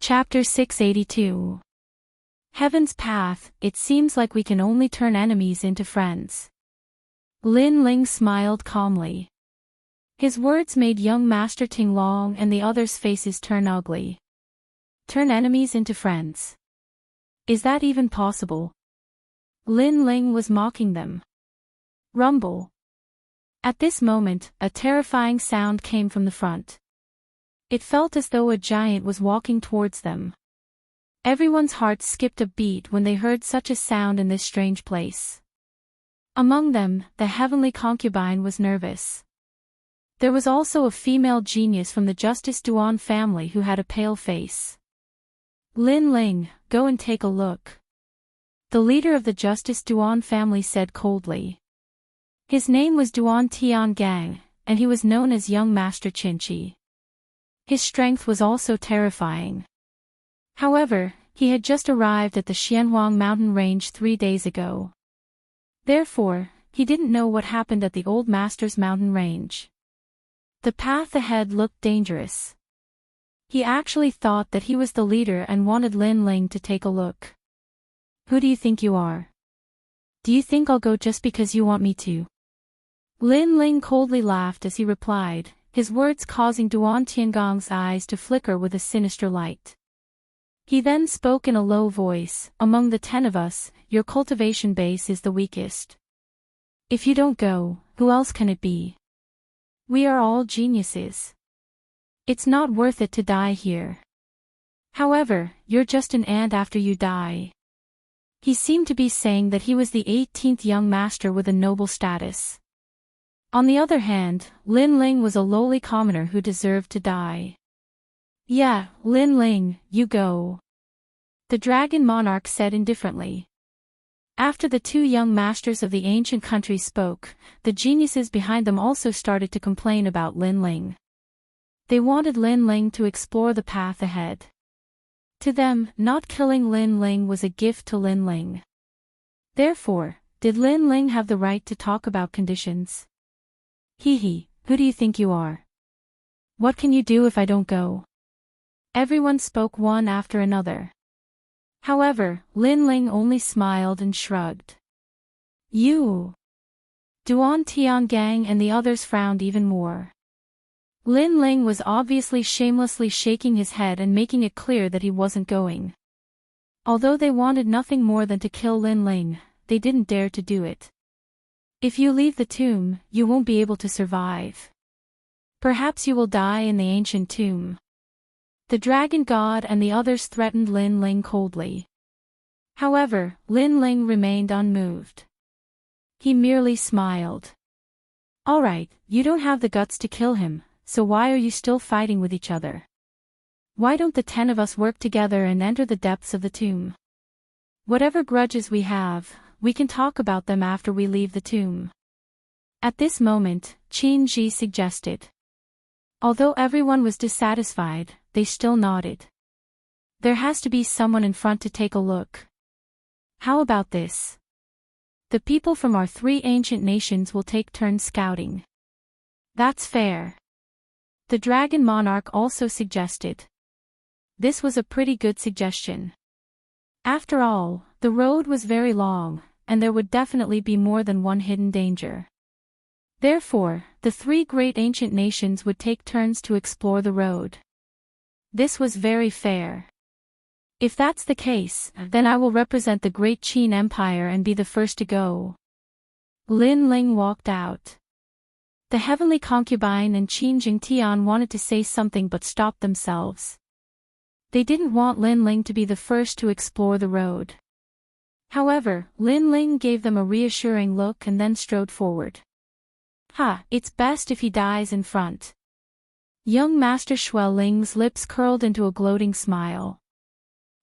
Chapter 682. Heaven's Path. It seems like we can only turn enemies into friends. Lin Ling smiled calmly. His words made young Master Ting Long and the others' faces turn ugly. Turn enemies into friends. Is that even possible? Lin Ling was mocking them. Rumble. At this moment, a terrifying sound came from the front. It felt as though a giant was walking towards them. Everyone's hearts skipped a beat when they heard such a sound in this strange place. Among them, the heavenly concubine was nervous. There was also a female genius from the Justice Duan family who had a pale face. Lin Ling, go and take a look. The leader of the Justice Duan family said coldly. His name was Duan Tiangang, and he was known as Young Master Qinchi. His strength was also terrifying. However, he had just arrived at the Xianhuang mountain range 3 days ago. Therefore, he didn't know what happened at the old master's mountain range. The path ahead looked dangerous. He actually thought that he was the leader and wanted Lin Ling to take a look. Who do you think you are? Do you think I'll go just because you want me to? Lin Ling coldly laughed as he replied, his words causing Duan Tiangong's eyes to flicker with a sinister light. He then spoke in a low voice, among the 10 of us, your cultivation base is the weakest. If you don't go, who else can it be? We are all geniuses. It's not worth it to die here. However, you're just an ant after you die. He seemed to be saying that he was the 18th young master with a noble status. On the other hand, Lin Ling was a lowly commoner who deserved to die. Yeah, Lin Ling, you go. The Dragon Monarch said indifferently. After the 2 young masters of the ancient country spoke, the geniuses behind them also started to complain about Lin Ling. They wanted Lin Ling to explore the path ahead. To them, not killing Lin Ling was a gift to Lin Ling. Therefore, did Lin Ling have the right to talk about conditions? Hee, who do you think you are? What can you do if I don't go? Everyone spoke one after another. However, Lin Ling only smiled and shrugged. You. Duan Tiangang and the others frowned even more. Lin Ling was obviously shamelessly shaking his head and making it clear that he wasn't going. Although they wanted nothing more than to kill Lin Ling, they didn't dare to do it. If you leave the tomb, you won't be able to survive. Perhaps you will die in the ancient tomb. The dragon god and the others threatened Lin Ling coldly. However, Lin Ling remained unmoved. He merely smiled. Alright, you don't have the guts to kill him, so why are you still fighting with each other? Why don't the 10 of us work together and enter the depths of the tomb? Whatever grudges we have, we can talk about them after we leave the tomb. At this moment, Qin Ji suggested. Although everyone was dissatisfied, they still nodded. There has to be someone in front to take a look. How about this? The people from our 3 ancient nations will take turns scouting. That's fair. The Dragon Monarch also suggested. This was a pretty good suggestion. After all, the road was very long, and there would definitely be more than one hidden danger. Therefore, the 3 great ancient nations would take turns to explore the road. This was very fair. If that's the case, then I will represent the great Qin Empire and be the first to go. Lin Ling walked out. The heavenly concubine and Qin Jingtian wanted to say something but stopped themselves. They didn't want Lin Ling to be the first to explore the road. However, Lin Ling gave them a reassuring look and then strode forward. It's best if he dies in front. Young Master Xueling's lips curled into a gloating smile.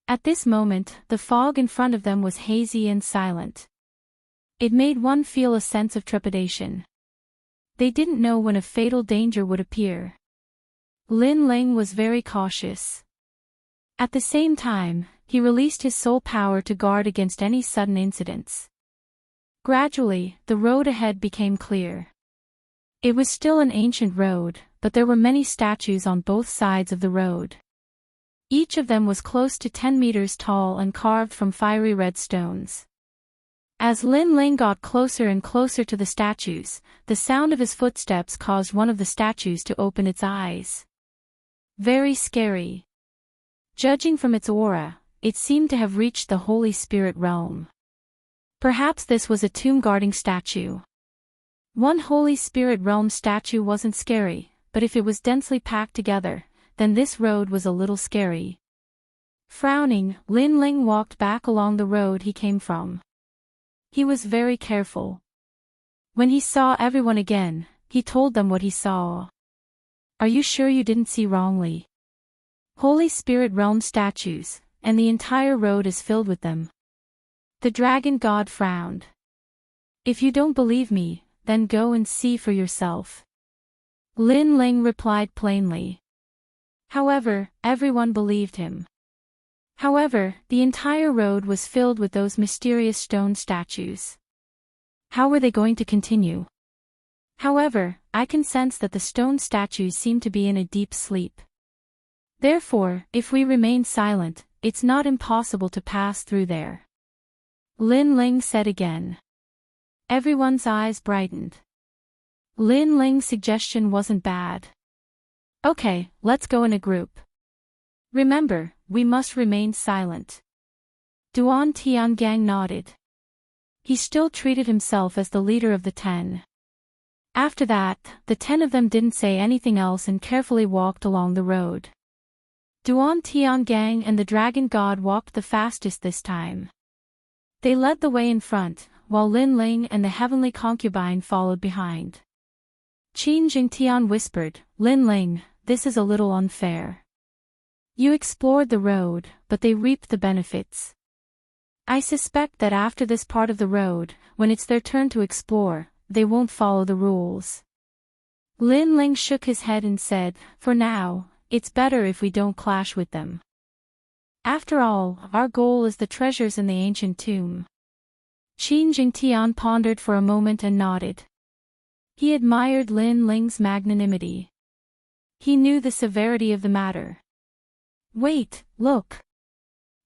At this moment, the fog in front of them was hazy and silent. It made one feel a sense of trepidation. They didn't know when a fatal danger would appear. Lin Ling was very cautious. At the same time, he released his soul power to guard against any sudden incidents. Gradually, the road ahead became clear. It was still an ancient road, but there were many statues on both sides of the road. Each of them was close to 10 meters tall and carved from fiery red stones. As Lin Ling got closer and closer to the statues, the sound of his footsteps caused one of the statues to open its eyes. Very scary. Judging from its aura, it seemed to have reached the Holy Spirit realm. Perhaps this was a tomb-guarding statue. One Holy Spirit realm statue wasn't scary, but if it was densely packed together, then this road was a little scary. Frowning, Lin Ling walked back along the road he came from. He was very careful. When he saw everyone again, he told them what he saw. Are you sure you didn't see wrongly? Holy Spirit realm statues, and the entire road is filled with them. The dragon god frowned. If you don't believe me, then go and see for yourself. Lin Ling replied plainly. However, everyone believed him. However, the entire road was filled with those mysterious stone statues. How were they going to continue? However, I can sense that the stone statues seem to be in a deep sleep. Therefore, if we remain silent, it's not impossible to pass through there. Lin Ling said again. Everyone's eyes brightened. Lin Ling's suggestion wasn't bad. Okay, let's go in a group. Remember, we must remain silent. Duan Tiangang nodded. He still treated himself as the leader of the 10. After that, the 10 of them didn't say anything else and carefully walked along the road. Duan Tiangang and the dragon god walked the fastest this time. They led the way in front, while Lin Ling and the heavenly concubine followed behind. Qin Jingtian whispered, Lin Ling, this is a little unfair. You explored the road, but they reaped the benefits. I suspect that after this part of the road, when it's their turn to explore, they won't follow the rules. Lin Ling shook his head and said, for now, it's better if we don't clash with them. After all, our goal is the treasures in the ancient tomb. Qin Jingtian pondered for a moment and nodded. He admired Lin Ling's magnanimity. He knew the severity of the matter. Wait, look.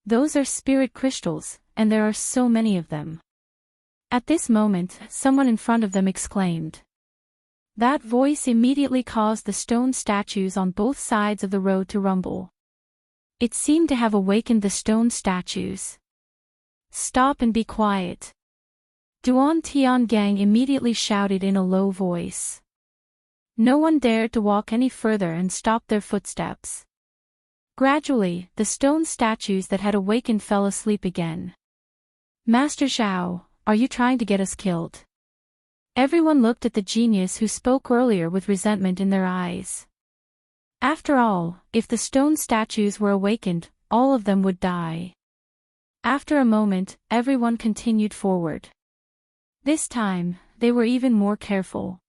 Those are spirit crystals, and there are so many of them. At this moment, someone in front of them exclaimed. That voice immediately caused the stone statues on both sides of the road to rumble. It seemed to have awakened the stone statues. Stop and be quiet. Duan Tiangang immediately shouted in a low voice. No one dared to walk any further and stop their footsteps. Gradually, the stone statues that had awakened fell asleep again. Master Zhao, are you trying to get us killed? Everyone looked at the genius who spoke earlier with resentment in their eyes. After all, if the stone statues were awakened, all of them would die. After a moment, everyone continued forward. This time, they were even more careful.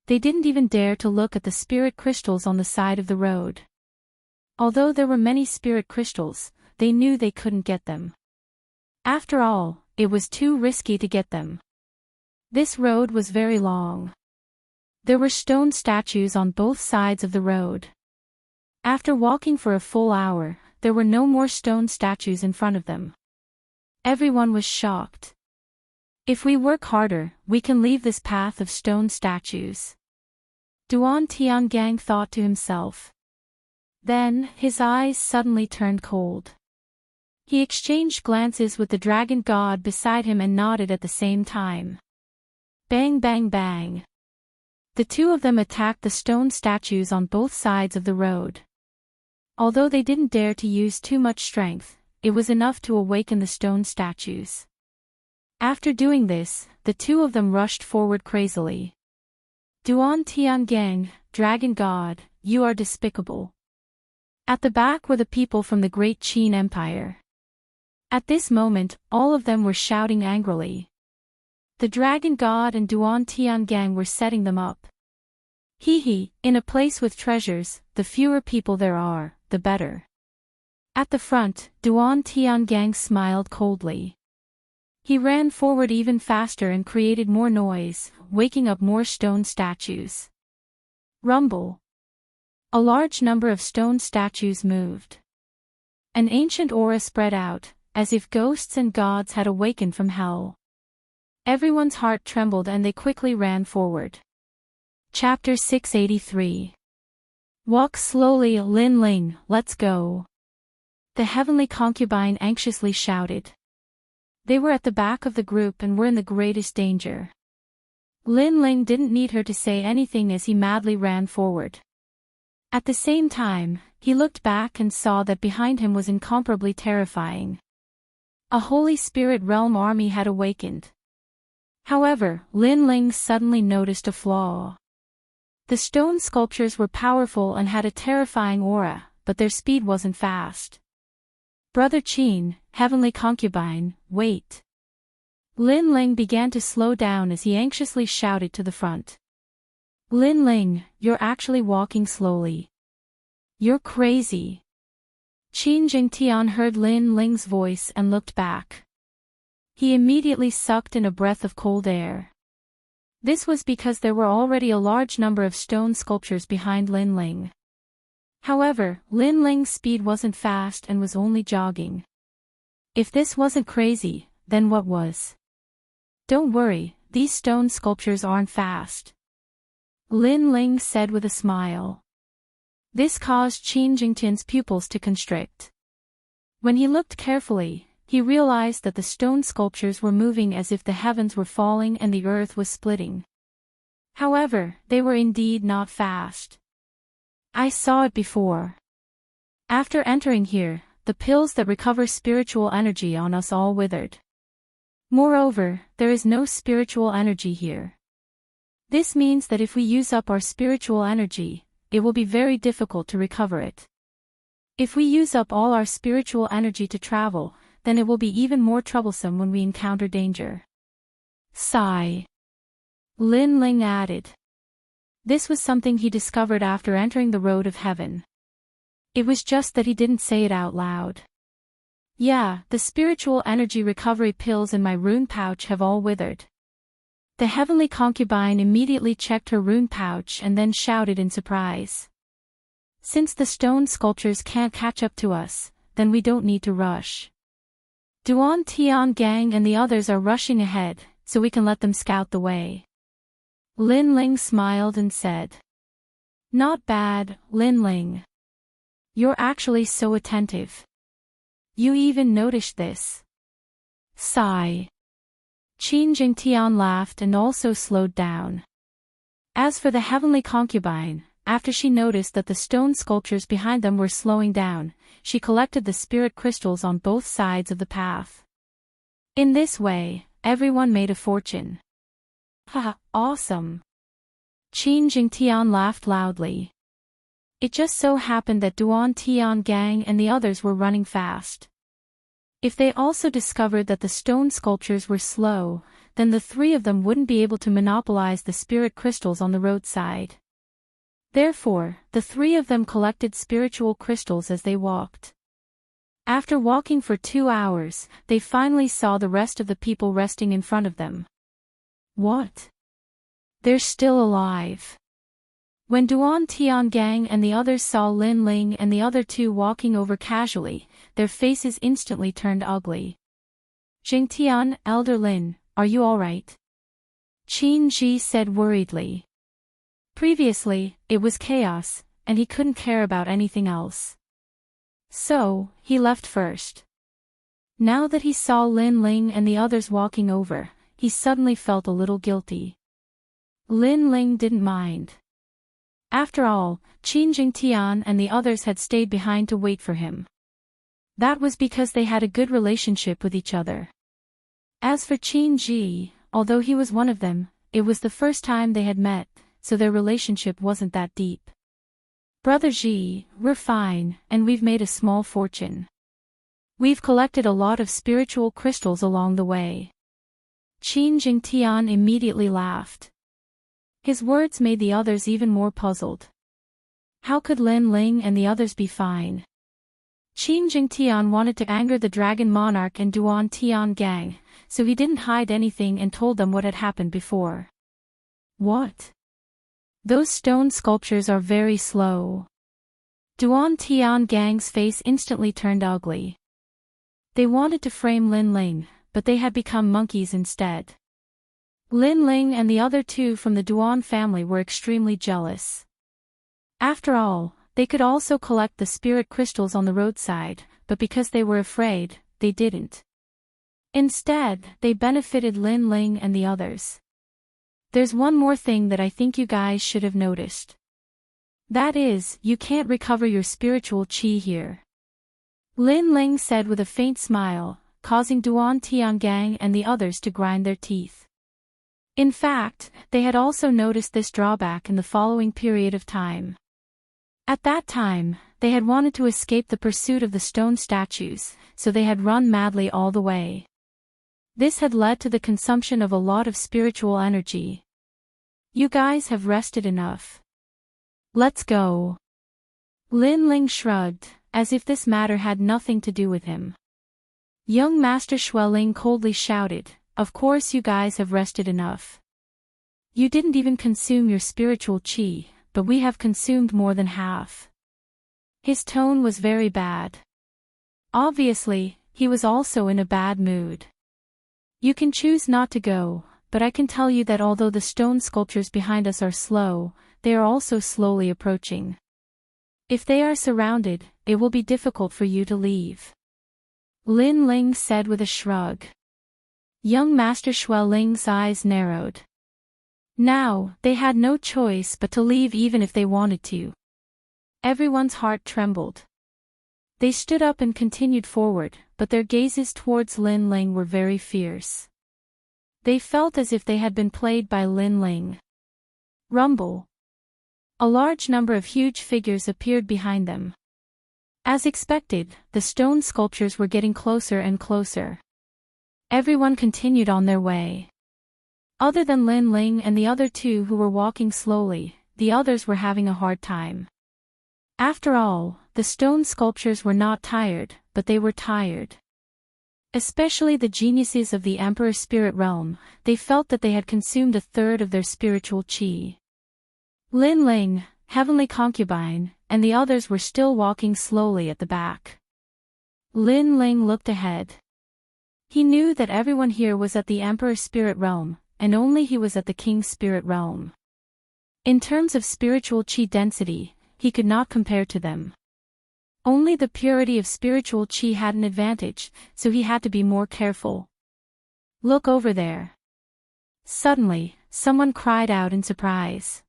They didn't even dare to look at the spirit crystals on the side of the road. Although there were many spirit crystals, they knew they couldn't get them. After all, it was too risky to get them. This road was very long. There were stone statues on both sides of the road. After walking for a full hour, there were no more stone statues in front of them. Everyone was shocked. If we work harder, we can leave this path of stone statues. Duan Tiangang thought to himself. Then, his eyes suddenly turned cold. He exchanged glances with the dragon god beside him and nodded at the same time. Bang bang bang. The two of them attacked the stone statues on both sides of the road. Although they didn't dare to use too much strength, it was enough to awaken the stone statues. After doing this, the two of them rushed forward crazily. Duan Tiangang, dragon god, you are despicable. At the back were the people from the great Qin Empire. At this moment, all of them were shouting angrily. The dragon god and Duan Tiangang were setting them up. Hee, in a place with treasures, the fewer people there are, the better. At the front, Duan Tiangang smiled coldly. He ran forward even faster and created more noise, waking up more stone statues. Rumble. A large number of stone statues moved. An ancient aura spread out, as if ghosts and gods had awakened from hell. Everyone's heart trembled and they quickly ran forward. Chapter 683. Walk slowly, Lin Ling, let's go. The heavenly concubine anxiously shouted. They were at the back of the group and were in the greatest danger. Lin Ling didn't need her to say anything as he madly ran forward. At the same time, he looked back and saw that behind him was incomparably terrifying. A Holy Spirit realm army had awakened. However, Lin Ling suddenly noticed a flaw. The stone sculptures were powerful and had a terrifying aura, but their speed wasn't fast. Brother Qin, heavenly concubine, wait. Lin Ling began to slow down as he anxiously shouted to the front. Lin Ling, you're actually walking slowly. You're crazy. Qin Jingtian heard Lin Ling's voice and looked back. He immediately sucked in a breath of cold air. This was because there were already a large number of stone sculptures behind Lin Ling. However, Lin Ling's speed wasn't fast and was only jogging. If this wasn't crazy, then what was? Don't worry, these stone sculptures aren't fast. Lin Ling said with a smile. This caused Qin Jingtian's pupils to constrict. When he looked carefully, he realized that the stone sculptures were moving as if the heavens were falling and the earth was splitting. However, they were indeed not fast. I saw it before. After entering here, the pills that recover spiritual energy on us all withered. Moreover, there is no spiritual energy here. This means that if we use up our spiritual energy, it will be very difficult to recover it. If we use up all our spiritual energy to travel, then it will be even more troublesome when we encounter danger. Sigh. Lin Ling added. This was something he discovered after entering the road of heaven. It was just that he didn't say it out loud. Yeah, the spiritual energy recovery pills in my rune pouch have all withered. The heavenly concubine immediately checked her rune pouch and then shouted in surprise. Since the stone sculptures can't catch up to us, then we don't need to rush. Duan Tian Gang and the others are rushing ahead, so we can let them scout the way. Lin Ling smiled and said. Not bad, Lin Ling. You're actually so attentive. You even noticed this. Sigh. Qin Jingtian laughed and also slowed down. As for the heavenly concubine, after she noticed that the stone sculptures behind them were slowing down, she collected the spirit crystals on both sides of the path. In this way, everyone made a fortune. Haha, awesome. Qin Jingtian laughed loudly. It just so happened that Duan Tian Gang and the others were running fast. If they also discovered that the stone sculptures were slow, then the three of them wouldn't be able to monopolize the spirit crystals on the roadside. Therefore, the three of them collected spiritual crystals as they walked. After walking for 2 hours, they finally saw the rest of the people resting in front of them. What? They're still alive. When Duan Tian Gang and the others saw Lin Ling and the other two walking over casually, their faces instantly turned ugly. Jingtian, Elder Lin, are you alright? Qin Ji said worriedly. Previously, it was chaos, and he couldn't care about anything else. So, he left first. Now that he saw Lin Ling and the others walking over, he suddenly felt a little guilty. Lin Ling didn't mind. After all, Qin Jingtian and the others had stayed behind to wait for him. That was because they had a good relationship with each other. As for Qin Ji, although he was one of them, it was the first time they had met, so their relationship wasn't that deep. Brother Ji, we're fine, and we've made a small fortune. We've collected a lot of spiritual crystals along the way. Qin Jingtian immediately laughed. His words made the others even more puzzled. How could Lin Ling and the others be fine? Qin Jingtian wanted to anger the Dragon Monarch and Duan Tian Gang, so he didn't hide anything and told them what had happened before. What? Those stone sculptures are very slow. Duan Tiangang's face instantly turned ugly. They wanted to frame Lin Ling, but they had become monkeys instead. Lin Ling and the other two from the Duan family were extremely jealous. After all, they could also collect the spirit crystals on the roadside, but because they were afraid, they didn't. Instead, they benefited Lin Ling and the others. There's one more thing that I think you guys should have noticed. That is, you can't recover your spiritual qi here. Lin Ling said with a faint smile, causing Duan Tiangang and the others to grind their teeth. In fact, they had also noticed this drawback in the following period of time. At that time, they had wanted to escape the pursuit of the stone statues, so they had run madly all the way. This had led to the consumption of a lot of spiritual energy. You guys have rested enough. Let's go. Lin Ling shrugged, as if this matter had nothing to do with him. Young Master Xueling coldly shouted, "Of course you guys have rested enough. You didn't even consume your spiritual qi, but we have consumed more than half." His tone was very bad. Obviously, he was also in a bad mood. You can choose not to go, but I can tell you that although the stone sculptures behind us are slow, they are also slowly approaching. If they are surrounded, it will be difficult for you to leave. Lin Ling said with a shrug. Young Master Xueling's eyes narrowed. Now, they had no choice but to leave even if they wanted to. Everyone's heart trembled. They stood up and continued forward, but their gazes towards Lin Ling were very fierce. They felt as if they had been played by Lin Ling. Rumble. A large number of huge figures appeared behind them. As expected, the stone sculptures were getting closer and closer. Everyone continued on their way. Other than Lin Ling and the other two who were walking slowly, the others were having a hard time. After all, the stone sculptures were not tired, but they were tired. Especially the geniuses of the Emperor Spirit Realm, they felt that they had consumed a third of their spiritual qi. Lin Ling, Heavenly Concubine, and the others were still walking slowly at the back. Lin Ling looked ahead. He knew that everyone here was at the Emperor Spirit Realm, and only he was at the King's Spirit Realm. In terms of spiritual qi density, he could not compare to them. Only the purity of spiritual qi had an advantage, so he had to be more careful. Look over there. Suddenly, someone cried out in surprise.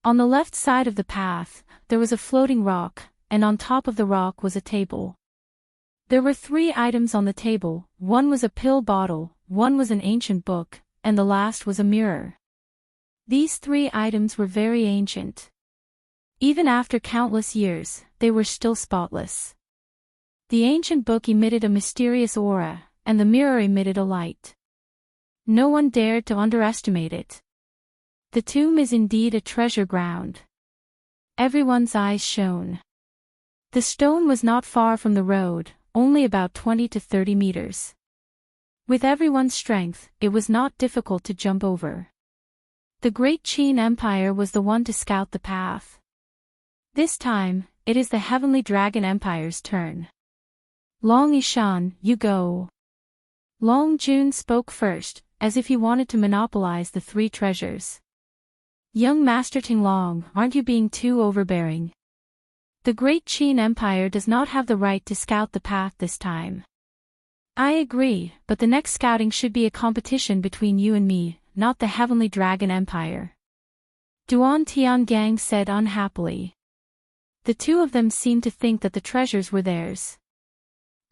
On the left side of the path, there was a floating rock, and on top of the rock was a table. There were 3 items on the table, one was a pill bottle, one was an ancient book, and the last was a mirror. These 3 items were very ancient. Even after countless years, they were still spotless. The ancient book emitted a mysterious aura, and the mirror emitted a light. No one dared to underestimate it. The tomb is indeed a treasure ground. Everyone's eyes shone. The stone was not far from the road, only about 20 to 30 meters. With everyone's strength, it was not difficult to jump over. The Great Qin Empire was the one to scout the path. This time, it is the Heavenly Dragon Empire's turn. Long Yishan, you go. Long Jun spoke first, as if he wanted to monopolize the 3 treasures. Young Master Tinglong, aren't you being too overbearing? The Great Qin Empire does not have the right to scout the path this time. I agree, but the next scouting should be a competition between you and me, not the Heavenly Dragon Empire. Duan Tiangang said unhappily. The 2 of them seemed to think that the treasures were theirs.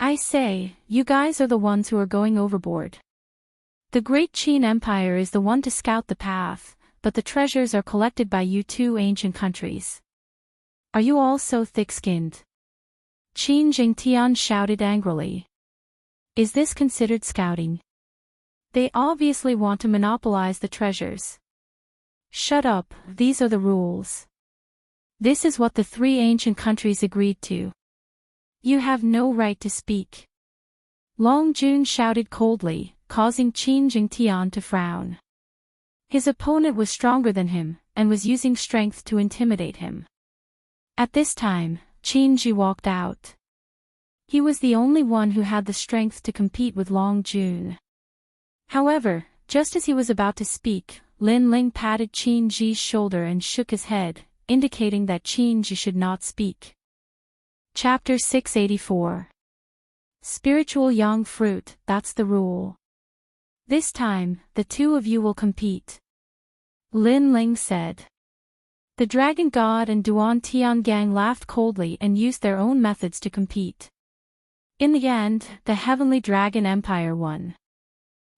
I say, you guys are the ones who are going overboard. The Great Qin Empire is the one to scout the path, but the treasures are collected by you 2 ancient countries. Are you all so thick-skinned? Qin Jingtian shouted angrily. Is this considered scouting? They obviously want to monopolize the treasures. Shut up, these are the rules. This is what the 3 ancient countries agreed to. You have no right to speak. Long Jun shouted coldly, causing Qin Jingtian to frown. His opponent was stronger than him, and was using strength to intimidate him. At this time, Qinji walked out. He was the only one who had the strength to compete with Long Jun. However, just as he was about to speak, Lin Ling patted Qinji's shoulder and shook his head, indicating that Qinji should not speak. Chapter 684. Spiritual Young Fruit, that's the rule. This time, the two of you will compete. Lin Ling said. The Dragon God and Duan Tiangang laughed coldly and used their own methods to compete. In the end, the Heavenly Dragon Empire won.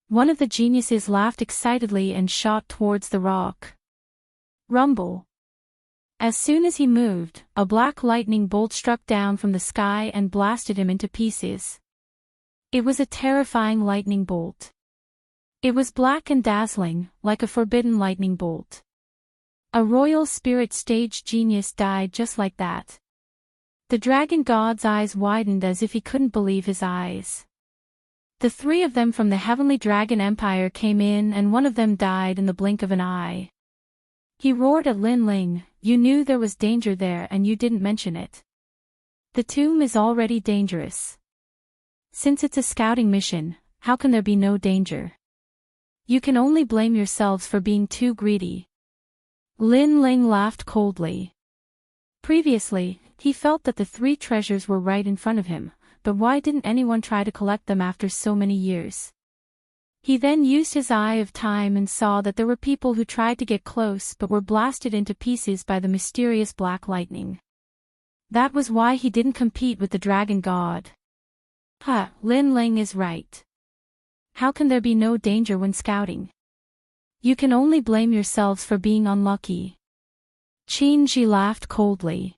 One of the geniuses laughed excitedly and shot towards the rock. Rumble. As soon as he moved, a black lightning bolt struck down from the sky and blasted him into pieces. It was a terrifying lightning bolt. It was black and dazzling, like a forbidden lightning bolt. A royal spirit stage genius died just like that. The dragon god's eyes widened as if he couldn't believe his eyes. The three of them from the Heavenly Dragon Empire came in and one of them died in the blink of an eye. He roared at Lin Ling, "You knew there was danger there and you didn't mention it. The tomb is already dangerous. Since it's a scouting mission, how can there be no danger? You can only blame yourselves for being too greedy." Lin Ling laughed coldly. Previously, he felt that the three treasures were right in front of him, but why didn't anyone try to collect them after so many years? He then used his eye of time and saw that there were people who tried to get close but were blasted into pieces by the mysterious black lightning. That was why he didn't compete with the dragon god. Lin Ling is right. How can there be no danger when scouting? You can only blame yourselves for being unlucky. Qinji laughed coldly.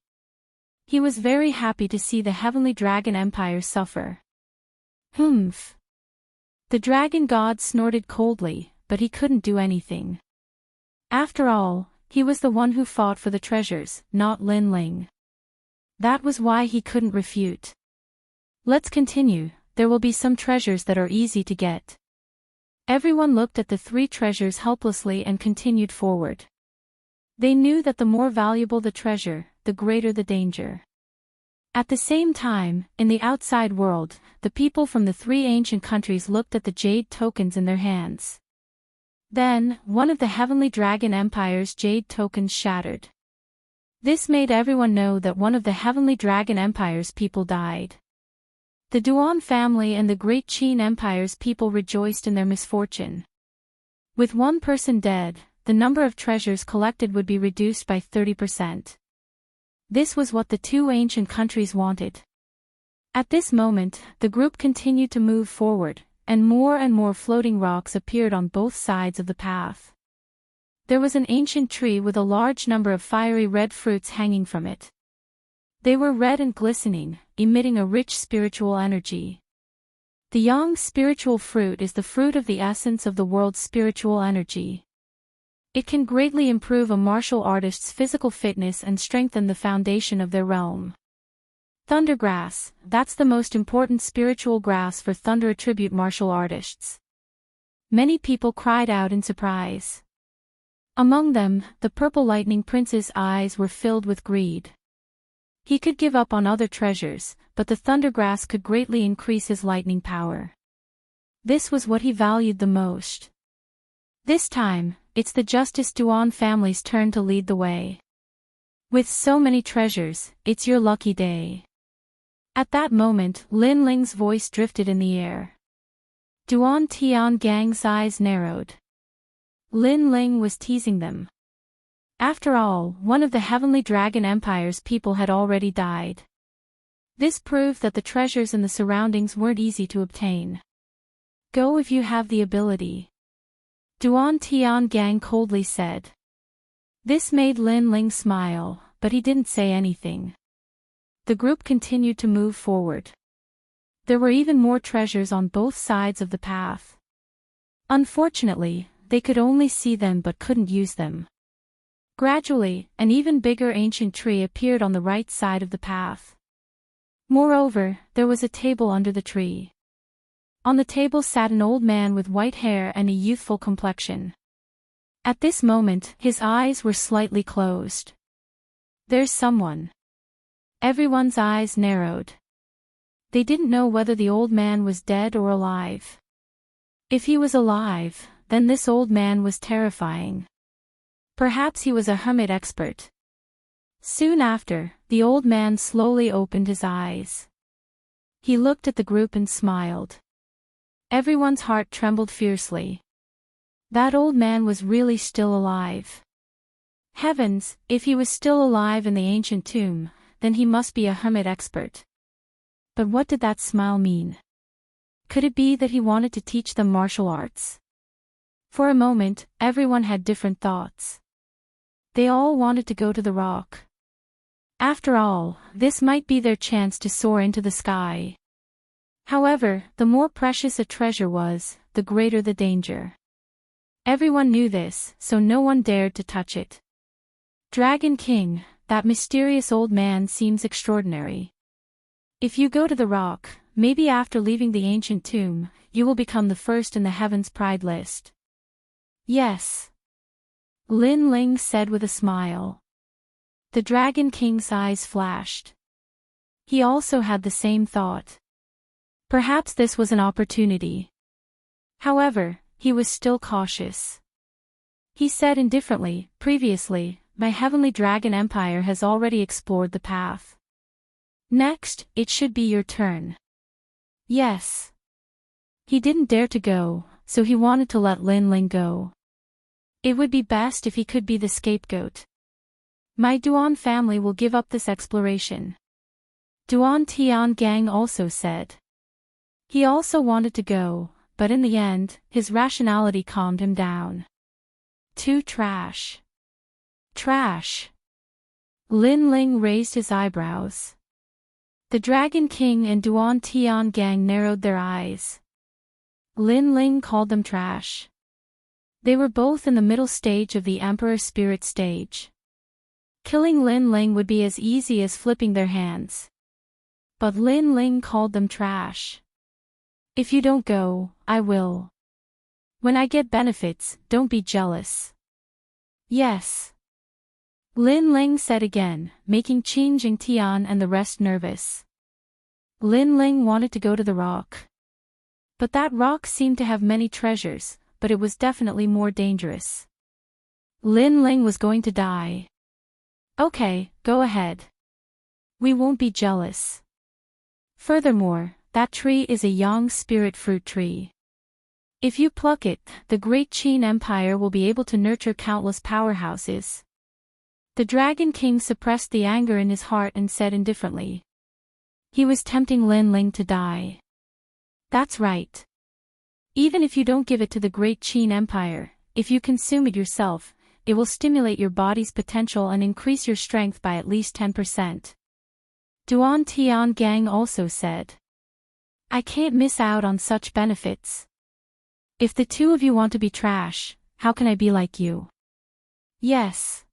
He was very happy to see the Heavenly Dragon Empire suffer. Humph. The dragon god snorted coldly, but he couldn't do anything. After all, he was the one who fought for the treasures, not Lin Ling. That was why he couldn't refute. Let's continue, there will be some treasures that are easy to get. Everyone looked at the three treasures helplessly and continued forward. They knew that the more valuable the treasure, the greater the danger. At the same time, in the outside world, the people from the three ancient countries looked at the jade tokens in their hands. Then, one of the Heavenly Dragon Empire's jade tokens shattered. This made everyone know that one of the Heavenly Dragon Empire's people died. The Duan family and the Great Qin Empire's people rejoiced in their misfortune. With one person dead, the number of treasures collected would be reduced by 30%. This was what the two ancient countries wanted. At this moment, the group continued to move forward, and more floating rocks appeared on both sides of the path. There was an ancient tree with a large number of fiery red fruits hanging from it. They were red and glistening, emitting a rich spiritual energy. The yang spiritual fruit is the fruit of the essence of the world's spiritual energy. It can greatly improve a martial artist's physical fitness and strengthen the foundation of their realm. Thundergrass, that's the most important spiritual grass for thunder attribute martial artists. Many people cried out in surprise. Among them, the purple lightning prince's eyes were filled with greed. He could give up on other treasures, but the thundergrass could greatly increase his lightning power. This was what he valued the most. This time, it's the Justice Duan family's turn to lead the way. With so many treasures, it's your lucky day. At that moment, Lin Ling's voice drifted in the air. Duan Tiangang's eyes narrowed. Lin Ling was teasing them. After all, one of the Heavenly Dragon Empire's people had already died. This proved that the treasures in the surroundings weren't easy to obtain. Go if you have the ability. Duan Tiangang coldly said. This made Lin Ling smile, but he didn't say anything. The group continued to move forward. There were even more treasures on both sides of the path. Unfortunately, they could only see them but couldn't use them. Gradually, an even bigger ancient tree appeared on the right side of the path. Moreover, there was a table under the tree. On the table sat an old man with white hair and a youthful complexion. At this moment, his eyes were slightly closed. There's someone. Everyone's eyes narrowed. They didn't know whether the old man was dead or alive. If he was alive, then this old man was terrifying. Perhaps he was a hermit expert. Soon after, the old man slowly opened his eyes. He looked at the group and smiled. Everyone's heart trembled fiercely. That old man was really still alive. Heavens, if he was still alive in the ancient tomb, then he must be a hermit expert. But what did that smile mean? Could it be that he wanted to teach them martial arts? For a moment, everyone had different thoughts. They all wanted to go to the rock. After all, this might be their chance to soar into the sky. However, the more precious a treasure was, the greater the danger. Everyone knew this, so no one dared to touch it. Dragon King, that mysterious old man seems extraordinary. If you go to the rock, maybe after leaving the ancient tomb, you will become the first in the Heaven's Pride list. Yes. Lin Ling said with a smile. The Dragon King's eyes flashed. He also had the same thought. Perhaps this was an opportunity. However, he was still cautious. He said indifferently, previously, my heavenly dragon empire has already explored the path. Next, it should be your turn. Yes. He didn't dare to go, so he wanted to let Lin Ling go. It would be best if he could be the scapegoat. My Duan family will give up this exploration. Duan Tian Gang also said. He also wanted to go, but in the end, his rationality calmed him down. Too trash. Trash. Lin Ling raised his eyebrows. The Dragon King and Duan Tian Gang narrowed their eyes. Lin Ling called them trash. They were both in the middle stage of the Emperor Spirit stage. Killing Lin Ling would be as easy as flipping their hands. But Lin Ling called them trash. If you don't go, I will. When I get benefits, don't be jealous. Yes. Lin Ling said again, making Qin Jingtian and the rest nervous. Lin Ling wanted to go to the rock. But that rock seemed to have many treasures, but it was definitely more dangerous. Lin Ling was going to die. Okay, go ahead. We won't be jealous. Furthermore, that tree is a young spirit fruit tree. If you pluck it, the great Qin Empire will be able to nurture countless powerhouses. The Dragon King suppressed the anger in his heart and said indifferently. He was tempting Lin Ling to die. That's right. Even if you don't give it to the great Qin Empire, if you consume it yourself, it will stimulate your body's potential and increase your strength by at least 10%. Duan Tian Gang also said. I can't miss out on such benefits. If the two of you want to be trash, how can I be like you? Yes.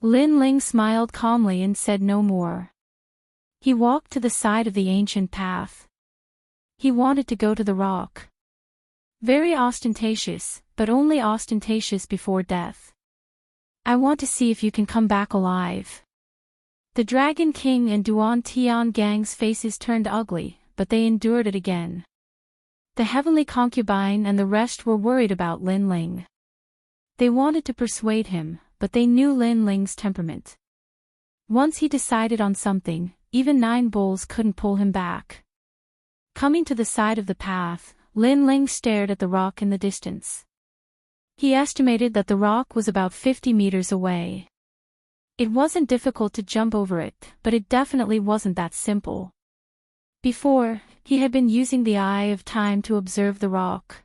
Lin Ling smiled calmly and said no more. He walked to the side of the ancient path. He wanted to go to the rock. Very ostentatious, but only ostentatious before death. I want to see if you can come back alive. The Dragon King and Duan Tian Gang's faces turned ugly, but they endured it again. The heavenly concubine and the rest were worried about Lin Ling. They wanted to persuade him, but they knew Lin Ling's temperament. Once he decided on something, even 9 bulls couldn't pull him back. Coming to the side of the path, Lin Ling stared at the rock in the distance. He estimated that the rock was about 50 meters away. It wasn't difficult to jump over it, but it definitely wasn't that simple. Before, he had been using the eye of time to observe the rock.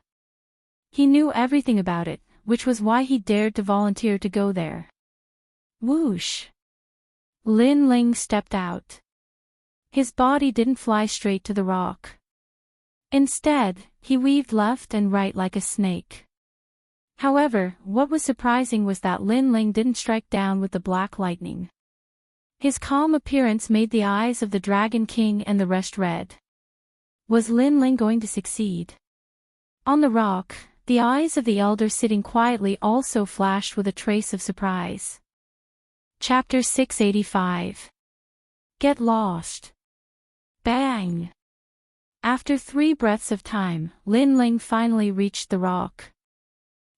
He knew everything about it, which was why he dared to volunteer to go there. Whoosh! Lin Ling stepped out. His body didn't fly straight to the rock. Instead, he weaved left and right like a snake. However, what was surprising was that Lin Ling didn't strike down with the black lightning. His calm appearance made the eyes of the Dragon King and the rest red. Was Lin Ling going to succeed? On the rock, the eyes of the elder sitting quietly also flashed with a trace of surprise. Chapter 685. Get lost. Bang! After 3 breaths of time, Lin Ling finally reached the rock.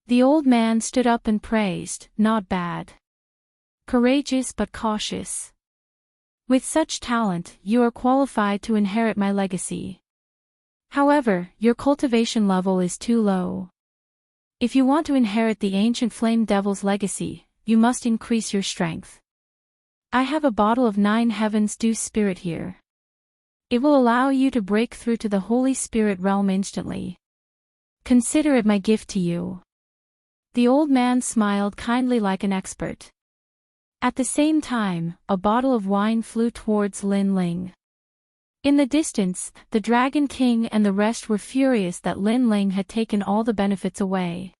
The old man stood up and praised, "Not bad. Courageous but cautious. With such talent, you are qualified to inherit my legacy. However, your cultivation level is too low. If you want to inherit the ancient flame devil's legacy, you must increase your strength. I have a bottle of 9 heavens dew spirit here. It will allow you to break through to the Holy Spirit realm instantly. Consider it my gift to you." The old man smiled kindly like an expert. At the same time, a bottle of wine flew towards Lin Ling. In the distance, the Dragon King and the rest were furious that Lin Ling had taken all the benefits away.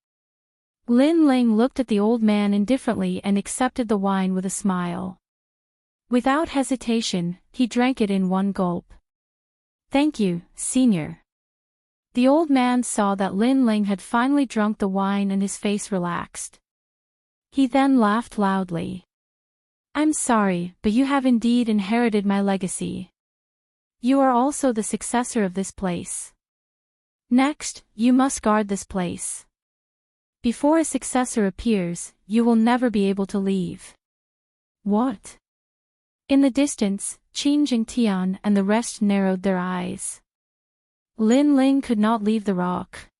Lin Ling looked at the old man indifferently and accepted the wine with a smile. Without hesitation, he drank it in one gulp. "Thank you, Senior." The old man saw that Lin Ling had finally drunk the wine and his face relaxed. He then laughed loudly. "I'm sorry, but you have indeed inherited my legacy. You are also the successor of this place. Next, you must guard this place. Before a successor appears, you will never be able to leave." "What?" In the distance, Qin Jingtian and the rest narrowed their eyes. Lin Ling could not leave the rock.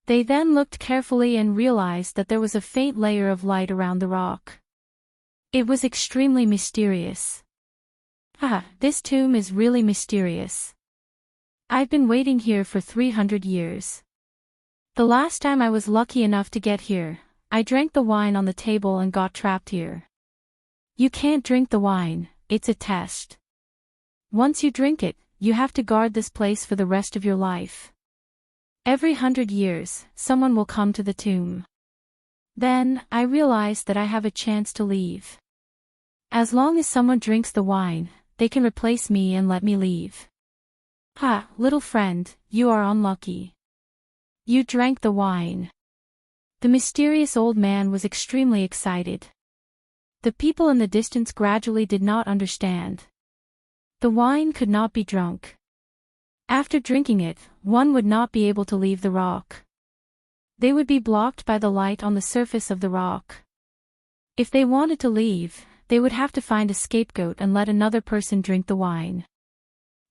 They then looked carefully and realized that there was a faint layer of light around the rock. It was extremely mysterious. This tomb is really mysterious. I've been waiting here for 300 years. The last time I was lucky enough to get here, I drank the wine on the table and got trapped here. You can't drink the wine, it's a test. Once you drink it, you have to guard this place for the rest of your life. Every 100 years, someone will come to the tomb. Then, I realized that I have a chance to leave. As long as someone drinks the wine, they can replace me and let me leave. Little friend, you are unlucky. You drank the wine. The mysterious old man was extremely excited. The people in the distance gradually did not understand. The wine could not be drunk. After drinking it, one would not be able to leave the rock. They would be blocked by the light on the surface of the rock. If they wanted to leave, they would have to find a scapegoat and let another person drink the wine.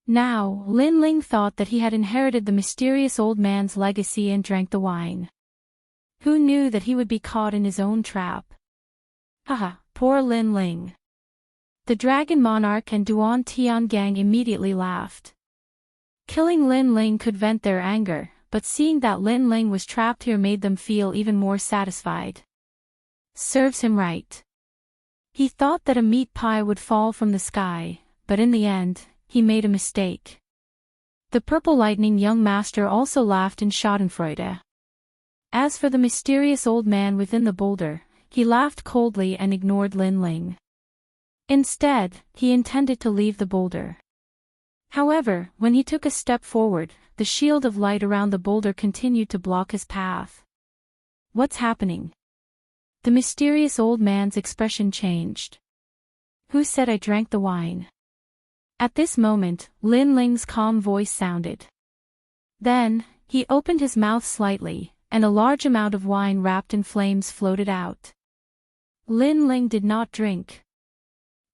Now, Lin Ling thought that he had inherited the mysterious old man's legacy and drank the wine. Who knew that he would be caught in his own trap? Poor Lin Ling. The Dragon Monarch and Duan Tian Gang immediately laughed. Killing Lin Ling could vent their anger, but seeing that Lin Ling was trapped here made them feel even more satisfied. Serves him right. He thought that a meat pie would fall from the sky, but in the end, he made a mistake. The Purple Lightning young master also laughed in schadenfreude. As for the mysterious old man within the boulder, he laughed coldly and ignored Lin Ling. Instead, he intended to leave the boulder. However, when he took a step forward, the shield of light around the boulder continued to block his path. What's happening? The mysterious old man's expression changed. Who said I drank the wine? At this moment, Lin Ling's calm voice sounded. Then, he opened his mouth slightly, and a large amount of wine wrapped in flames floated out. Lin Ling did not drink.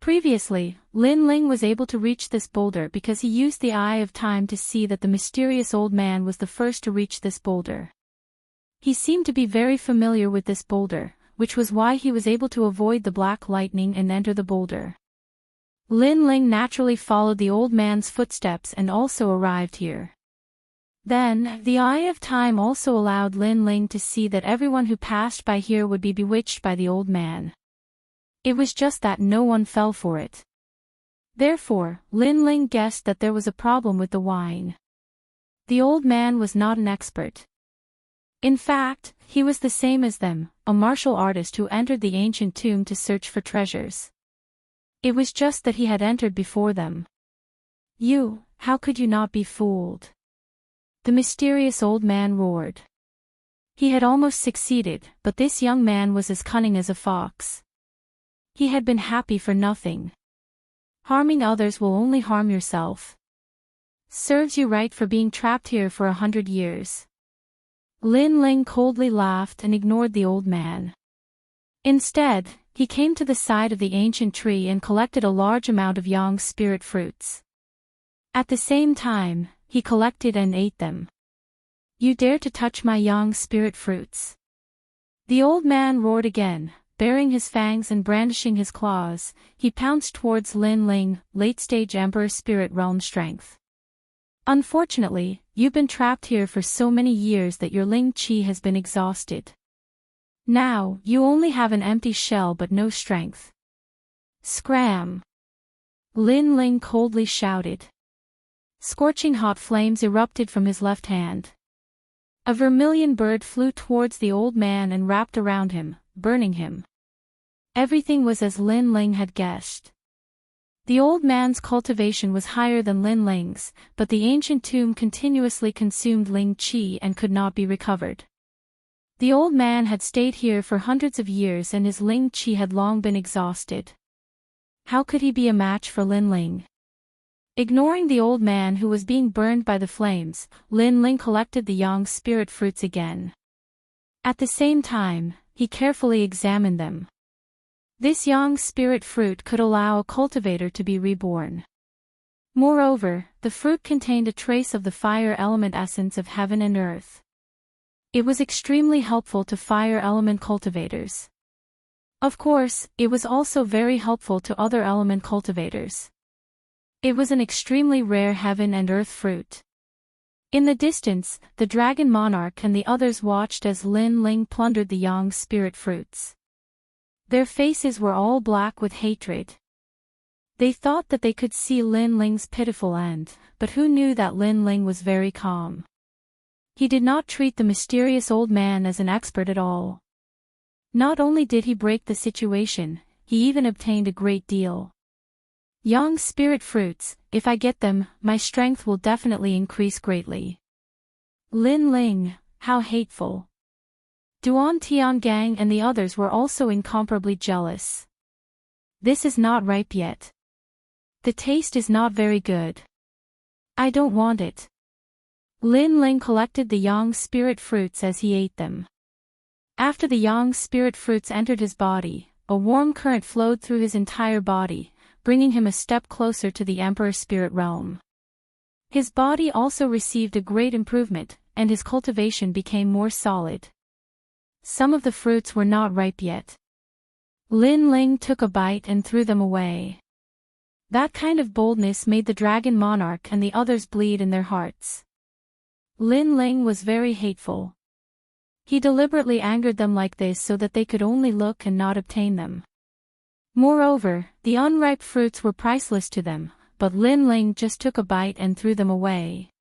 Previously, Lin Ling was able to reach this boulder because he used the Eye of Time to see that the mysterious old man was the first to reach this boulder. He seemed to be very familiar with this boulder, which was why he was able to avoid the black lightning and enter the boulder. Lin Ling naturally followed the old man's footsteps and also arrived here. Then, the Eye of Time also allowed Lin Ling to see that everyone who passed by here would be bewitched by the old man. It was just that no one fell for it. Therefore, Lin Ling guessed that there was a problem with the wine. The old man was not an expert. In fact, he was the same as them, a martial artist who entered the ancient tomb to search for treasures. It was just that he had entered before them. How could you not be fooled? The mysterious old man roared. He had almost succeeded, but this young man was as cunning as a fox. He had been happy for nothing. Harming others will only harm yourself. Serves you right for being trapped here for 100 years. Lin Ling coldly laughed and ignored the old man. Instead, he came to the side of the ancient tree and collected a large amount of yang spirit fruits. At the same time, he collected and ate them. You dare to touch my yang spirit fruits? The old man roared again, baring his fangs and brandishing his claws. He pounced towards Lin Ling, late-stage Emperor Spirit Realm strength. Unfortunately, you've been trapped here for so many years that your Ling Qi has been exhausted. Now, you only have an empty shell but no strength. Scram! Lin Ling coldly shouted. Scorching hot flames erupted from his left hand. A vermilion bird flew towards the old man and wrapped around him, burning him. Everything was as Lin Ling had guessed. The old man's cultivation was higher than Lin Ling's, but the ancient tomb continuously consumed Ling Qi and could not be recovered. The old man had stayed here for hundreds of years and his Ling Qi had long been exhausted. How could he be a match for Lin Ling? Ignoring the old man who was being burned by the flames, Lin Ling collected the yang spirit fruits again. At the same time, he carefully examined them. This yang spirit fruit could allow a cultivator to be reborn. Moreover, the fruit contained a trace of the fire element essence of heaven and earth. It was extremely helpful to fire element cultivators. Of course, it was also very helpful to other element cultivators. It was an extremely rare heaven and earth fruit. In the distance, the dragon monarch and the others watched as Lin Ling plundered the yang spirit fruits. Their faces were all black with hatred. They thought that they could see Lin Ling's pitiful end, but who knew that Lin Ling was very calm. He did not treat the mysterious old man as an expert at all. Not only did he break the situation, he even obtained a great deal. Yang spirit fruits, if I get them, my strength will definitely increase greatly. Lin Ling, how hateful. Duan Tiangang and the others were also incomparably jealous. This is not ripe yet. The taste is not very good. I don't want it. Lin Ling collected the yang spirit fruits as he ate them. After the yang spirit fruits entered his body, a warm current flowed through his entire body, bringing him a step closer to the Emperor Spirit Realm. His body also received a great improvement, and his cultivation became more solid. Some of the fruits were not ripe yet. Lin Ling took a bite and threw them away. That kind of boldness made the dragon monarch and the others bleed in their hearts. Lin Ling was very hateful. He deliberately angered them like this so that they could only look and not obtain them. Moreover, the unripe fruits were priceless to them, but Lin Ling just took a bite and threw them away.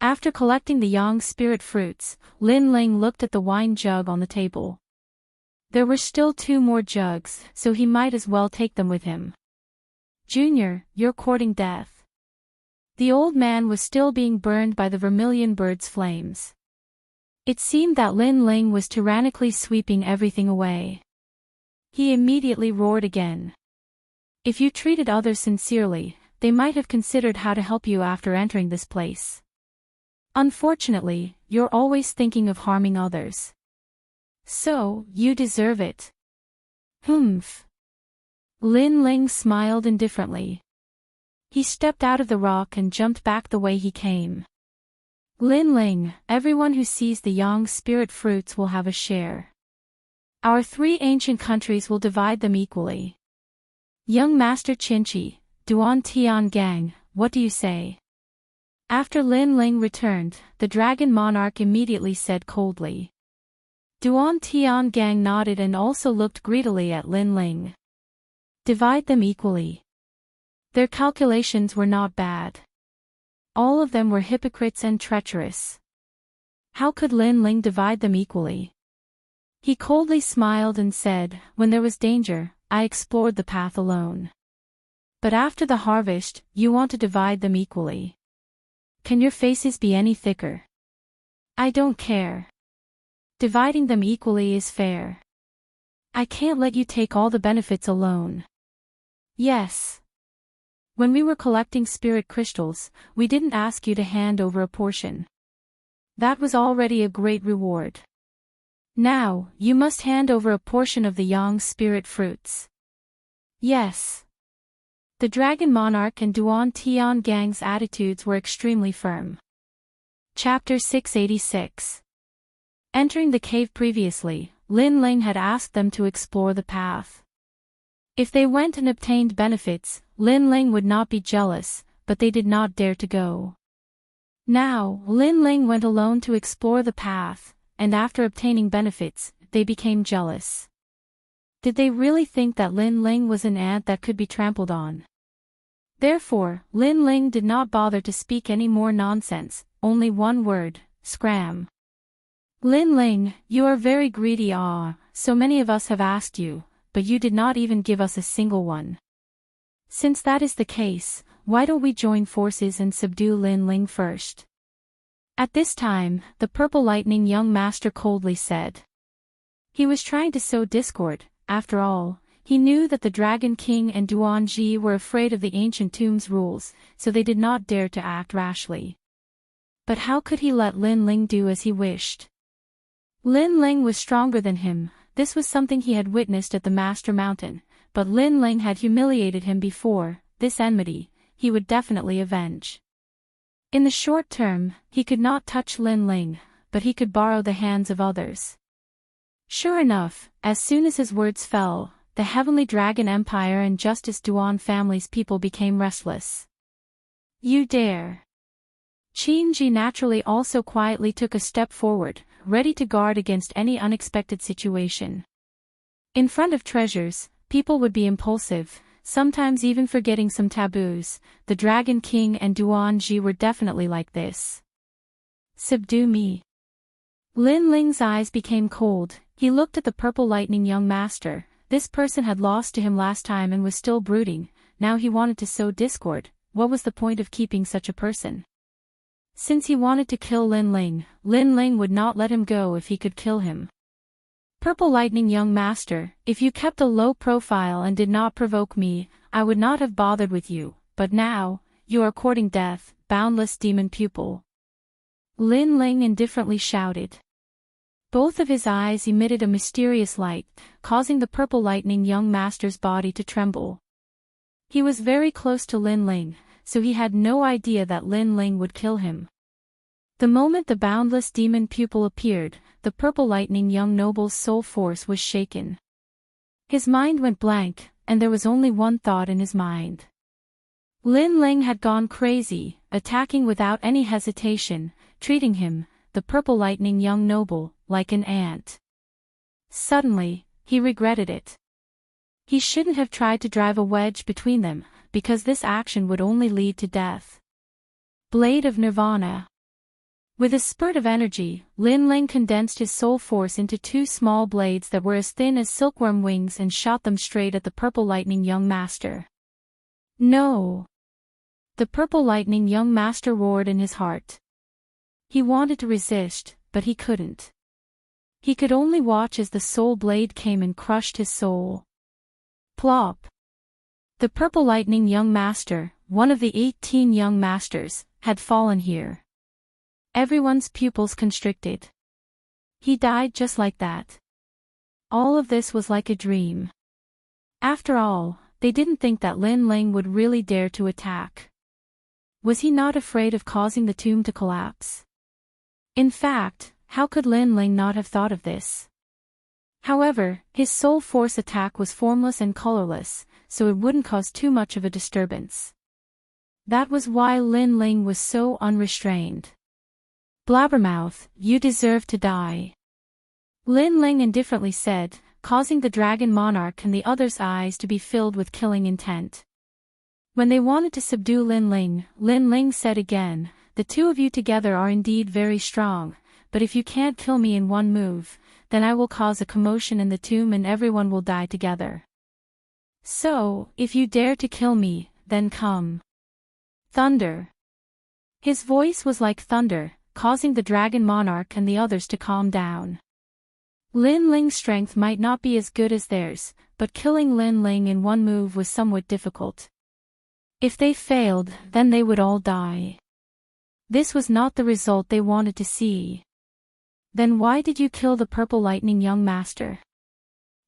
After collecting the yang spirit fruits, Lin Ling looked at the wine jug on the table. There were still 2 more jugs, so he might as well take them with him. Junior, you're courting death. The old man was still being burned by the vermilion bird's flames. It seemed that Lin Ling was tyrannically sweeping everything away. He immediately roared again. If you treated others sincerely, they might have considered how to help you after entering this place. Unfortunately, you're always thinking of harming others. So, you deserve it. Humph. Lin Ling smiled indifferently. He stepped out of the rock and jumped back the way he came. Lin Ling, everyone who sees the yang spirit fruits will have a share. Our 3 ancient countries will divide them equally. Young Master Qinchi, Duan Tiangang, what do you say? After Lin Ling returned, the dragon monarch immediately said coldly. Duan Tiangang nodded and also looked greedily at Lin Ling. Divide them equally. Their calculations were not bad. All of them were hypocrites and treacherous. How could Lin Ling divide them equally? He coldly smiled and said, when there was danger, I explored the path alone. But after the harvest, you want to divide them equally. Can your faces be any thicker? I don't care. Dividing them equally is fair. I can't let you take all the benefits alone. Yes. When we were collecting spirit crystals, we didn't ask you to hand over a portion. That was already a great reward. Now, you must hand over a portion of the yang spirit fruits. Yes. The Dragon Monarch and Duan Tian Gang's attitudes were extremely firm. Chapter 686. Entering the cave previously, Lin Ling had asked them to explore the path. If they went and obtained benefits, Lin Ling would not be jealous, but they did not dare to go. Now, Lin Ling went alone to explore the path, and after obtaining benefits, they became jealous. Did they really think that Lin Ling was an ant that could be trampled on? Therefore, Lin Ling did not bother to speak any more nonsense, only one word, scram. Lin Ling, you are very greedy. So many of us have asked you, but you did not even give us a single one. Since that is the case, why don't we join forces and subdue Lin Ling first? At this time, the Purple Lightning young master coldly said. He was trying to sow discord. After all, he knew that the Dragon King and Duan Ji were afraid of the ancient tomb's rules, so they did not dare to act rashly. But how could he let Lin Ling do as he wished? Lin Ling was stronger than him. This was something he had witnessed at the Master Mountain, but Lin Ling had humiliated him before. This enmity, he would definitely avenge. In the short term, he could not touch Lin Ling, but he could borrow the hands of others. Sure enough, as soon as his words fell, the Heavenly Dragon Empire and Justice Duan family's people became restless. You dare. Qin Ji naturally also quietly took a step forward, ready to guard against any unexpected situation. In front of treasures, people would be impulsive, sometimes even forgetting some taboos. The Dragon King and Duan Ji were definitely like this. Subdue me. Lin Ling's eyes became cold. He looked at the Purple Lightning young master. This person had lost to him last time and was still brooding. Now he wanted to sow discord. What was the point of keeping such a person? Since he wanted to kill Lin Ling would not let him go if he could kill him. Purple Lightning young master, if you kept a low profile and did not provoke me, I would not have bothered with you, but now, you are courting death, boundless demon pupil. Lin Ling indifferently shouted. Both of his eyes emitted a mysterious light, causing the Purple Lightning young master's body to tremble. He was very close to Lin Ling, so he had no idea that Lin Ling would kill him. The moment the boundless demon pupil appeared, the Purple Lightning young noble's soul force was shaken. His mind went blank, and there was only one thought in his mind. Lin Ling had gone crazy, attacking without any hesitation, treating him, the Purple Lightning young noble, like an ant. Suddenly, he regretted it. He shouldn't have tried to drive a wedge between them, because this action would only lead to death. Blade of Nirvana. With a spurt of energy, Lin Ling condensed his soul force into two small blades that were as thin as silkworm wings and shot them straight at the Purple Lightning young master. No! The Purple Lightning young master roared in his heart. He wanted to resist, but he couldn't. He could only watch as the soul blade came and crushed his soul. Plop! The Purple Lightning young master, one of the 18 young masters, had fallen here. Everyone's pupils constricted. He died just like that. All of this was like a dream. After all, they didn't think that Lin Ling would really dare to attack. Was he not afraid of causing the tomb to collapse? In fact, how could Lin Ling not have thought of this? However, his soul force attack was formless and colorless, so it wouldn't cause too much of a disturbance. That was why Lin Ling was so unrestrained. Blabbermouth, you deserve to die. Lin Ling indifferently said, causing the Dragon Monarch and the others' eyes to be filled with killing intent. When they wanted to subdue Lin Ling said again, the two of you together are indeed very strong, but if you can't kill me in one move, then I will cause a commotion in the tomb and everyone will die together. So, if you dare to kill me, then come. Thunder. His voice was like thunder, causing the Dragon Monarch and the others to calm down. Lin Ling's strength might not be as good as theirs, but killing Lin Ling in one move was somewhat difficult. If they failed, then they would all die. This was not the result they wanted to see. Then why did you kill the Purple Lightning young master?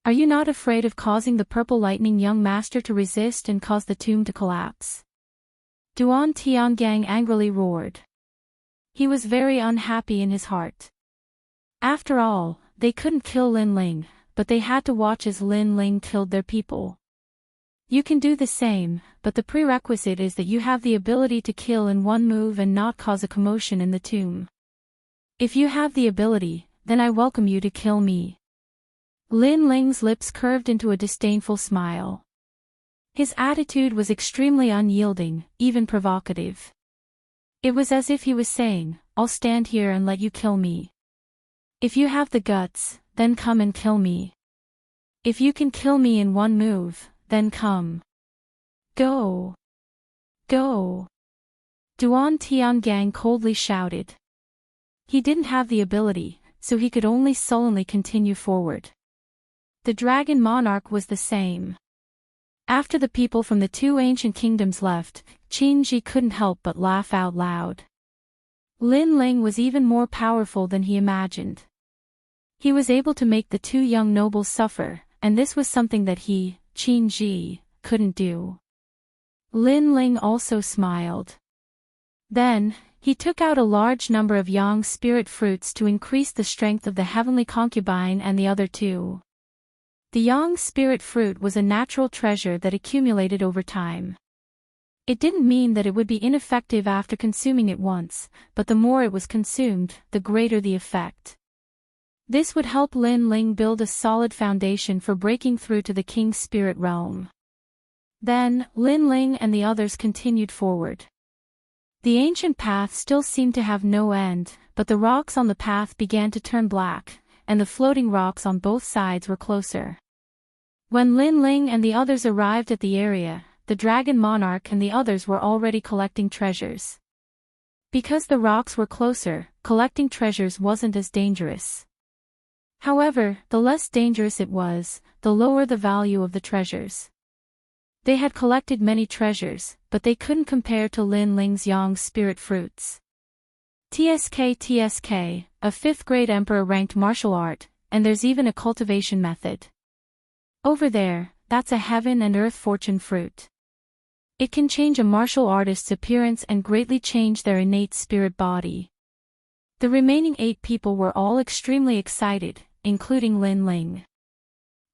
Are you not afraid of causing the Purple Lightning young master to resist and cause the tomb to collapse? Duan Tiangang angrily roared. He was very unhappy in his heart. After all, they couldn't kill Lin Ling, but they had to watch as Lin Ling killed their people. You can do the same, but the prerequisite is that you have the ability to kill in one move and not cause a commotion in the tomb. If you have the ability, then I welcome you to kill me. Lin Ling's lips curved into a disdainful smile. His attitude was extremely unyielding, even provocative. It was as if he was saying, I'll stand here and let you kill me. If you have the guts, then come and kill me. If you can kill me in one move, then come. Go. Go. Duan Tiangang coldly shouted. He didn't have the ability, so he could only sullenly continue forward. The dragon monarch was the same. After the people from the two ancient kingdoms left, Qin Ji couldn't help but laugh out loud. Lin Ling was even more powerful than he imagined. He was able to make the two young nobles suffer, and this was something that he, Qin Ji, couldn't do. Lin Ling also smiled. Then, he took out a large number of yang spirit fruits to increase the strength of the heavenly concubine and the other two. The yang spirit fruit was a natural treasure that accumulated over time. It didn't mean that it would be ineffective after consuming it once, but the more it was consumed, the greater the effect. This would help Lin Ling build a solid foundation for breaking through to the king's spirit realm. Then, Lin Ling and the others continued forward. The ancient path still seemed to have no end, but the rocks on the path began to turn black, and the floating rocks on both sides were closer. When Lin Ling and the others arrived at the area, the dragon monarch and the others were already collecting treasures. Because the rocks were closer, collecting treasures wasn't as dangerous. However, the less dangerous it was, the lower the value of the treasures. They had collected many treasures, but they couldn't compare to Lin Ling's yang spirit fruits. TSK, a 5th grade emperor ranked martial art, and there's even a cultivation method. Over there, that's a heaven and earth fortune fruit. It can change a martial artist's appearance and greatly change their innate spirit body. The remaining 8 people were all extremely excited, including Lin Ling.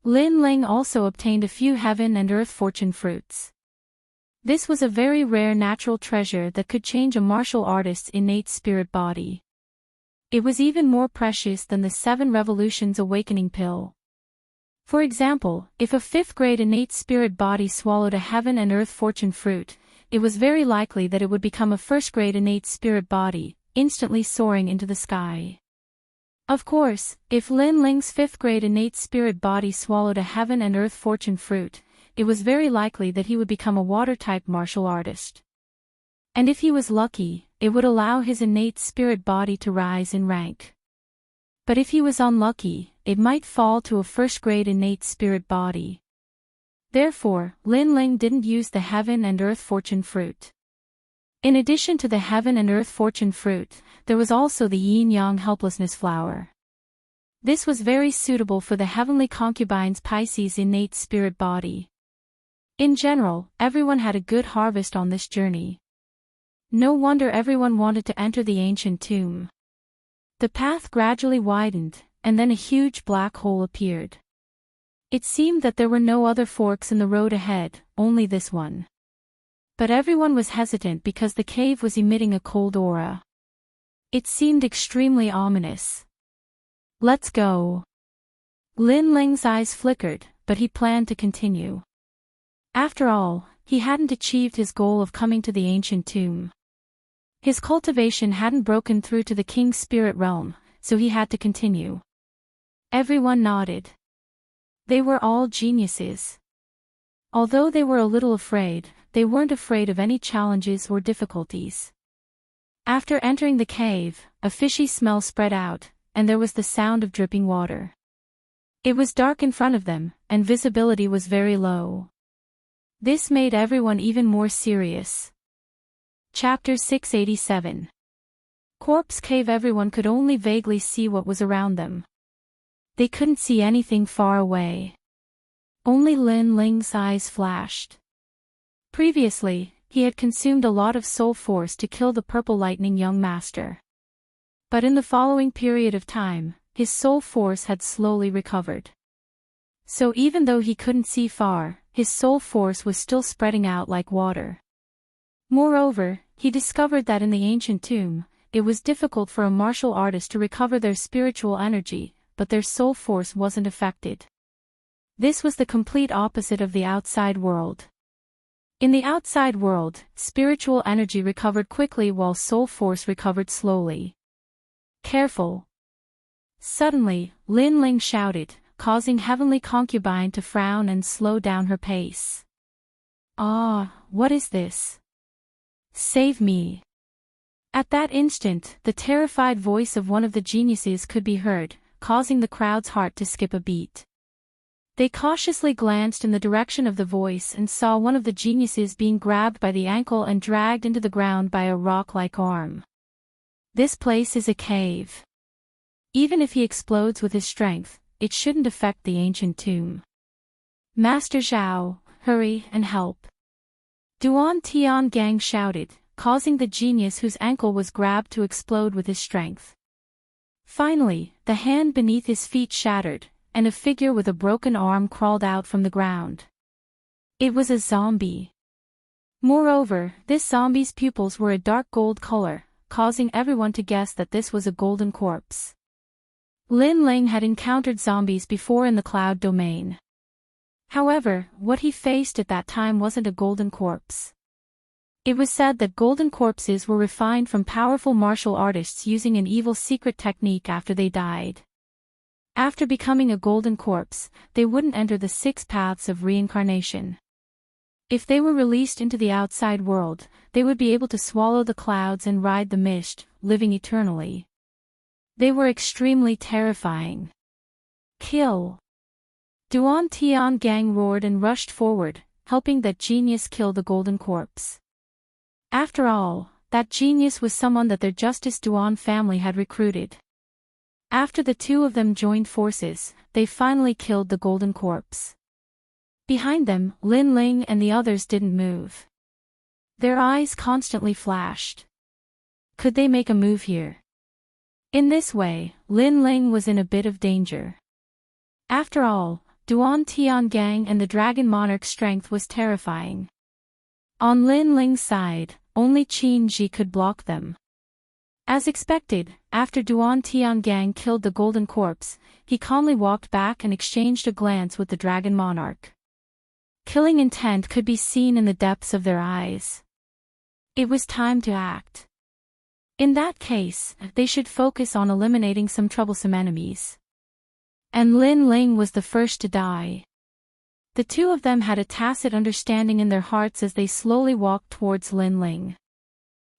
Lin Ling also obtained a few heaven and earth fortune fruits. This was a very rare natural treasure that could change a martial artist's innate spirit body. It was even more precious than the 7 revolutions awakening pill. For example, if a 5th grade innate spirit body swallowed a heaven and earth fortune fruit, it was very likely that it would become a 1st grade innate spirit body, instantly soaring into the sky. Of course, if Lin Ling's 5th grade innate spirit body swallowed a heaven and earth fortune fruit, it was very likely that he would become a water-type martial artist. And if he was lucky, it would allow his innate spirit body to rise in rank. But if he was unlucky, it might fall to a 1st grade innate spirit body. Therefore, Lin Ling didn't use the heaven and earth fortune fruit. In addition to the heaven and earth fortune fruit, there was also the yin-yang helplessness flower. This was very suitable for the heavenly concubine's Pisces innate spirit body. In general, everyone had a good harvest on this journey. No wonder everyone wanted to enter the ancient tomb. The path gradually widened, and then a huge black hole appeared. It seemed that there were no other forks in the road ahead, only this one. But everyone was hesitant because the cave was emitting a cold aura. It seemed extremely ominous. Let's go. Lin Ling's eyes flickered, but he planned to continue. After all, he hadn't achieved his goal of coming to the ancient tomb. His cultivation hadn't broken through to the king's spirit realm, so he had to continue. Everyone nodded. They were all geniuses. Although they were a little afraid, they weren't afraid of any challenges or difficulties. After entering the cave, a fishy smell spread out, and there was the sound of dripping water. It was dark in front of them, and visibility was very low. This made everyone even more serious. Chapter 687. Corpse Cave. Everyone could only vaguely see what was around them. They couldn't see anything far away. Only Lin Ling's eyes flashed. Previously, he had consumed a lot of soul force to kill the Purple Lightning young master. But in the following period of time, his soul force had slowly recovered. So even though he couldn't see far, his soul force was still spreading out like water. Moreover, he discovered that in the ancient tomb, it was difficult for a martial artist to recover their spiritual energy, but their soul force wasn't affected. This was the complete opposite of the outside world. In the outside world, spiritual energy recovered quickly while soul force recovered slowly. Careful! Suddenly, Lin Ling shouted, causing Heavenly Concubine to frown and slow down her pace. Ah, what is this? Save me! At that instant, the terrified voice of one of the geniuses could be heard, causing the crowd's heart to skip a beat. They cautiously glanced in the direction of the voice and saw one of the geniuses being grabbed by the ankle and dragged into the ground by a rock-like arm. This place is a cave. Even if he explodes with his strength, it shouldn't affect the ancient tomb. Master Zhao, hurry and help! Duan Tiangang shouted, causing the genius whose ankle was grabbed to explode with his strength. Finally, the hand beneath his feet shattered, and a figure with a broken arm crawled out from the ground. It was a zombie. Moreover, this zombie's pupils were a dark gold color, causing everyone to guess that this was a golden corpse. Lin Ling had encountered zombies before in the cloud domain. However, what he faced at that time wasn't a golden corpse. It was said that golden corpses were refined from powerful martial artists using an evil secret technique after they died. After becoming a golden corpse, they wouldn't enter the 6 paths of reincarnation. If they were released into the outside world, they would be able to swallow the clouds and ride the mist, living eternally. They were extremely terrifying. Kill! Duan Tiangang roared and rushed forward, helping that genius kill the golden corpse. After all, that genius was someone that their Justice Duan family had recruited. After the two of them joined forces, they finally killed the golden corpse. Behind them, Lin Ling and the others didn't move. Their eyes constantly flashed. Could they make a move here? In this way, Lin Ling was in a bit of danger. After all, Duan Tiangang and the Dragon Monarch's strength was terrifying. On Lin Ling's side, only Qin Ji could block them. As expected, after Duan Tiangang killed the golden corpse, he calmly walked back and exchanged a glance with the Dragon Monarch. Killing intent could be seen in the depths of their eyes. It was time to act. In that case, they should focus on eliminating some troublesome enemies. And Lin Ling was the first to die. The two of them had a tacit understanding in their hearts as they slowly walked towards Lin Ling.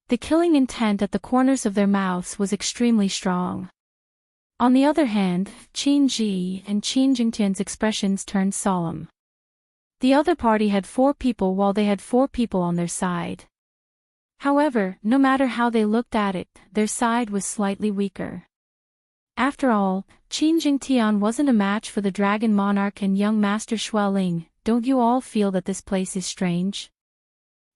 The killing intent at the corners of their mouths was extremely strong. On the other hand, Qin Ji and Qin Jingtian's expressions turned solemn. The other party had 4 people while they had 4 people on their side. However, no matter how they looked at it, their side was slightly weaker. After all, Qin Jingtian wasn't a match for the Dragon Monarch and young Master Xueling. Don't you all feel that this place is strange?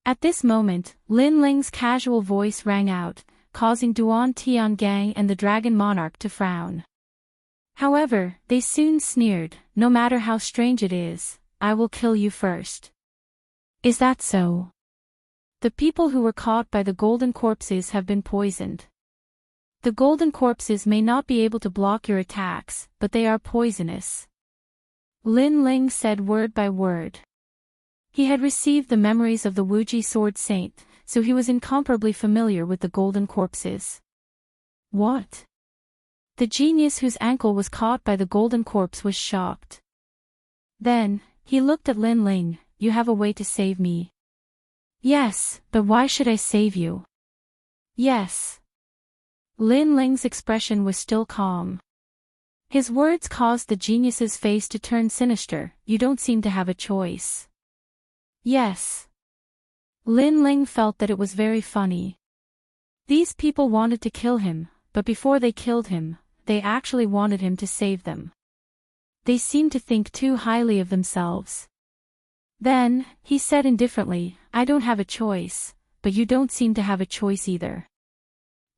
At this moment, Lin Ling's casual voice rang out, causing Duan Tiangang and the Dragon Monarch to frown. However, they soon sneered, no matter how strange it is, I will kill you first. Is that so? The people who were caught by the golden corpses have been poisoned. The golden corpses may not be able to block your attacks, but they are poisonous. Lin Ling said word by word. He had received the memories of the Wuji Sword Saint, so he was incomparably familiar with the golden corpses. What? The genius whose ankle was caught by the golden corpse was shocked. Then, he looked at Lin Ling, you have a way to save me. Yes, but why should I save you? Yes. Lin Ling's expression was still calm. His words caused the genius's face to turn sinister, you don't seem to have a choice. Yes. Lin Ling felt that it was very funny. These people wanted to kill him, but before they killed him, they actually wanted him to save them. They seemed to think too highly of themselves. Then, he said indifferently, I don't have a choice, but you don't seem to have a choice either.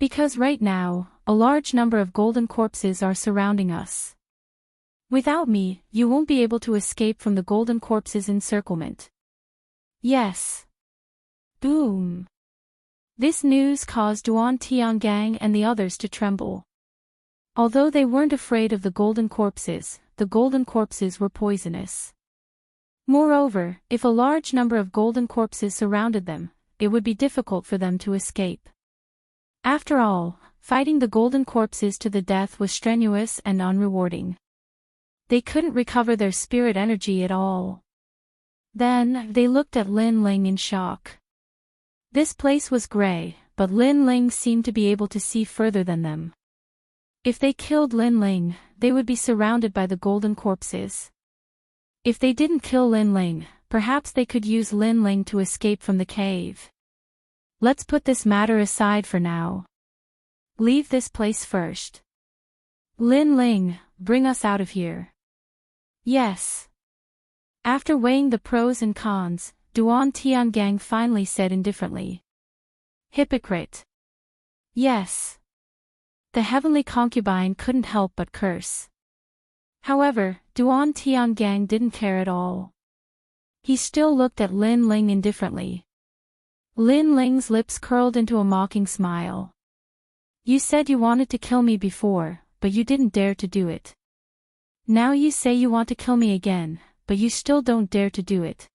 Because right now, a large number of golden corpses are surrounding us. Without me, you won't be able to escape from the golden corpses' encirclement. Yes. Boom. This news caused Duan Tiangang and the others to tremble. Although they weren't afraid of the golden corpses were poisonous. Moreover, if a large number of golden corpses surrounded them, it would be difficult for them to escape. After all, fighting the golden corpses to the death was strenuous and unrewarding. They couldn't recover their spirit energy at all. Then, they looked at Lin Ling in shock. This place was gray, but Lin Ling seemed to be able to see further than them. If they killed Lin Ling, they would be surrounded by the golden corpses. If they didn't kill Lin Ling, perhaps they could use Lin Ling to escape from the cave. Let's put this matter aside for now. Leave this place first. Lin Ling, bring us out of here. Yes. After weighing the pros and cons, Duan Tiangang finally said indifferently. Hypocrite. Yes. The heavenly concubine couldn't help but curse. However, Duan Tiangang didn't care at all. He still looked at Lin Ling indifferently. Lin Ling's lips curled into a mocking smile. You said you wanted to kill me before, but you didn't dare to do it. Now you say you want to kill me again, but you still don't dare to do it.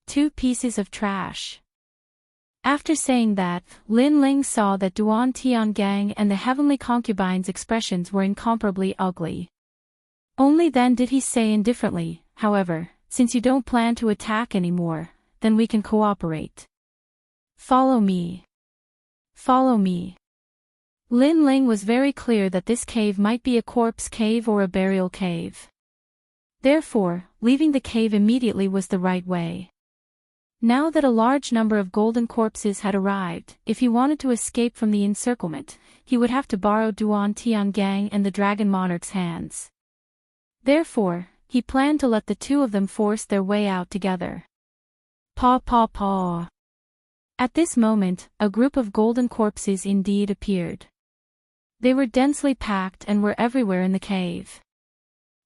2 pieces of trash. After saying that, Lin Ling saw that Duan Tiangang and the heavenly concubine's expressions were incomparably ugly. Only then did he say indifferently, however, since you don't plan to attack anymore, then we can cooperate. Follow me. Follow me. Lin Ling was very clear that this cave might be a corpse cave or a burial cave. Therefore, leaving the cave immediately was the right way. Now that a large number of golden corpses had arrived, if he wanted to escape from the encirclement, he would have to borrow Duan Tiangang and the Dragon Monarch's hands. Therefore, he planned to let the 2 of them force their way out together. Paw paw paw. At this moment, a group of golden corpses indeed appeared. They were densely packed and were everywhere in the cave.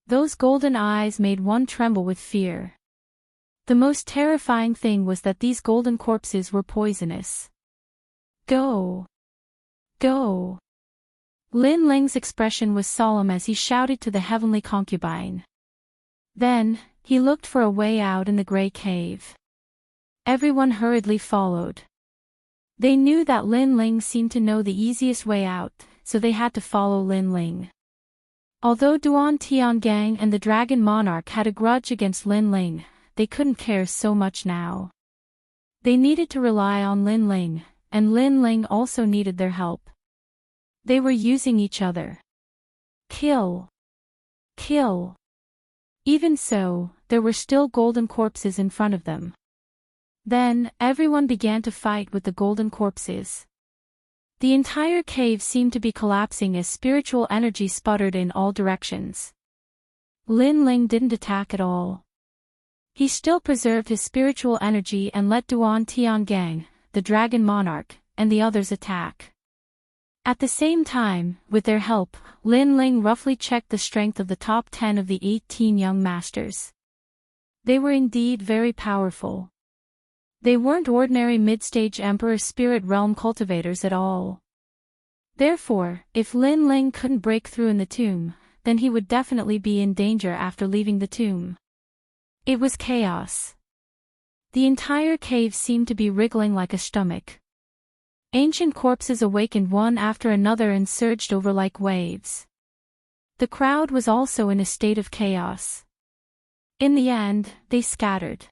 Those golden eyes made one tremble with fear. The most terrifying thing was that these golden corpses were poisonous. Go! Go! Lin Ling's expression was solemn as he shouted to the heavenly concubine. Then, he looked for a way out in the gray cave. Everyone hurriedly followed. They knew that Lin Ling seemed to know the easiest way out, so they had to follow Lin Ling. Although Duan Tiangang and the Dragon Monarch had a grudge against Lin Ling, they couldn't care so much now. They needed to rely on Lin Ling, and Lin Ling also needed their help. They were using each other. Kill. Kill. Even so, there were still golden corpses in front of them. Then, everyone began to fight with the golden corpses. The entire cave seemed to be collapsing as spiritual energy sputtered in all directions. Lin Ling didn't attack at all. He still preserved his spiritual energy and let Duan Tiangang, the Dragon Monarch, and the others attack. At the same time, with their help, Lin Ling roughly checked the strength of the top 10 of the 18 young masters. They were indeed very powerful. They weren't ordinary mid-stage Emperor Spirit Realm cultivators at all. Therefore, if Lin Ling couldn't break through in the tomb, then he would definitely be in danger after leaving the tomb. It was chaos. The entire cave seemed to be wriggling like a stomach. Ancient corpses awakened one after another and surged over like waves. The crowd was also in a state of chaos. In the end, they scattered.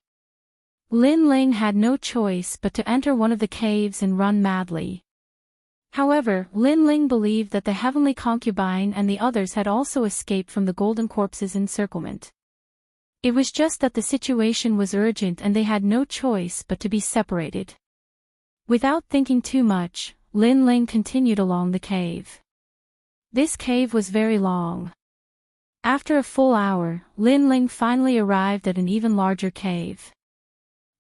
Lin Ling had no choice but to enter one of the caves and run madly. However, Lin Ling believed that the heavenly concubine and the others had also escaped from the golden corpse's encirclement. It was just that the situation was urgent and they had no choice but to be separated. Without thinking too much, Lin Ling continued along the cave. This cave was very long. After a full hour, Lin Ling finally arrived at an even larger cave.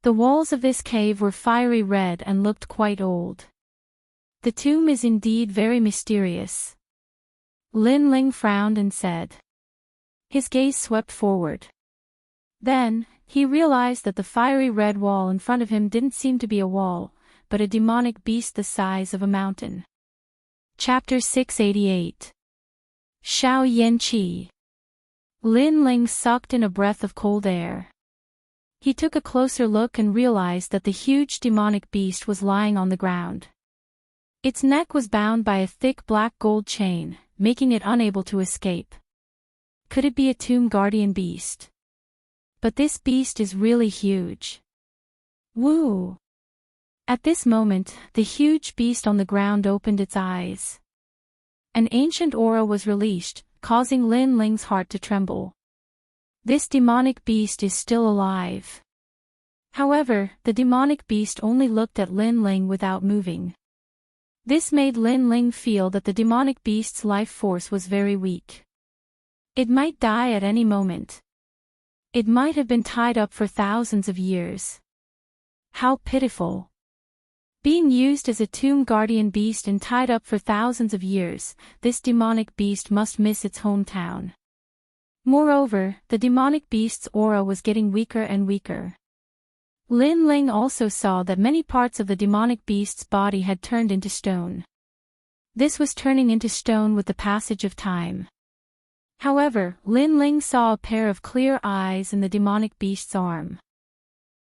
The walls of this cave were fiery red and looked quite old. The tomb is indeed very mysterious. Lin Ling frowned and said. His gaze swept forward. Then, he realized that the fiery red wall in front of him didn't seem to be a wall, but a demonic beast the size of a mountain. Chapter 688. Xiao Yan Qi. Lin Ling sucked in a breath of cold air. He took a closer look and realized that the huge demonic beast was lying on the ground. Its neck was bound by a thick black gold chain, making it unable to escape. Could it be a tomb guardian beast? But this beast is really huge. Woo! At this moment, the huge beast on the ground opened its eyes. An ancient aura was released, causing Lin Ling's heart to tremble. This demonic beast is still alive. However, the demonic beast only looked at Lin Ling without moving. This made Lin Ling feel that the demonic beast's life force was very weak. It might die at any moment. It might have been tied up for thousands of years. How pitiful. Being used as a tomb guardian beast and tied up for thousands of years, this demonic beast must miss its hometown. Moreover, the demonic beast's aura was getting weaker and weaker. Lin Ling also saw that many parts of the demonic beast's body had turned into stone. This was turning into stone with the passage of time. However, Lin Ling saw a pair of clear eyes in the demonic beast's arm.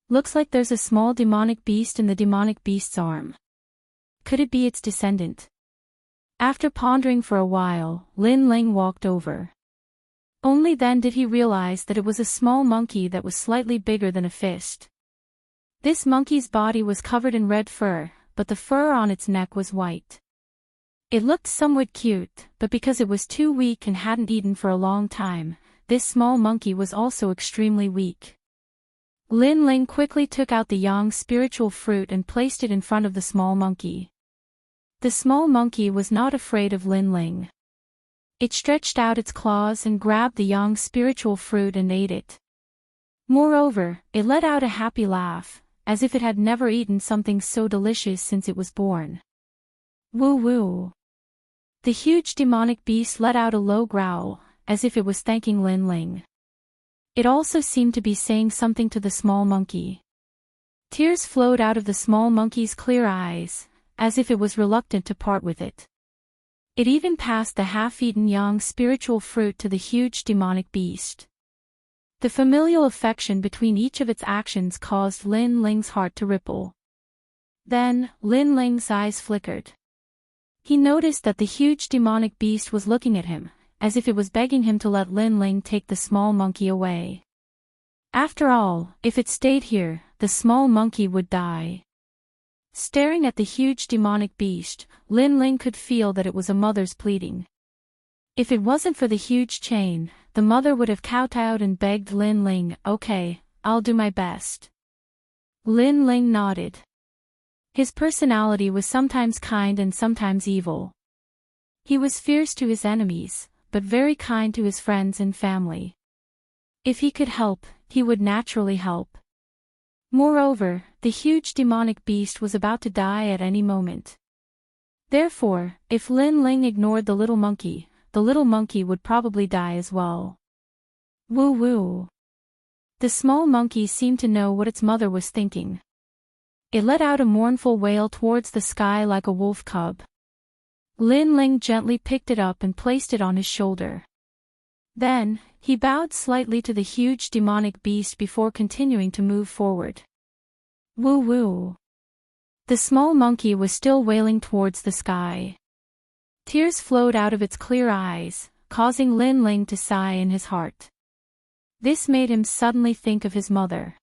Looks like there's a small demonic beast in the demonic beast's arm. Could it be its descendant? After pondering for a while, Lin Ling walked over. Only then did he realize that it was a small monkey that was slightly bigger than a fist. This monkey's body was covered in red fur, but the fur on its neck was white. It looked somewhat cute, but because it was too weak and hadn't eaten for a long time, this small monkey was also extremely weak. Lin Ling quickly took out the yang spiritual fruit and placed it in front of the small monkey. The small monkey was not afraid of Lin Ling. It stretched out its claws and grabbed the yang spiritual fruit and ate it. Moreover, it let out a happy laugh, as if it had never eaten something so delicious since it was born. Woo woo. The huge demonic beast let out a low growl, as if it was thanking Lin Ling. It also seemed to be saying something to the small monkey. Tears flowed out of the small monkey's clear eyes, as if it was reluctant to part with it. It even passed the half-eaten yang spiritual fruit to the huge demonic beast. The familial affection between each of its actions caused Lin Ling's heart to ripple. Then, Lin Ling's eyes flickered. He noticed that the huge demonic beast was looking at him, as if it was begging him to let Lin Ling take the small monkey away. After all, if it stayed here, the small monkey would die. Staring at the huge demonic beast, Lin Ling could feel that it was a mother's pleading. If it wasn't for the huge chain, the mother would have kowtowed and begged Lin Ling, "Okay, I'll do my best." Lin Ling nodded. His personality was sometimes kind and sometimes evil. He was fierce to his enemies, but very kind to his friends and family. If he could help, he would naturally help. Moreover, the huge demonic beast was about to die at any moment. Therefore, if Lin Ling ignored the little monkey would probably die as well. Woo woo. The small monkey seemed to know what its mother was thinking. It let out a mournful wail towards the sky like a wolf cub. Lin Ling gently picked it up and placed it on his shoulder. Then, he bowed slightly to the huge demonic beast before continuing to move forward. Woo woo. The small monkey was still wailing towards the sky. Tears flowed out of its clear eyes, causing Lin Ling to sigh in his heart. This made him suddenly think of his mother.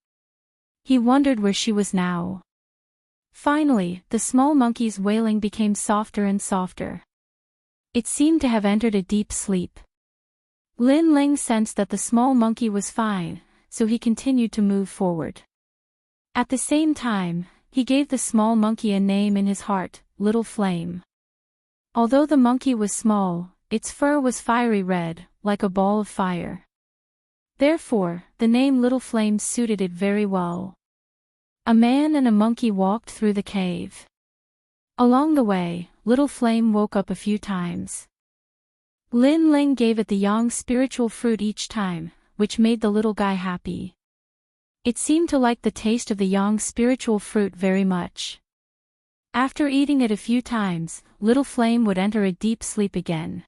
He wondered where she was now. Finally, the small monkey's wailing became softer and softer. It seemed to have entered a deep sleep. Lin Ling sensed that the small monkey was fine, so he continued to move forward. At the same time, he gave the small monkey a name in his heart, Little Flame. Although the monkey was small, its fur was fiery red, like a ball of fire. Therefore, the name Little Flame suited it very well. A man and a monkey walked through the cave. Along the way, Little Flame woke up a few times. Lin Ling gave it the yang spiritual fruit each time, which made the little guy happy. It seemed to like the taste of the yang spiritual fruit very much. After eating it a few times, Little Flame would enter a deep sleep again.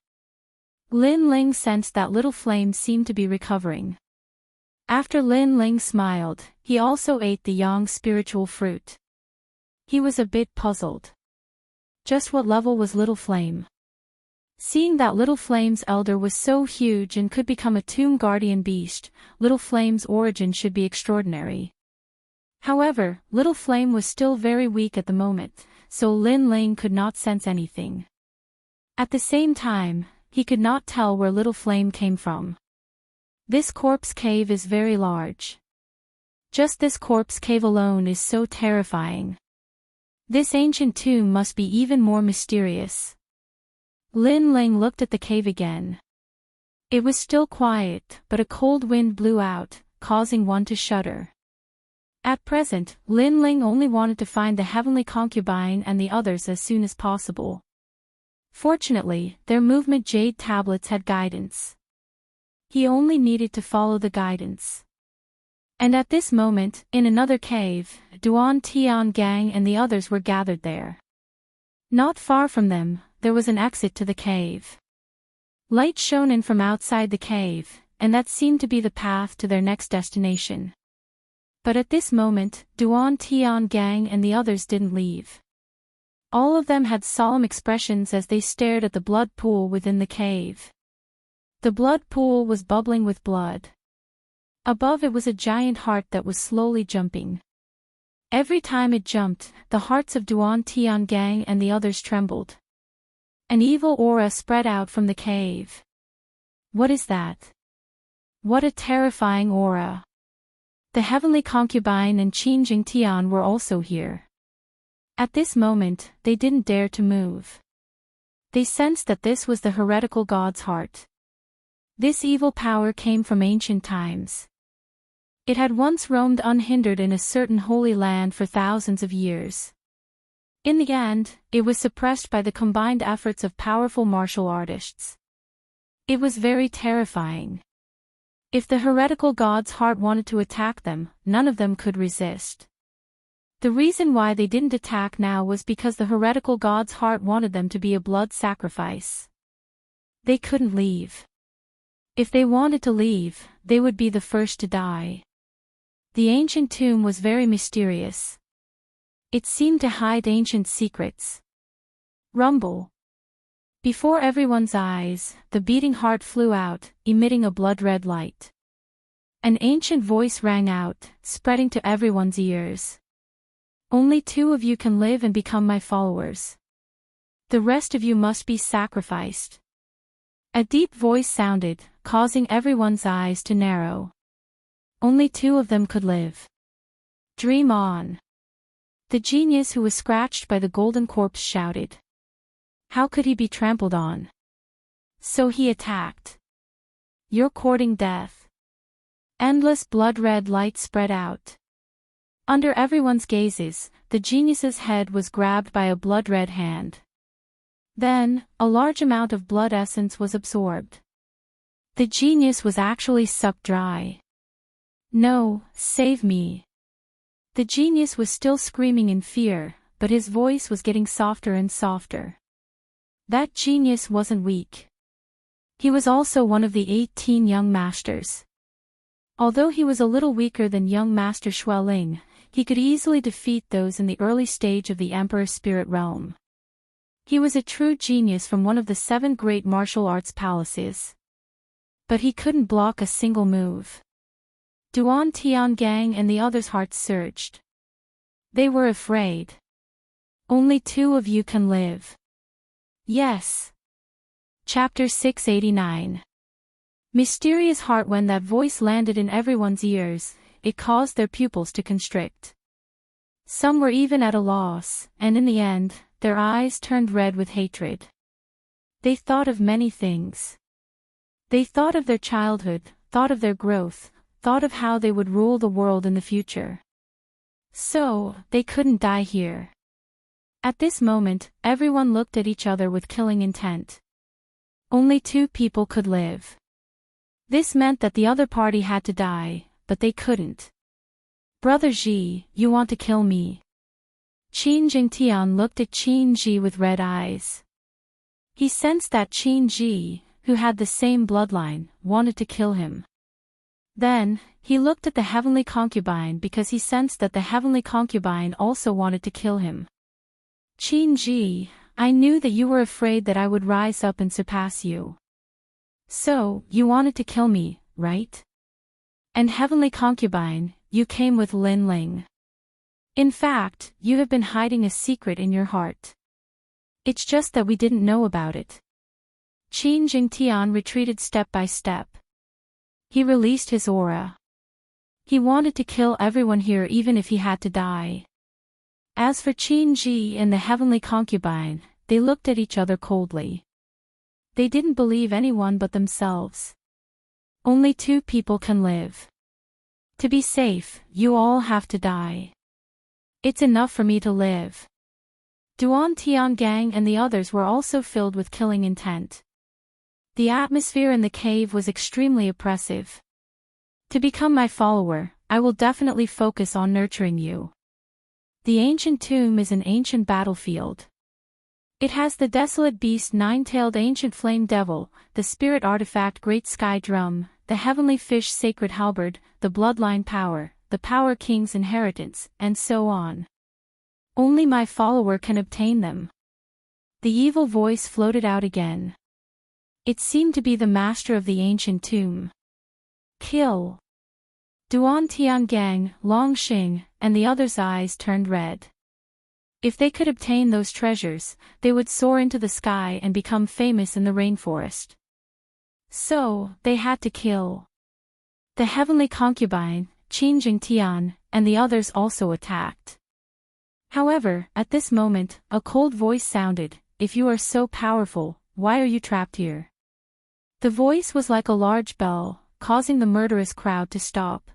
Lin Ling sensed that Little Flame seemed to be recovering. After Lin Ling smiled, he also ate the yang spiritual fruit. He was a bit puzzled. Just what level was Little Flame? Seeing that Little Flame's elder was so huge and could become a tomb guardian beast, Little Flame's origin should be extraordinary. However, Little Flame was still very weak at the moment, so Lin Ling could not sense anything. At the same time, he could not tell where Little Flame came from. This corpse cave is very large. Just this corpse cave alone is so terrifying. This ancient tomb must be even more mysterious. Lin Ling looked at the cave again. It was still quiet, but a cold wind blew out, causing one to shudder. At present, Lin Ling only wanted to find the heavenly concubine and the others as soon as possible. Fortunately, their movement jade tablets had guidance. He only needed to follow the guidance. And at this moment, in another cave, Duan Tian Gang and the others were gathered there. Not far from them, there was an exit to the cave. Light shone in from outside the cave, and that seemed to be the path to their next destination. But at this moment, Duan Tian Gang and the others didn't leave. All of them had solemn expressions as they stared at the blood pool within the cave. The blood pool was bubbling with blood. Above it was a giant heart that was slowly jumping. Every time it jumped, the hearts of Duan Tian Gang and the others trembled. An evil aura spread out from the cave. What is that? What a terrifying aura. The heavenly concubine and Qin Jing Tian were also here. At this moment, they didn't dare to move. They sensed that this was the heretical god's heart. This evil power came from ancient times. It had once roamed unhindered in a certain holy land for thousands of years. In the end, it was suppressed by the combined efforts of powerful martial artists. It was very terrifying. If the heretical god's heart wanted to attack them, none of them could resist. The reason why they didn't attack now was because the heretical god's heart wanted them to be a blood sacrifice. They couldn't leave. If they wanted to leave, they would be the first to die. The ancient tomb was very mysterious. It seemed to hide ancient secrets. Rumble. Before everyone's eyes, the beating heart flew out, emitting a blood-red light. An ancient voice rang out, spreading to everyone's ears. Only 2 of you can live and become my followers. The rest of you must be sacrificed. A deep voice sounded, causing everyone's eyes to narrow. Only 2 of them could live. Dream on. The genius who was scratched by the golden corpse shouted. How could he be trampled on? So he attacked. You're courting death. Endless blood-red light spread out. Under everyone's gazes, the genius's head was grabbed by a blood-red hand. Then, a large amount of blood essence was absorbed. The genius was actually sucked dry. No, save me. The genius was still screaming in fear, but his voice was getting softer and softer. That genius wasn't weak. He was also one of the 18 young masters. Although he was a little weaker than young master Xueling, he could easily defeat those in the early stage of the Emperor's spirit realm. He was a true genius from one of the 7 great martial arts palaces. But he couldn't block a single move. Duan Tian Gang and the others' hearts surged. They were afraid. Only 2 of you can live. Yes. Chapter 689. Mysterious heart. When that voice landed in everyone's ears, it caused their pupils to constrict. Some were even at a loss, and in the end, their eyes turned red with hatred. They thought of many things. They thought of their childhood, thought of their growth, thought of how they would rule the world in the future. So, they couldn't die here. At this moment, everyone looked at each other with killing intent. Only 2 people could live. This meant that the other party had to die, but they couldn't. Brother Ji, you want to kill me? Qin Jingtian looked at Qin Ji with red eyes. He sensed that Qin Ji, who had the same bloodline, wanted to kill him. Then, he looked at the heavenly concubine because he sensed that the heavenly concubine also wanted to kill him. Qin Ji, I knew that you were afraid that I would rise up and surpass you. So, you wanted to kill me, right? And heavenly concubine, you came with Lin Ling. In fact, you have been hiding a secret in your heart. It's just that we didn't know about it. Qin Jingtian retreated step by step. He released his aura. He wanted to kill everyone here even if he had to die. As for Qin Ji and the heavenly concubine, they looked at each other coldly. They didn't believe anyone but themselves. Only 2 people can live. To be safe, you all have to die. It's enough for me to live. Duan Tiangang and the others were also filled with killing intent. The atmosphere in the cave was extremely oppressive. To become my follower, I will definitely focus on nurturing you. The ancient tomb is an ancient battlefield. It has the desolate beast 9-tailed ancient flame devil, the spirit artifact great sky drum, the heavenly fish sacred halberd, the bloodline power, the power king's inheritance, and so on. Only my follower can obtain them. The evil voice floated out again. It seemed to be the master of the ancient tomb. Kill. Duan Tiangang, Longxing, and the others' eyes turned red. If they could obtain those treasures, they would soar into the sky and become famous in the rainforest. So, they had to kill. The heavenly concubine, Qin Jingtian, and the others also attacked. However, at this moment, a cold voice sounded, if you are so powerful, why are you trapped here? The voice was like a large bell, causing the murderous crowd to stop.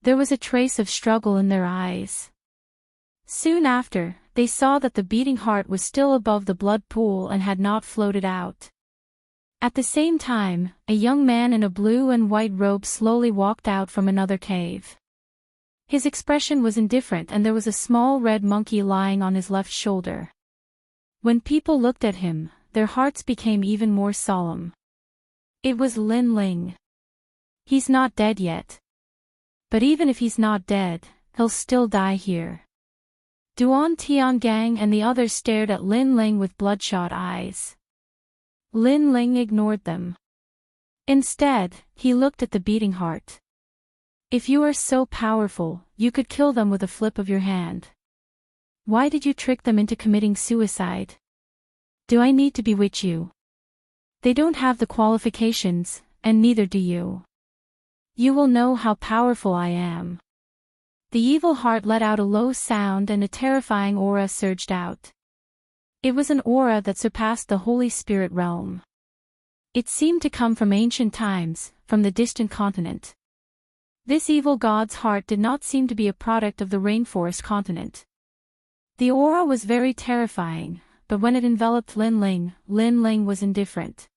There was a trace of struggle in their eyes. Soon after, they saw that the beating heart was still above the blood pool and had not floated out. At the same time, a young man in a blue and white robe slowly walked out from another cave. His expression was indifferent and there was a small red monkey lying on his left shoulder. When people looked at him, their hearts became even more solemn. It was Lin Ling. He's not dead yet. But even if he's not dead, he'll still die here. Duan Tiangang and the others stared at Lin Ling with bloodshot eyes. Lin Ling ignored them. Instead, he looked at the beating heart. If you are so powerful, you could kill them with a flip of your hand. Why did you trick them into committing suicide? Do I need to bewitch you? They don't have the qualifications, and neither do you. You will know how powerful I am. The evil heart let out a low sound and a terrifying aura surged out. It was an aura that surpassed the Holy Spirit realm. It seemed to come from ancient times, from the distant continent. This evil god's heart did not seem to be a product of the rainforest continent. The aura was very terrifying, but when it enveloped Lin Ling was indifferent.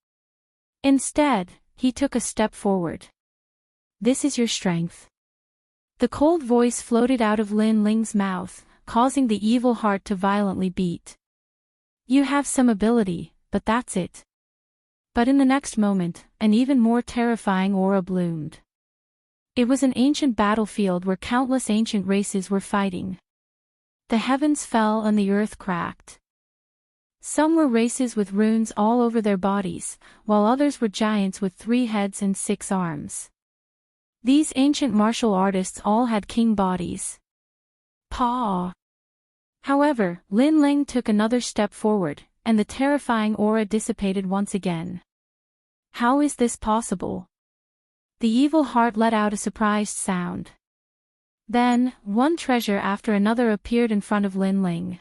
Instead, he took a step forward. This is your strength. The cold voice floated out of Lin Ling's mouth, causing the evil heart to violently beat. You have some ability, but that's it. But in the next moment, an even more terrifying aura bloomed. It was an ancient battlefield where countless ancient races were fighting. The heavens fell and the earth cracked. Some were races with runes all over their bodies, while others were giants with 3 heads and 6 arms. These ancient martial artists all had king bodies. Paw! However, Lin Ling took another step forward, and the terrifying aura dissipated once again. How is this possible? The evil heart let out a surprised sound. Then, one treasure after another appeared in front of Lin Ling.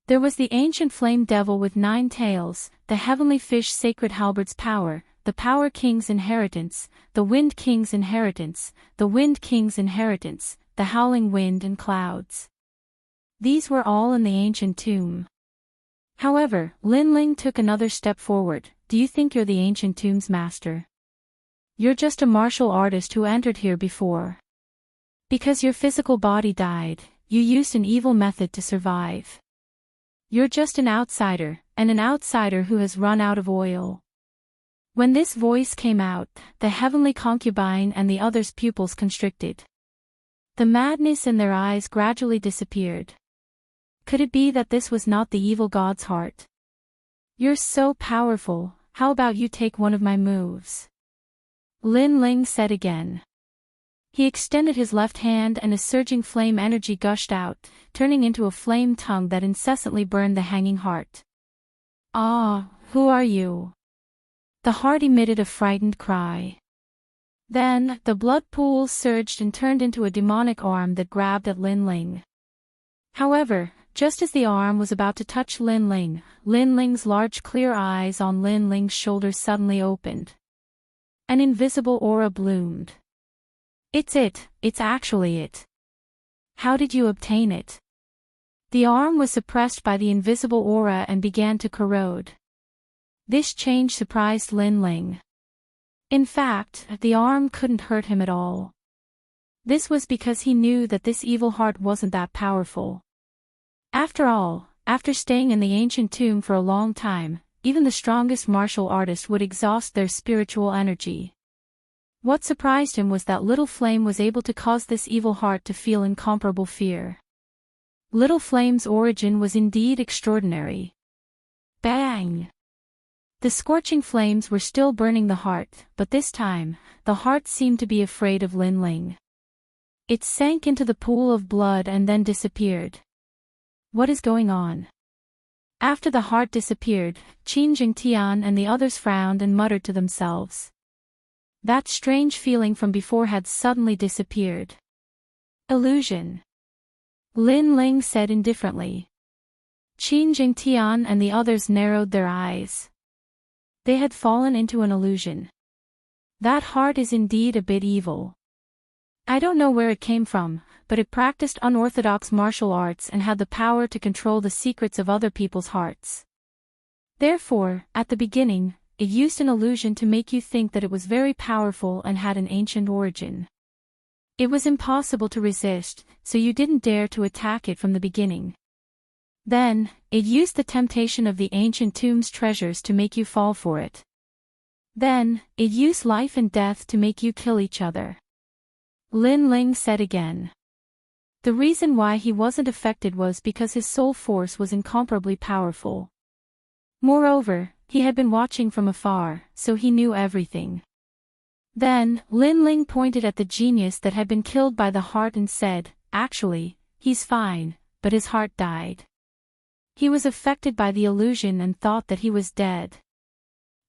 There was the ancient flame devil with 9 tails, the heavenly fish sacred halberd's power, the power king's inheritance, the wind king's inheritance, the wind king's inheritance, the howling wind and clouds. These were all in the ancient tomb. However, Lin Ling took another step forward. Do you think you're the ancient tomb's master? You're just a martial artist who entered here before. Because your physical body died, you used an evil method to survive. You're just an outsider, and an outsider who has run out of oil. When this voice came out, the heavenly concubine and the others' pupils constricted. The madness in their eyes gradually disappeared. Could it be that this was not the evil god's heart? You're so powerful, how about you take one of my moves? Lin Ling said again. He extended his left hand and a surging flame energy gushed out, turning into a flame tongue that incessantly burned the hanging heart. Ah, who are you? The heart emitted a frightened cry. Then, the blood pools surged and turned into a demonic arm that grabbed at Lin Ling. However, just as the arm was about to touch Lin Ling's large clear eyes on Lin Ling's shoulders suddenly opened. An invisible aura bloomed. It's actually it. How did you obtain it? The arm was suppressed by the invisible aura and began to corrode. This change surprised Lin Ling. In fact, the arm couldn't hurt him at all. This was because he knew that this evil heart wasn't that powerful. After all, after staying in the ancient tomb for a long time, even the strongest martial artist would exhaust their spiritual energy. What surprised him was that Little Flame was able to cause this evil heart to feel incomparable fear. Little Flame's origin was indeed extraordinary. Bang! The scorching flames were still burning the heart, but this time, the heart seemed to be afraid of Lin Ling. It sank into the pool of blood and then disappeared. What is going on? After the heart disappeared, Qin Jingtian and the others frowned and muttered to themselves. That strange feeling from before had suddenly disappeared. Illusion. Lin Ling said indifferently. Qin Jingtian and the others narrowed their eyes. They had fallen into an illusion. That heart is indeed a bit evil. I don't know where it came from, but it practiced unorthodox martial arts and had the power to control the secrets of other people's hearts. Therefore, at the beginning, it used an illusion to make you think that it was very powerful and had an ancient origin. It was impossible to resist, so you didn't dare to attack it from the beginning. Then, it used the temptation of the ancient tomb's treasures to make you fall for it. Then, it used life and death to make you kill each other. Lin Ling said again. The reason why he wasn't affected was because his soul force was incomparably powerful. Moreover, he had been watching from afar, so he knew everything. Then, Lin Ling pointed at the genius that had been killed by the heart and said, actually, he's fine, but his heart died. He was affected by the illusion and thought that he was dead.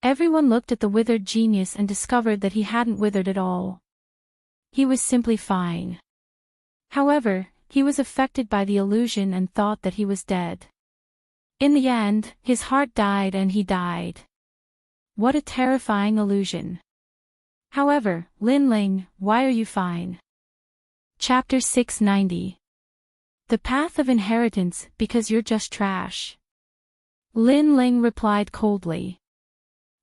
Everyone looked at the withered genius and discovered that he hadn't withered at all. He was simply fine. However, he was affected by the illusion and thought that he was dead. In the end, his heart died and he died. What a terrifying illusion. However, Lin Ling, why are you fine? Chapter 690. The Path of Inheritance, because you're just trash. Lin Ling replied coldly.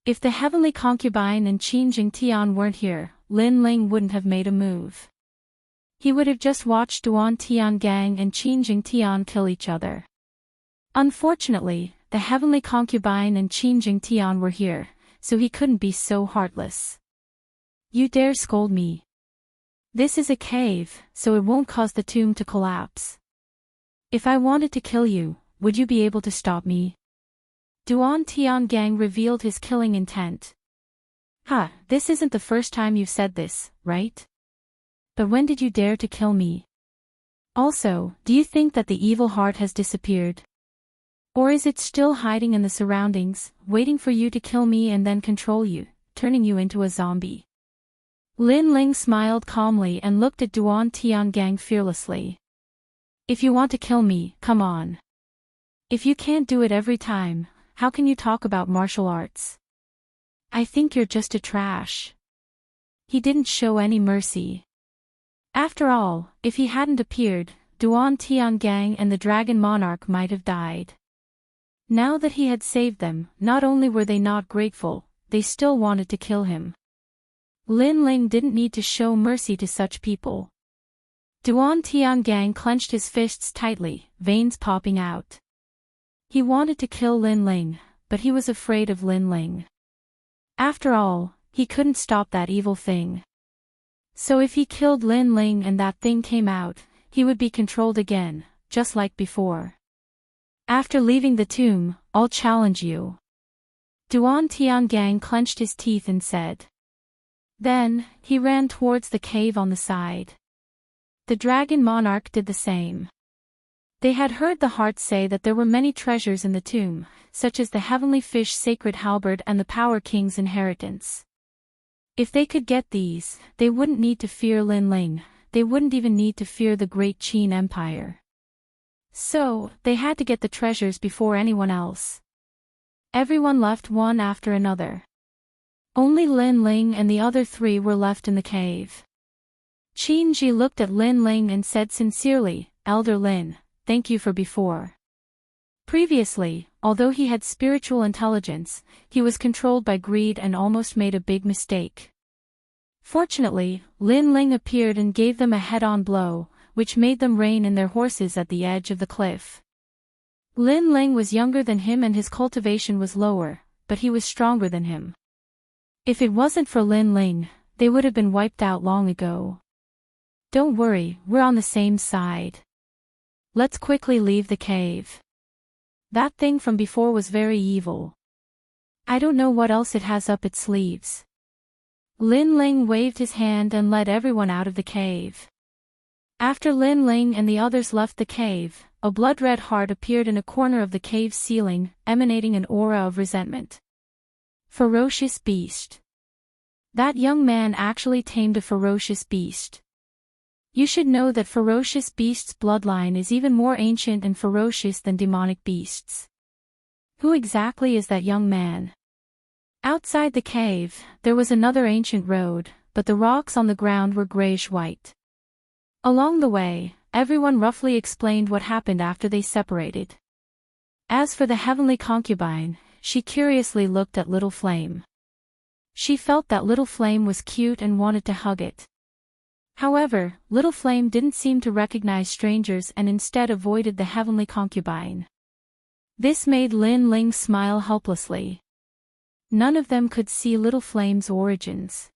If the heavenly concubine and Qin Jingtian weren't here, Lin Ling wouldn't have made a move. He would have just watched Duan Tiangang and Qin Jingtian kill each other. Unfortunately, the heavenly concubine and Qin Jingtian were here, so he couldn't be so heartless. You dare scold me? This is a cave, so it won't cause the tomb to collapse. If I wanted to kill you, would you be able to stop me? Duan Tiangang revealed his killing intent. This isn't the first time you've said this, right? But when did you dare to kill me? Also, do you think that the evil heart has disappeared? Or is it still hiding in the surroundings, waiting for you to kill me and then control you? turning you into a zombie. Lin Ling smiled calmly and looked at Duan Tiangang fearlessly. If you want to kill me, come on. If you can't do it every time, how can you talk about martial arts? I think you're just a trash. He didn't show any mercy. After all, if he hadn't appeared, Duan Tiangang and the Dragon Monarch might have died. Now that he had saved them, not only were they not grateful, they still wanted to kill him. Lin Ling didn't need to show mercy to such people. Duan Tiangang clenched his fists tightly, veins popping out. He wanted to kill Lin Ling, but he was afraid of Lin Ling. After all, he couldn't stop that evil thing. So if he killed Lin Ling and that thing came out, he would be controlled again, just like before. After leaving the tomb, I'll challenge you. Duan Tiangang clenched his teeth and said. Then, he ran towards the cave on the side. The Dragon Monarch did the same. They had heard the heart say that there were many treasures in the tomb, such as the heavenly fish sacred halberd and the Power King's inheritance. If they could get these, they wouldn't need to fear Lin Ling, they wouldn't even need to fear the great Qin Empire. So, they had to get the treasures before anyone else. Everyone left one after another. Only Lin Ling and the other three were left in the cave. Qin Ji looked at Lin Ling and said sincerely, Elder Lin, thank you for before. Previously, although he had spiritual intelligence, he was controlled by greed and almost made a big mistake. Fortunately, Lin Ling appeared and gave them a head-on blow, which made them rein in their horses at the edge of the cliff. Lin Ling was younger than him and his cultivation was lower, but he was stronger than him. If it wasn't for Lin Ling, they would have been wiped out long ago. Don't worry, we're on the same side. Let's quickly leave the cave. That thing from before was very evil. I don't know what else it has up its sleeves. Lin Ling waved his hand and led everyone out of the cave. After Lin Ling and the others left the cave, a blood-red heart appeared in a corner of the cave's ceiling, emanating an aura of resentment. Ferocious beast. That young man actually tamed a ferocious beast. You should know that ferocious beast's bloodline is even more ancient and ferocious than demonic beasts. Who exactly is that young man? Outside the cave, there was another ancient road, but the rocks on the ground were grayish-white. Along the way, everyone roughly explained what happened after they separated. As for the heavenly concubine, she curiously looked at Little Flame. She felt that Little Flame was cute and wanted to hug it. However, Little Flame didn't seem to recognize strangers and instead avoided the heavenly concubine. This made Lin Ling smile helplessly. None of them could see Little Flame's origins.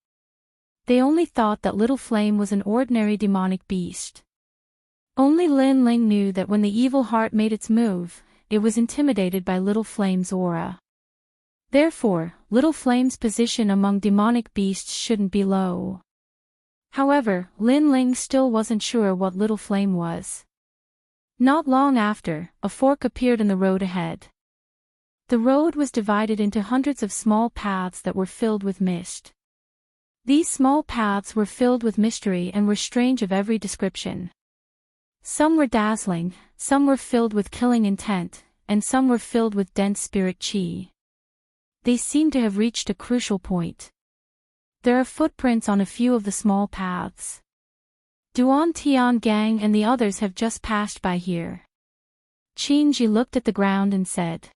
They only thought that Little Flame was an ordinary demonic beast. Only Lin Ling knew that when the evil heart made its move, it was intimidated by Little Flame's aura. Therefore, Little Flame's position among demonic beasts shouldn't be low. However, Lin Ling still wasn't sure what Little Flame was. Not long after, a fork appeared in the road ahead. The road was divided into hundreds of small paths that were filled with mist. These small paths were filled with mystery and were strange of every description. Some were dazzling, some were filled with killing intent, and some were filled with dense spirit chi. They seemed to have reached a crucial point. There are footprints on a few of the small paths. Duan Tiangang and the others have just passed by here. Qin Ji looked at the ground and said.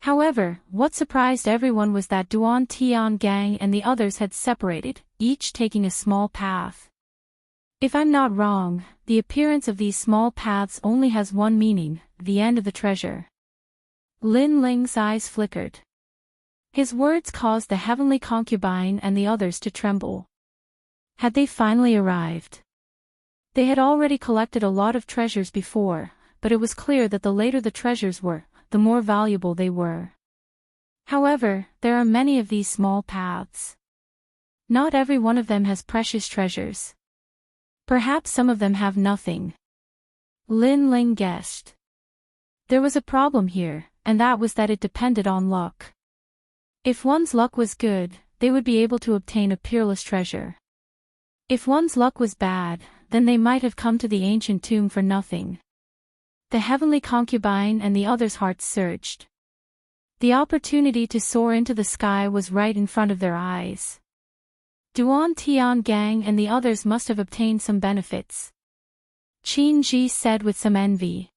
However, what surprised everyone was that Duan Tiangang and the others had separated, each taking a small path. If I'm not wrong, the appearance of these small paths only has one meaning, the end of the treasure. Lin Ling's eyes flickered. His words caused the heavenly concubine and the others to tremble. Had they finally arrived? They had already collected a lot of treasures before, but it was clear that the later the treasures were, the more valuable they were. However, there are many of these small paths. Not every one of them has precious treasures. Perhaps some of them have nothing. Lin Ling guessed. There was a problem here, and that was that it depended on luck. If one's luck was good, they would be able to obtain a peerless treasure. If one's luck was bad, then they might have come to the ancient tomb for nothing. The heavenly concubine and the others' hearts surged. The opportunity to soar into the sky was right in front of their eyes. Duan Tiangang and the others must have obtained some benefits, Qin Ji said with some envy.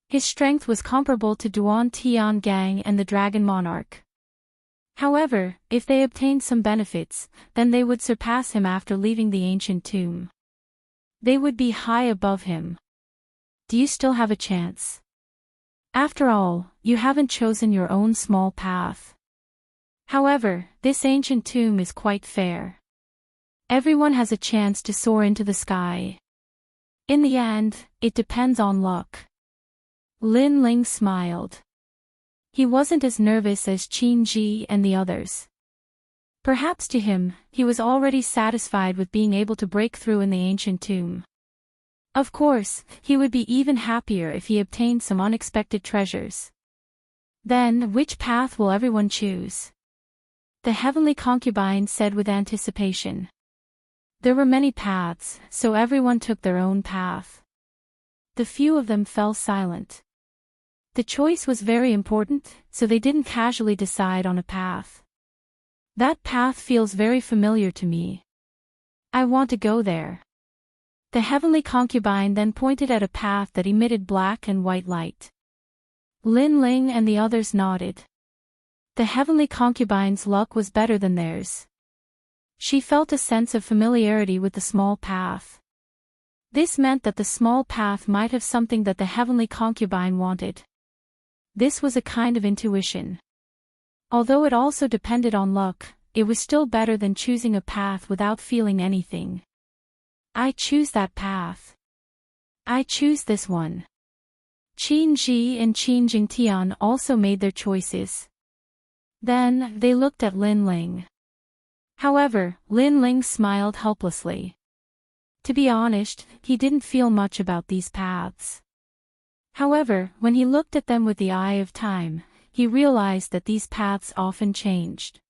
His strength was comparable to Duan Tiangang and the Dragon Monarch. However, if they obtained some benefits, then they would surpass him after leaving the ancient tomb. They would be high above him. Do you still have a chance? After all, you haven't chosen your own small path. However, this ancient tomb is quite fair. Everyone has a chance to soar into the sky. In the end, it depends on luck. Lin Ling smiled. He wasn't as nervous as Qin Ji and the others. Perhaps to him, he was already satisfied with being able to break through in the ancient tomb. Of course, he would be even happier if he obtained some unexpected treasures. Then, which path will everyone choose? The heavenly concubine said with anticipation. There were many paths, so everyone took their own path. The few of them fell silent. The choice was very important, so they didn't casually decide on a path. That path feels very familiar to me. I want to go there. The heavenly concubine then pointed at a path that emitted black and white light. Lin Ling and the others nodded. The heavenly concubine's luck was better than theirs. She felt a sense of familiarity with the small path. This meant that the small path might have something that the heavenly concubine wanted. This was a kind of intuition. Although it also depended on luck, it was still better than choosing a path without feeling anything. I choose that path. I choose this one. Qin Ji and Qin Jingtian also made their choices. Then, they looked at Lin Ling. However, Lin Ling smiled helplessly. To be honest, he didn't feel much about these paths. However, when he looked at them with the eye of time, he realized that these paths often changed.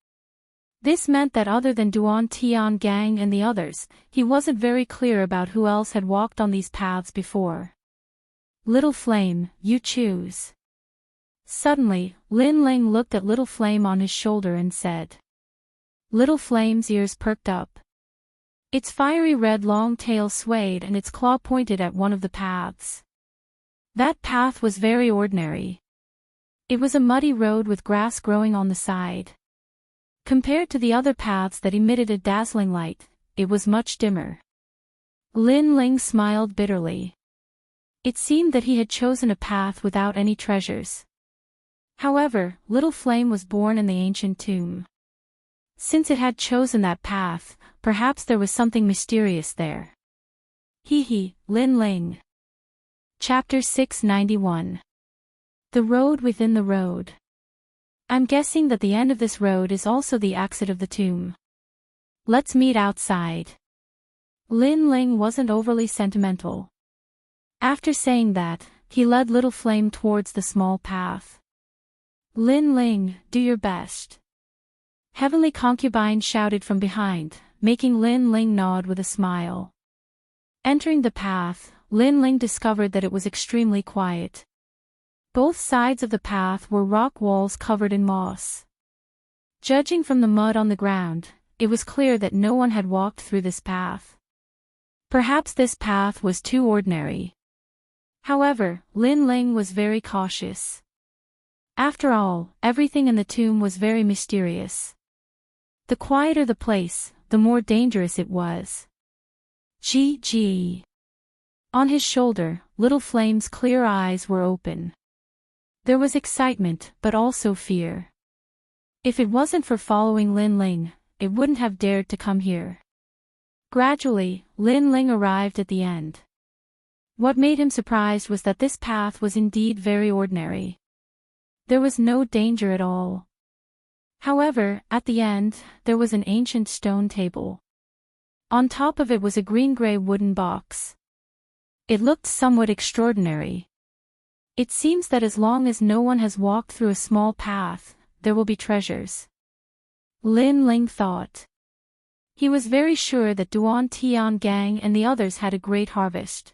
This meant that other than Duan Tiangang and the others, he wasn't very clear about who else had walked on these paths before. Little Flame, you choose. Suddenly, Lin Ling looked at Little Flame on his shoulder and said. Little Flame's ears perked up. Its fiery red long tail swayed and its claw pointed at one of the paths. That path was very ordinary. It was a muddy road with grass growing on the side. Compared to the other paths that emitted a dazzling light, it was much dimmer. Lin Ling smiled bitterly. It seemed that he had chosen a path without any treasures. However, Little Flame was born in the ancient tomb. Since it had chosen that path, perhaps there was something mysterious there. Lin Ling. Chapter 691. The Road Within the Road. I'm guessing that the end of this road is also the exit of the tomb. Let's meet outside. Lin Ling wasn't overly sentimental. After saying that, he led Little Flame towards the small path. Lin Ling, do your best. Heavenly Concubine shouted from behind, making Lin Ling nod with a smile. Entering the path, Lin Ling discovered that it was extremely quiet. Both sides of the path were rock walls covered in moss. Judging from the mud on the ground, it was clear that no one had walked through this path. Perhaps this path was too ordinary. However, Lin Ling was very cautious. After all, everything in the tomb was very mysterious. The quieter the place, the more dangerous it was. Gee. On his shoulder, Little Flame's clear eyes were open. There was excitement, but also fear. If it wasn't for following Lin Ling, it wouldn't have dared to come here. Gradually, Lin Ling arrived at the end. What made him surprised was that this path was indeed very ordinary. There was no danger at all. However, at the end, there was an ancient stone table. On top of it was a green-gray wooden box. It looked somewhat extraordinary. It seems that as long as no one has walked through a small path, there will be treasures. Lin Ling thought. He was very sure that Duan Tian Gang and the others had a great harvest.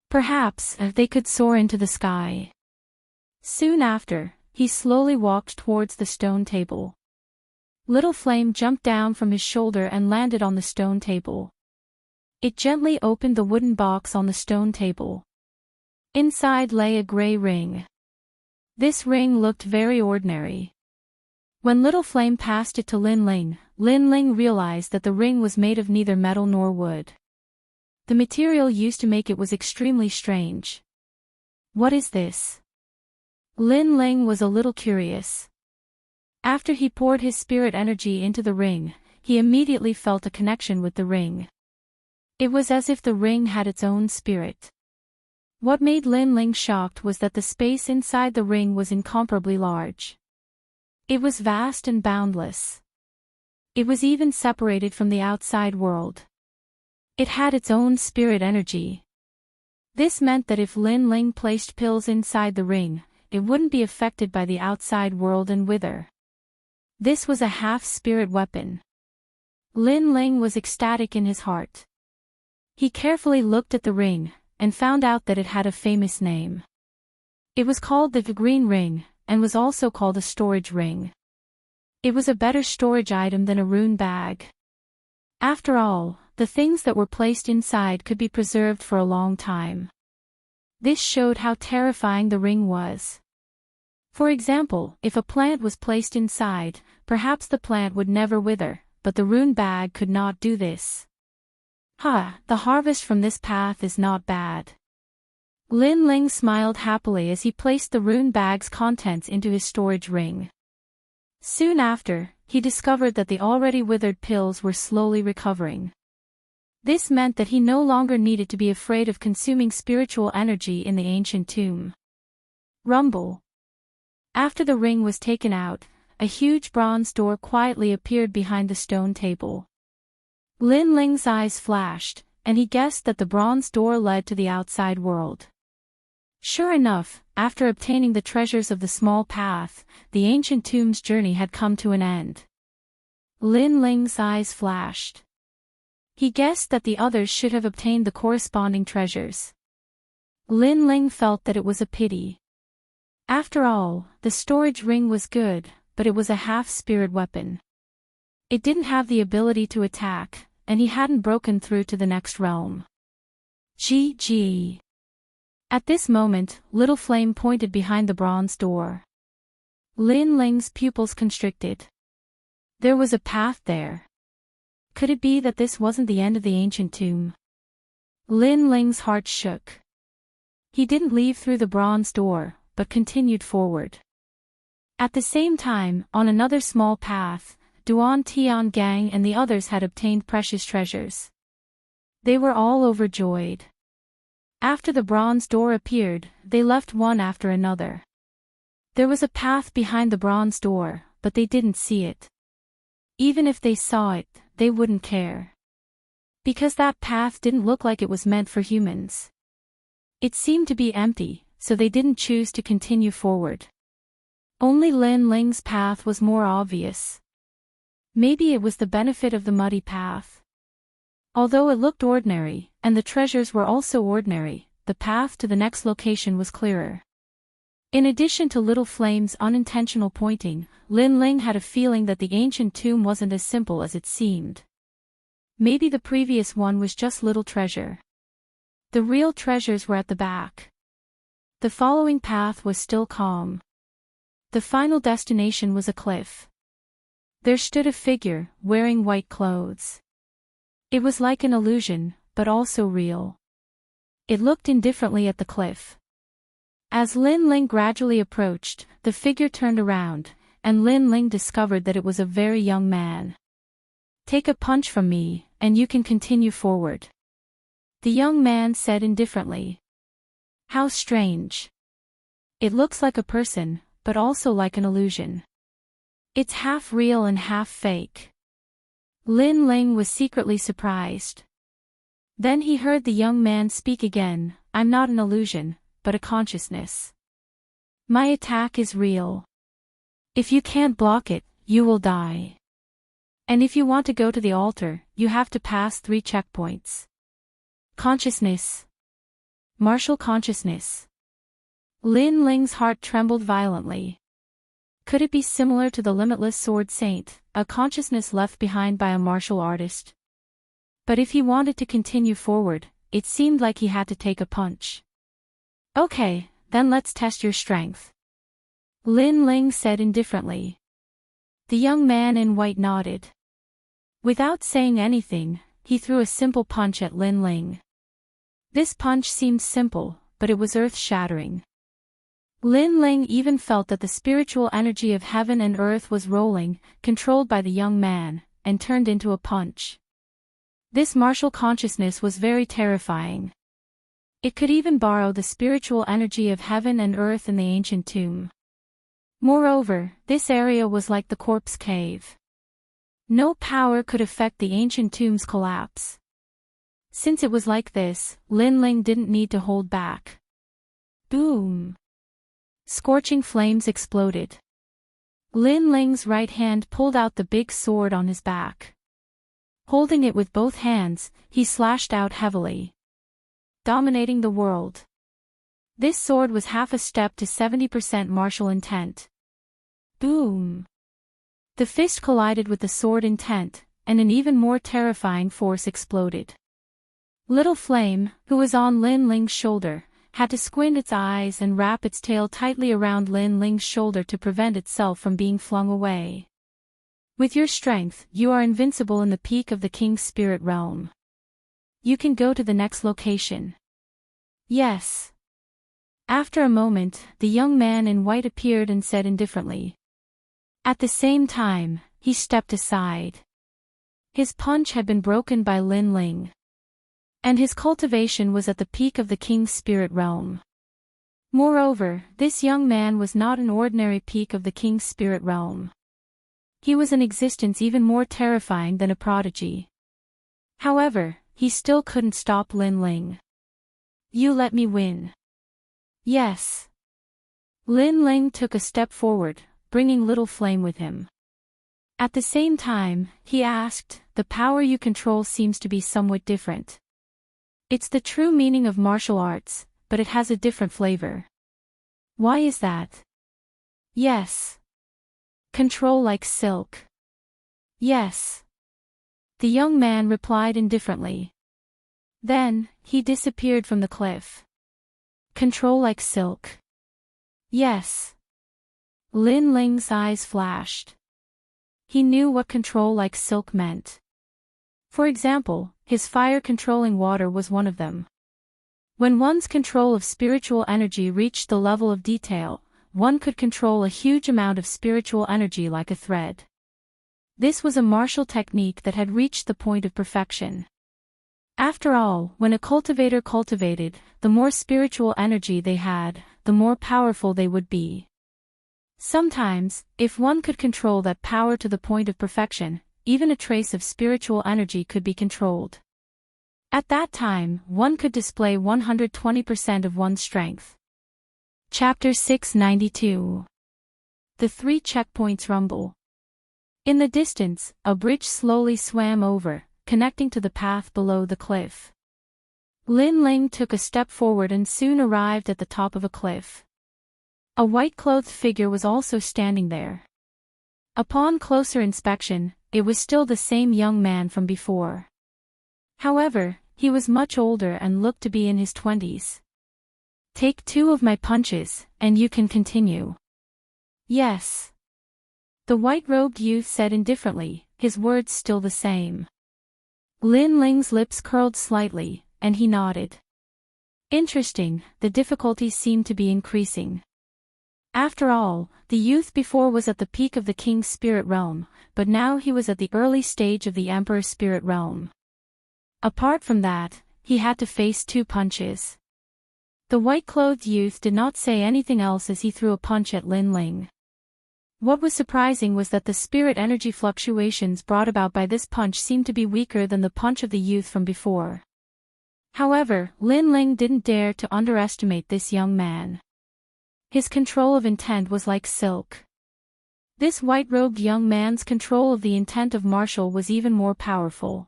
Perhaps they could soar into the sky. Soon after, he slowly walked towards the stone table. Little Flame jumped down from his shoulder and landed on the stone table. It gently opened the wooden box on the stone table. Inside lay a gray ring. This ring looked very ordinary. When Little Flame passed it to Lin Ling realized that the ring was made of neither metal nor wood. The material used to make it was extremely strange. What is this? Lin Ling was a little curious. After he poured his spirit energy into the ring, he immediately felt a connection with the ring. It was as if the ring had its own spirit. What made Lin Ling shocked was that the space inside the ring was incomparably large. It was vast and boundless. It was even separated from the outside world. It had its own spirit energy. This meant that if Lin Ling placed pills inside the ring, it wouldn't be affected by the outside world and wither. This was a half-spirit weapon. Lin Ling was ecstatic in his heart. He carefully looked at the ring, and found out that it had a famous name. It was called the Green Ring, and was also called a storage ring. It was a better storage item than a rune bag. After all, the things that were placed inside could be preserved for a long time. This showed how terrifying the ring was. For example, if a plant was placed inside, perhaps the plant would never wither, but the rune bag could not do this. The harvest from this path is not bad. Lin Ling smiled happily as he placed the rune bag's contents into his storage ring. Soon after, he discovered that the already withered pills were slowly recovering. This meant that he no longer needed to be afraid of consuming spiritual energy in the ancient tomb. Rumble. After the ring was taken out, a huge bronze door quietly appeared behind the stone table. Lin Ling's eyes flashed, and he guessed that the bronze door led to the outside world. Sure enough, after obtaining the treasures of the small path, the ancient tomb's journey had come to an end. Lin Ling's eyes flashed. He guessed that the others should have obtained the corresponding treasures. Lin Ling felt that it was a pity. After all, the storage ring was good, but it was a half-spirit weapon. It didn't have the ability to attack, and he hadn't broken through to the next realm. GG. At this moment, Little Flame pointed behind the bronze door. Lin Ling's pupils constricted. There was a path there. Could it be that this wasn't the end of the ancient tomb? Lin Ling's heart shook. He didn't leave through the bronze door, but continued forward. At the same time, on another small path, Duan Tian Gang and the others had obtained precious treasures. They were all overjoyed. After the bronze door appeared, they left one after another. There was a path behind the bronze door, but they didn't see it. Even if they saw it, they wouldn't care. Because that path didn't look like it was meant for humans. It seemed to be empty, so they didn't choose to continue forward. Only Lin Ling's path was more obvious. Maybe it was the benefit of the muddy path. Although it looked ordinary, and the treasures were also ordinary, the path to the next location was clearer. In addition to Little Flame's unintentional pointing, Lin Ling had a feeling that the ancient tomb wasn't as simple as it seemed. Maybe the previous one was just little treasure. The real treasures were at the back. The following path was still calm. The final destination was a cliff. There stood a figure, wearing white clothes. It was like an illusion, but also real. It looked indifferently at the cliff. As Lin Ling gradually approached, the figure turned around, and Lin Ling discovered that it was a very young man. "Take a punch from me, and you can continue forward," the young man said indifferently. "How strange. It looks like a person, but also like an illusion. It's half real and half fake." Lin Ling was secretly surprised. Then he heard the young man speak again, "I'm not an illusion, but a consciousness. My attack is real. If you can't block it, you will die." And if you want to go to the altar, you have to pass 3 checkpoints. Consciousness. Martial consciousness. Lin Ling's heart trembled violently. Could it be similar to the limitless sword saint, a consciousness left behind by a martial artist? But if he wanted to continue forward, it seemed like he had to take a punch. Okay, then let's test your strength. Lin Ling said indifferently. The young man in white nodded. Without saying anything, he threw a simple punch at Lin Ling. This punch seemed simple, but it was earth-shattering. Lin Ling even felt that the spiritual energy of heaven and earth was rolling, controlled by the young man, and turned into a punch. This martial consciousness was very terrifying. It could even borrow the spiritual energy of heaven and earth in the ancient tomb. Moreover, this area was like the corpse cave. No power could affect the ancient tomb's collapse. Since it was like this, Lin Ling didn't need to hold back. Boom! Scorching flames exploded. Lin Ling's right hand pulled out the big sword on his back. Holding it with both hands, he slashed out heavily. Dominating the world. This sword was half a step to 70% martial intent. Boom! The fist collided with the sword intent, and an even more terrifying force exploded. Little Flame, who was on Lin Ling's shoulder, had to squint its eyes and wrap its tail tightly around Lin Ling's shoulder to prevent itself from being flung away. With your strength, you are invincible in the peak of the King's spirit realm. You can go to the next location. Yes. After a moment, the young man in white appeared and said indifferently. At the same time, he stepped aside. His punch had been broken by Lin Ling. And his cultivation was at the peak of the King's spirit realm. Moreover, this young man was not an ordinary peak of the King's spirit realm. He was an existence even more terrifying than a prodigy. However, he still couldn't stop Lin Ling. You let me win. Yes. Lin Ling took a step forward, bringing Little Flame with him. At the same time, he asked, the power you control seems to be somewhat different. It's the true meaning of martial arts, but it has a different flavor. Why is that? Yes. Control like silk. Yes. The young man replied indifferently. Then, he disappeared from the cliff. Control like silk. Yes. Lin Ling's eyes flashed. He knew what control like silk meant. For example, his fire-controlling water was one of them. When one's control of spiritual energy reached the level of detail, one could control a huge amount of spiritual energy like a thread. This was a martial technique that had reached the point of perfection. After all, when a cultivator cultivated, the more spiritual energy they had, the more powerful they would be. Sometimes, if one could control that power to the point of perfection, even a trace of spiritual energy could be controlled. At that time, one could display 120% of one's strength. Chapter 692. The 3 checkpoints rumble. In the distance, a bridge slowly swam over, connecting to the path below the cliff. Lin Ling took a step forward and soon arrived at the top of a cliff. A white-clothed figure was also standing there. Upon closer inspection, it was still the same young man from before. However, he was much older and looked to be in his 20s. Take 2 of my punches, and you can continue. Yes. The white-robed youth said indifferently, his words still the same. Lin Ling's lips curled slightly, and he nodded. Interesting, the difficulty seemed to be increasing. After all, the youth before was at the peak of the King's spirit realm, but now he was at the early stage of the Emperor's spirit realm. Apart from that, he had to face 2 punches. The white-clothed youth did not say anything else as he threw a punch at Lin Ling. What was surprising was that the spirit energy fluctuations brought about by this punch seemed to be weaker than the punch of the youth from before. However, Lin Ling didn't dare to underestimate this young man. His control of intent was like silk. This white-robed young man's control of the intent of Marshall was even more powerful.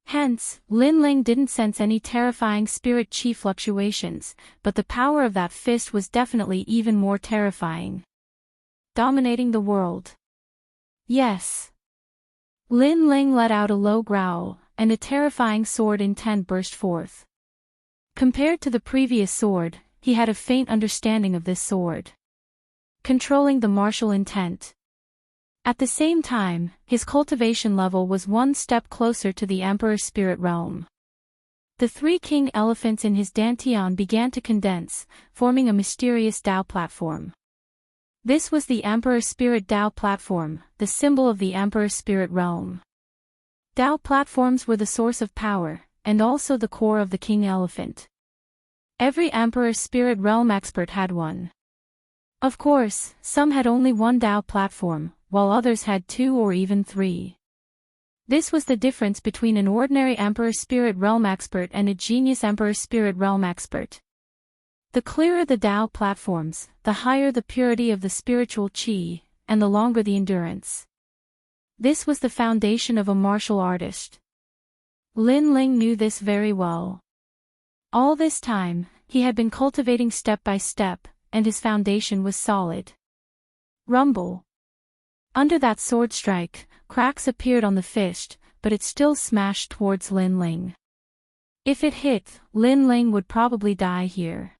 Hence, Lin Ling didn't sense any terrifying spirit chi fluctuations, but the power of that fist was definitely even more terrifying. Dominating the world. Yes. Lin Ling let out a low growl, and a terrifying sword intent burst forth. Compared to the previous sword, he had a faint understanding of this sword. Controlling the martial intent. At the same time, his cultivation level was one step closer to the Emperor's spirit realm. The three king elephants in his dantian began to condense, forming a mysterious Tao platform. This was the Emperor's spirit Tao platform, the symbol of the Emperor's spirit realm. Tao platforms were the source of power, and also the core of the king elephant. Every Emperor's spirit realm expert had one. Of course, some had only one Tao platform, while others had 2 or even 3. This was the difference between an ordinary Emperor Spirit Realm expert and a genius Emperor Spirit Realm expert. The clearer the Tao platforms, the higher the purity of the spiritual chi, and the longer the endurance. This was the foundation of a martial artist. Lin Ling knew this very well. All this time, he had been cultivating step by step, and his foundation was solid. Rumble. Under that sword strike, cracks appeared on the fist, but it still smashed towards Lin Ling. If it hit, Lin Ling would probably die here.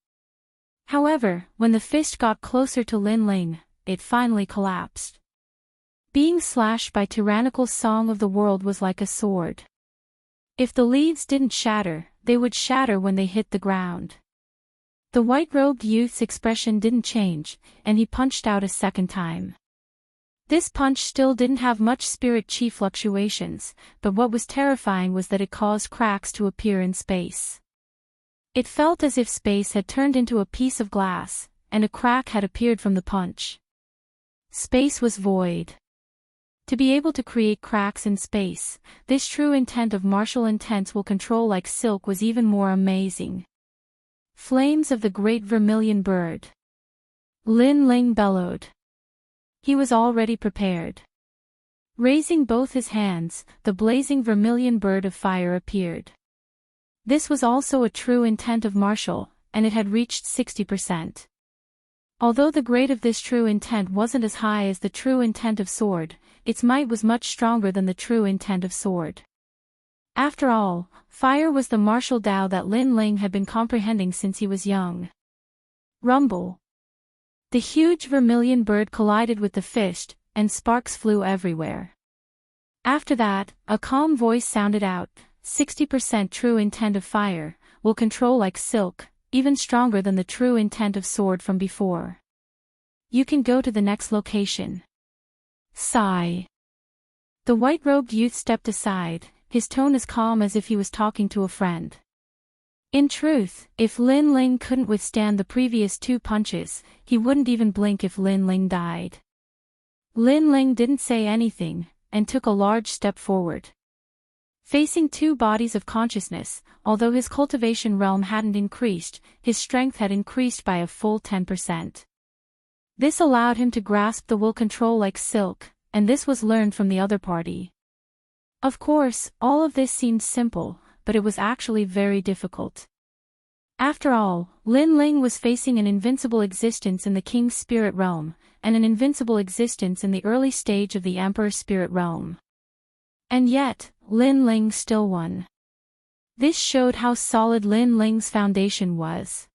However, when the fist got closer to Lin Ling, it finally collapsed. Being slashed by tyrannical song of the world was like a sword. If the leaves didn't shatter, they would shatter when they hit the ground. The white-robed youth's expression didn't change, and he punched out a second time. This punch still didn't have much spirit chi fluctuations, but what was terrifying was that it caused cracks to appear in space. It felt as if space had turned into a piece of glass, and a crack had appeared from the punch. Space was void. To be able to create cracks in space, this true intent of martial intents will control like silk was even more amazing. Flames of the great vermilion bird. Lin Ling bellowed. He was already prepared. Raising both his hands, the blazing vermilion bird of fire appeared. This was also a true intent of martial, and it had reached 60%. Although the grade of this true intent wasn't as high as the true intent of sword, its might was much stronger than the true intent of sword. After all, fire was the martial Tao that Lin Ling had been comprehending since he was young. Rumble. The huge vermilion bird collided with the fist, and sparks flew everywhere. After that, a calm voice sounded out, 60% true intent of fire, will control like silk, even stronger than the true intent of sword from before. You can go to the next location. Sigh. The white-robed youth stepped aside, his tone as calm as if he was talking to a friend. In truth, if Lin Ling couldn't withstand the previous 2 punches, he wouldn't even blink if Lin Ling died. Lin Ling didn't say anything, and took a large step forward. Facing 2 bodies of consciousness, although his cultivation realm hadn't increased, his strength had increased by a full 10%. This allowed him to grasp the will control like silk, and this was learned from the other party. Of course, all of this seemed simple, but it was actually very difficult. After all, Lin Ling was facing an invincible existence in the King's spirit realm, and an invincible existence in the early stage of the Emperor's spirit realm. And yet, Lin Ling still won. This showed how solid Lin Ling's foundation was.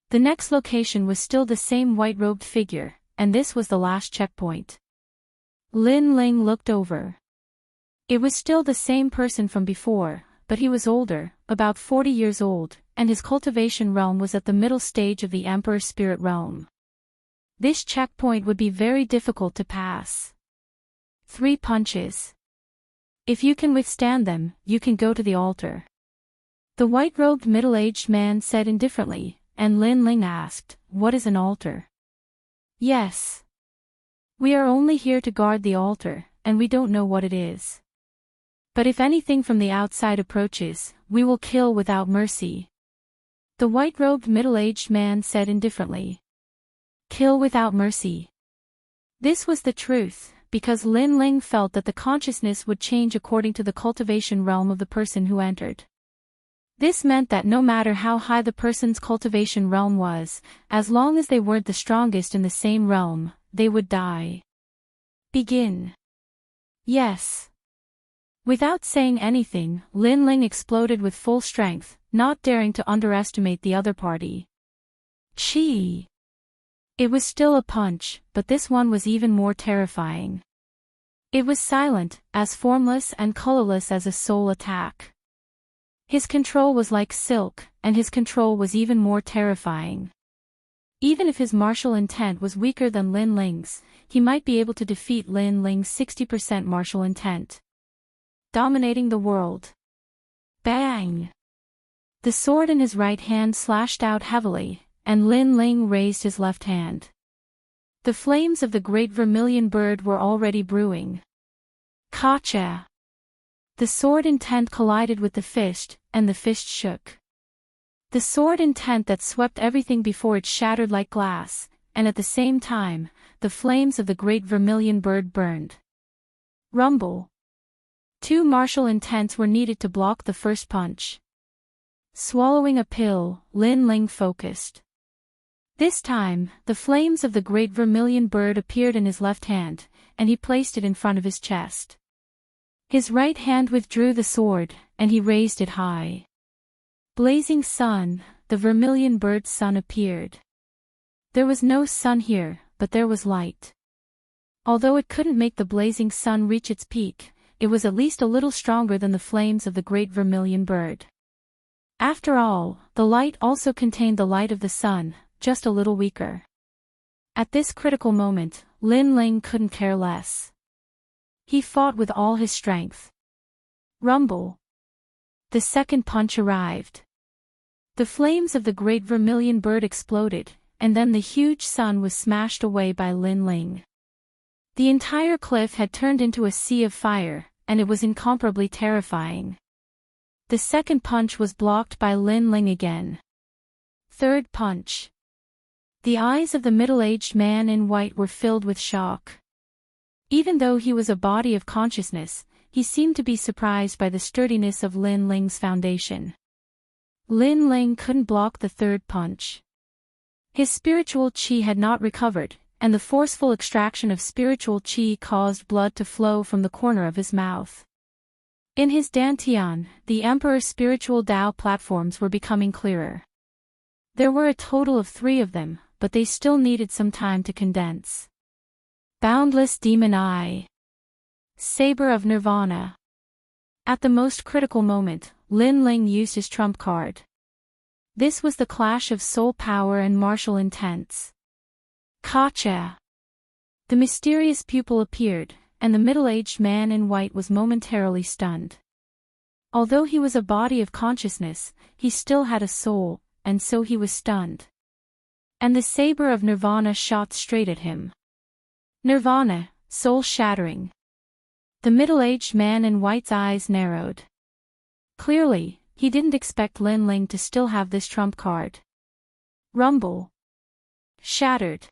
The next location was still the same white-robed figure, and this was the last checkpoint. Lin Ling looked over. It was still the same person from before, but he was older, about 40 years old, and his cultivation realm was at the middle stage of the Emperor's spirit realm. This checkpoint would be very difficult to pass. 3 punches. If you can withstand them, you can go to the altar. The white-robed middle-aged man said indifferently, and Lin Ling asked, "What is an altar?" "Yes. We are only here to guard the altar, and we don't know what it is. But if anything from the outside approaches, we will kill without mercy." The white-robed middle-aged man said indifferently. Kill without mercy. This was the truth, because Lin Ling felt that the consciousness would change according to the cultivation realm of the person who entered. This meant that no matter how high the person's cultivation realm was, as long as they weren't the strongest in the same realm, they would die. Begin. Yes. Without saying anything, Lin Ling exploded with full strength, not daring to underestimate the other party. Chi. It was still a punch, but this one was even more terrifying. It was silent, as formless and colorless as a soul attack. His control was like silk, and his control was even more terrifying. Even if his martial intent was weaker than Lin Ling's, he might be able to defeat Lin Ling's 60% martial intent. Dominating the world. Bang! The sword in his right hand slashed out heavily, and Lin Ling raised his left hand. The flames of the great vermilion bird were already brewing. Kacha! The sword intent collided with the fist, and the fist shook. The sword intent that swept everything before it shattered like glass, and at the same time, the flames of the great vermilion bird burned. Rumble. 2 martial intents were needed to block the first punch. Swallowing a pill, Lin Ling focused. This time, the flames of the great vermilion bird appeared in his left hand, and he placed it in front of his chest. His right hand withdrew the sword, and he raised it high. Blazing sun, the vermilion bird's sun appeared. There was no sun here, but there was light. Although it couldn't make the blazing sun reach its peak, it was at least a little stronger than the flames of the great vermilion bird. After all, the light also contained the light of the sun, just a little weaker. At this critical moment, Lin Ling couldn't care less. He fought with all his strength. Rumble. The second punch arrived. The flames of the great vermilion bird exploded, and then the huge sun was smashed away by Lin Ling. The entire cliff had turned into a sea of fire, and it was incomparably terrifying. The second punch was blocked by Lin Ling again. Third punch. The eyes of the middle-aged man in white were filled with shock. Even though he was a body of consciousness, he seemed to be surprised by the sturdiness of Lin Ling's foundation. Lin Ling couldn't block the third punch. His spiritual qi had not recovered, and the forceful extraction of spiritual qi caused blood to flow from the corner of his mouth. In his dantian, the Emperor's spiritual Tao platforms were becoming clearer. There were a total of 3 of them, but they still needed some time to condense. Boundless Demon Eye. Saber of Nirvana. At the most critical moment, Lin Ling used his trump card. This was the clash of soul power and martial intents. Kacha. The mysterious pupil appeared, and the middle-aged man in white was momentarily stunned. Although he was a body of consciousness, he still had a soul, and so he was stunned. And the saber of Nirvana shot straight at him. Nirvana, soul-shattering. The middle-aged man in white's eyes narrowed. Clearly, he didn't expect Lin Ling to still have this trump card. Rumble. Shattered.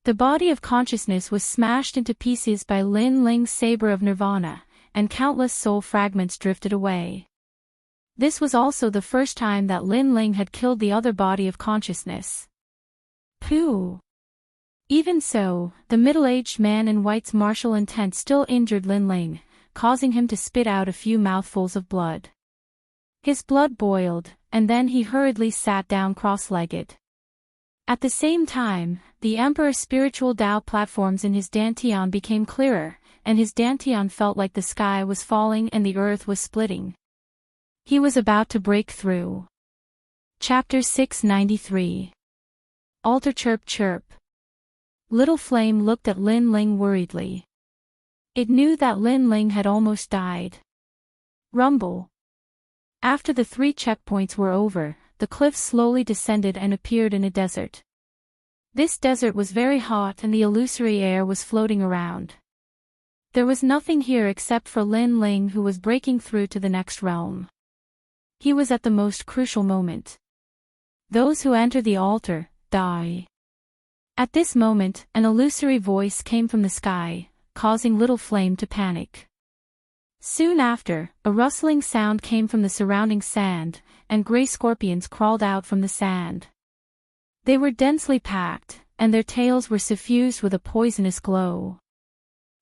The body of consciousness was smashed into pieces by Lin Ling's saber of Nirvana, and countless soul fragments drifted away. This was also the first time that Lin Ling had killed the other body of consciousness. Pooh! Even so, the middle-aged man in white's martial intent still injured Lin Ling, causing him to spit out a few mouthfuls of blood. His blood boiled, and then he hurriedly sat down cross-legged. At the same time, the Emperor's spiritual Tao platforms in his dantian became clearer, and his dantian felt like the sky was falling and the earth was splitting. He was about to break through. Chapter 693. Altar chirp chirp. Little Flame looked at Lin Ling worriedly. It knew that Lin Ling had almost died. Rumble. After the 3 checkpoints were over, the cliff slowly descended and appeared in a desert. This desert was very hot and the illusory air was floating around. There was nothing here except for Lin Ling, who was breaking through to the next realm. He was at the most crucial moment. Those who enter the altar, die. At this moment, an illusory voice came from the sky, causing Little Flame to panic. Soon after, a rustling sound came from the surrounding sand, and gray scorpions crawled out from the sand. They were densely packed, and their tails were suffused with a poisonous glow.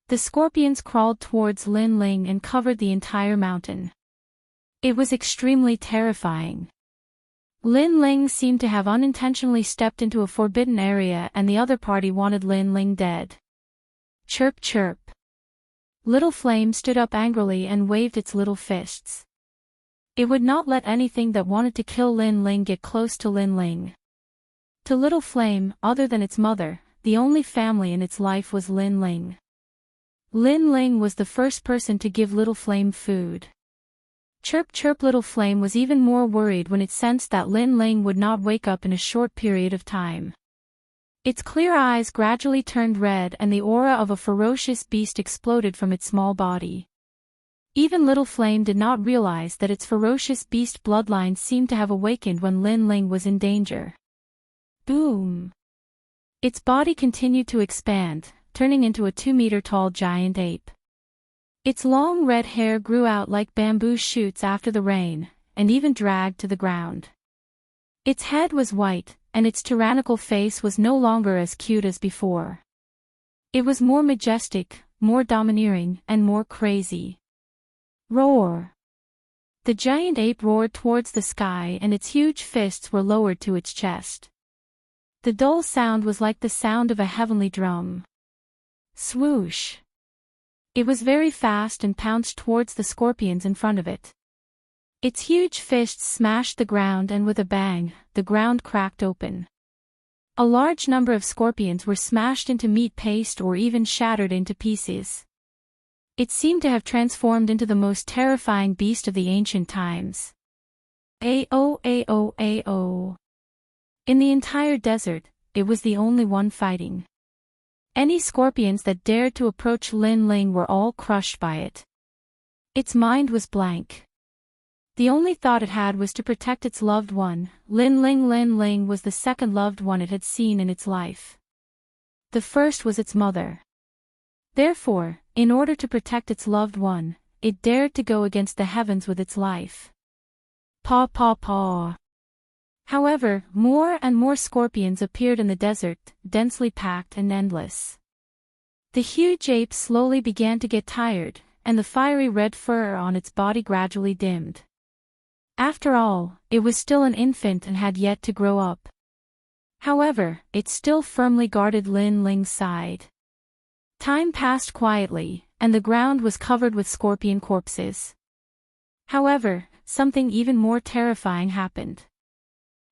The scorpions crawled towards Lin Ling and covered the entire mountain. It was extremely terrifying. Lin Ling seemed to have unintentionally stepped into a forbidden area, and the other party wanted Lin Ling dead. Chirp chirp. Little Flame stood up angrily and waved its little fists. It would not let anything that wanted to kill Lin Ling get close to Lin Ling. To Little Flame, other than its mother, the only family in its life was Lin Ling. Lin Ling was the first person to give Little Flame food. Chirp chirp. Little Flame was even more worried when it sensed that Lin Ling would not wake up in a short period of time. Its clear eyes gradually turned red and the aura of a ferocious beast exploded from its small body. Even Little Flame did not realize that its ferocious beast bloodline seemed to have awakened when Lin Ling was in danger. Boom! Its body continued to expand, turning into a 2-meter-tall giant ape. Its long red hair grew out like bamboo shoots after the rain, and even dragged to the ground. Its head was white, and its tyrannical face was no longer as cute as before. It was more majestic, more domineering, and more crazy. Roar! The giant ape roared towards the sky and its huge fists were lowered to its chest. The dull sound was like the sound of a heavenly drum. Swoosh! It was very fast and pounced towards the scorpions in front of it. Its huge fists smashed the ground and with a bang, the ground cracked open. A large number of scorpions were smashed into meat paste or even shattered into pieces. It seemed to have transformed into the most terrifying beast of the ancient times. Ao ao ao. In the entire desert, it was the only one fighting. Any scorpions that dared to approach Lin Ling were all crushed by it. Its mind was blank. The only thought it had was to protect its loved one. Lin Ling. Lin Ling was the second loved one it had seen in its life. The first was its mother. Therefore, in order to protect its loved one, it dared to go against the heavens with its life. Paw paw paw. However, more and more scorpions appeared in the desert, densely packed and endless. The huge ape slowly began to get tired, and the fiery red fur on its body gradually dimmed. After all, it was still an infant and had yet to grow up. However, it still firmly guarded Lin Ling's side. Time passed quietly, and the ground was covered with scorpion corpses. However, something even more terrifying happened.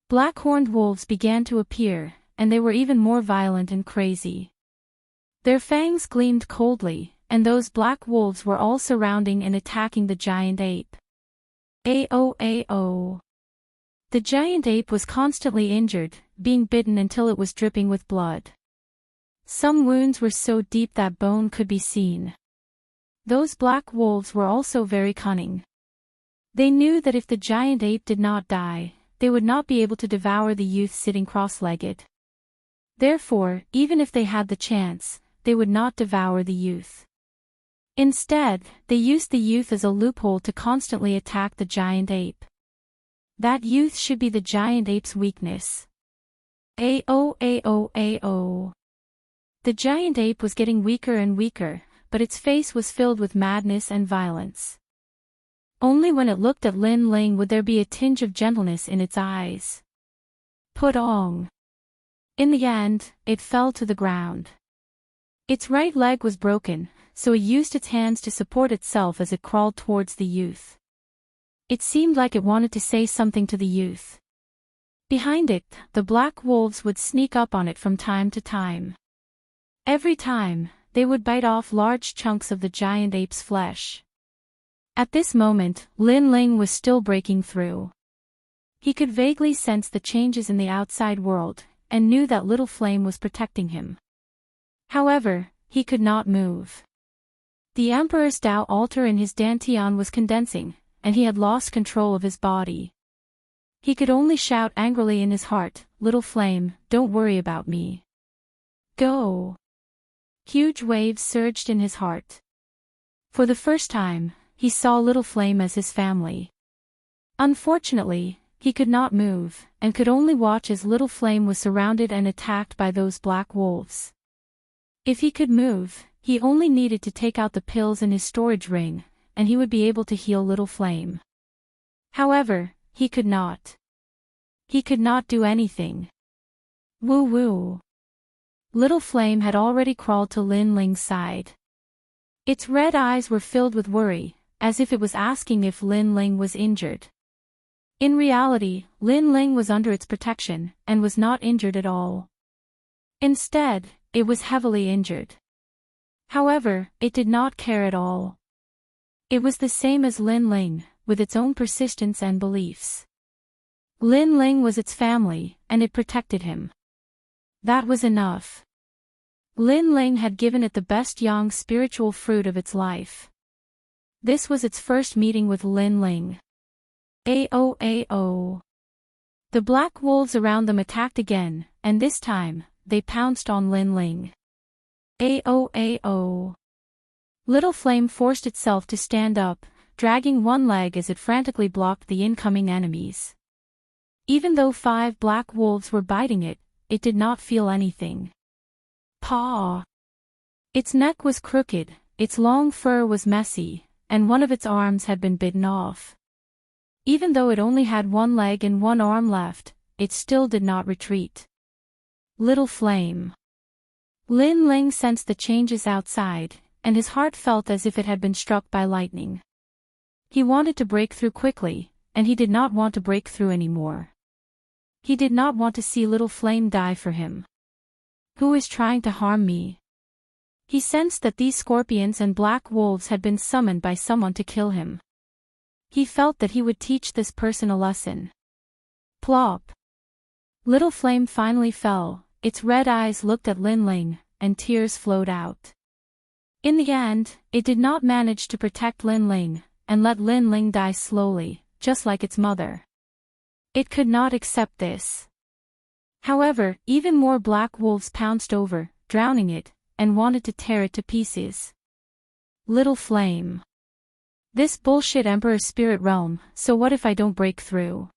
Black-horned wolves began to appear, and they were even more violent and crazy. Their fangs gleamed coldly, and those black wolves were all surrounding and attacking the giant ape. Ao ao. The giant ape was constantly injured, being bitten until it was dripping with blood. Some wounds were so deep that bone could be seen. Those black wolves were also very cunning. They knew that if the giant ape did not die, they would not be able to devour the youth sitting cross-legged. Therefore, even if they had the chance, they would not devour the youth. Instead, they used the youth as a loophole to constantly attack the giant ape. That youth should be the giant ape's weakness. Ao ao ao. The giant ape was getting weaker and weaker, but its face was filled with madness and violence. Only when it looked at Lin Ling would there be a tinge of gentleness in its eyes. Putong. In the end, it fell to the ground. Its right leg was broken, so it used its hands to support itself as it crawled towards the youth. It seemed like it wanted to say something to the youth. Behind it, the black wolves would sneak up on it from time to time. Every time, they would bite off large chunks of the giant ape's flesh. At this moment, Lin Ling was still breaking through. He could vaguely sense the changes in the outside world, and knew that Little Flame was protecting him. However, he could not move. The Emperor's Tao altar in his dantian was condensing, and he had lost control of his body. He could only shout angrily in his heart, "Little Flame, don't worry about me. Go! Huge waves surged in his heart. For the first time, he saw Little Flame as his family. Unfortunately, he could not move, and could only watch as Little Flame was surrounded and attacked by those black wolves. If he could move, he only needed to take out the pills in his storage ring, and he would be able to heal Little Flame. However, he could not. He could not do anything. Woo woo. Little Flame had already crawled to Lin Ling's side. Its red eyes were filled with worry, as if it was asking if Lin Ling was injured. In reality, Lin Ling was under its protection, and was not injured at all. Instead, it was heavily injured. However, it did not care at all. It was the same as Lin Ling, with its own persistence and beliefs. Lin Ling was its family, and it protected him. That was enough. Lin Ling had given it the best young spiritual fruit of its life. This was its first meeting with Lin Ling. Ao. The black wolves around them attacked again, and this time, they pounced on Lin Ling. Ao. Little Flame forced itself to stand up, dragging one leg as it frantically blocked the incoming enemies. Even though 5 black wolves were biting it, it did not feel anything. Paw. Its neck was crooked, its long fur was messy, and one of its arms had been bitten off. Even though it only had one leg and one arm left, it still did not retreat. Little Flame. Lin Ling sensed the changes outside, and his heart felt as if it had been struck by lightning. He wanted to break through quickly, and he did not want to break through anymore. He did not want to see Little Flame die for him. Who is trying to harm me? He sensed that these scorpions and black wolves had been summoned by someone to kill him. He felt that he would teach this person a lesson. Plop. Little Flame finally fell, its red eyes looked at Lin Ling, and tears flowed out. In the end, it did not manage to protect Lin Ling, and let Lin Ling die slowly, just like its mother. It could not accept this. However, even more black wolves pounced over, drowning it, and wanted to tear it to pieces. Little Flame. This bullshit Emperor Spirit Realm, so what if I don't break through?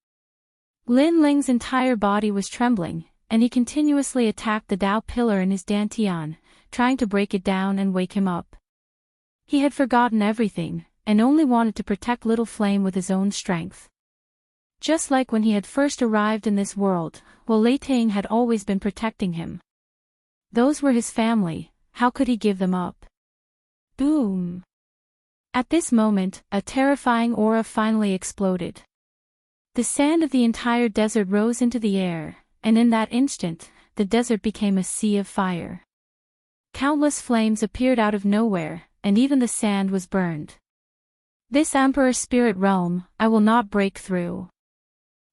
Lin Ling's entire body was trembling, and he continuously attacked the Tao pillar in his dantian, trying to break it down and wake him up. He had forgotten everything, and only wanted to protect Little Flame with his own strength. Just like when he had first arrived in this world, while Lei Tang had always been protecting him. Those were his family, how could he give them up? Boom! At this moment, a terrifying aura finally exploded. The sand of the entire desert rose into the air, and in that instant, the desert became a sea of fire. Countless flames appeared out of nowhere, and even the sand was burned. This Emperor Spirit Realm, I will not break through.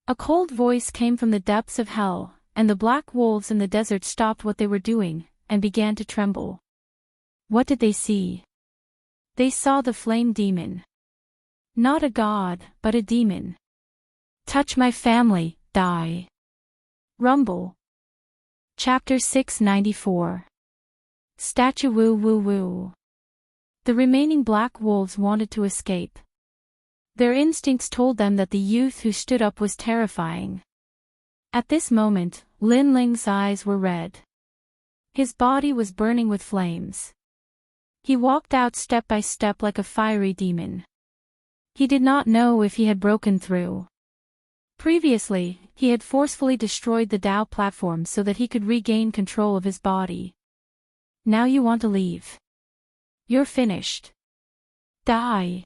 A cold voice came from the depths of hell, and the black wolves in the desert stopped what they were doing, and began to tremble. What did they see? They saw the flame demon. Not a god, but a demon. Touch my family, die. Rumble. Chapter 694. Statue woo woo woo. The remaining black wolves wanted to escape. Their instincts told them that the youth who stood up was terrifying. At this moment, Lin Ling's eyes were red. His body was burning with flames. He walked out step by step like a fiery demon. He did not know if he had broken through. Previously, he had forcefully destroyed the Tao platform so that he could regain control of his body. Now you want to leave. You're finished. Die.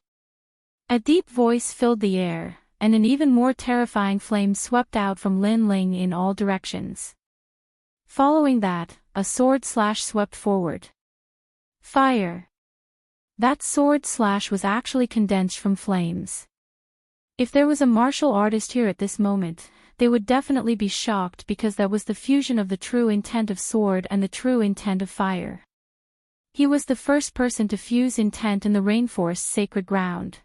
A deep voice filled the air, and an even more terrifying flame swept out from Lin Ling in all directions. Following that, a sword slash swept forward. Fire. That sword slash was actually condensed from flames. If there was a martial artist here at this moment, they would definitely be shocked because that was the fusion of the true intent of sword and the true intent of fire. He was the first person to fuse intent in the rainforest's sacred ground.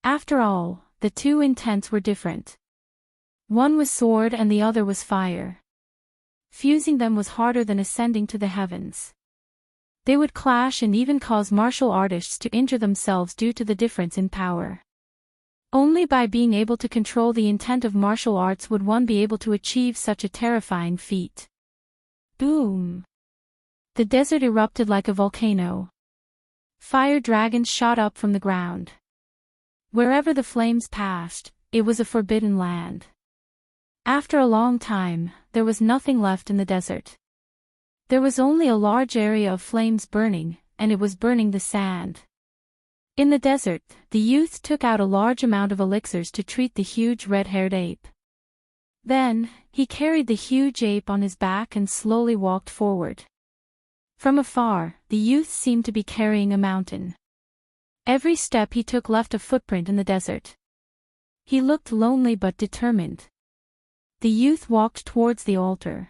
After all, the two intents were different. One was sword and the other was fire. Fusing them was harder than ascending to the heavens. They would clash and even cause martial artists to injure themselves due to the difference in power. Only by being able to control the intent of martial arts would one be able to achieve such a terrifying feat. Boom! The desert erupted like a volcano. Fire dragons shot up from the ground. Wherever the flames passed, it was a forbidden land. After a long time, there was nothing left in the desert. There was only a large area of flames burning, and it was burning the sand. In the desert, the youth took out a large amount of elixirs to treat the huge red-haired ape. Then, he carried the huge ape on his back and slowly walked forward. From afar, the youth seemed to be carrying a mountain. Every step he took left a footprint in the desert. He looked lonely but determined. The youth walked towards the altar.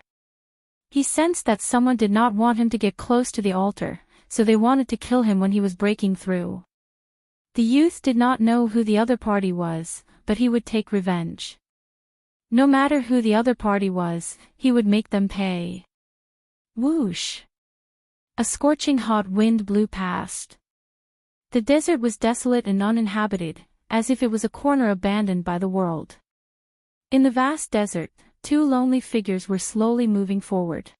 He sensed that someone did not want him to get close to the altar, so they wanted to kill him when he was breaking through. The youth did not know who the other party was, but he would take revenge. No matter who the other party was, he would make them pay. Whoosh! A scorching hot wind blew past. The desert was desolate and uninhabited, as if it was a corner abandoned by the world. In the vast desert, two lonely figures were slowly moving forward.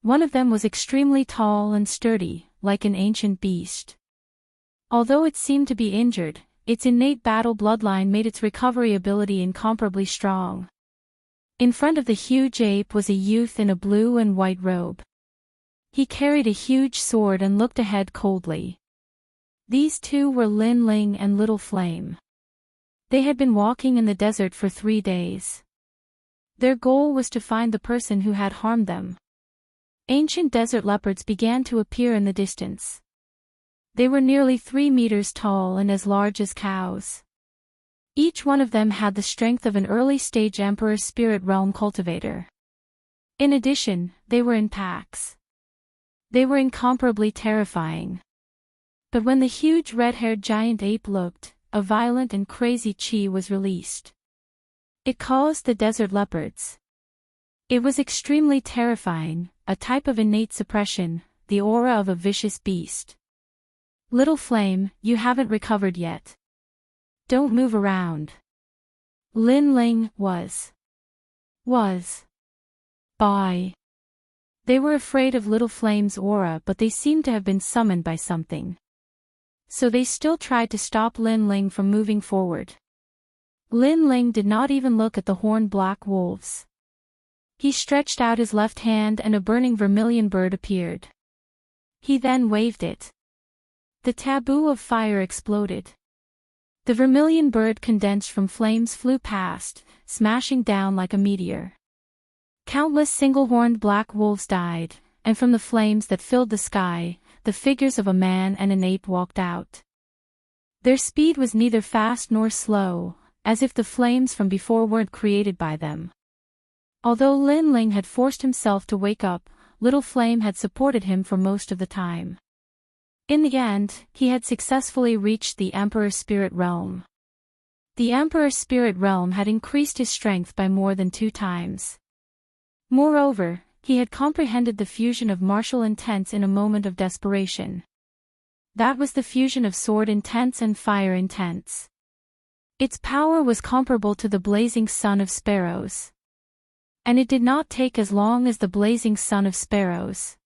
One of them was extremely tall and sturdy, like an ancient beast. Although it seemed to be injured, its innate battle bloodline made its recovery ability incomparably strong. In front of the huge ape was a youth in a blue and white robe. He carried a huge sword and looked ahead coldly. These two were Lin Ling and Little Flame. They had been walking in the desert for 3 days. Their goal was to find the person who had harmed them. Ancient desert leopards began to appear in the distance. They were nearly 3 meters tall and as large as cows. Each one of them had the strength of an early-stage Emperor Spirit Realm cultivator. In addition, they were in packs. They were incomparably terrifying. But when the huge red-haired giant ape looked, a violent and crazy chi was released. It caused the desert leopards. It was extremely terrifying, a type of innate suppression, the aura of a vicious beast. Little Flame, you haven't recovered yet. Don't move around. Lin Ling was. Bye. They were afraid of Little Flame's aura, but they seemed to have been summoned by something. So they still tried to stop Lin Ling from moving forward. Lin Ling did not even look at the horned black wolves. He stretched out his left hand and a burning vermilion bird appeared. He then waved it. The taboo of fire exploded. The vermilion bird condensed from flames flew past, smashing down like a meteor. Countless single-horned black wolves died, and from the flames that filled the sky, the figures of a man and an ape walked out. Their speed was neither fast nor slow, as if the flames from before weren't created by them. Although Lin Ling had forced himself to wake up, Little Flame had supported him for most of the time. In the end, he had successfully reached the Emperor Spirit Realm. The Emperor Spirit Realm had increased his strength by more than 2 times. Moreover, he had comprehended the fusion of martial intents in a moment of desperation. That was the fusion of sword intents and fire intents. Its power was comparable to the blazing sun of sparrows. And it did not take as long as the blazing sun of sparrows.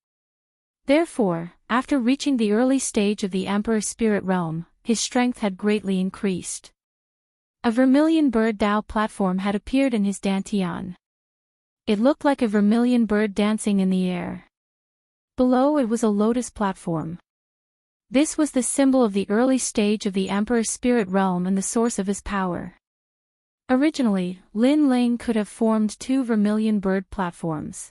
Therefore, after reaching the early stage of the Emperor Spirit Realm, his strength had greatly increased. A vermilion bird Dao platform had appeared in his dantian. It looked like a vermilion bird dancing in the air. Below it was a lotus platform. This was the symbol of the early stage of the Emperor Spirit Realm and the source of his power. Originally, Lin Ling could have formed 2 vermilion bird platforms.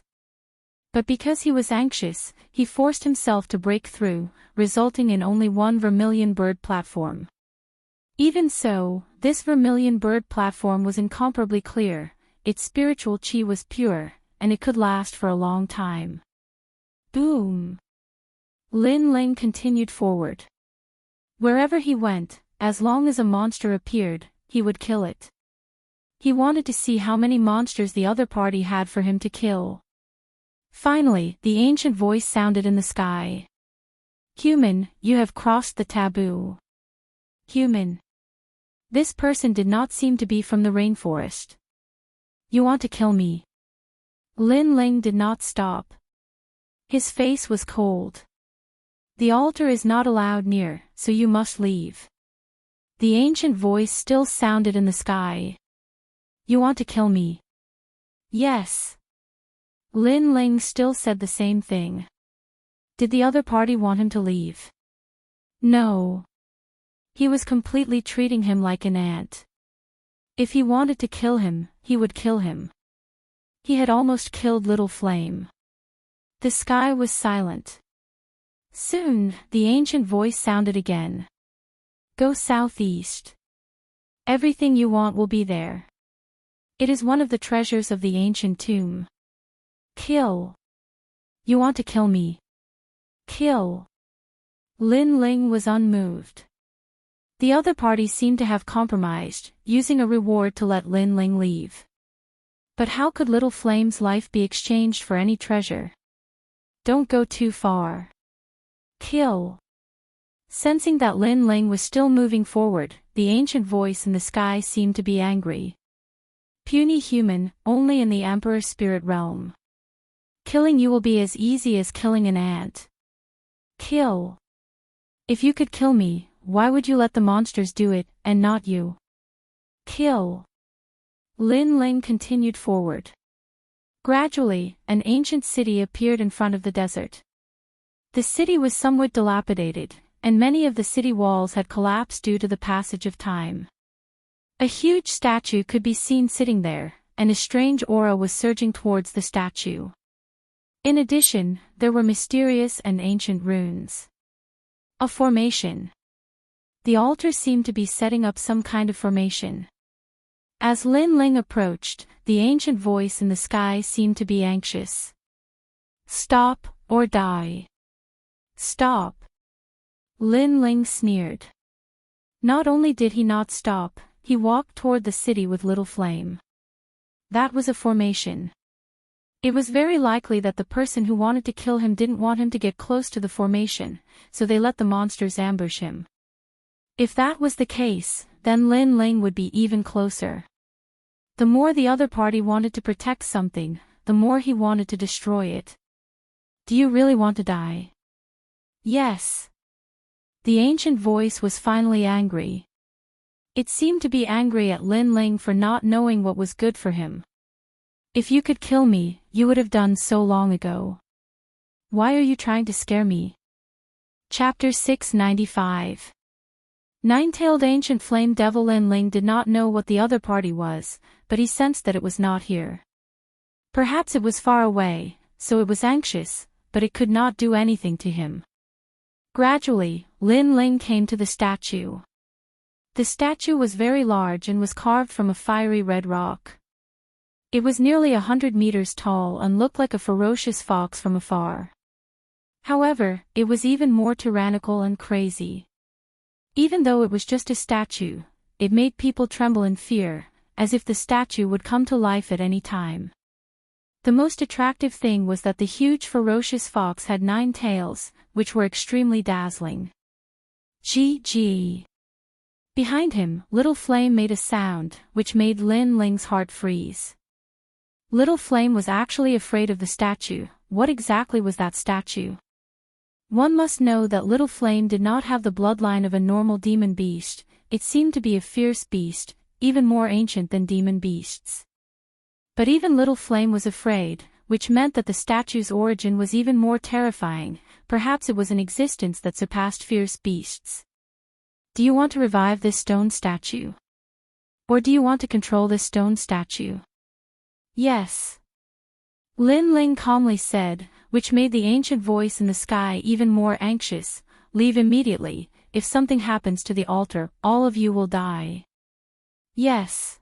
But because he was anxious, he forced himself to break through, resulting in only 1 vermilion bird platform. Even so, this vermilion bird platform was incomparably clear, its spiritual chi was pure, and it could last for a long time. Boom! Lin Ling continued forward. Wherever he went, as long as a monster appeared, he would kill it. He wanted to see how many monsters the other party had for him to kill. Finally, the ancient voice sounded in the sky. Human, you have crossed the taboo. Human. This person did not seem to be from the rainforest. You want to kill me? Lin Ling did not stop. His face was cold. The altar is not allowed near, so you must leave. The ancient voice still sounded in the sky. You want to kill me? Yes. Lin Ling still said the same thing. Did the other party want him to leave? No. He was completely treating him like an ant. If he wanted to kill him, he would kill him. He had almost killed Little Flame. The sky was silent. Soon, the ancient voice sounded again. Go southeast. Everything you want will be there. It is one of the treasures of the ancient tomb. Kill. You want to kill me? Kill. Lin Ling was unmoved. The other party seemed to have compromised, using a reward to let Lin Ling leave. But how could Little Flame's life be exchanged for any treasure? Don't go too far. Kill. Sensing that Lin Ling was still moving forward, the ancient voice in the sky seemed to be angry. Puny human, only in the Emperor's spirit realm. Killing you will be as easy as killing an ant. Kill. If you could kill me, why would you let the monsters do it, and not you? Kill. Lin Ling continued forward. Gradually, an ancient city appeared in front of the desert. The city was somewhat dilapidated, and many of the city walls had collapsed due to the passage of time. A huge statue could be seen sitting there, and a strange aura was surging towards the statue. In addition, there were mysterious and ancient runes. A formation. The altar seemed to be setting up some kind of formation. As Lin Ling approached, the ancient voice in the sky seemed to be anxious. Stop, or die. Stop. Lin Ling sneered. Not only did he not stop, he walked toward the city with Little Flame. That was a formation. It was very likely that the person who wanted to kill him didn't want him to get close to the formation, so they let the monsters ambush him. If that was the case, then Lin Ling would be even closer. The more the other party wanted to protect something, the more he wanted to destroy it. Do you really want to die? Yes. The ancient voice was finally angry. It seemed to be angry at Lin Ling for not knowing what was good for him. If you could kill me, you would have done so long ago. Why are you trying to scare me? Chapter 695. Nine-tailed ancient flame devil Lin Ling did not know what the other party was, but he sensed that it was not here. Perhaps it was far away, so it was anxious, but it could not do anything to him. Gradually, Lin Ling came to the statue. The statue was very large and was carved from a fiery red rock. It was nearly 100 meters tall and looked like a ferocious fox from afar. However, it was even more tyrannical and crazy. Even though it was just a statue, it made people tremble in fear, as if the statue would come to life at any time. The most attractive thing was that the huge ferocious fox had 9 tails, which were extremely dazzling. Gee. Behind him, Little Flame made a sound, which made Lin Ling's heart freeze. Little Flame was actually afraid of the statue. What exactly was that statue? One must know that Little Flame did not have the bloodline of a normal demon beast. It seemed to be a fierce beast, even more ancient than demon beasts. But even Little Flame was afraid, which meant that the statue's origin was even more terrifying. Perhaps it was an existence that surpassed fierce beasts. Do you want to revive this stone statue? Or do you want to control this stone statue? Yes. Lin Ling calmly said, which made the ancient voice in the sky even more anxious. Leave immediately. If something happens to the altar, all of you will die. Yes.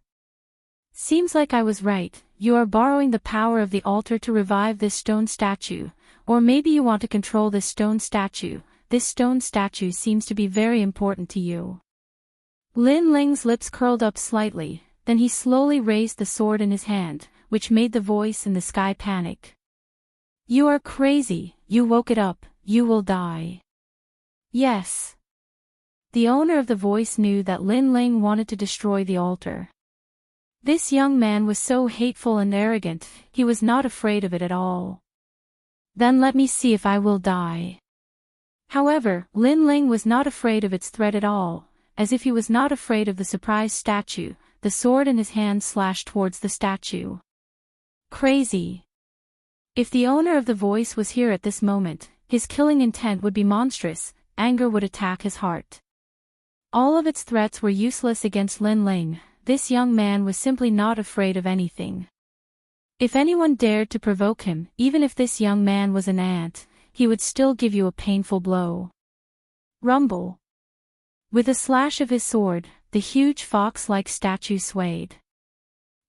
Seems like I was right. You are borrowing the power of the altar to revive this stone statue, or maybe you want to control this stone statue. This stone statue seems to be very important to you. Lin Ling's lips curled up slightly, then he slowly raised the sword in his hand, which made the voice in the sky panic. You are crazy, you woke it up, you will die. Yes. The owner of the voice knew that Lin Ling wanted to destroy the altar. This young man was so hateful and arrogant, he was not afraid of it at all. Then let me see if I will die. However, Lin Ling was not afraid of its threat at all, as if he was not afraid of the surprised statue. The sword in his hand slashed towards the statue. Crazy. If the owner of the voice was here at this moment, his killing intent would be monstrous, anger would attack his heart. All of its threats were useless against Lin Ling. This young man was simply not afraid of anything. If anyone dared to provoke him, even if this young man was an ant, he would still give you a painful blow. Rumble. With a slash of his sword, the huge fox-like statue swayed.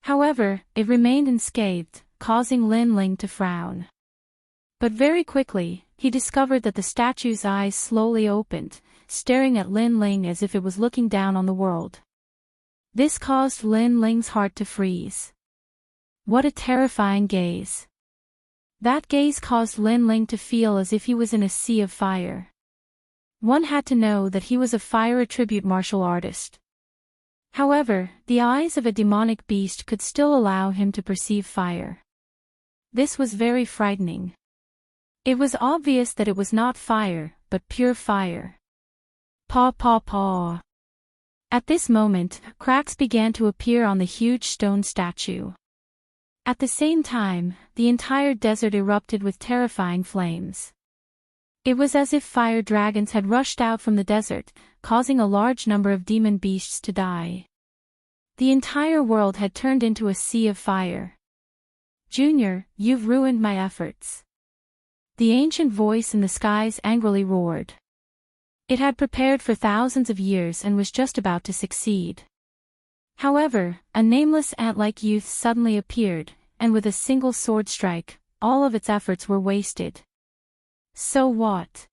However, it remained unscathed, causing Lin Ling to frown. But very quickly, he discovered that the statue's eyes slowly opened, staring at Lin Ling as if it was looking down on the world. This caused Lin Ling's heart to freeze. What a terrifying gaze. That gaze caused Lin Ling to feel as if he was in a sea of fire. One had to know that he was a fire attribute martial artist. However, the eyes of a demonic beast could still allow him to perceive fire. This was very frightening. It was obvious that it was not fire, but pure fire. Paw paw paw. At this moment, cracks began to appear on the huge stone statue. At the same time, the entire desert erupted with terrifying flames. It was as if fire dragons had rushed out from the desert, causing a large number of demon beasts to die. The entire world had turned into a sea of fire. Junior, you've ruined my efforts. The ancient voice in the skies angrily roared. It had prepared for thousands of years and was just about to succeed. However, a nameless ant-like youth suddenly appeared, and with a single sword strike, all of its efforts were wasted. So what?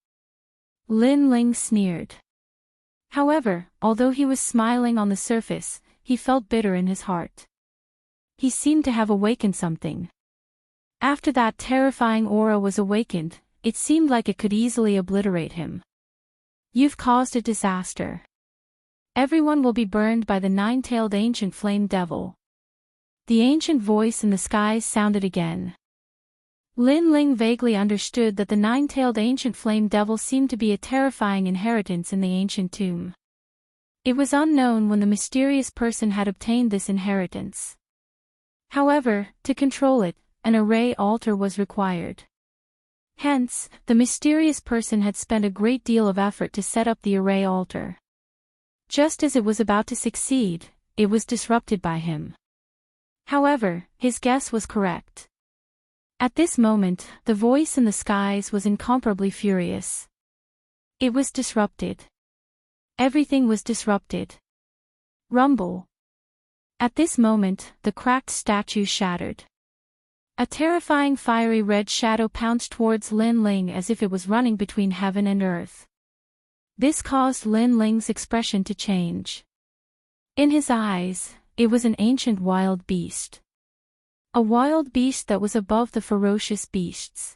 Lin Ling sneered. However, although he was smiling on the surface, he felt bitter in his heart. He seemed to have awakened something. After that terrifying aura was awakened, it seemed like it could easily obliterate him. You've caused a disaster. Everyone will be burned by the nine-tailed ancient flame devil. The ancient voice in the skies sounded again. Lin Ling vaguely understood that the nine-tailed ancient flame devil seemed to be a terrifying inheritance in the ancient tomb. It was unknown when the mysterious person had obtained this inheritance. However, to control it, an array altar was required. Hence, the mysterious person had spent a great deal of effort to set up the array altar. Just as it was about to succeed, it was disrupted by him. However, his guess was correct. At this moment, the voice in the skies was incomparably furious. It was disrupted. Everything was disrupted. Rumble. At this moment, the cracked statue shattered. A terrifying fiery red shadow pounced towards Lin Ling as if it was running between heaven and earth. This caused Lin Ling's expression to change. In his eyes, it was an ancient wild beast. A wild beast that was above the ferocious beasts.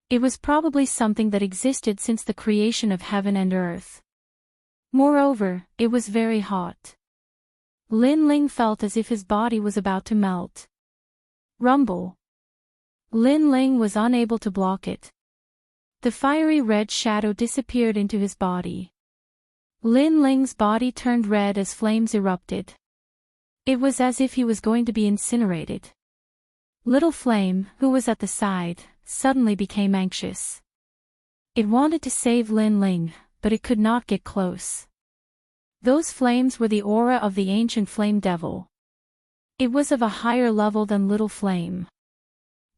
It was probably something that existed since the creation of heaven and earth. Moreover, it was very hot. Lin Ling felt as if his body was about to melt. Rumble. Lin Ling was unable to block it. The fiery red shadow disappeared into his body. Lin Ling's body turned red as flames erupted. It was as if he was going to be incinerated. Little Flame, who was at the side, suddenly became anxious. It wanted to save Lin Ling, but it could not get close. Those flames were the aura of the ancient flame devil. It was of a higher level than Little Flame.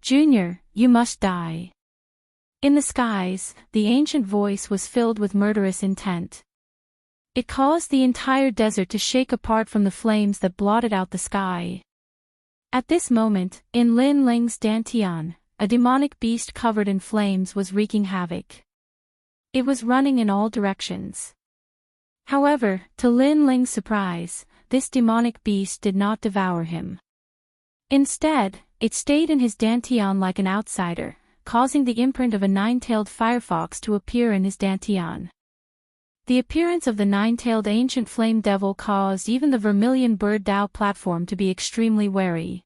Junior, you must die. In the skies, the ancient voice was filled with murderous intent. It caused the entire desert to shake apart from the flames that blotted out the sky. At this moment, in Lin Ling's dantian, a demonic beast covered in flames was wreaking havoc. It was running in all directions. However, to Lin Ling's surprise, this demonic beast did not devour him. Instead, it stayed in his dantian like an outsider, causing the imprint of a nine-tailed firefox to appear in his dantian. The appearance of the nine-tailed ancient flame devil caused even the vermilion bird Dao platform to be extremely wary.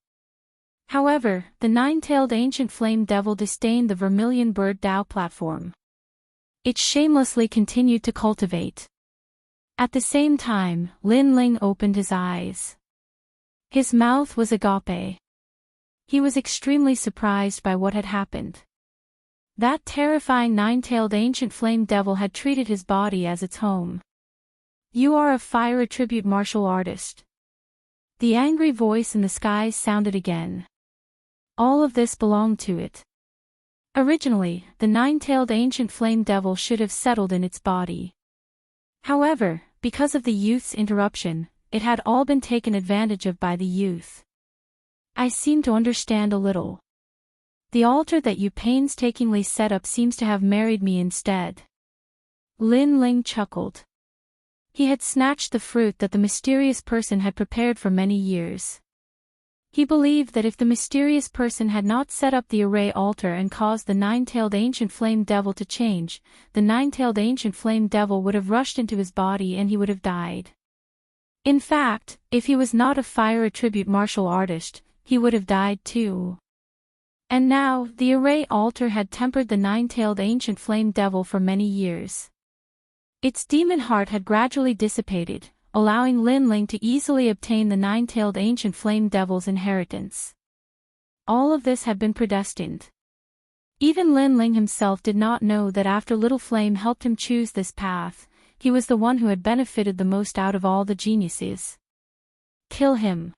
However, the nine-tailed ancient flame devil disdained the vermilion bird Dao platform. It shamelessly continued to cultivate. At the same time, Lin Ling opened his eyes. His mouth was agape. He was extremely surprised by what had happened. That terrifying nine-tailed ancient flame devil had treated his body as its home. "You are a fire attribute martial artist." The angry voice in the skies sounded again. All of this belonged to it. Originally, the nine-tailed ancient flame devil should have settled in its body. However, because of the youth's interruption, it had all been taken advantage of by the youth. "I seem to understand a little. The altar that you painstakingly set up seems to have married me instead." Lin Ling chuckled. He had snatched the fruit that the mysterious person had prepared for many years. He believed that if the mysterious person had not set up the array altar and caused the nine-tailed ancient flame devil to change, the nine-tailed ancient flame devil would have rushed into his body and he would have died. In fact, if he was not a fire attribute martial artist, he would have died too. And now, the array altar had tempered the nine-tailed ancient flame devil for many years. Its demon heart had gradually dissipated, allowing Lin Ling to easily obtain the nine-tailed ancient flame devil's inheritance. All of this had been predestined. Even Lin Ling himself did not know that after Little Flame helped him choose this path, he was the one who had benefited the most out of all the geniuses. "Kill him."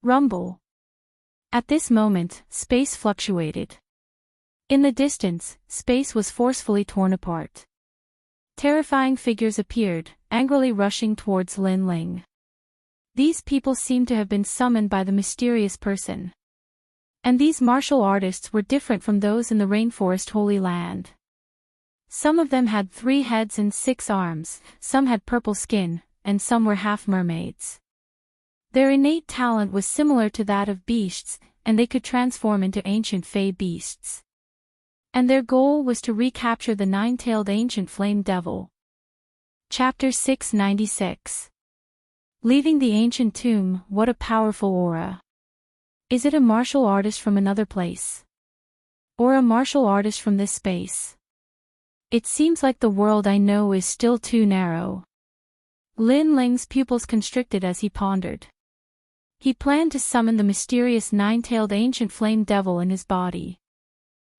Rumble. At this moment, space fluctuated. In the distance, space was forcefully torn apart. Terrifying figures appeared, angrily rushing towards Lin Ling. These people seemed to have been summoned by the mysterious person. And these martial artists were different from those in the rainforest Holy Land. Some of them had 3 heads and 6 arms, some had purple skin, and some were half mermaids. Their innate talent was similar to that of beasts, and they could transform into ancient fey beasts. And their goal was to recapture the nine-tailed ancient flame devil. Chapter 696. Leaving the ancient tomb, what a powerful aura. Is it a martial artist from another place? Or a martial artist from this space? It seems like the world I know is still too narrow. Lin Ling's pupils constricted as he pondered. He planned to summon the mysterious nine-tailed ancient flame devil in his body.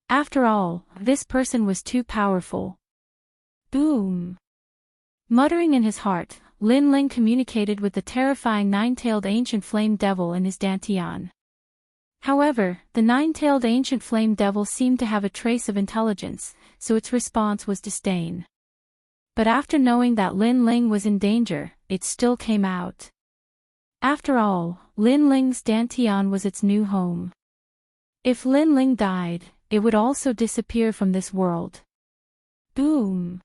After all, this person was too powerful. Boom! Muttering in his heart, Lin Ling communicated with the terrifying nine-tailed ancient flame devil in his dantian. However, the nine-tailed ancient flame devil seemed to have a trace of intelligence, so its response was disdain. But after knowing that Lin Ling was in danger, it still came out. After all, Lin Ling's dantian was its new home. If Lin Ling died, it would also disappear from this world. Boom!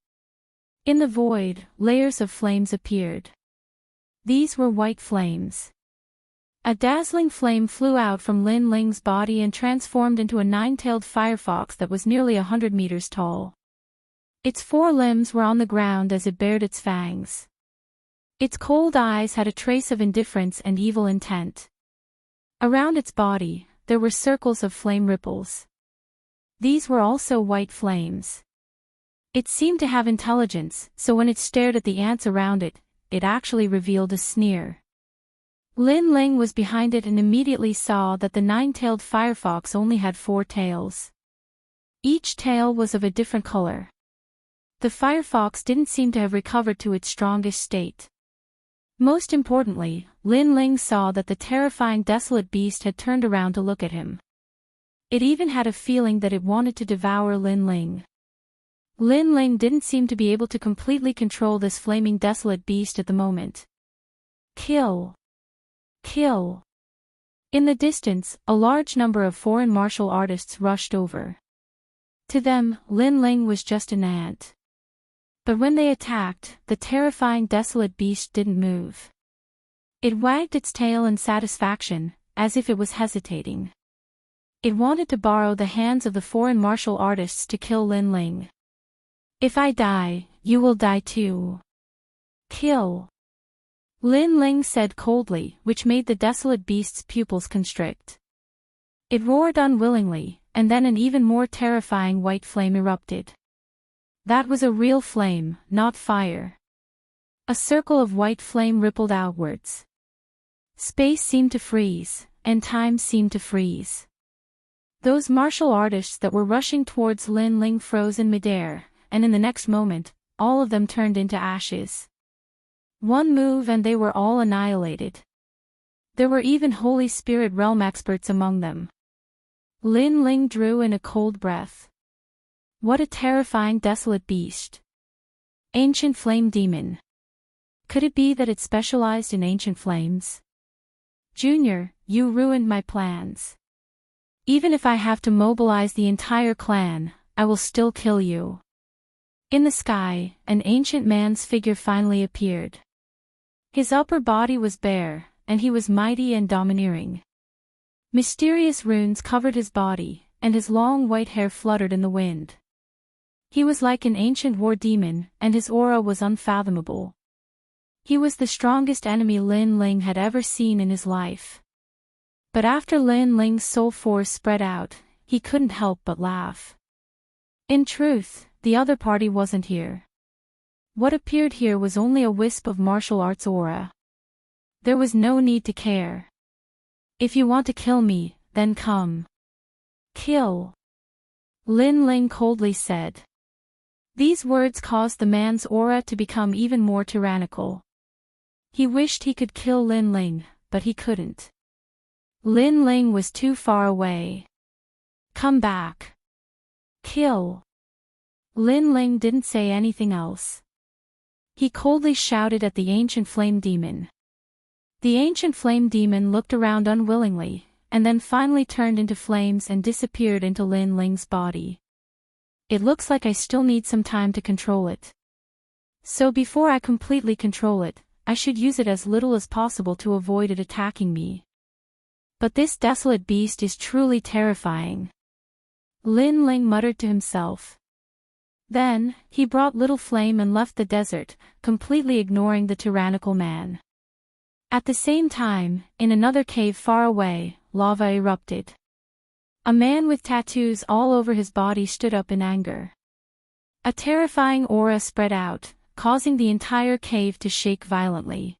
In the void, layers of flames appeared. These were white flames. A dazzling flame flew out from Lin Ling's body and transformed into a nine-tailed firefox that was nearly 100 meters tall. Its 4 limbs were on the ground as it bared its fangs. Its cold eyes had a trace of indifference and evil intent. Around its body, there were circles of flame ripples. These were also white flames. It seemed to have intelligence, so when it stared at the ants around it, it actually revealed a sneer. Lin Ling was behind it and immediately saw that the nine-tailed firefox only had 4 tails. Each tail was of a different color. The firefox didn't seem to have recovered to its strongest state. Most importantly, Lin Ling saw that the terrifying desolate beast had turned around to look at him. It even had a feeling that it wanted to devour Lin Ling. Lin Ling didn't seem to be able to completely control this flaming desolate beast at the moment. Kill! Kill! In the distance, a large number of foreign martial artists rushed over. To them, Lin Ling was just an ant. But when they attacked, the terrifying desolate beast didn't move. It wagged its tail in satisfaction, as if it was hesitating. It wanted to borrow the hands of the foreign martial artists to kill Lin Ling. If I die, you will die too. Kill. Lin Ling said coldly, which made the desolate beast's pupils constrict. It roared unwillingly, and then an even more terrifying white flame erupted. That was a real flame, not fire. A circle of white flame rippled outwards. Space seemed to freeze, and time seemed to freeze. Those martial artists that were rushing towards Lin Ling froze in midair, and in the next moment, all of them turned into ashes. One move and they were all annihilated. There were even Holy Spirit realm experts among them. Lin Ling drew in a cold breath. What a terrifying desolate beast. Ancient flame demon. Could it be that it specialized in ancient flames? Junior, you ruined my plans. Even if I have to mobilize the entire clan, I will still kill you. In the sky, an ancient man's figure finally appeared. His upper body was bare, and he was mighty and domineering. Mysterious runes covered his body, and his long white hair fluttered in the wind. He was like an ancient war demon, and his aura was unfathomable. He was the strongest enemy Lin Ling had ever seen in his life. But after Lin Ling's soul force spread out, he couldn't help but laugh. In truth, the other party wasn't here. What appeared here was only a wisp of martial arts aura. There was no need to care. If you want to kill me, then come. Kill. Lin Ling coldly said. These words caused the man's aura to become even more tyrannical. He wished he could kill Lin Ling, but he couldn't. Lin Ling was too far away. Come back. Kill. Lin Ling didn't say anything else. He coldly shouted at the ancient flame demon. The ancient flame demon looked around unwillingly, and then finally turned into flames and disappeared into Lin Ling's body. It looks like I still need some time to control it. So before I completely control it, I should use it as little as possible to avoid it attacking me. But this desolate beast is truly terrifying. Lin Ling muttered to himself. Then, he brought little flame and left the desert, completely ignoring the tyrannical man. At the same time, in another cave far away, lava erupted. A man with tattoos all over his body stood up in anger. A terrifying aura spread out, causing the entire cave to shake violently.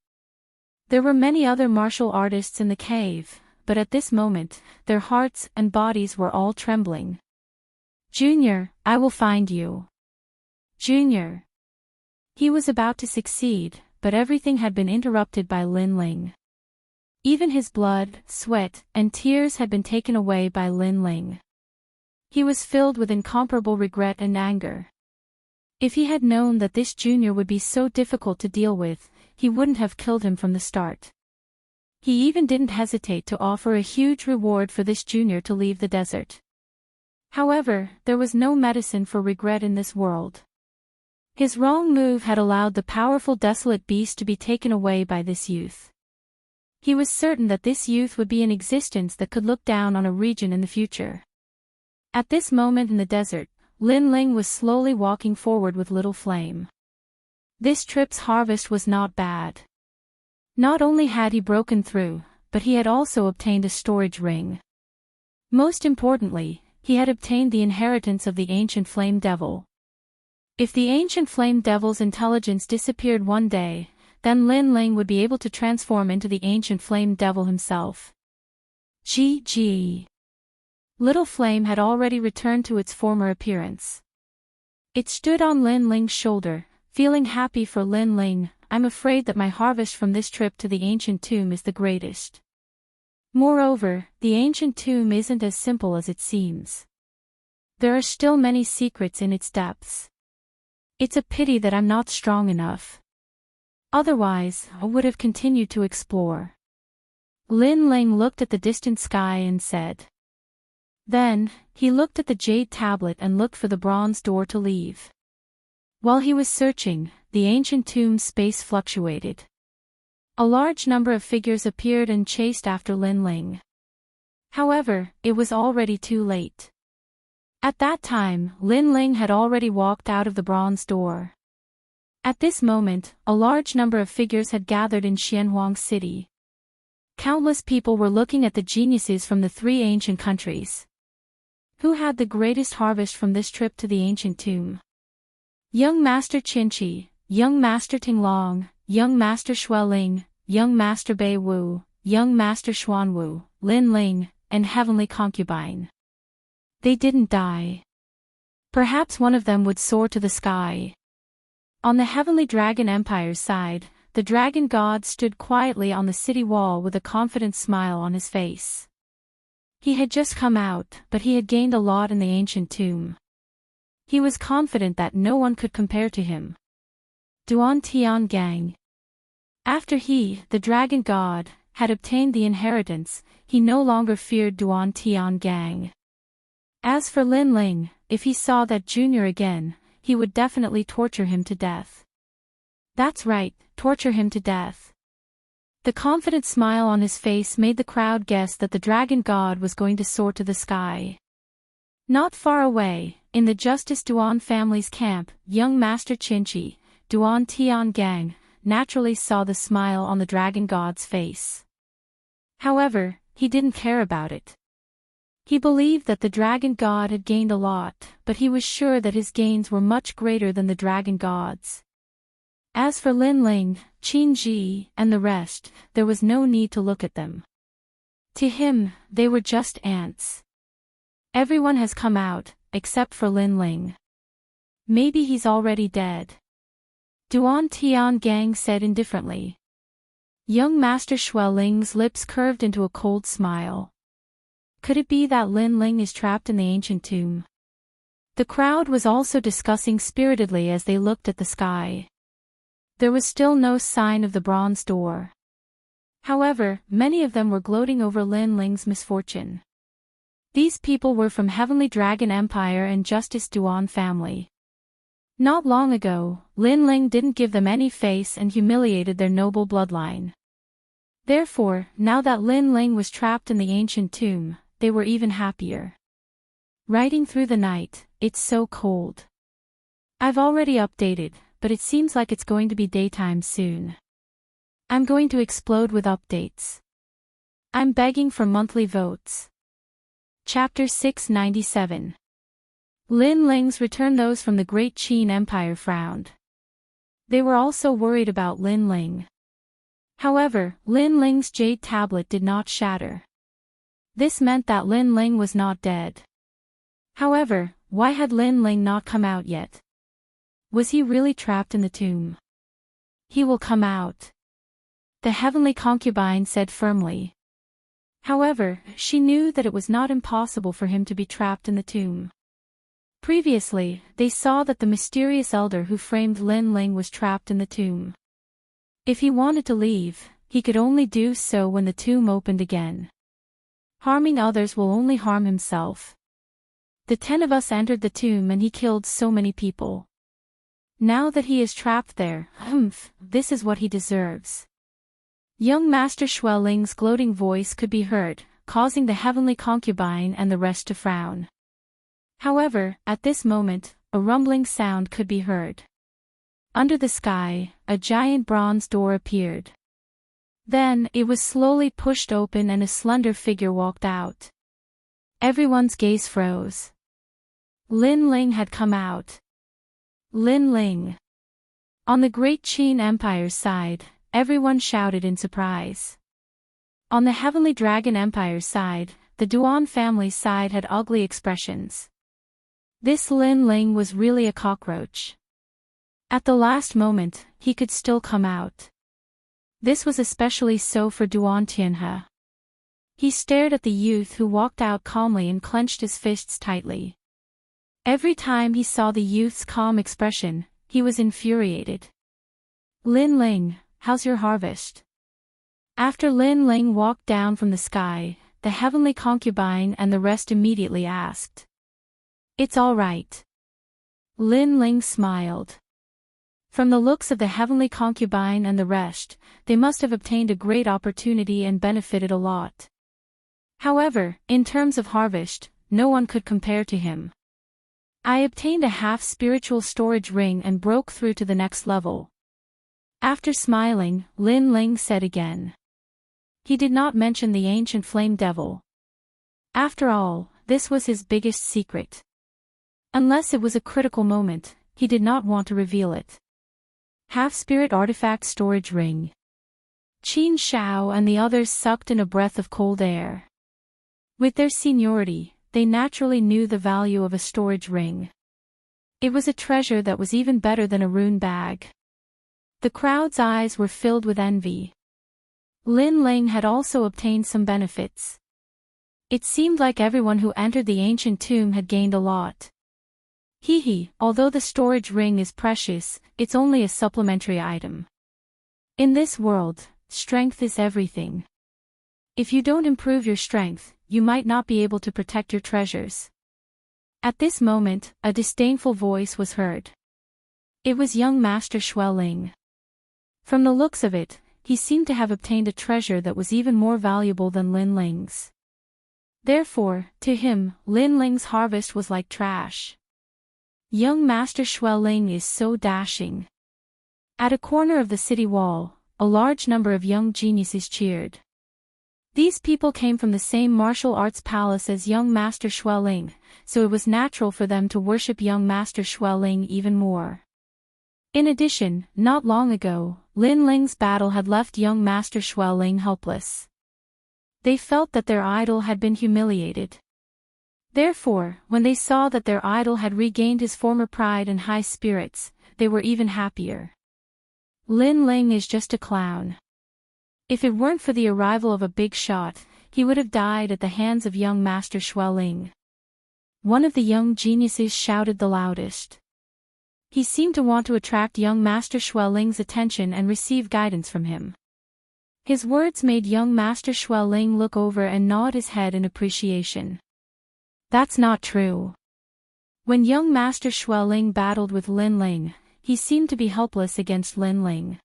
There were many other martial artists in the cave, but at this moment, their hearts and bodies were all trembling. Junior, I will find you. Junior. He was about to succeed, but everything had been interrupted by Lin Ling. Even his blood, sweat, and tears had been taken away by Lin Ling. He was filled with incomparable regret and anger. If he had known that this junior would be so difficult to deal with, he wouldn't have killed him from the start. He even didn't hesitate to offer a huge reward for this junior to leave the desert. However, there was no medicine for regret in this world. His wrong move had allowed the powerful desolate beast to be taken away by this youth. He was certain that this youth would be an existence that could look down on a region in the future. At this moment in the desert, Lin Ling was slowly walking forward with little flame. This trip's harvest was not bad. Not only had he broken through, but he had also obtained a storage ring. Most importantly, he had obtained the inheritance of the ancient flame devil. If the ancient flame devil's intelligence disappeared one day, then Lin Ling would be able to transform into the ancient flame devil himself. GG. Little flame had already returned to its former appearance. It stood on Lin Ling's shoulder, feeling happy for Lin Ling. I'm afraid that my harvest from this trip to the ancient tomb is the greatest. Moreover, the ancient tomb isn't as simple as it seems. There are still many secrets in its depths. It's a pity that I'm not strong enough. Otherwise, I would have continued to explore. Lin Ling looked at the distant sky and said. Then, he looked at the jade tablet and looked for the bronze door to leave. While he was searching, the ancient tomb's space fluctuated. A large number of figures appeared and chased after Lin Ling. However, it was already too late. At that time, Lin Ling had already walked out of the bronze door. At this moment, a large number of figures had gathered in Xianhuang City. Countless people were looking at the geniuses from the three ancient countries. Who had the greatest harvest from this trip to the ancient tomb? Young Master Qinqi, Young Master Tinglong, Young Master Xueling, Young Master Bei Wu, Young Master Xuanwu, Lin Ling, and Heavenly Concubine. They didn't die. Perhaps one of them would soar to the sky. On the Heavenly Dragon Empire's side, the dragon god stood quietly on the city wall with a confident smile on his face. He had just come out, but he had gained a lot in the ancient tomb. He was confident that no one could compare to him. Duan Tian Gang. After he, the dragon god, had obtained the inheritance, he no longer feared Duan Tian Gang. As for Lin Ling, if he saw that junior again, he would definitely torture him to death. That's right, torture him to death. The confident smile on his face made the crowd guess that the dragon god was going to soar to the sky. Not far away, in the Justice Duan family's camp, young Master Qinqi, Duan Tian Gang, naturally saw the smile on the dragon god's face. However, he didn't care about it. He believed that the dragon god had gained a lot, but he was sure that his gains were much greater than the dragon god's. As for Lin Ling, Qin Ji, and the rest, there was no need to look at them. To him, they were just ants. Everyone has come out, except for Lin Ling. Maybe he's already dead. Duan Tian Gang said indifferently. Young Master Xueling's lips curved into a cold smile. Could it be that Lin Ling is trapped in the ancient tomb? The crowd was also discussing spiritedly as they looked at the sky. There was still no sign of the bronze door. However, many of them were gloating over Lin Ling's misfortune. These people were from Heavenly Dragon Empire and Justice Duan family. Not long ago, Lin Ling didn't give them any face and humiliated their noble bloodline. Therefore, now that Lin Ling was trapped in the ancient tomb, they were even happier. Riding through the night, it's so cold. I've already updated, but it seems like it's going to be daytime soon. I'm going to explode with updates. I'm begging for monthly votes. Chapter 697. Lin Ling's return. Those from the Great Qin Empire frowned. They were also worried about Lin Ling. However, Lin Ling's jade tablet did not shatter. This meant that Lin Ling was not dead. However, why had Lin Ling not come out yet? Was he really trapped in the tomb? He will come out. The Heavenly Concubine said firmly. However, she knew that it was not impossible for him to be trapped in the tomb. Previously, they saw that the mysterious elder who framed Lin Ling was trapped in the tomb. If he wanted to leave, he could only do so when the tomb opened again. Harming others will only harm himself. The 10 of us entered the tomb and he killed so many people. Now that he is trapped there, this is what he deserves. Young Master Xueling's gloating voice could be heard, causing the Heavenly Concubine and the rest to frown. However, at this moment, a rumbling sound could be heard. Under the sky, a giant bronze door appeared. Then, it was slowly pushed open and a slender figure walked out. Everyone's gaze froze. Lin Ling had come out. Lin Ling. On the Great Qin Empire's side, everyone shouted in surprise. On the Heavenly Dragon Empire's side, the Duan family's side had ugly expressions. This Lin Ling was really a cockroach. At the last moment, he could still come out. This was especially so for Duan Tianhe. He stared at the youth who walked out calmly and clenched his fists tightly. Every time he saw the youth's calm expression, he was infuriated. Lin Ling, how's your harvest? After Lin Ling walked down from the sky, the Heavenly Concubine and the rest immediately asked. It's all right. Lin Ling smiled. From the looks of the Heavenly Concubine and the rest, they must have obtained a great opportunity and benefited a lot. However, in terms of harvest, no one could compare to him. I obtained a half-spiritual storage ring and broke through to the next level. After smiling, Lin Ling said again. He did not mention the ancient flame devil. After all, this was his biggest secret. Unless it was a critical moment, he did not want to reveal it. Half-spirit artifact storage ring. Qin Shao and the others sucked in a breath of cold air. With their seniority, they naturally knew the value of a storage ring. It was a treasure that was even better than a rune bag. The crowd's eyes were filled with envy. Lin Ling had also obtained some benefits. It seemed like everyone who entered the ancient tomb had gained a lot. Although the storage ring is precious, it's only a supplementary item. In this world, strength is everything. If you don't improve your strength, you might not be able to protect your treasures. At this moment, a disdainful voice was heard. It was young Master Xueling. From the looks of it, he seemed to have obtained a treasure that was even more valuable than Lin Ling's. Therefore, to him, Lin Ling's harvest was like trash. Young Master Xueling is so dashing. At a corner of the city wall, a large number of young geniuses cheered. These people came from the same martial arts palace as young Master Xueling, so it was natural for them to worship young Master Xueling even more. In addition, not long ago, Lin Ling's battle had left young Master Xueling helpless. They felt that their idol had been humiliated. Therefore, when they saw that their idol had regained his former pride and high spirits, they were even happier. Lin Ling is just a clown. If it weren't for the arrival of a big shot, he would have died at the hands of young Master Xueling. One of the young geniuses shouted the loudest. He seemed to want to attract young Master Xueling's attention and receive guidance from him. His words made young Master Xueling look over and nod his head in appreciation. That's not true. When young Master Xueling battled with Lin Ling, he seemed to be helpless against Lin Ling.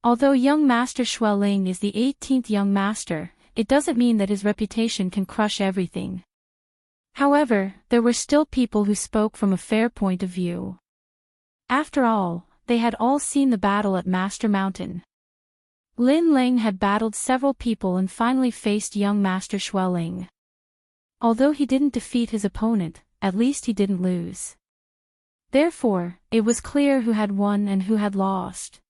Although young Master Xueling is the 18th young master, it doesn't mean that his reputation can crush everything. However, there were still people who spoke from a fair point of view. After all, they had all seen the battle at Master Mountain. Lin Ling had battled several people and finally faced young Master Xueling. Although he didn't defeat his opponent, at least he didn't lose. Therefore, it was clear who had won and who had lost.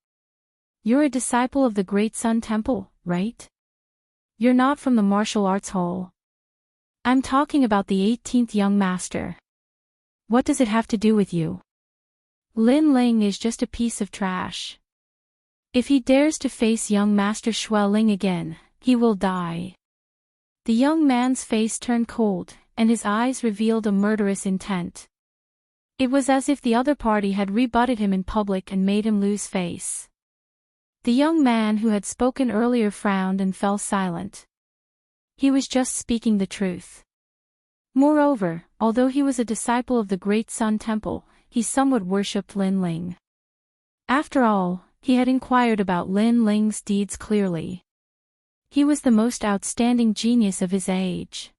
You're a disciple of the Great Sun Temple, right? You're not from the martial arts hall. I'm talking about the 18th young master. What does it have to do with you? Lin Ling is just a piece of trash. If he dares to face young Master Xueling again, he will die. The young man's face turned cold, and his eyes revealed a murderous intent. It was as if the other party had rebutted him in public and made him lose face. The young man who had spoken earlier frowned and fell silent. He was just speaking the truth. Moreover, although he was a disciple of the Great Sun Temple, he somewhat worshipped Lin Ling. After all, he had inquired about Lin Ling's deeds clearly. He was the most outstanding genius of his age.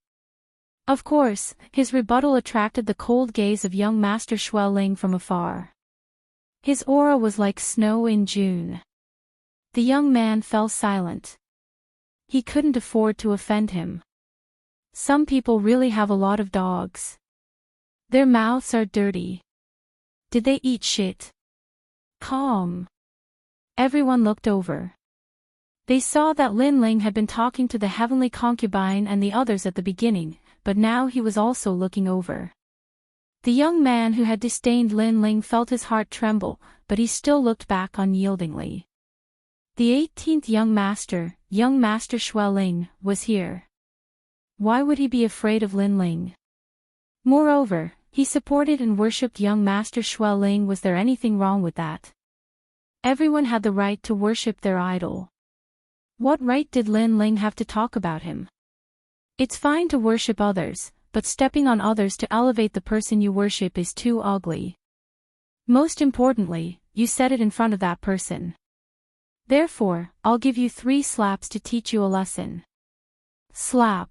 Of course, his rebuttal attracted the cold gaze of young Master Xueling from afar. His aura was like snow in June. The young man fell silent. He couldn't afford to offend him. Some people really have a lot of dogs. Their mouths are dirty. Did they eat shit? Calm. Everyone looked over. They saw that Lin Ling had been talking to the heavenly concubine and the others at the beginning, but now he was also looking over. The young man who had disdained Lin Ling felt his heart tremble, but he still looked back unyieldingly. The 18th young Master Xueling, was here. Why would he be afraid of Lin Ling? Moreover, he supported and worshipped young Master Xueling. Was there anything wrong with that? Everyone had the right to worship their idol. What right did Lin Ling have to talk about him? It's fine to worship others, but stepping on others to elevate the person you worship is too ugly. Most importantly, you said it in front of that person. Therefore, I'll give you 3 slaps to teach you a lesson. Slap.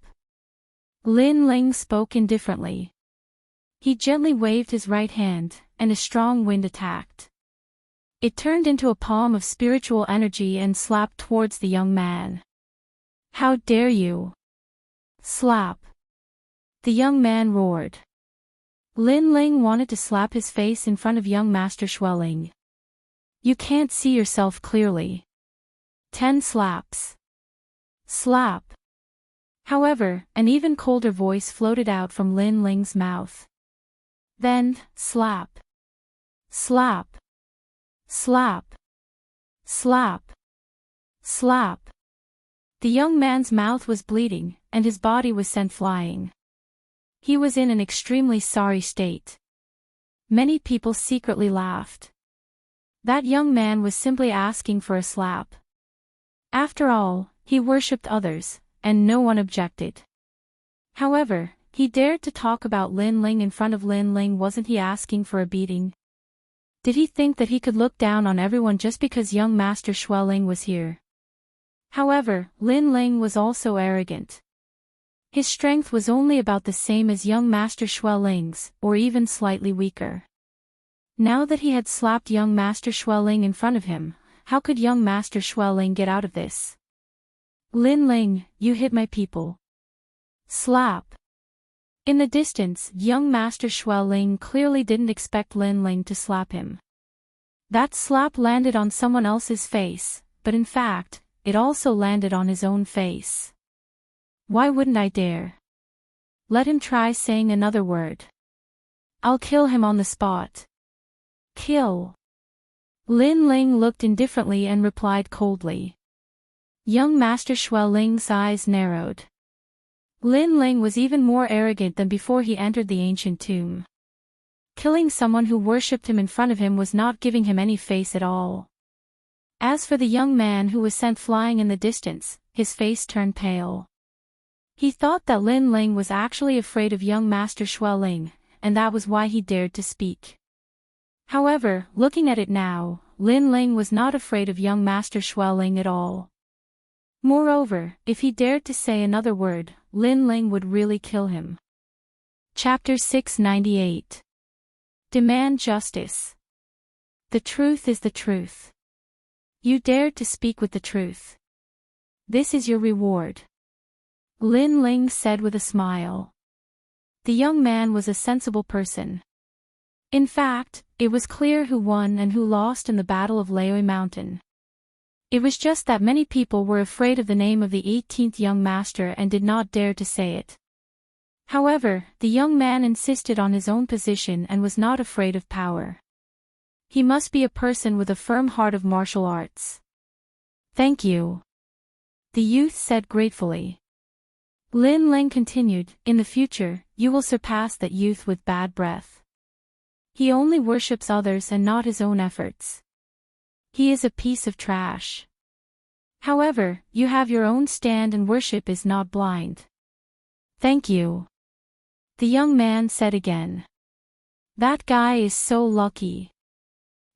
Lin Ling spoke indifferently. He gently waved his right hand, and a strong wind attacked. It turned into a palm of spiritual energy and slapped towards the young man. How dare you! Slap! The young man roared. Lin Ling wanted to slap his face in front of young Master Schweling. You can't see yourself clearly. 10 slaps. Slap. However, an even colder voice floated out from Lin Ling's mouth. Then, slap. Slap. Slap. Slap. Slap. The young man's mouth was bleeding, and his body was sent flying. He was in an extremely sorry state. Many people secretly laughed. That young man was simply asking for a slap. After all, he worshipped others, and no one objected. However, he dared to talk about Lin Ling in front of Lin Ling. Wasn't he asking for a beating? Did he think that he could look down on everyone just because young Master Schweling was here? However, Lin Ling was also arrogant. His strength was only about the same as young Master Schweling's, or even slightly weaker. Now that he had slapped young Master Schweling in front of him, how could young Master Schweling get out of this? Lin Ling, you hit my people. Slap. In the distance, young Master Schweling clearly didn't expect Lin Ling to slap him. That slap landed on someone else's face, but in fact, it also landed on his own face. Why wouldn't I dare? Let him try saying another word. I'll kill him on the spot. Kill. Lin Ling looked indifferently and replied coldly. Young Master Schweling's eyes narrowed. Lin Ling was even more arrogant than before he entered the ancient tomb. Killing someone who worshipped him in front of him was not giving him any face at all. As for the young man who was sent flying in the distance, his face turned pale. He thought that Lin Ling was actually afraid of young Master Schweling, and that was why he dared to speak. However, looking at it now, Lin Ling was not afraid of young Master Schweling at all. Moreover, if he dared to say another word, Lin Ling would really kill him. Chapter 698. Demand justice. The truth is the truth. You dared to speak with the truth. This is your reward. Lin Ling said with a smile. The young man was a sensible person. In fact, it was clear who won and who lost in the Battle of Laoi Mountain. It was just that many people were afraid of the name of the 18th young master and did not dare to say it. However, the young man insisted on his own position and was not afraid of power. He must be a person with a firm heart of martial arts. Thank you. The youth said gratefully. Lin Ling continued, in the future, you will surpass that youth with bad breath. He only worships others and not his own efforts. He is a piece of trash. However, you have your own stand and worship is not blind. Thank you. The young man said again. That guy is so lucky.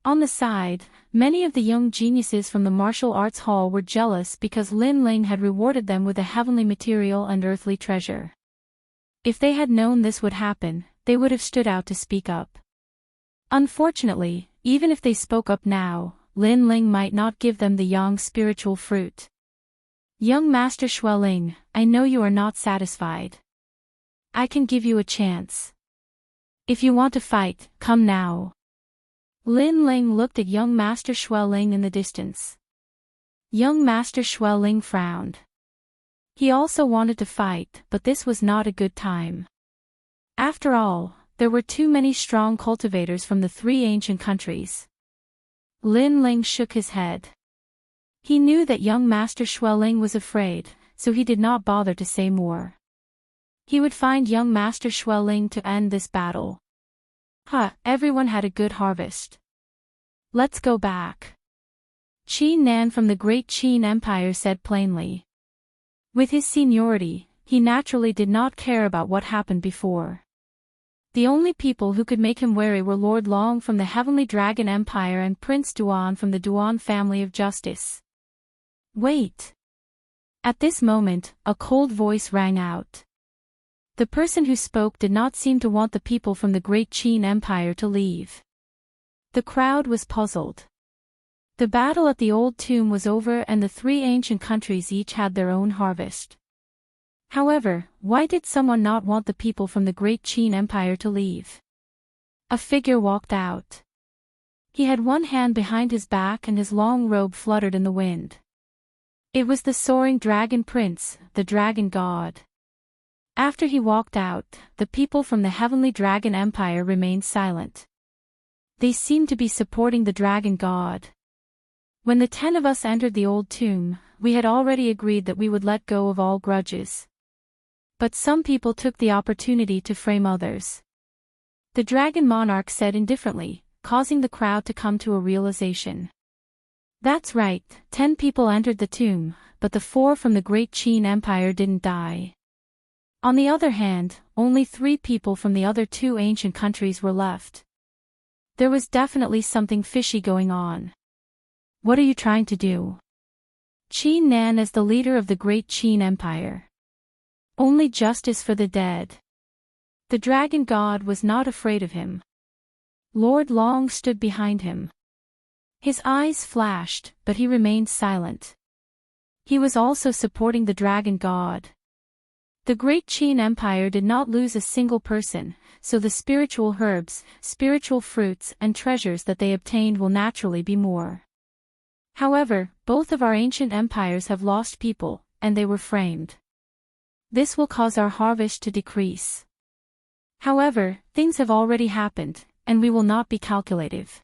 On the side, many of the young geniuses from the martial arts hall were jealous because Lin Ling had rewarded them with a heavenly material and earthly treasure. If they had known this would happen, they would have stood out to speak up. Unfortunately, even if they spoke up now, Lin Ling might not give them the yang spiritual fruit. Young Master Schweling, I know you are not satisfied. I can give you a chance. If you want to fight, come now. Lin Ling looked at young Master Schweling in the distance. Young Master Schweling frowned. He also wanted to fight, but this was not a good time. After all, there were too many strong cultivators from the 3 ancient countries. Lin Ling shook his head. He knew that young Master Schweling was afraid, so he did not bother to say more. He would find young Master Schweling to end this battle. Everyone had a good harvest. Let's go back. Qi Nan from the Great Qin Empire said plainly. With his seniority, he naturally did not care about what happened before. The only people who could make him wary were Lord Long from the Heavenly Dragon Empire and Prince Duan from the Duan family of justice. Wait! At this moment, a cold voice rang out. The person who spoke did not seem to want the people from the Great Qin Empire to leave. The crowd was puzzled. The battle at the old tomb was over and the three ancient countries each had their own harvest. However, why did someone not want the people from the Great Qin Empire to leave? A figure walked out. He had one hand behind his back and his long robe fluttered in the wind. It was the soaring dragon prince, the dragon god. After he walked out, the people from the heavenly dragon empire remained silent. They seemed to be supporting the dragon god. When the 10 of us entered the old tomb, we had already agreed that we would let go of all grudges. But some people took the opportunity to frame others. The dragon monarch said indifferently, causing the crowd to come to a realization. That's right, 10 people entered the tomb, but the 4 from the Great Qin Empire didn't die. On the other hand, only 3 people from the other 2 ancient countries were left. There was definitely something fishy going on. What are you trying to do? Qin Nan is the leader of the Great Qin Empire. Only justice for the dead. The dragon god was not afraid of him. Lord Long stood behind him. His eyes flashed, but he remained silent. He was also supporting the dragon god. The Great Qin Empire did not lose a single person, so the spiritual herbs, spiritual fruits and treasures that they obtained will naturally be more. However, both of our ancient empires have lost people, and they were framed. This will cause our harvest to decrease. However, things have already happened, and we will not be calculative.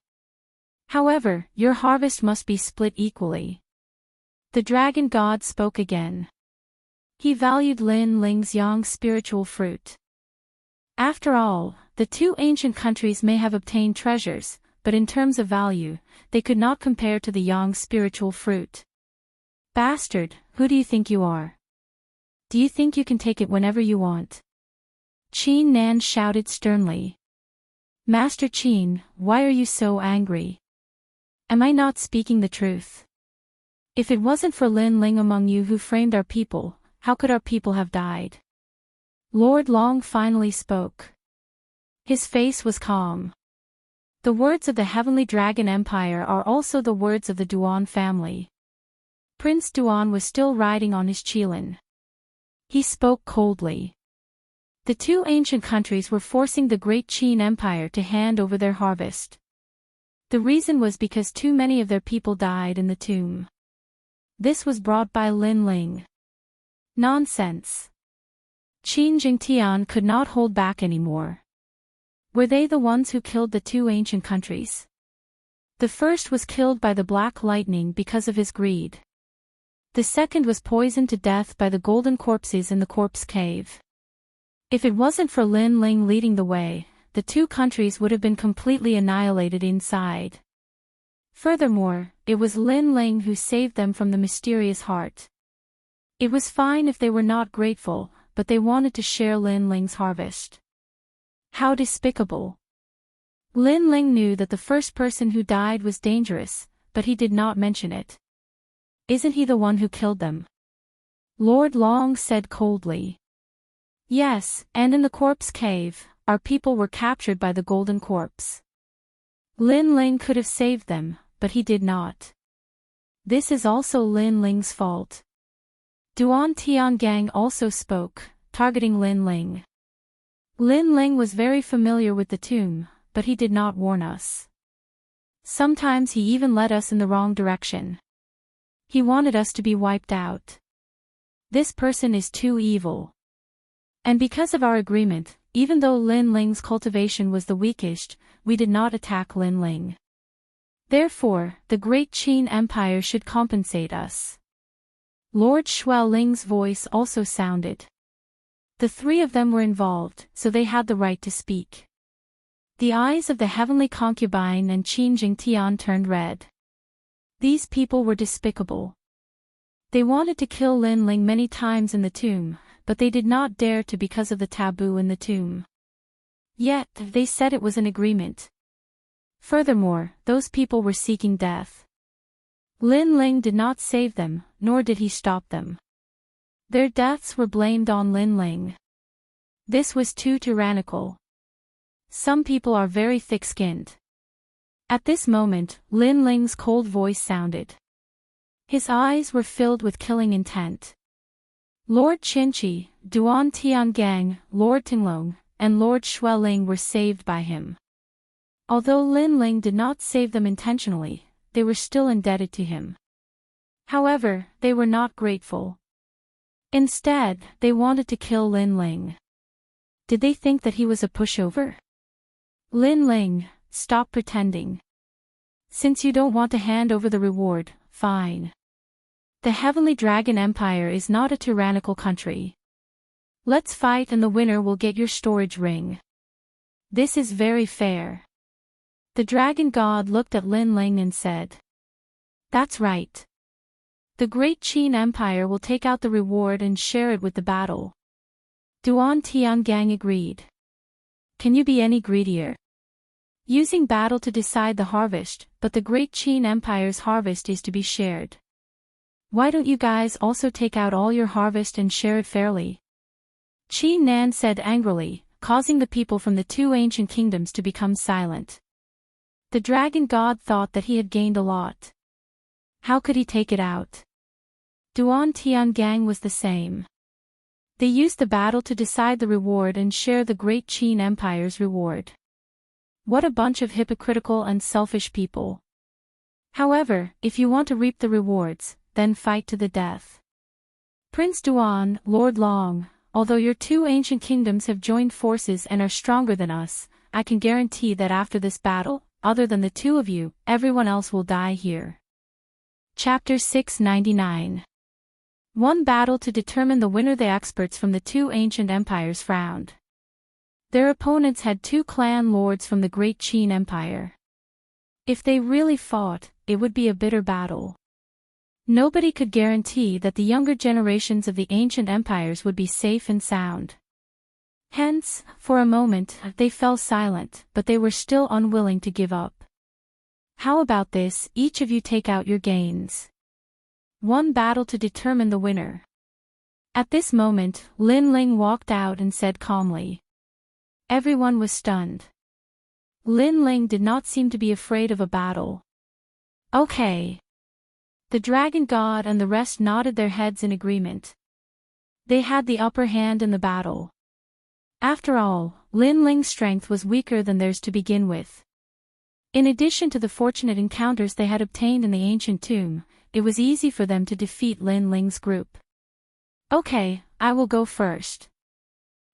However, your harvest must be split equally. The dragon god spoke again. He valued Lin Ling's yang spiritual fruit. After all, the 2 ancient countries may have obtained treasures, but in terms of value, they could not compare to the yang spiritual fruit. Bastard, who do you think you are? Do you think you can take it whenever you want? Qin Nan shouted sternly. Master Qin, why are you so angry? Am I not speaking the truth? If it wasn't for Lin Ling among you who framed our people, how could our people have died? Lord Long finally spoke. His face was calm. The words of the Heavenly Dragon Empire are also the words of the Duan family. Prince Duan was still riding on his qilin. He spoke coldly. The 2 ancient countries were forcing the Great Qin Empire to hand over their harvest. The reason was because too many of their people died in the tomb. This was brought by Lin Ling. Nonsense. Qin Jingtian could not hold back anymore. Were they the ones who killed the 2 ancient countries? The first was killed by the Black Lightning because of his greed. The second was poisoned to death by the golden corpses in the corpse cave. If it wasn't for Lin Ling leading the way, the 2 countries would have been completely annihilated inside. Furthermore, it was Lin Ling who saved them from the mysterious heart. It was fine if they were not grateful, but they wanted to share Lin Ling's harvest. How despicable. Lin Ling knew that the first person who died was dangerous, but he did not mention it. Isn't he the one who killed them? Lord Long said coldly. Yes, and in the corpse cave, our people were captured by the golden corpse. Lin Ling could have saved them, but he did not. This is also Lin Ling's fault. Duan Tiangang also spoke, targeting Lin Ling. Lin Ling was very familiar with the tomb, but he did not warn us. Sometimes he even led us in the wrong direction. He wanted us to be wiped out. This person is too evil. And because of our agreement, even though Lin Ling's cultivation was the weakest, we did not attack Lin Ling. Therefore, the Great Qin Empire should compensate us. Lord Xueling's voice also sounded. The 3 of them were involved, so they had the right to speak. The eyes of the heavenly concubine and Qin Jingtian turned red. These people were despicable. They wanted to kill Lin Ling many times in the tomb, but they did not dare to because of the taboo in the tomb. Yet, they said it was an agreement. Furthermore, those people were seeking death. Lin Ling did not save them, nor did he stop them. Their deaths were blamed on Lin Ling. This was too tyrannical. Some people are very thick-skinned. At this moment, Lin Ling's cold voice sounded. His eyes were filled with killing intent. Lord Qinchi, Duan Tiangang, Lord Tinglong, and Lord Xueling were saved by him. Although Lin Ling did not save them intentionally, they were still indebted to him. However, they were not grateful. Instead, they wanted to kill Lin Ling. Did they think that he was a pushover? Lin Ling, stop pretending. Since you don't want to hand over the reward, fine. The Heavenly Dragon Empire is not a tyrannical country. Let's fight and the winner will get your storage ring. This is very fair. The Dragon God looked at Lin Ling and said. That's right. The Great Qin Empire will take out the reward and share it with the battle. Duan Tiangang agreed. Can you be any greedier? Using battle to decide the harvest, but the Great Qin Empire's harvest is to be shared. Why don't you guys also take out all your harvest and share it fairly? Qi Nan said angrily, causing the people from the two ancient kingdoms to become silent. The Dragon God thought that he had gained a lot. How could he take it out? Duan Tiangang was the same. They used the battle to decide the reward and share the Great Qin Empire's reward. What a bunch of hypocritical and selfish people. However, if you want to reap the rewards, then fight to the death. Prince Duan, Lord Long, although your two ancient kingdoms have joined forces and are stronger than us, I can guarantee that after this battle, other than the two of you, everyone else will die here. Chapter 699. One battle to determine the winner. The experts from the two ancient empires frowned. Their opponents had two clan lords from the Great Qin Empire. If they really fought, it would be a bitter battle. Nobody could guarantee that the younger generations of the ancient empires would be safe and sound. Hence, for a moment, they fell silent, but they were still unwilling to give up. How about this, each of you take out your gains. One battle to determine the winner. At this moment, Lin Ling walked out and said calmly. Everyone was stunned. Lin Ling did not seem to be afraid of a battle. Okay. The Dragon God and the rest nodded their heads in agreement. They had the upper hand in the battle. After all, Lin Ling's strength was weaker than theirs to begin with. In addition to the fortunate encounters they had obtained in the ancient tomb, it was easy for them to defeat Lin Ling's group. Okay, I will go first.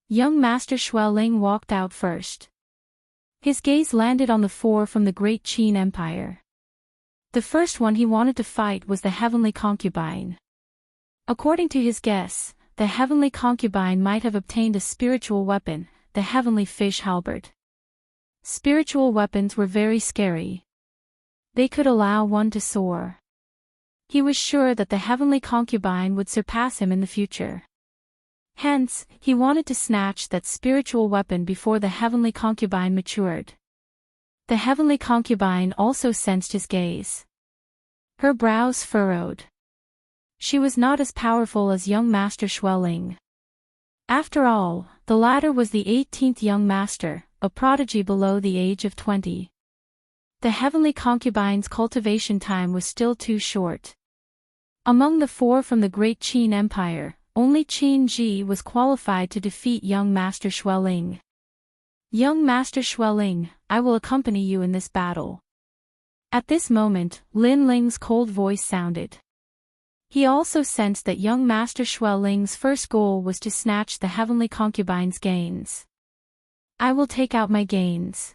Young Master Xueling walked out first. His gaze landed on the four from the Great Qin Empire. The first one he wanted to fight was the Heavenly Concubine. According to his guess, the Heavenly Concubine might have obtained a spiritual weapon, the Heavenly Fish Halberd. Spiritual weapons were very scary. They could allow one to soar. He was sure that the Heavenly Concubine would surpass him in the future. Hence, he wanted to snatch that spiritual weapon before the Heavenly Concubine matured. The Heavenly Concubine also sensed his gaze. Her brows furrowed. She was not as powerful as young Master Xueling. After all, the latter was the 18th young master, a prodigy below the age of 20. The Heavenly Concubine's cultivation time was still too short. Among the four from the Great Qin Empire, only Qin Ji was qualified to defeat young Master Xueling. Young Master Xueling, I will accompany you in this battle. At this moment, Lin Ling's cold voice sounded. He also sensed that young Master Xueling's first goal was to snatch the Heavenly Concubine's gains. I will take out my gains.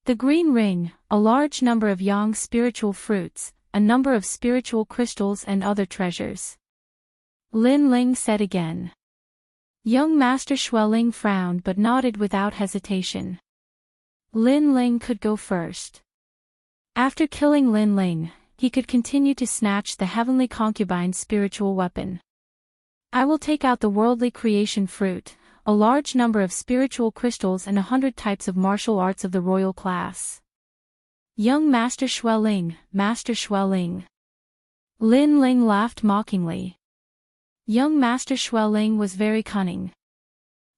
The green ring, a large number of yang spiritual fruits, a number of spiritual crystals and other treasures. Lin Ling said again. Young Master Xueling frowned but nodded without hesitation. Lin Ling could go first. After killing Lin Ling, he could continue to snatch the Heavenly Concubine's spiritual weapon. I will take out the worldly creation fruit, a large number of spiritual crystals and 100 types of martial arts of the royal class. Young Master Xueling, Master Xueling. Lin Ling laughed mockingly. Young Master Xueling was very cunning.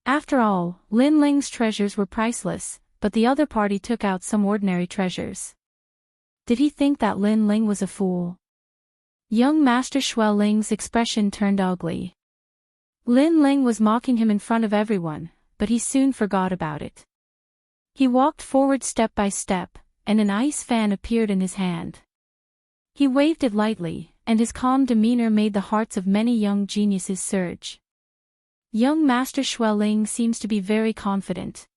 After all, Lin Ling's treasures were priceless, but the other party took out some ordinary treasures. Did he think that Lin Ling was a fool? Young Master Shuai Ling's expression turned ugly. Lin Ling was mocking him in front of everyone, but he soon forgot about it. He walked forward step by step, and an ice fan appeared in his hand. He waved it lightly, and his calm demeanor made the hearts of many young geniuses surge. Young Master Shuai Ling seems to be very confident.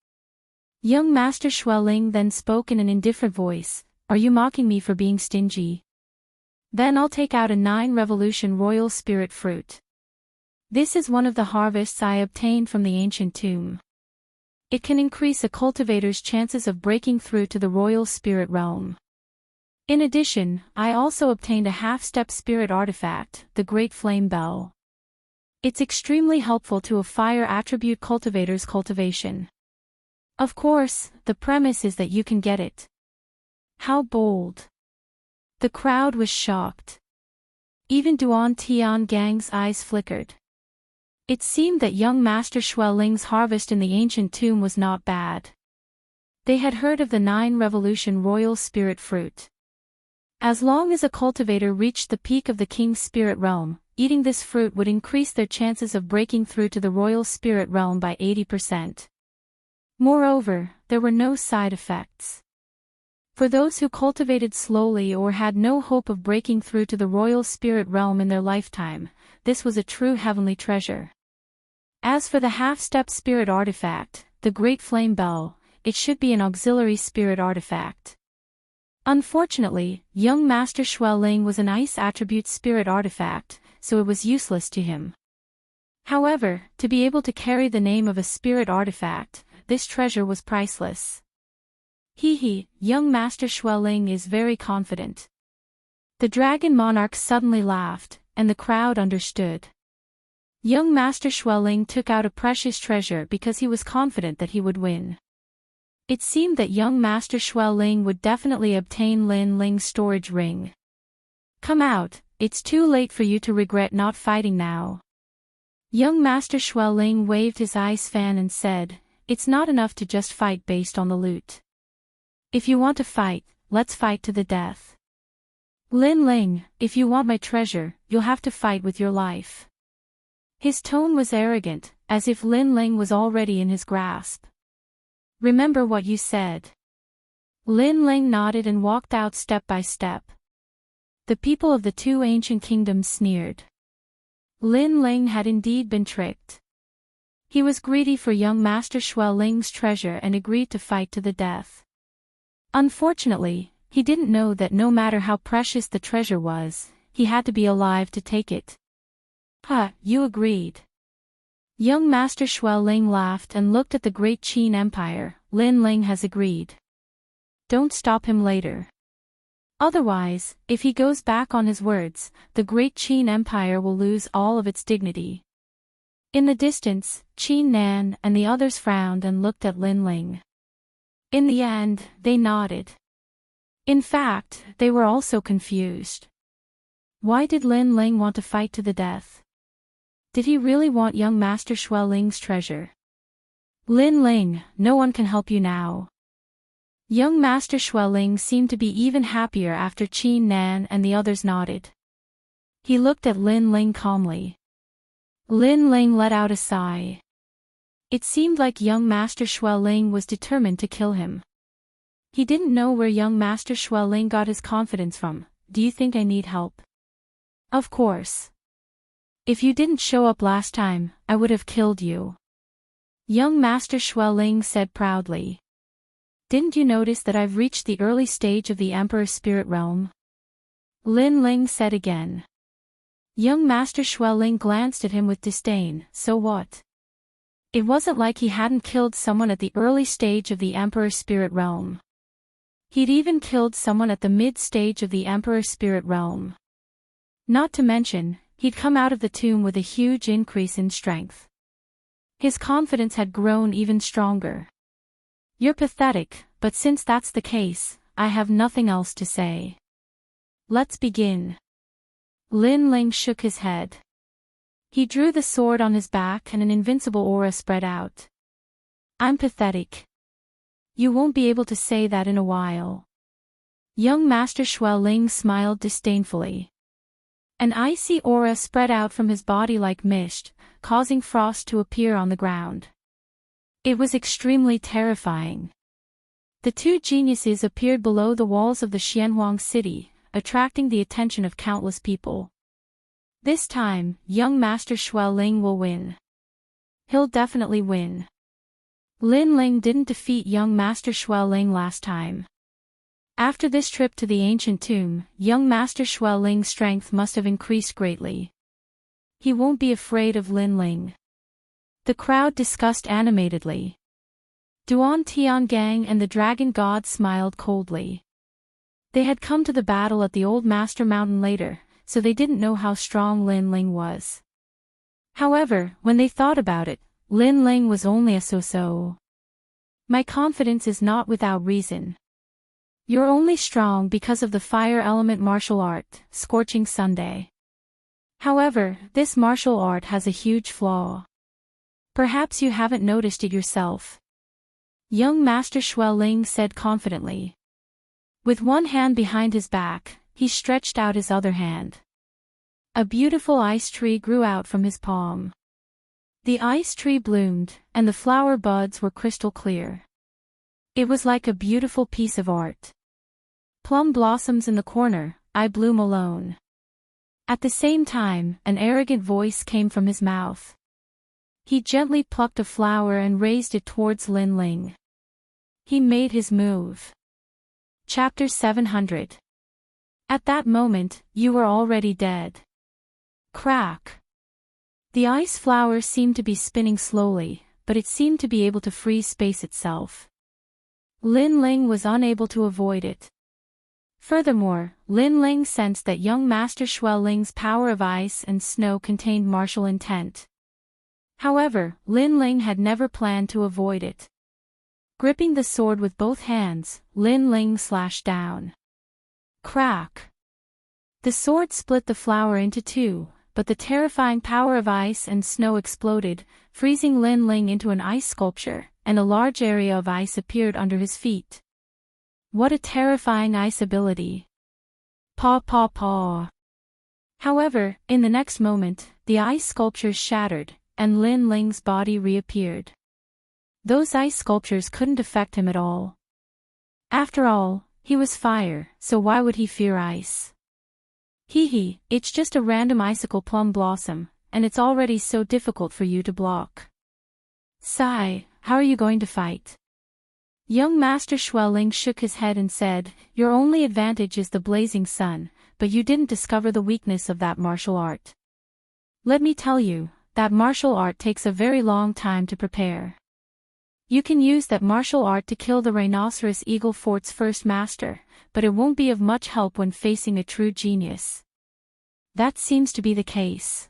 Young Master Shuai Ling then spoke in an indifferent voice, "Are you mocking me for being stingy? Then I'll take out a 9-revolution royal spirit fruit. This is one of the harvests I obtained from the ancient tomb. It can increase a cultivator's chances of breaking through to the royal spirit realm. In addition, I also obtained a half-step spirit artifact, the Great Flame Bell. It's extremely helpful to a fire attribute cultivator's cultivation. Of course, the premise is that you can get it." How bold! The crowd was shocked. Even Duan Tiangang's eyes flickered. It seemed that young Master Shuai Ling's harvest in the ancient tomb was not bad. They had heard of the 9-revolution royal spirit fruit. As long as a cultivator reached the peak of the king's spirit realm, eating this fruit would increase their chances of breaking through to the royal spirit realm by 80%. Moreover, there were no side effects. For those who cultivated slowly or had no hope of breaking through to the royal spirit realm in their lifetime, this was a true heavenly treasure. As for the half-step spirit artifact, the Great Flame Bell, it should be an auxiliary spirit artifact. Unfortunately, young Master Shuai Ling was an ice attribute spirit artifact, so it was useless to him. However, to be able to carry the name of a spirit artifact, this treasure was priceless. Young Master Shuai Ling is very confident. The Dragon Monarch suddenly laughed, and the crowd understood. Young Master Shuai Ling took out a precious treasure because he was confident that he would win. It seemed that young Master Shuai Ling would definitely obtain Lin Ling's storage ring. "Come out, it's too late for you to regret not fighting now." Young Master Shuai Ling waved his ice fan and said, "It's not enough to just fight based on the loot. If you want to fight, let's fight to the death. Lin Ling, if you want my treasure, you'll have to fight with your life." His tone was arrogant, as if Lin Ling was already in his grasp. "Remember what you said." Lin Ling nodded and walked out step by step. The people of the two ancient kingdoms sneered. Lin Ling had indeed been tricked. He was greedy for young Master Shuai Ling's treasure and agreed to fight to the death. Unfortunately, he didn't know that no matter how precious the treasure was, he had to be alive to take it. You agreed." Young Master Shuai Ling laughed and looked at the great Qin Empire. "Lin Ling has agreed. Don't stop him later. Otherwise, if he goes back on his words, the great Qin Empire will lose all of its dignity." In the distance, Qin Nan and the others frowned and looked at Lin Ling. In the end, they nodded. In fact, they were also confused. Why did Lin Ling want to fight to the death? Did he really want young Master Shuai Ling's treasure? "Lin Ling, no one can help you now." Young Master Shuai Ling seemed to be even happier after Qin Nan and the others nodded. He looked at Lin Ling calmly. Lin Ling let out a sigh. It seemed like young Master Shuai Ling was determined to kill him. He didn't know where young Master Shuai Ling got his confidence from. "Do you think I need help?" "Of course. If you didn't show up last time, I would have killed you," young Master Shuai Ling said proudly. "Didn't you notice that I've reached the early stage of the Emperor's spirit realm?" Lin Ling said again. Young Master Shuai Ling glanced at him with disdain. "So what? It wasn't like he hadn't killed someone at the early stage of the Emperor's spirit realm. He'd even killed someone at the mid-stage of the Emperor's spirit realm. Not to mention, he'd come out of the tomb with a huge increase in strength. His confidence had grown even stronger. You're pathetic, but since that's the case, I have nothing else to say. Let's begin." Lin Ling shook his head. He drew the sword on his back and an invincible aura spread out. I'm pathetic. You won't be able to say that in a while. Young Master Xueling smiled disdainfully. An icy aura spread out from his body like mist, causing frost to appear on the ground. It was extremely terrifying. The two geniuses appeared below the walls of the Xianhuang city, attracting the attention of countless people. This time, young Master Xueling will win. He'll definitely win. Lin Ling didn't defeat young Master Xueling last time. After this trip to the ancient tomb, young Master Xueling's strength must have increased greatly. He won't be afraid of Lin Ling. The crowd discussed animatedly. Duan Tiangang and the dragon god smiled coldly. They had come to the battle at the old Master Mountain later, so they didn't know how strong Lin Ling was. However, when they thought about it, Lin Ling was only a so-so. My confidence is not without reason. You're only strong because of the fire element martial art, Scorching Sunday. However, this martial art has a huge flaw. Perhaps you haven't noticed it yourself. Young Master Xueling said confidently. With one hand behind his back, he stretched out his other hand. A beautiful ice tree grew out from his palm. The ice tree bloomed, and the flower buds were crystal clear. It was like a beautiful piece of art. Plum blossoms in the corner, I bloom alone. At the same time, an arrogant voice came from his mouth. He gently plucked a flower and raised it towards Lin Ling. He made his move. Chapter 700. At that moment, you were already dead. Crack. The ice flower seemed to be spinning slowly, but it seemed to be able to freeze space itself. Lin Ling was unable to avoid it. Furthermore, Lin Ling sensed that young Master Xueling's power of ice and snow contained martial intent. However, Lin Ling had never planned to avoid it. Gripping the sword with both hands, Lin Ling slashed down. Crack! The sword split the flower into two, but the terrifying power of ice and snow exploded, freezing Lin Ling into an ice sculpture, and a large area of ice appeared under his feet. What a terrifying ice ability! Paw paw paw! However, in the next moment, the ice sculptures shattered, and Lin Ling's body reappeared. Those ice sculptures couldn't affect him at all. After all, he was fire, so why would he fear ice? Hee, it's just a random icicle plum blossom, and it's already so difficult for you to block. Sigh, how are you going to fight? Young Master Xueling shook his head and said, your only advantage is the blazing sun, but you didn't discover the weakness of that martial art. Let me tell you, that martial art takes a very long time to prepare. You can use that martial art to kill the rhinoceros eagle fort's first master, but it won't be of much help when facing a true genius. That seems to be the case.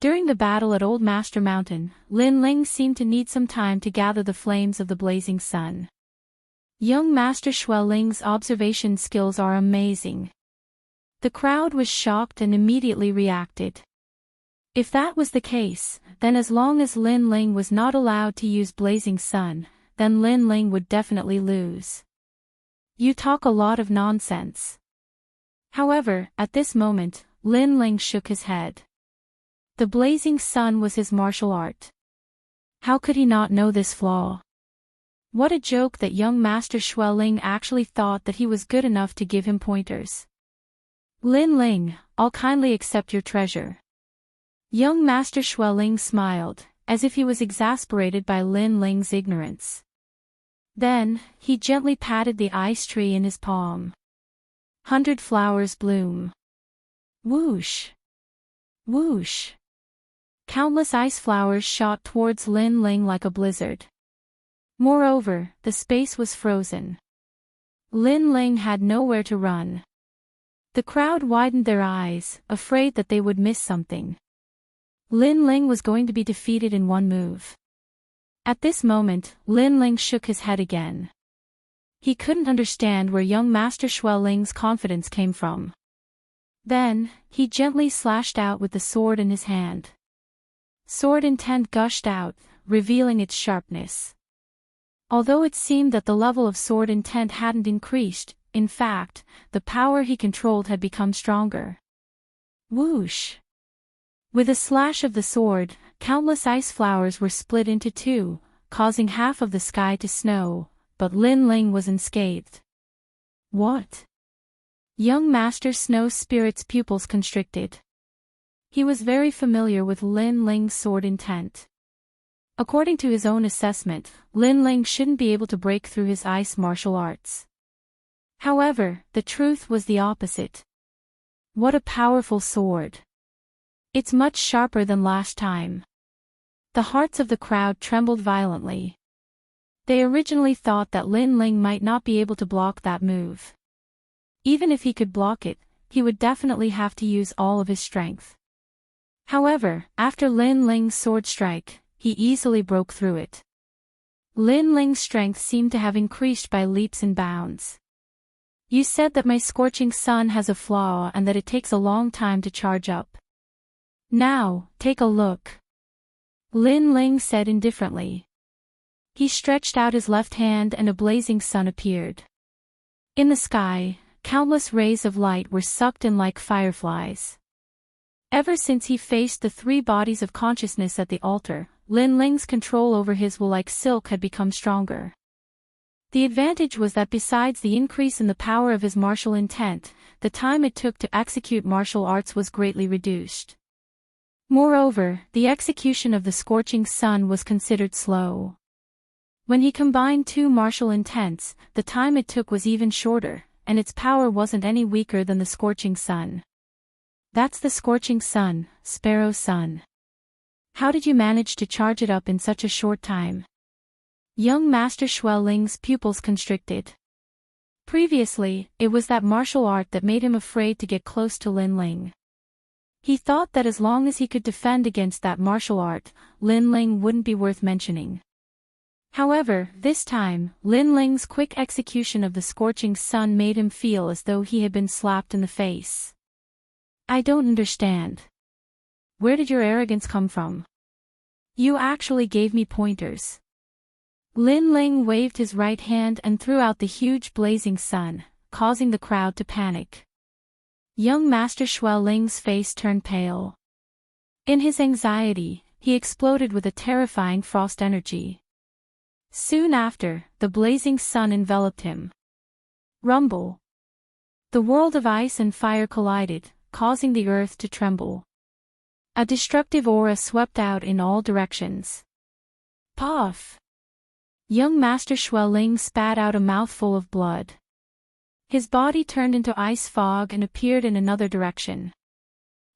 During the battle at Old Master Mountain, Lin Ling seemed to need some time to gather the flames of the blazing sun. Young Master Xueling's observation skills are amazing. The crowd was shocked and immediately reacted. If that was the case, then as long as Lin Ling was not allowed to use blazing sun, then Lin Ling would definitely lose. You talk a lot of nonsense. However, at this moment, Lin Ling shook his head. The blazing sun was his martial art. How could he not know this flaw? What a joke that young Master Xueling actually thought that he was good enough to give him pointers. Lin Ling, I'll kindly accept your treasure. Young Master Xueling smiled, as if he was exasperated by Lin Ling's ignorance. Then, he gently patted the ice tree in his palm. 100 flowers bloom. Whoosh! Whoosh! Countless ice flowers shot towards Lin Ling like a blizzard. Moreover, the space was frozen. Lin Ling had nowhere to run. The crowd widened their eyes, afraid that they would miss something. Lin Ling was going to be defeated in one move. At this moment, Lin Ling shook his head again. He couldn't understand where young Master Xueling's confidence came from. Then, he gently slashed out with the sword in his hand. Sword intent gushed out, revealing its sharpness. Although it seemed that the level of sword intent hadn't increased, in fact, the power he controlled had become stronger. Whoosh! With a slash of the sword, countless ice flowers were split into two, causing half of the sky to snow, but Lin Ling was unscathed. What? Young Master Snow Spirit's pupils constricted. He was very familiar with Lin Ling's sword intent. According to his own assessment, Lin Ling shouldn't be able to break through his ice martial arts. However, the truth was the opposite. What a powerful sword! It's much sharper than last time. The hearts of the crowd trembled violently. They originally thought that Lin Ling might not be able to block that move. Even if he could block it, he would definitely have to use all of his strength. However, after Lin Ling's sword strike, he easily broke through it. Lin Ling's strength seemed to have increased by leaps and bounds. You said that my scorching sun has a flaw and that it takes a long time to charge up. Now, take a look. Lin Ling said indifferently. He stretched out his left hand and a blazing sun appeared. In the sky, countless rays of light were sucked in like fireflies. Ever since he faced the three bodies of consciousness at the altar, Lin Ling's control over his will like silk had become stronger. The advantage was that besides the increase in the power of his martial intent, the time it took to execute martial arts was greatly reduced. Moreover, the execution of the scorching sun was considered slow. When he combined two martial intents, the time it took was even shorter, and its power wasn't any weaker than the scorching sun. That's the scorching sun, Sparrow Sun. How did you manage to charge it up in such a short time? Young Master Xueling's pupils constricted. Previously, it was that martial art that made him afraid to get close to Lin Ling. He thought that as long as he could defend against that martial art, Lin Ling wouldn't be worth mentioning. However, this time, Lin Ling's quick execution of the scorching sun made him feel as though he had been slapped in the face. I don't understand. Where did your arrogance come from? You actually gave me pointers. Lin Ling waved his right hand and threw out the huge blazing sun, causing the crowd to panic. Young Master Xueling's face turned pale. In his anxiety, he exploded with a terrifying frost energy. Soon after, the blazing sun enveloped him. Rumble. The world of ice and fire collided, causing the earth to tremble. A destructive aura swept out in all directions. Puff! Young Master Xueling spat out a mouthful of blood. His body turned into ice fog and appeared in another direction.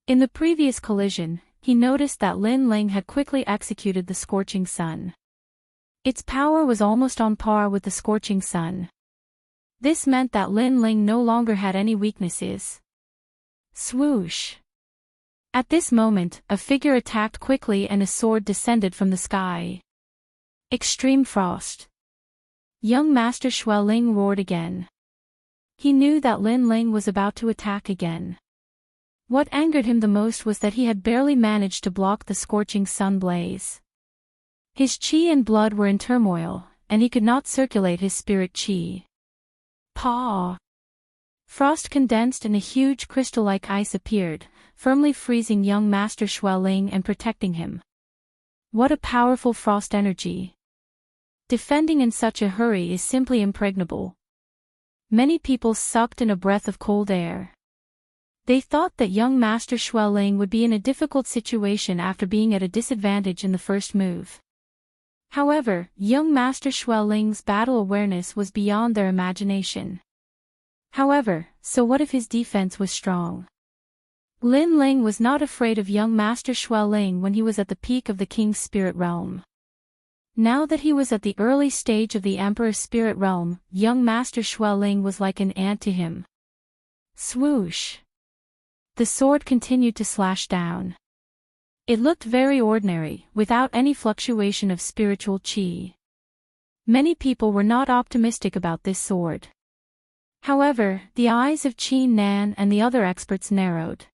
In the previous collision, he noticed that Lin Ling had quickly executed the scorching sun. Its power was almost on par with the scorching sun. This meant that Lin Ling no longer had any weaknesses. Swoosh! At this moment, a figure attacked quickly and a sword descended from the sky. Extreme frost. Young Master Xueling roared again. He knew that Lin Ling was about to attack again. What angered him the most was that he had barely managed to block the scorching sun blaze. His chi and blood were in turmoil, and he could not circulate his spirit chi. Paw! Frost condensed and a huge crystal-like ice appeared, firmly freezing young Master Xueling and protecting him. What a powerful frost energy! Defending in such a hurry is simply impregnable. Many people sucked in a breath of cold air. They thought that young Master Xueling would be in a difficult situation after being at a disadvantage in the first move. However, young Master Xueling's battle awareness was beyond their imagination. However, so what if his defense was strong? Lin Ling was not afraid of young Master Xueling when he was at the peak of the King's Spirit Realm. Now that he was at the early stage of the Emperor's Spirit Realm, young Master Xueling was like an ant to him. Swoosh! The sword continued to slash down. It looked very ordinary, without any fluctuation of spiritual chi. Many people were not optimistic about this sword. However, the eyes of Qin Nan and the other experts narrowed.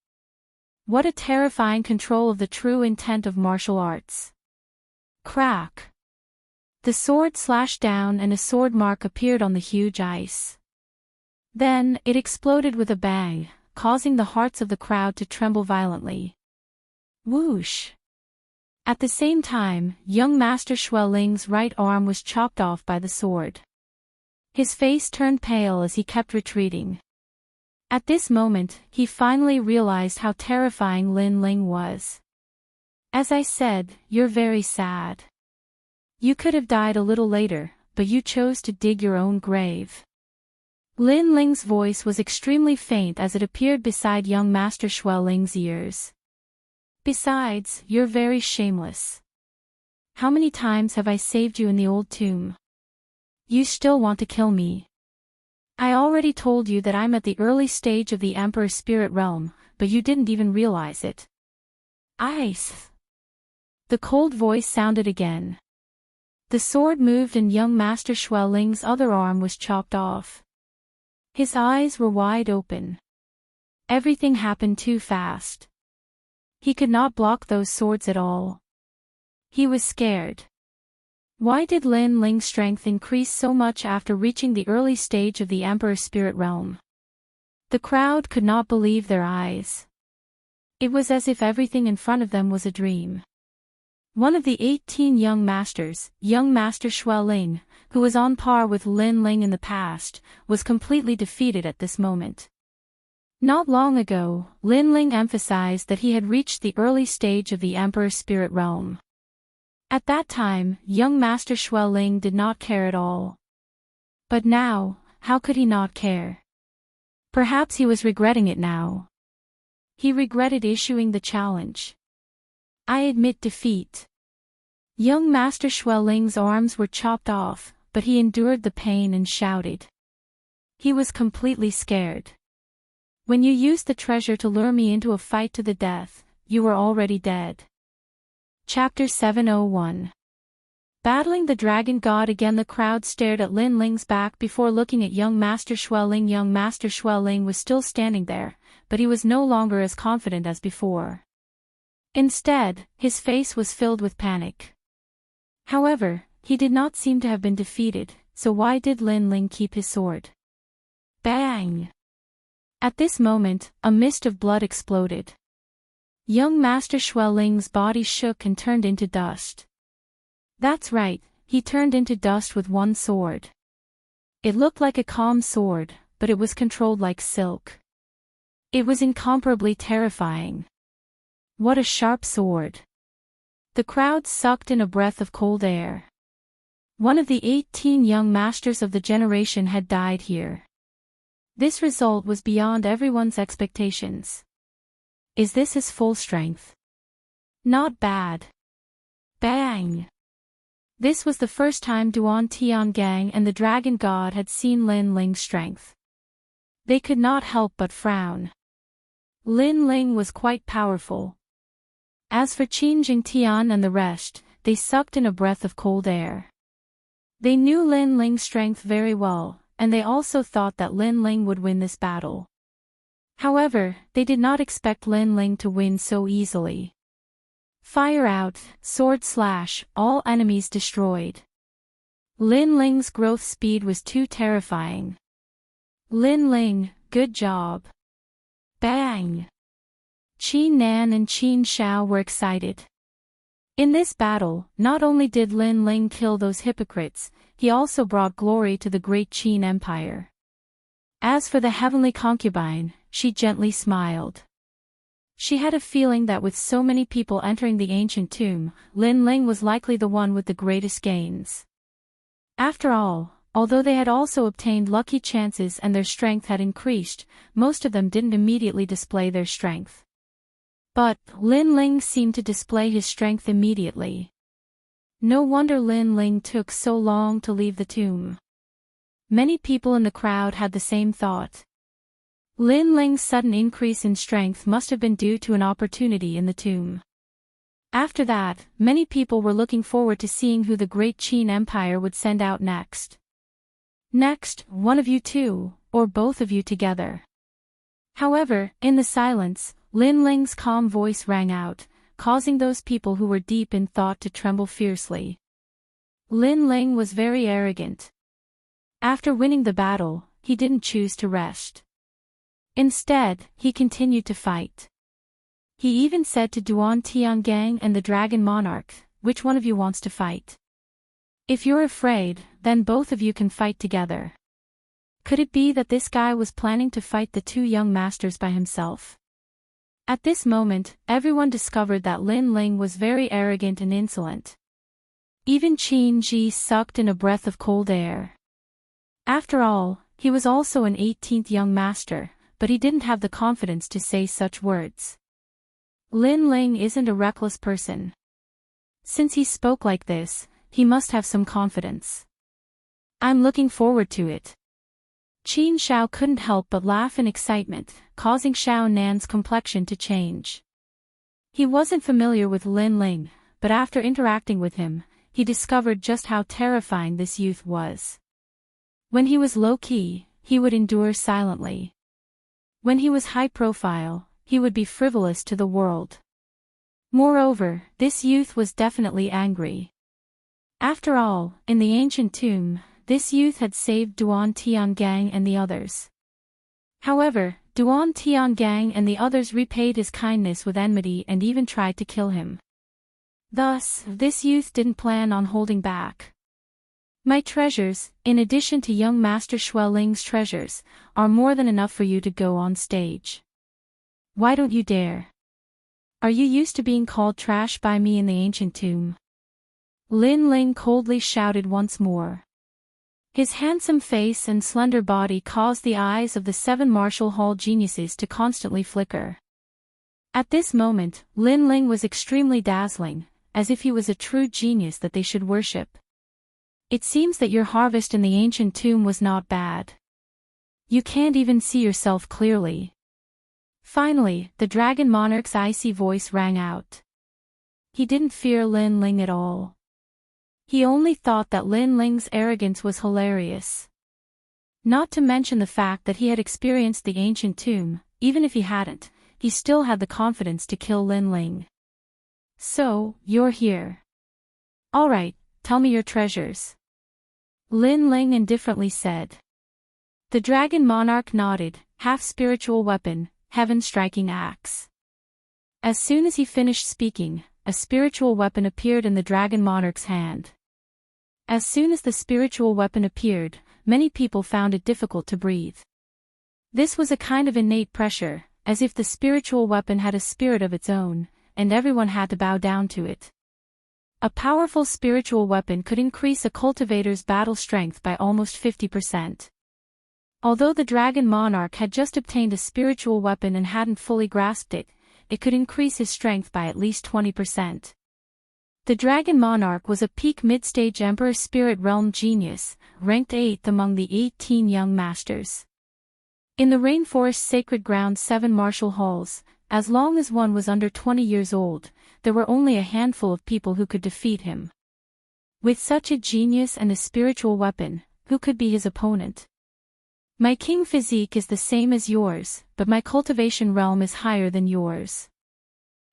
What a terrifying control of the true intent of martial arts. Crack. The sword slashed down and a sword mark appeared on the huge ice. Then, it exploded with a bang, causing the hearts of the crowd to tremble violently. Whoosh! At the same time, young Master Xueling's right arm was chopped off by the sword. His face turned pale as he kept retreating. At this moment, he finally realized how terrifying Lin Ling was. As I said, you're very sad. You could have died a little later, but you chose to dig your own grave. Lin Ling's voice was extremely faint as it appeared beside young Master Xueling's ears. Besides, you're very shameless. How many times have I saved you in the old tomb? You still want to kill me. I already told you that I'm at the early stage of the Emperor's spirit realm, but you didn't even realize it. Ice. The cold voice sounded again. The sword moved and young Master Xueling's other arm was chopped off. His eyes were wide open. Everything happened too fast. He could not block those swords at all. He was scared. Why did Lin Ling's strength increase so much after reaching the early stage of the Emperor's spirit realm? The crowd could not believe their eyes. It was as if everything in front of them was a dream. One of the 18 young masters, young Master Xueling, who was on par with Lin Ling in the past, was completely defeated at this moment. Not long ago, Lin Ling emphasized that he had reached the early stage of the Emperor's spirit realm. At that time, young Master Xueling did not care at all. But now, how could he not care? Perhaps he was regretting it now. He regretted issuing the challenge. I admit defeat. Young Master Xueling's arms were chopped off, but he endured the pain and shouted. He was completely scared. When you used the treasure to lure me into a fight to the death, you were already dead. Chapter 701. Battling the dragon god again. The crowd stared at Lin Ling's back before looking at young Master Xueling. Young Master Xueling was still standing there, but he was no longer as confident as before. Instead, his face was filled with panic. However, he did not seem to have been defeated, so why did Lin Ling keep his sword? Bang! At this moment, a mist of blood exploded. Young Master Xueling's body shook and turned into dust. That's right, he turned into dust with one sword. It looked like a calm sword, but it was controlled like silk. It was incomparably terrifying. What a sharp sword. The crowd sucked in a breath of cold air. One of the 18 young masters of the generation had died here. This result was beyond everyone's expectations. Is this his full strength? Not bad. Bang! This was the first time Duan Tiangang and the Dragon God had seen Lin Ling's strength. They could not help but frown. Lin Ling was quite powerful. As for Qin Jingtian and the rest, they sucked in a breath of cold air. They knew Lin Ling's strength very well, and they also thought that Lin Ling would win this battle. However, they did not expect Lin Ling to win so easily. Fire out, sword slash, all enemies destroyed. Lin Ling's growth speed was too terrifying. Lin Ling, good job. Bang! Qin Nan and Qin Shao were excited. In this battle, not only did Lin Ling kill those hypocrites, he also brought glory to the great Qin Empire. As for the heavenly concubine, she gently smiled. She had a feeling that with so many people entering the ancient tomb, Lin Ling was likely the one with the greatest gains. After all, although they had also obtained lucky chances and their strength had increased, most of them didn't immediately display their strength. But, Lin Ling seemed to display his strength immediately. No wonder Lin Ling took so long to leave the tomb. Many people in the crowd had the same thought. Lin Ling's sudden increase in strength must have been due to an opportunity in the tomb. After that, many people were looking forward to seeing who the great Qin Empire would send out next. Next, one of you two, or both of you together. However, in the silence, Lin Ling's calm voice rang out, causing those people who were deep in thought to tremble fiercely. Lin Ling was very arrogant. After winning the battle, he didn't choose to rest. Instead, he continued to fight. He even said to Duan Tiangang and the Dragon Monarch, "Which one of you wants to fight? If you're afraid, then both of you can fight together." Could it be that this guy was planning to fight the two young masters by himself? At this moment, everyone discovered that Lin Ling was very arrogant and insolent. Even Qin Ji sucked in a breath of cold air. After all, he was also an 18th young master, but he didn't have the confidence to say such words. Lin Ling isn't a reckless person. Since he spoke like this, he must have some confidence. I'm looking forward to it. Qin Shao couldn't help but laugh in excitement, causing Xiao Nan's complexion to change. He wasn't familiar with Lin Ling, but after interacting with him, he discovered just how terrifying this youth was. When he was low-key, he would endure silently. When he was high-profile, he would be frivolous to the world. Moreover, this youth was definitely angry. After all, in the ancient tomb, this youth had saved Duan Tiangang and the others. However, Duan Tiangang and the others repaid his kindness with enmity and even tried to kill him. Thus, this youth didn't plan on holding back. My treasures, in addition to young Master Xueling's treasures, are more than enough for you to go on stage. Why don't you dare? Are you used to being called trash by me in the ancient tomb? Lin Ling coldly shouted once more. His handsome face and slender body caused the eyes of the 7 martial hall geniuses to constantly flicker. At this moment, Lin Ling was extremely dazzling, as if he was a true genius that they should worship. It seems that your harvest in the ancient tomb was not bad. You can't even see yourself clearly. Finally, the Dragon Monarch's icy voice rang out. He didn't fear Lin Ling at all. He only thought that Lin Ling's arrogance was hilarious. Not to mention the fact that he had experienced the ancient tomb, even if he hadn't, he still had the confidence to kill Lin Ling. So, you're here. Alright, tell me your treasures. Lin Ling indifferently said. The Dragon Monarch nodded, half-spiritual weapon, heaven-striking axe. As soon as he finished speaking, a spiritual weapon appeared in the Dragon Monarch's hand. As soon as the spiritual weapon appeared, many people found it difficult to breathe. This was a kind of innate pressure, as if the spiritual weapon had a spirit of its own, and everyone had to bow down to it. A powerful spiritual weapon could increase a cultivator's battle strength by almost 50%. Although the Dragon Monarch had just obtained a spiritual weapon and hadn't fully grasped it, it could increase his strength by at least 20%. The Dragon Monarch was a peak mid-stage Emperor Spirit Realm genius, ranked 8th among the 18 young masters. In the Rainforest Sacred Ground 7 martial halls, as long as one was under 20 years old, there were only a handful of people who could defeat him. With such a genius and a spiritual weapon, who could be his opponent? My king physique is the same as yours, but my cultivation realm is higher than yours.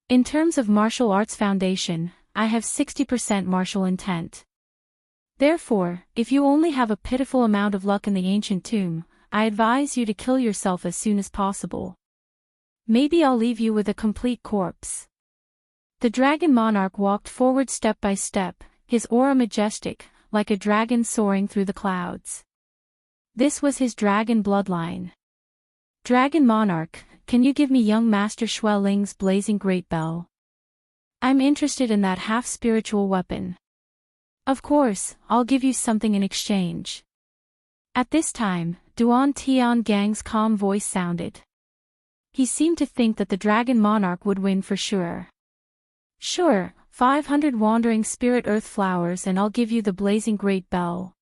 In terms of martial arts foundation, I have 60% martial intent. Therefore, if you only have a pitiful amount of luck in the ancient tomb, I advise you to kill yourself as soon as possible. Maybe I'll leave you with a complete corpse. The Dragon Monarch walked forward step by step, his aura majestic, like a dragon soaring through the clouds. This was his dragon bloodline. Dragon Monarch, can you give me young Master Xueling's blazing great bell? I'm interested in that half-spiritual weapon. Of course, I'll give you something in exchange. At this time, Duan Tiangang's calm voice sounded. He seemed to think that the Dragon Monarch would win for sure. Sure, 500 wandering spirit earth flowers and I'll give you the blazing great bell.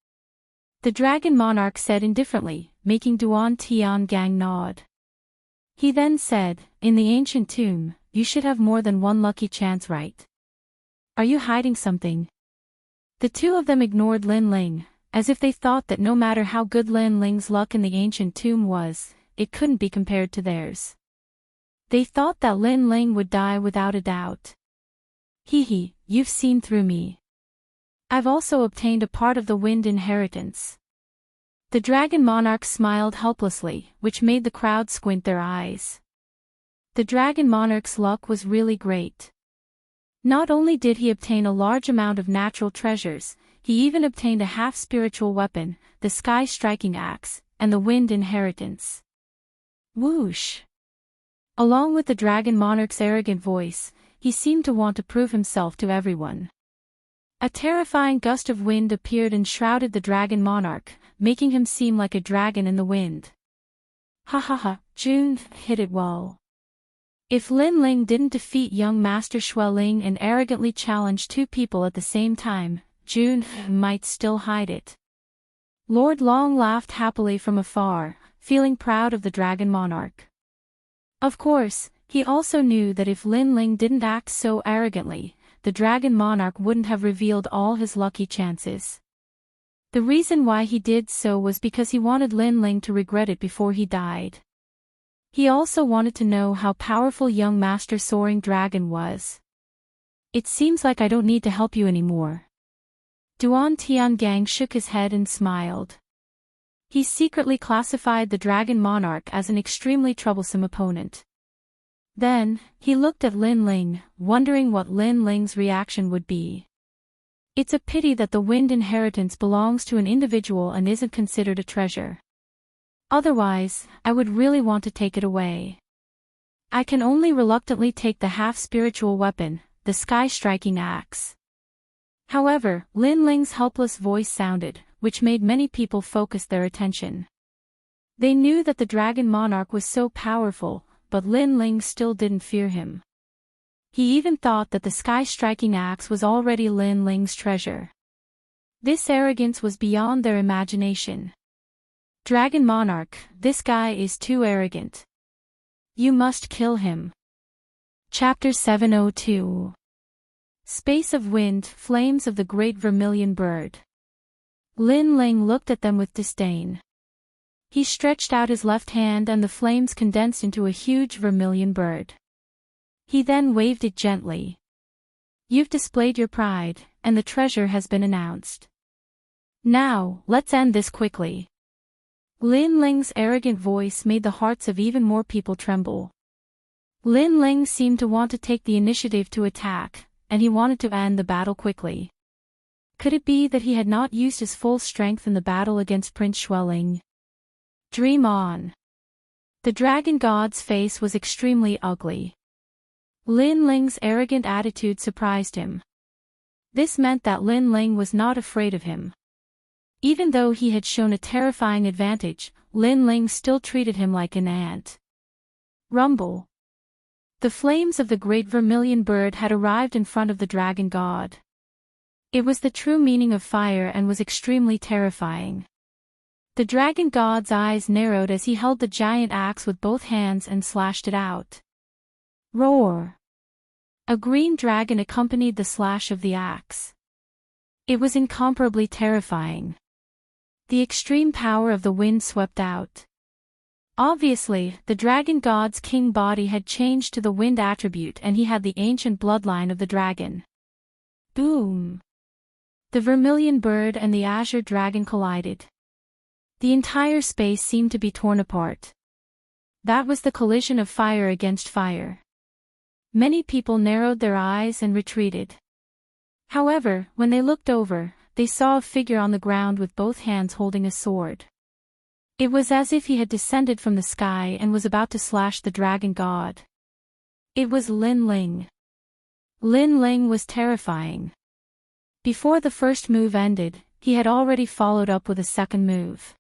The Dragon Monarch said indifferently, making Duan Tiangang nod. He then said, in the ancient tomb, you should have more than one lucky chance, right? Are you hiding something? The two of them ignored Lin Ling, as if they thought that no matter how good Lin Ling's luck in the ancient tomb was, it couldn't be compared to theirs. They thought that Lin Ling would die without a doubt. Hee, you've seen through me. I've also obtained a part of the wind inheritance. The dragon monarch smiled helplessly, which made the crowd squint their eyes. The dragon monarch's luck was really great. Not only did he obtain a large amount of natural treasures, he even obtained a half-spiritual weapon, the sky-striking axe, and the wind inheritance. Whoosh! Along with the dragon monarch's arrogant voice, he seemed to want to prove himself to everyone. A terrifying gust of wind appeared and shrouded the dragon monarch, making him seem like a dragon in the wind. Ha, June hit it well. If Lin Ling didn't defeat young Master Xueling and arrogantly challenge two people at the same time, June might still hide it. Lord Long laughed happily from afar, feeling proud of the dragon monarch. Of course, he also knew that if Lin Ling didn't act so arrogantly, the dragon monarch wouldn't have revealed all his lucky chances. The reason why he did so was because he wanted Lin Ling to regret it before he died. He also wanted to know how powerful young Master Soaring Dragon was. It seems like I don't need to help you anymore. Duan Tiangang shook his head and smiled. He secretly classified the dragon monarch as an extremely troublesome opponent. Then, he looked at Lin Ling, wondering what Lin Ling's reaction would be. It's a pity that the wind inheritance belongs to an individual and isn't considered a treasure. Otherwise, I would really want to take it away. I can only reluctantly take the half-spiritual weapon, the sky-striking axe. However, Lin Ling's helpless voice sounded, which made many people focus their attention. They knew that the dragon monarch was so powerful, but Lin Ling still didn't fear him. He even thought that the sky-striking axe was already Lin Ling's treasure. This arrogance was beyond their imagination. Dragon monarch, this guy is too arrogant. You must kill him. Chapter 702. Space of Wind, Flames of the Great Vermilion Bird. Lin Ling looked at them with disdain. He stretched out his left hand and the flames condensed into a huge vermilion bird. He then waved it gently. You've displayed your pride, and the treasure has been announced. Now, let's end this quickly. Lin Ling's arrogant voice made the hearts of even more people tremble. Lin Ling seemed to want to take the initiative to attack, and he wanted to end the battle quickly. Could it be that he had not used his full strength in the battle against Prince Xueling? Dream on. The dragon god's face was extremely ugly. Lin Ling's arrogant attitude surprised him. This meant that Lin Ling was not afraid of him. Even though he had shown a terrifying advantage, Lin Ling still treated him like an ant. Rumble. The flames of the great vermilion bird had arrived in front of the dragon god. It was the true meaning of fire and was extremely terrifying. The dragon god's eyes narrowed as he held the giant axe with both hands and slashed it out. Roar! A green dragon accompanied the slash of the axe. It was incomparably terrifying. The extreme power of the wind swept out. Obviously, the dragon god's king body had changed to the wind attribute and he had the ancient bloodline of the dragon. Boom! The vermilion bird and the azure dragon collided. The entire space seemed to be torn apart. That was the collision of fire against fire. Many people narrowed their eyes and retreated. However, when they looked over, they saw a figure on the ground with both hands holding a sword. It was as if he had descended from the sky and was about to slash the dragon god. It was Lin Ling. Lin Ling was terrifying. Before the first move ended, he had already followed up with a second move.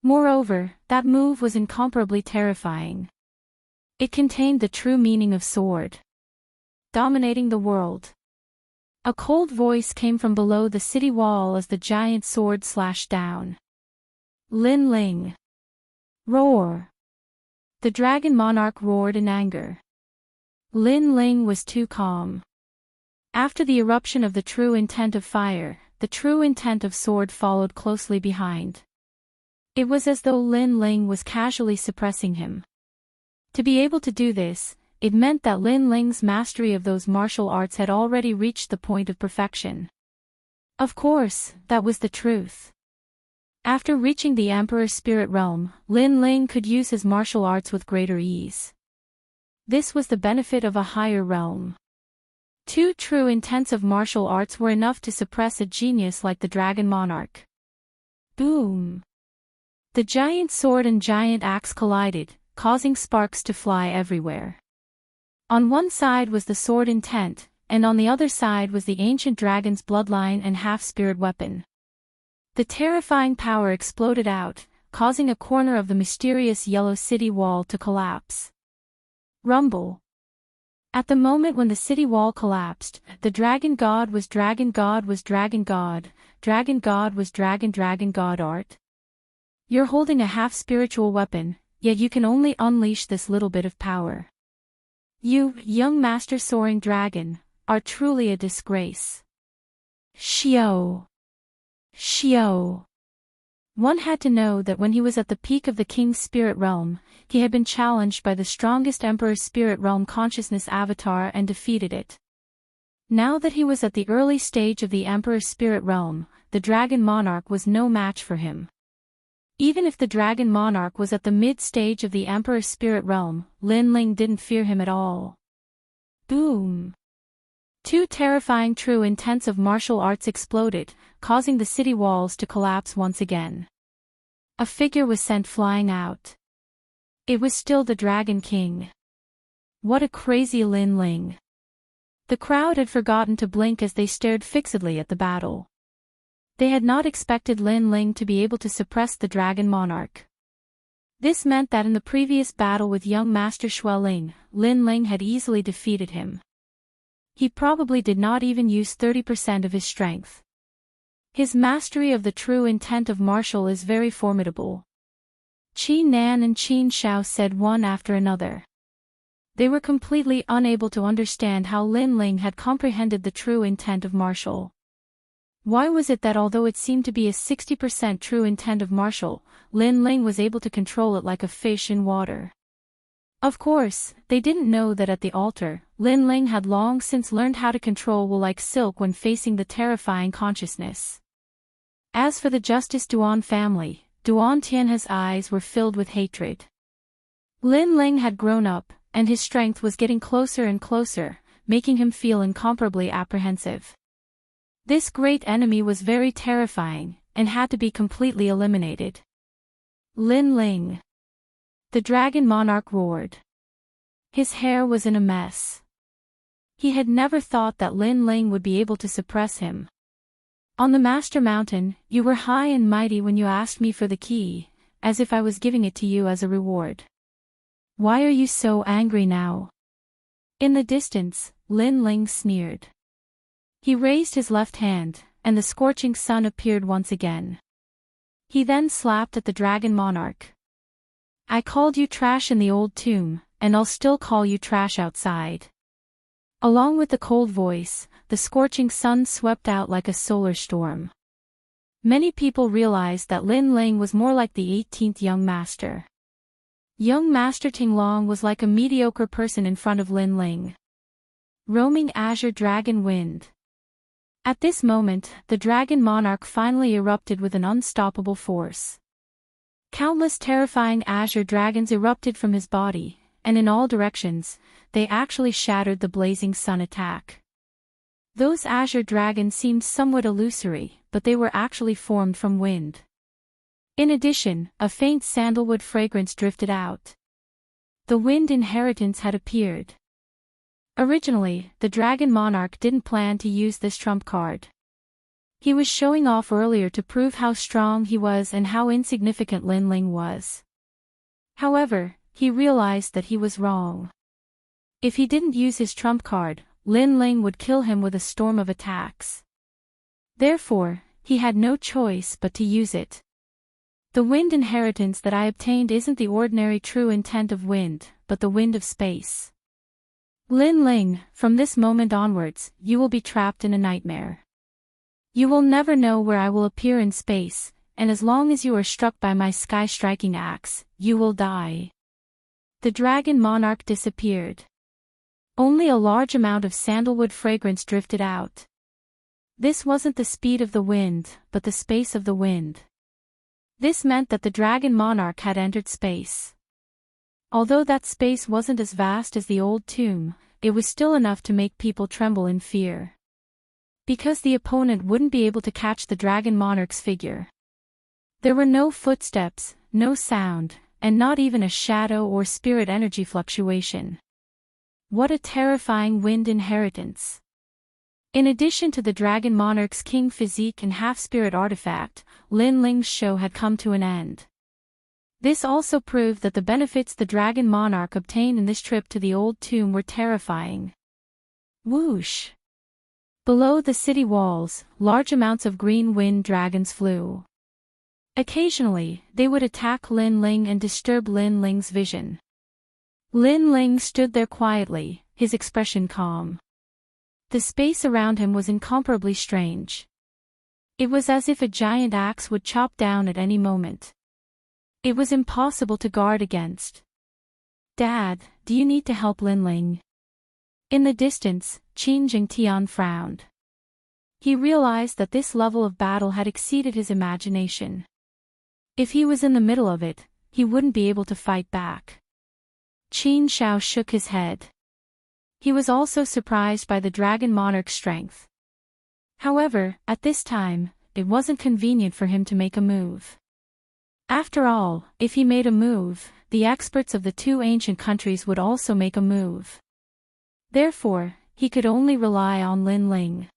Moreover, that move was incomparably terrifying. It contained the true meaning of sword. Dominating the world. A cold voice came from below the city wall as the giant sword slashed down. Lin Ling. Roar. The dragon monarch roared in anger. Lin Ling was too calm. After the eruption of the true intent of fire, the true intent of sword followed closely behind. It was as though Lin Ling was casually suppressing him. To be able to do this, it meant that Lin Ling's mastery of those martial arts had already reached the point of perfection. Of course, that was the truth. After reaching the Emperor's spirit realm, Lin Ling could use his martial arts with greater ease. This was the benefit of a higher realm. 2 true intensive martial arts were enough to suppress a genius like the Dragon Monarch. Boom! The giant sword and giant axe collided, causing sparks to fly everywhere. On one side was the sword intent, and on the other side was the ancient dragon's bloodline and half-spirit weapon. The terrifying power exploded out, causing a corner of the mysterious yellow city wall to collapse. Rumble. At the moment when the city wall collapsed, the dragon god was dragon god was dragon god was dragon god art. You're holding a half-spiritual weapon, yet you can only unleash this little bit of power. You, young master soaring dragon, are truly a disgrace. Xiao. Xiao. One had to know that when he was at the peak of the king's spirit realm, he had been challenged by the strongest emperor's spirit realm consciousness avatar and defeated it. Now that he was at the early stage of the emperor's spirit realm, the dragon monarch was no match for him. Even if the dragon monarch was at the mid-stage of the emperor's spirit realm, Lin Ling didn't fear him at all. Boom! 2 terrifying true intensive martial arts exploded, causing the city walls to collapse once again. A figure was sent flying out. It was still the Dragon King. What a crazy Lin Ling! The crowd had forgotten to blink as they stared fixedly at the battle. They had not expected Lin Ling to be able to suppress the Dragon Monarch. This meant that in the previous battle with young Master Xueling, Lin Ling had easily defeated him. He probably did not even use 30% of his strength. His mastery of the true intent of martial is very formidable. Qi Nan and Qin Shao said one after another. They were completely unable to understand how Lin Ling had comprehended the true intent of martial. Why was it that although it seemed to be a 60% true intent of martial, Lin Ling was able to control it like a fish in water? Of course, they didn't know that at the altar, Lin Ling had long since learned how to control wool like silk when facing the terrifying consciousness. As for the Justice Duan family, Duan Tianhe's eyes were filled with hatred. Lin Ling had grown up, and his strength was getting closer and closer, making him feel incomparably apprehensive. This great enemy was very terrifying, and had to be completely eliminated. Lin Ling. The Dragon Monarch roared. His hair was in a mess. He had never thought that Lin Ling would be able to suppress him. On the Master Mountain, you were high and mighty when you asked me for the key, as if I was giving it to you as a reward. Why are you so angry now? In the distance, Lin Ling sneered. He raised his left hand, and the scorching sun appeared once again. He then slapped at the Dragon Monarch. I called you trash in the old tomb, and I'll still call you trash outside. Along with the cold voice, the scorching sun swept out like a solar storm. Many people realized that Lin Ling was more like the 18th young master. Young Master Tinglong was like a mediocre person in front of Lin Ling. Roaming azure dragon wind. At this moment, the Dragon Monarch finally erupted with an unstoppable force. Countless terrifying azure dragons erupted from his body, and in all directions, they actually shattered the blazing sun attack. Those azure dragons seemed somewhat illusory, but they were actually formed from wind. In addition, a faint sandalwood fragrance drifted out. The wind inheritance had appeared. Originally, the Dragon Monarch didn't plan to use this trump card. He was showing off earlier to prove how strong he was and how insignificant Lin Ling was. However, he realized that he was wrong. If he didn't use his trump card, Lin Ling would kill him with a storm of attacks. Therefore, he had no choice but to use it. The wind inheritance that I obtained isn't the ordinary true intent of wind, but the wind of space. Lin Ling, from this moment onwards, you will be trapped in a nightmare. You will never know where I will appear in space, and as long as you are struck by my sky-striking axe, you will die. The dragon monarch disappeared. Only a large amount of sandalwood fragrance drifted out. This wasn't the speed of the wind, but the space of the wind. This meant that the dragon monarch had entered space. Although that space wasn't as vast as the old tomb, it was still enough to make people tremble in fear. Because the opponent wouldn't be able to catch the dragon monarch's figure. There were no footsteps, no sound, and not even a shadow or spirit energy fluctuation. What a terrifying wind inheritance. In addition to the dragon monarch's king physique and half-spirit artifact, Lin Ling's show had come to an end. This also proved that the benefits the dragon monarch obtained in this trip to the old tomb were terrifying. Whoosh! Below the city walls, large amounts of green wind dragons flew. Occasionally, they would attack Lin Ling and disturb Lin Ling's vision. Lin Ling stood there quietly, his expression calm. The space around him was incomparably strange. It was as if a giant axe would chop down at any moment. It was impossible to guard against. "Dad, do you need to help Lin Ling?" In the distance, Qin Jingtian frowned. He realized that this level of battle had exceeded his imagination. If he was in the middle of it, he wouldn't be able to fight back. Qin Shao shook his head. He was also surprised by the dragon monarch's strength. However, at this time, it wasn't convenient for him to make a move. After all, if he made a move, the experts of the two ancient countries would also make a move. Therefore, he could only rely on Lin Ling.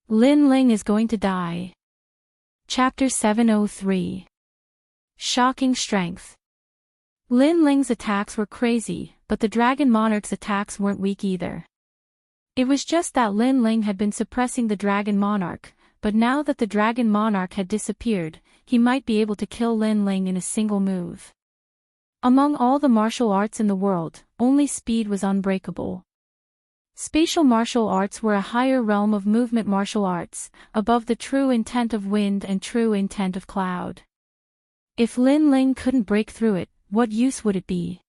Lin Ling is going to die. Chapter 703. Shocking Strength. Lin Ling's attacks were crazy, but the dragon monarch's attacks weren't weak either. It was just that Lin Ling had been suppressing the dragon monarch, but now that the dragon monarch had disappeared, he might be able to kill Lin Ling in a single move. Among all the martial arts in the world, only speed was unbreakable. Spatial martial arts were a higher realm of movement martial arts, above the true intent of wind and true intent of cloud. If Lin Ling couldn't break through it, what use would it be?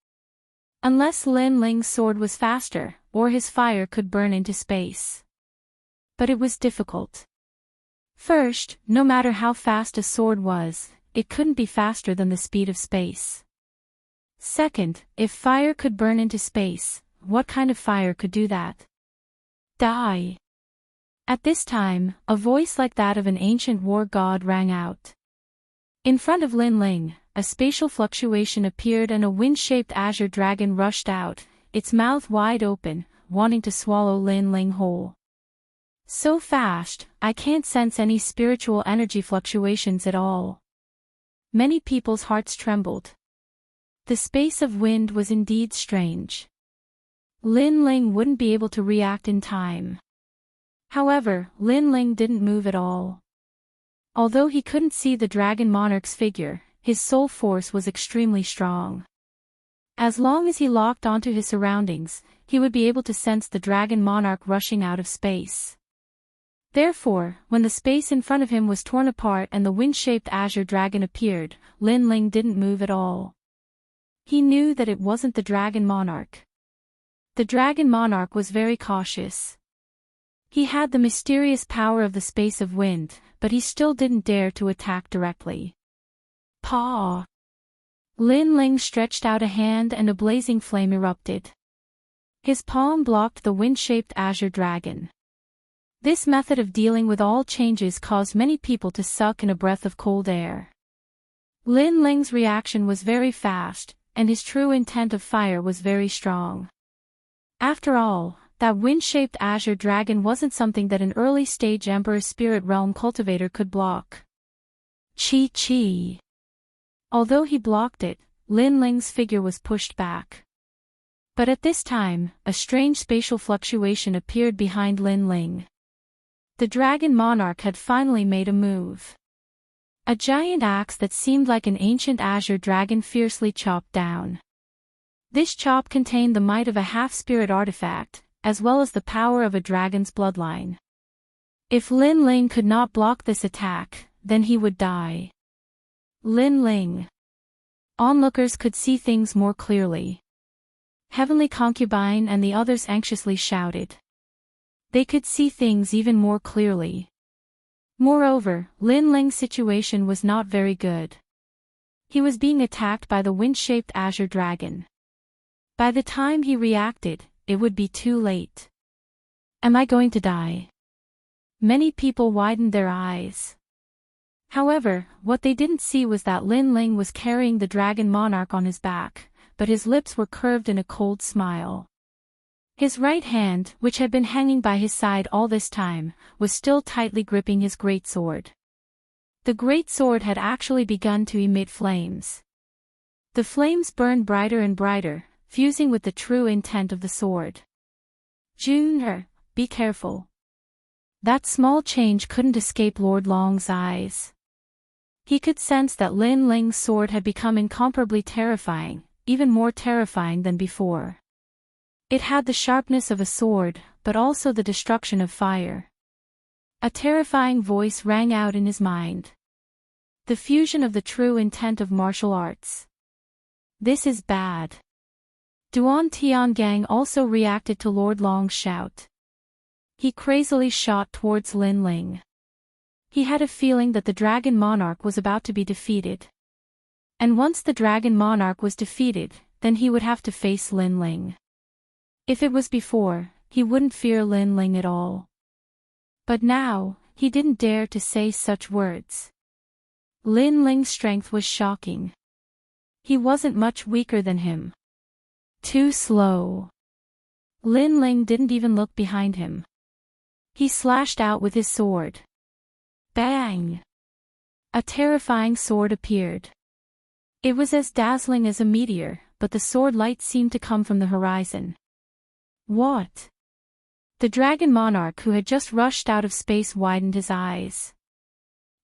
Unless Lin Ling's sword was faster, or his fire could burn into space. But it was difficult. First, no matter how fast a sword was, it couldn't be faster than the speed of space. Second, if fire could burn into space, what kind of fire could do that? Die. At this time, a voice like that of an ancient war god rang out. In front of Lin Ling, a spatial fluctuation appeared and a wind-shaped azure dragon rushed out, its mouth wide open, wanting to swallow Lin Ling whole. So fast, I can't sense any spiritual energy fluctuations at all. Many people's hearts trembled. The space of wind was indeed strange. Lin Ling wouldn't be able to react in time. However, Lin Ling didn't move at all. Although he couldn't see the dragon monarch's figure, his soul force was extremely strong. As long as he locked onto his surroundings, he would be able to sense the dragon monarch rushing out of space. Therefore, when the space in front of him was torn apart and the wind-shaped azure dragon appeared, Lin Ling didn't move at all. He knew that it wasn't the dragon monarch. The dragon monarch was very cautious. He had the mysterious power of the space of wind, but he still didn't dare to attack directly. Paw! Lin Ling stretched out a hand and a blazing flame erupted. His palm blocked the wind-shaped azure dragon. This method of dealing with all changes caused many people to suck in a breath of cold air. Lin Ling's reaction was very fast, and his true intent of fire was very strong. After all, that wind-shaped azure dragon wasn't something that an early-stage Emperor Spirit Realm cultivator could block. Chi. Although he blocked it, Lin Ling's figure was pushed back. But at this time, a strange spatial fluctuation appeared behind Lin Ling. The dragon monarch had finally made a move. A giant axe that seemed like an ancient azure dragon fiercely chopped down. This chop contained the might of a half-spirit artifact, as well as the power of a dragon's bloodline. If Lin Ling could not block this attack, then he would die. Lin Ling. Onlookers could see things more clearly. Heavenly Concubine and the others anxiously shouted. They could see things even more clearly. Moreover, Lin Ling's situation was not very good. He was being attacked by the wind-shaped azure dragon. By the time he reacted, it would be too late. Am I going to die? Many people widened their eyes. However, what they didn't see was that Lin Ling was carrying the dragon monarch on his back, but his lips were curved in a cold smile. His right hand, which had been hanging by his side all this time, was still tightly gripping his great sword. The great sword had actually begun to emit flames. The flames burned brighter and brighter, fusing with the true intent of the sword. Junior, be careful. That small change couldn't escape Lord Long's eyes. He could sense that Lin Ling's sword had become incomparably terrifying, even more terrifying than before. It had the sharpness of a sword, but also the destruction of fire. A terrifying voice rang out in his mind. The fusion of the true intent of martial arts. This is bad. Duan Tiangang also reacted to Lord Long's shout. He crazily shot towards Lin Ling. He had a feeling that the Dragon Monarch was about to be defeated. And once the Dragon Monarch was defeated, then he would have to face Lin Ling. If it was before, he wouldn't fear Lin Ling at all. But now, he didn't dare to say such words. Lin Ling's strength was shocking. He wasn't much weaker than him. Too slow. Lin Ling didn't even look behind him. He slashed out with his sword. Bang! A terrifying sword appeared. It was as dazzling as a meteor, but the sword light seemed to come from the horizon. What? The Dragon Monarch who had just rushed out of space widened his eyes.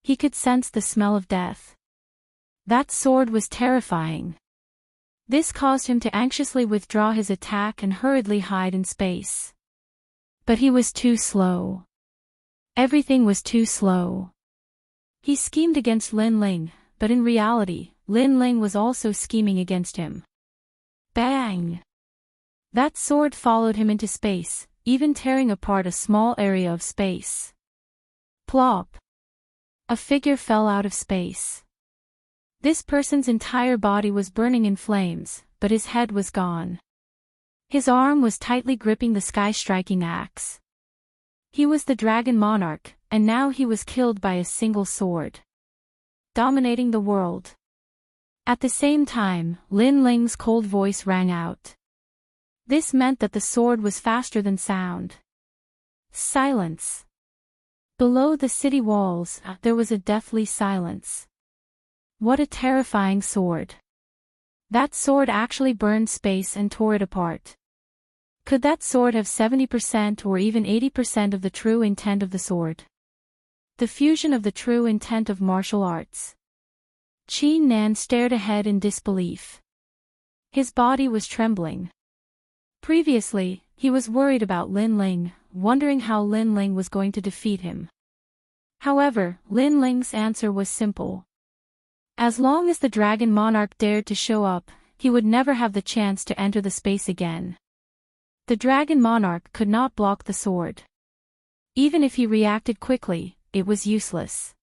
He could sense the smell of death. That sword was terrifying. This caused him to anxiously withdraw his attack and hurriedly hide in space. But he was too slow. Everything was too slow. He schemed against Lin Ling, but in reality, Lin Ling was also scheming against him. Bang! That sword followed him into space, even tearing apart a small area of space. Plop! A figure fell out of space. This person's entire body was burning in flames, but his head was gone. His arm was tightly gripping the sky-striking axe. He was the Dragon Monarch, and now he was killed by a single sword. Dominating the world. At the same time, Lin Ling's cold voice rang out. This meant that the sword was faster than sound. Silence. Below the city walls, there was a deathly silence. What a terrifying sword. That sword actually burned space and tore it apart. Could that sword have 70% or even 80% of the true intent of the sword? The fusion of the true intent of martial arts. Qi Nan stared ahead in disbelief. His body was trembling. Previously, he was worried about Lin Ling, wondering how Lin Ling was going to defeat him. However, Lin Ling's answer was simple. As long as the Dragon Monarch dared to show up, he would never have the chance to enter the space again. The Dragon Monarch could not block the sword. Even if he reacted quickly, it was useless.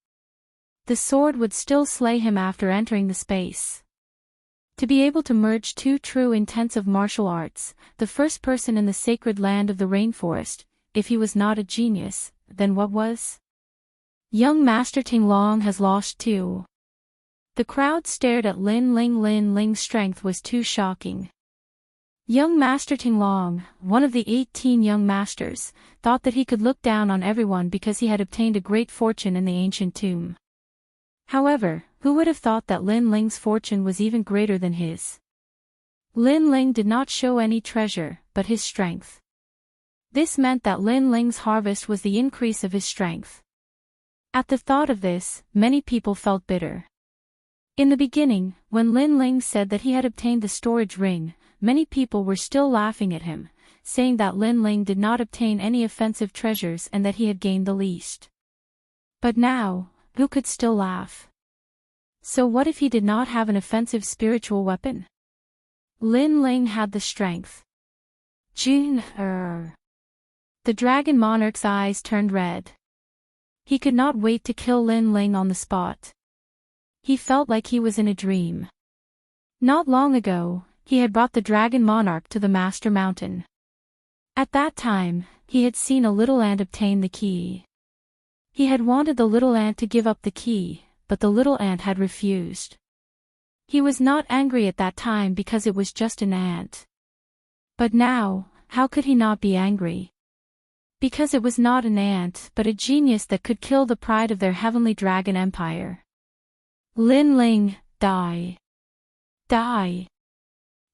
The sword would still slay him after entering the space. To be able to merge two true intensive martial arts, the first person in the sacred land of the rainforest, if he was not a genius, then what was? Young Master Ting Long has lost too. The crowd stared at Lin Ling. Lin Ling's strength was too shocking. Young Master Ting Long, one of the 18 young masters, thought that he could look down on everyone because he had obtained a great fortune in the ancient tomb. However, who would have thought that Lin Ling's fortune was even greater than his? Lin Ling did not show any treasure, but his strength. This meant that Lin Ling's harvest was the increase of his strength. At the thought of this, many people felt bitter. In the beginning, when Lin Ling said that he had obtained the storage ring, many people were still laughing at him, saying that Lin Ling did not obtain any offensive treasures and that he had gained the least. But now, who could still laugh? So what if he did not have an offensive spiritual weapon? Lin Ling had the strength. Jun The dragon monarch's eyes turned red. He could not wait to kill Lin Ling on the spot. He felt like he was in a dream. Not long ago, he had brought the dragon monarch to the Master Mountain. At that time, he had seen a little ant obtain the key. He had wanted the little ant to give up the key, but the little ant had refused. He was not angry at that time because it was just an ant. But now, how could he not be angry? Because it was not an ant but a genius that could kill the pride of their heavenly dragon empire. Lin Ling, die. Die.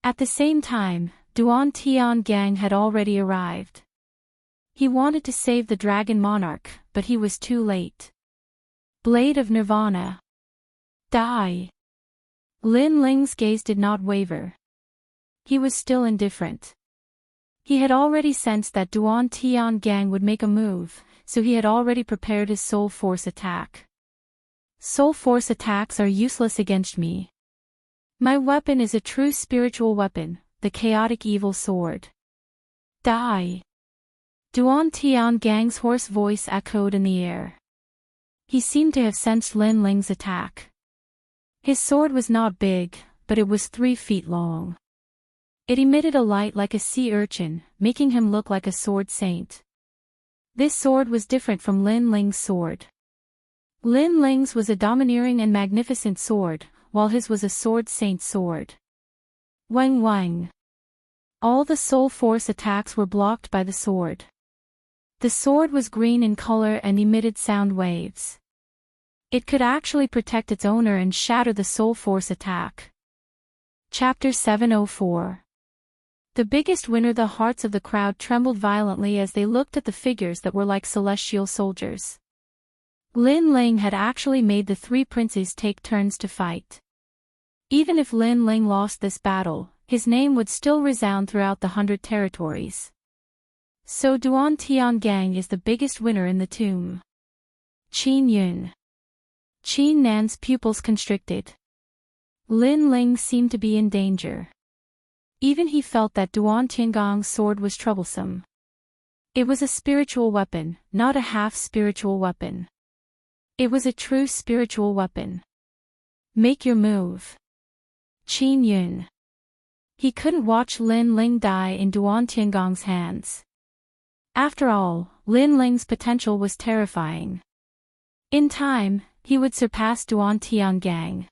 At the same time, Duan Tiangang had already arrived. He wanted to save the dragon monarch, but he was too late. Blade of Nirvana. Die. Lin Ling's gaze did not waver. He was still indifferent. He had already sensed that Duan Tiangang would make a move, so he had already prepared his soul force attack. Soul force attacks are useless against me. My weapon is a true spiritual weapon, the chaotic evil sword. Die. Duan Tiangang's hoarse voice echoed in the air. He seemed to have sensed Lin Ling's attack. His sword was not big, but it was 3 feet long. It emitted a light like a sea urchin, making him look like a sword saint. This sword was different from Lin Ling's sword. Lin Ling's was a domineering and magnificent sword, while his was a sword saint sword. Wang Wang. All the soul force attacks were blocked by the sword. The sword was green in color and emitted sound waves. It could actually protect its owner and shatter the soul force attack. Chapter 704. The biggest winner. The hearts of the crowd trembled violently as they looked at the figures that were like celestial soldiers. Lin Ling had actually made the 3 princes take turns to fight. Even if Lin Ling lost this battle, his name would still resound throughout the 100 territories. So Duan Tiangang is the biggest winner in the tomb. Qin Yun. Qin Nan's pupils constricted. Lin Ling seemed to be in danger. Even he felt that Duan Tiangang's sword was troublesome. It was a spiritual weapon, not a half-spiritual weapon. It was a true spiritual weapon. Make your move. Qin Yun. He couldn't watch Lin Ling die in Duan Tiangang's hands. After all, Lin Ling's potential was terrifying. In time, he would surpass Duan Tiangang.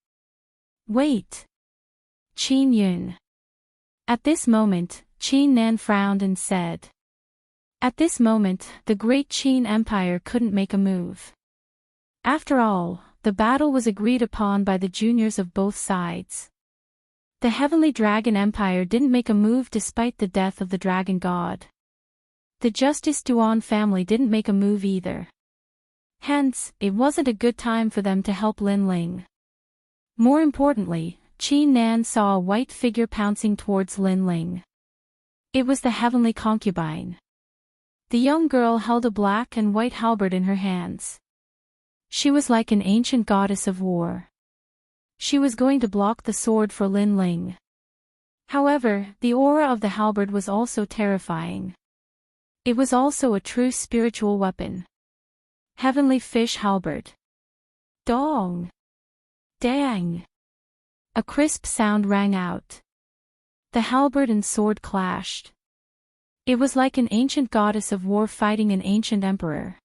Wait. Qin Yun. At this moment, Qin Nan frowned and said. At this moment, the great Qin Empire couldn't make a move. After all, the battle was agreed upon by the juniors of both sides. The Heavenly Dragon Empire didn't make a move despite the death of the Dragon God. The Justice Duan family didn't make a move either. Hence, it wasn't a good time for them to help Lin Ling. More importantly, Qin Nan saw a white figure pouncing towards Lin Ling. It was the Heavenly Concubine. The young girl held a black and white halberd in her hands. She was like an ancient goddess of war. She was going to block the sword for Lin Ling. However, the aura of the halberd was also terrifying. It was also a true spiritual weapon. Heavenly Fish Halberd. Dong! Dang! A crisp sound rang out. The halberd and sword clashed. It was like an ancient goddess of war fighting an ancient emperor.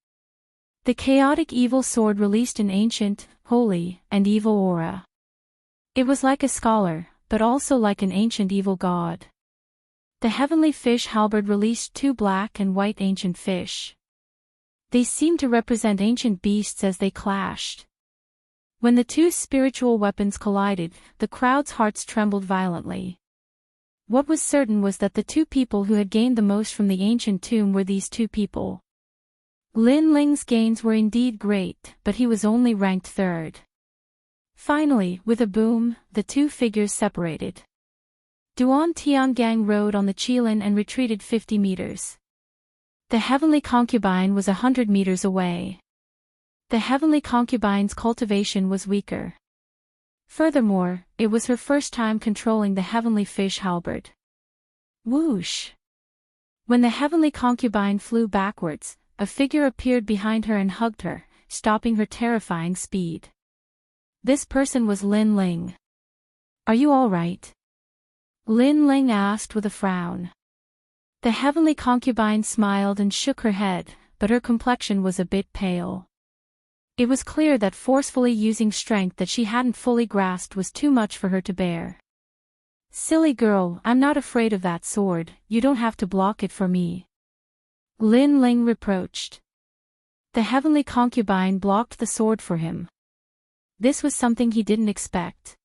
The chaotic evil sword released an ancient, holy, and evil aura. It was like a scholar, but also like an ancient evil god. The Heavenly Fish Halberd released 2 black and white ancient fish. They seemed to represent ancient beasts as they clashed. When the 2 spiritual weapons collided, the crowd's hearts trembled violently. What was certain was that the 2 people who had gained the most from the ancient tomb were these 2 people. Lin Ling's gains were indeed great, but he was only ranked 3rd. Finally, with a boom, the 2 figures separated. Duan Tiangang rode on the Qilin and retreated 50 meters. The Heavenly Concubine was 100 meters away. The Heavenly Concubine's cultivation was weaker. Furthermore, it was her first time controlling the heavenly fish halberd. Whoosh! When the heavenly concubine flew backwards, a figure appeared behind her and hugged her, stopping her terrifying speed. This person was Lin Ling. "Are you all right?" Lin Ling asked with a frown. The heavenly concubine smiled and shook her head, but her complexion was a bit pale. It was clear that forcefully using strength that she hadn't fully grasped was too much for her to bear. "Silly girl, I'm not afraid of that sword, you don't have to block it for me," Lin Ling reproached. The heavenly concubine blocked the sword for him. This was something he didn't expect.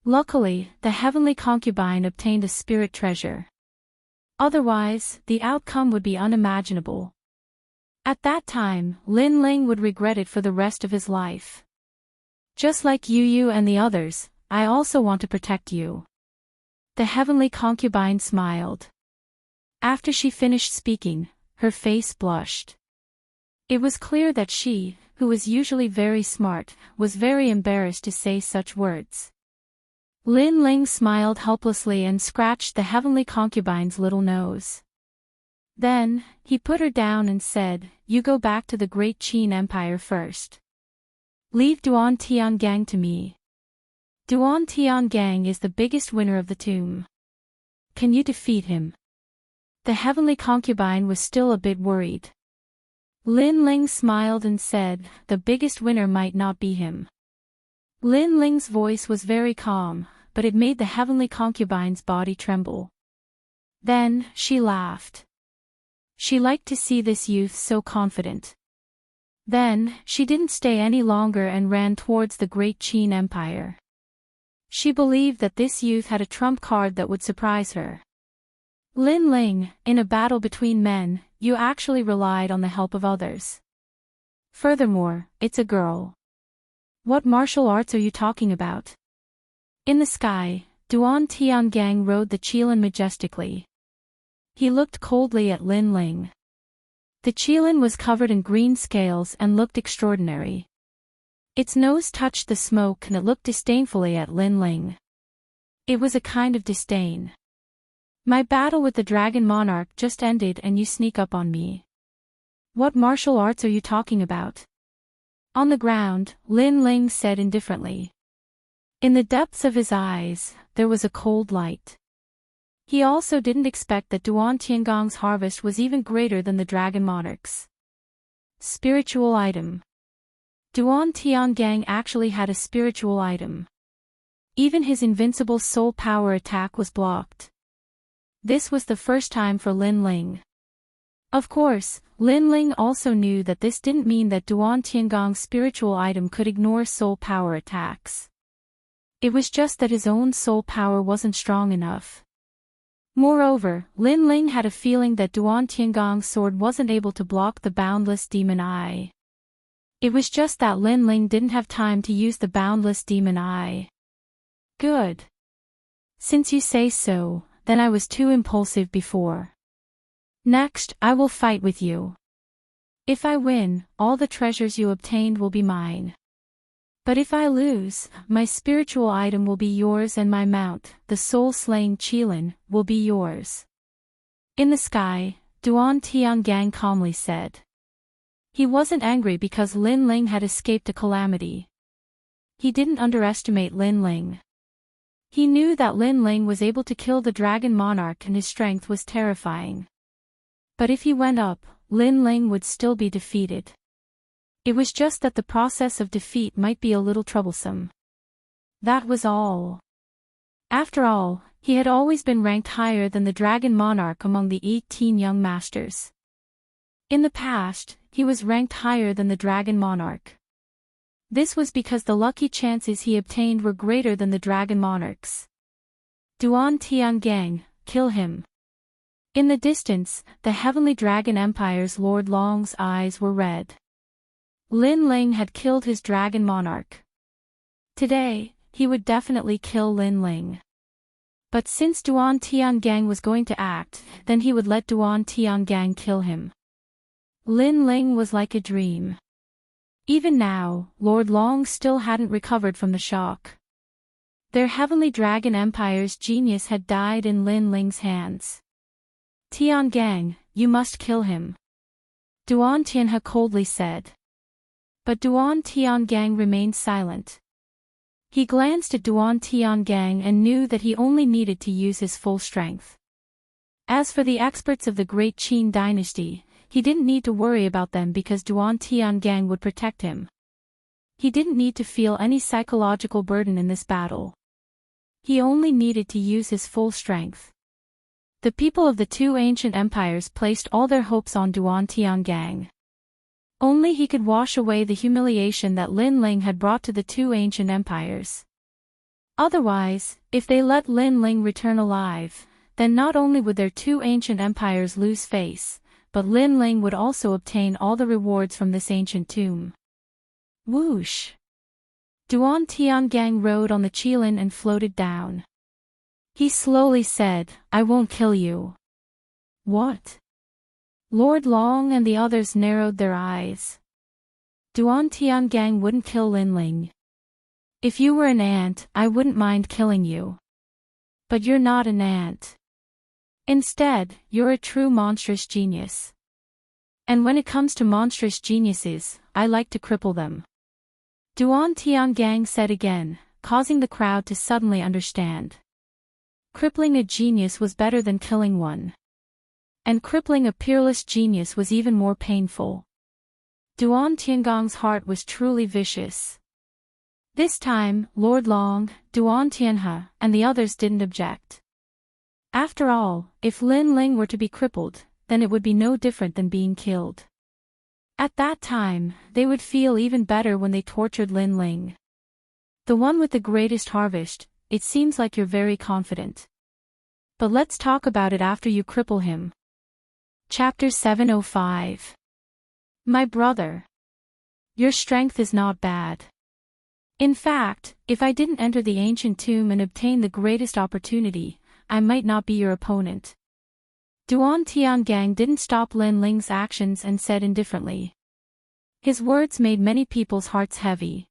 Luckily, the heavenly concubine obtained a spirit treasure. Otherwise, the outcome would be unimaginable. At that time, Lin Ling would regret it for the rest of his life. "Just like you and the others, I also want to protect you." The heavenly concubine smiled. After she finished speaking, her face blushed. It was clear that she, who was usually very smart, was very embarrassed to say such words. Lin Ling smiled helplessly and scratched the heavenly concubine's little nose. Then, he put her down and said, "You go back to the Great Qin Empire first. Leave Duan Tiangang to me. Duan Tiangang is the biggest winner of the tomb. Can you defeat him?" The heavenly concubine was still a bit worried. Lin Ling smiled and said, "The biggest winner might not be him." Lin Ling's voice was very calm, but it made the heavenly concubine's body tremble. Then, she laughed. She liked to see this youth so confident. Then, she didn't stay any longer and ran towards the Great Qin Empire. She believed that this youth had a trump card that would surprise her. "Lin Ling, in a battle between men, you actually relied on the help of others. Furthermore, it's a girl. What martial arts are you talking about?" In the sky, Duan Tiangang rode the Qilin majestically. He looked coldly at Lin Ling. The Qilin was covered in green scales and looked extraordinary. Its nose touched the smoke and it looked disdainfully at Lin Ling. It was a kind of disdain. "My battle with the Dragon Monarch just ended and you sneak up on me. What martial arts are you talking about?" On the ground, Lin Ling said indifferently. In the depths of his eyes, there was a cold light. He also didn't expect that Duan Tiangong's harvest was even greater than the Dragon Monarch's. Spiritual item. Duan Tiangang actually had a spiritual item. Even his invincible soul power attack was blocked. This was the first time for Lin Ling. Of course, Lin Ling also knew that this didn't mean that Duan Tiangong's spiritual item could ignore soul power attacks. It was just that his own soul power wasn't strong enough. Moreover, Lin Ling had a feeling that Duan Tiangong's sword wasn't able to block the boundless demon eye. It was just that Lin Ling didn't have time to use the boundless demon eye. Good. Since you say so, then I was too impulsive before. Next, I will fight with you. If I win, all the treasures you obtained will be mine. But if I lose, my spiritual item will be yours and my mount, the soul-slaying Qilin, will be yours." In the sky, Duan Tiangang calmly said. He wasn't angry because Lin Ling had escaped a calamity. He didn't underestimate Lin Ling. He knew that Lin Ling was able to kill the Dragon Monarch and his strength was terrifying. But if he went up, Lin Ling would still be defeated. It was just that the process of defeat might be a little troublesome. That was all. After all, he had always been ranked higher than the Dragon Monarch among the 18 young masters. In the past, he was ranked higher than the Dragon Monarch. This was because the lucky chances he obtained were greater than the Dragon Monarch's. Duan Tiangang, kill him. In the distance, the Heavenly Dragon Empire's Lord Long's eyes were red. Lin Ling had killed his Dragon Monarch. Today, he would definitely kill Lin Ling. But since Duan Tiangang was going to act, then he would let Duan Tiangang kill him. Lin Ling was like a dream. Even now, Lord Long still hadn't recovered from the shock. Their heavenly dragon empire's genius had died in Lin Ling's hands. Tiangang, you must kill him, Duan Tianhe coldly said. But Duan Tiangang remained silent. He glanced at Duan Tiangang and knew that he only needed to use his full strength. As for the experts of the Great Qin dynasty, he didn't need to worry about them because Duan Tiangang would protect him. He didn't need to feel any psychological burden in this battle. He only needed to use his full strength. The people of the two ancient empires placed all their hopes on Duan Tiangang. Only he could wash away the humiliation that Lin Ling had brought to the two ancient empires. Otherwise, if they let Lin Ling return alive, then not only would their two ancient empires lose face, but Lin Ling would also obtain all the rewards from this ancient tomb. Whoosh! Duan Tiangang rode on the qilin and floated down. He slowly said, I won't kill you. What? Lord Long and the others narrowed their eyes. Duan Tiangang wouldn't kill Lin Ling. If you were an ant, I wouldn't mind killing you. But you're not an ant. Instead, you're a true monstrous genius. And when it comes to monstrous geniuses, I like to cripple them. Duan Tiangang said again, causing the crowd to suddenly understand. Crippling a genius was better than killing one. And crippling a peerless genius was even more painful. Duan Tiangong's heart was truly vicious. This time, Lord Long, Duan Tianhe, and the others didn't object. After all, if Lin Ling were to be crippled, then it would be no different than being killed. At that time, they would feel even better when they tortured Lin Ling. The one with the greatest harvest, it seems like you're very confident. But let's talk about it after you cripple him. Chapter 705. My brother. Your strength is not bad. In fact, if I didn't enter the ancient tomb and obtain the greatest opportunity, I might not be your opponent. Duan Tiangang didn't stop Lin Ling's actions and said indifferently. His words made many people's hearts heavy.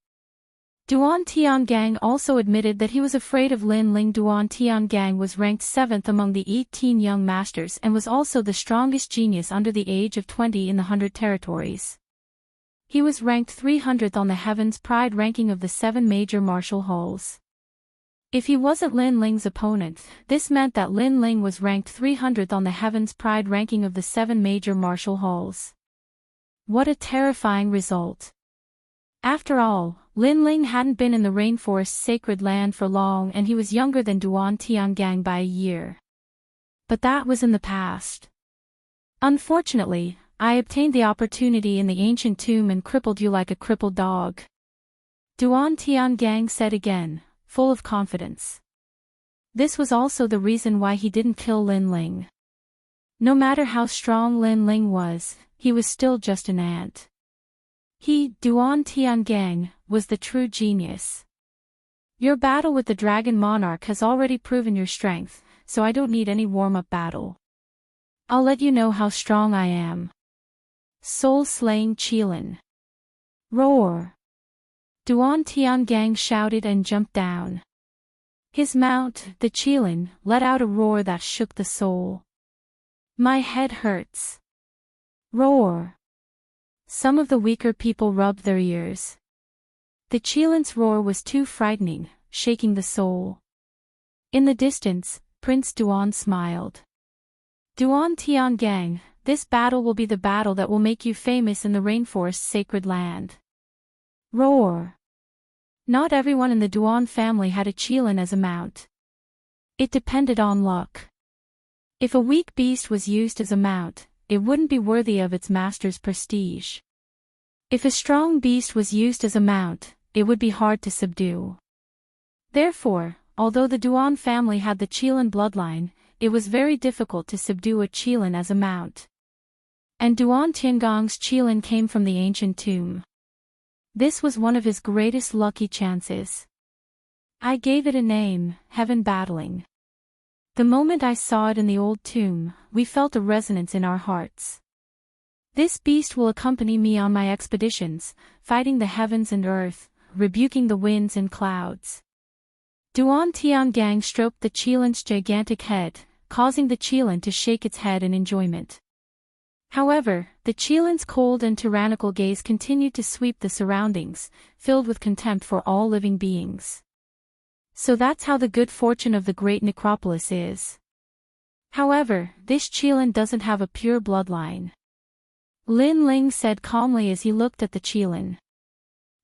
Duan Tiangang also admitted that he was afraid of Lin Ling. Duan Tiangang was ranked 7th among the 18 young masters and was also the strongest genius under the age of 20 in the 100 territories. He was ranked 300th on the Heaven's Pride ranking of the 7 major martial halls. If he wasn't Lin Ling's opponent, this meant that Lin Ling was ranked 300th on the Heaven's Pride ranking of the 7 major martial halls. What a terrifying result. After all, Lin Ling hadn't been in the rainforest's sacred land for long and he was younger than Duan Tiangang by a year. But that was in the past. Unfortunately, I obtained the opportunity in the ancient tomb and crippled you like a crippled dog. Duan Tiangang said again, full of confidence. This was also the reason why he didn't kill Lin Ling. No matter how strong Lin Ling was, he was still just an ant. He, Duan Tiangang, was the true genius. Your battle with the Dragon Monarch has already proven your strength, so I don't need any warm-up battle. I'll let you know how strong I am. Soul-slaying qilin. Roar! Duan Tiangang shouted and jumped down. His mount, the qilin, let out a roar that shook the soul. My head hurts. Roar! Some of the weaker people rubbed their ears. The qilin's roar was too frightening, shaking the soul. In the distance, Prince Duan smiled. Duan Tiangang, this battle will be the battle that will make you famous in the rainforest's sacred land. Roar! Not everyone in the Duan family had a qilin as a mount. It depended on luck. If a weak beast was used as a mount, it wouldn't be worthy of its master's prestige. If a strong beast was used as a mount, it would be hard to subdue. Therefore, although the Duan family had the qilin bloodline, it was very difficult to subdue a qilin as a mount. And Duan Tiangong's qilin came from the ancient tomb. This was one of his greatest lucky chances. I gave it a name, Heaven Battling. The moment I saw it in the old tomb, we felt a resonance in our hearts. This beast will accompany me on my expeditions, fighting the heavens and earth, rebuking the winds and clouds. Duan Tiangang stroked the Qilin's gigantic head, causing the Qilin to shake its head in enjoyment. However, the Qilin's cold and tyrannical gaze continued to sweep the surroundings, filled with contempt for all living beings. So that's how the good fortune of the great necropolis is. However, this Qilin doesn't have a pure bloodline. Lin Ling said calmly as he looked at the Qilin.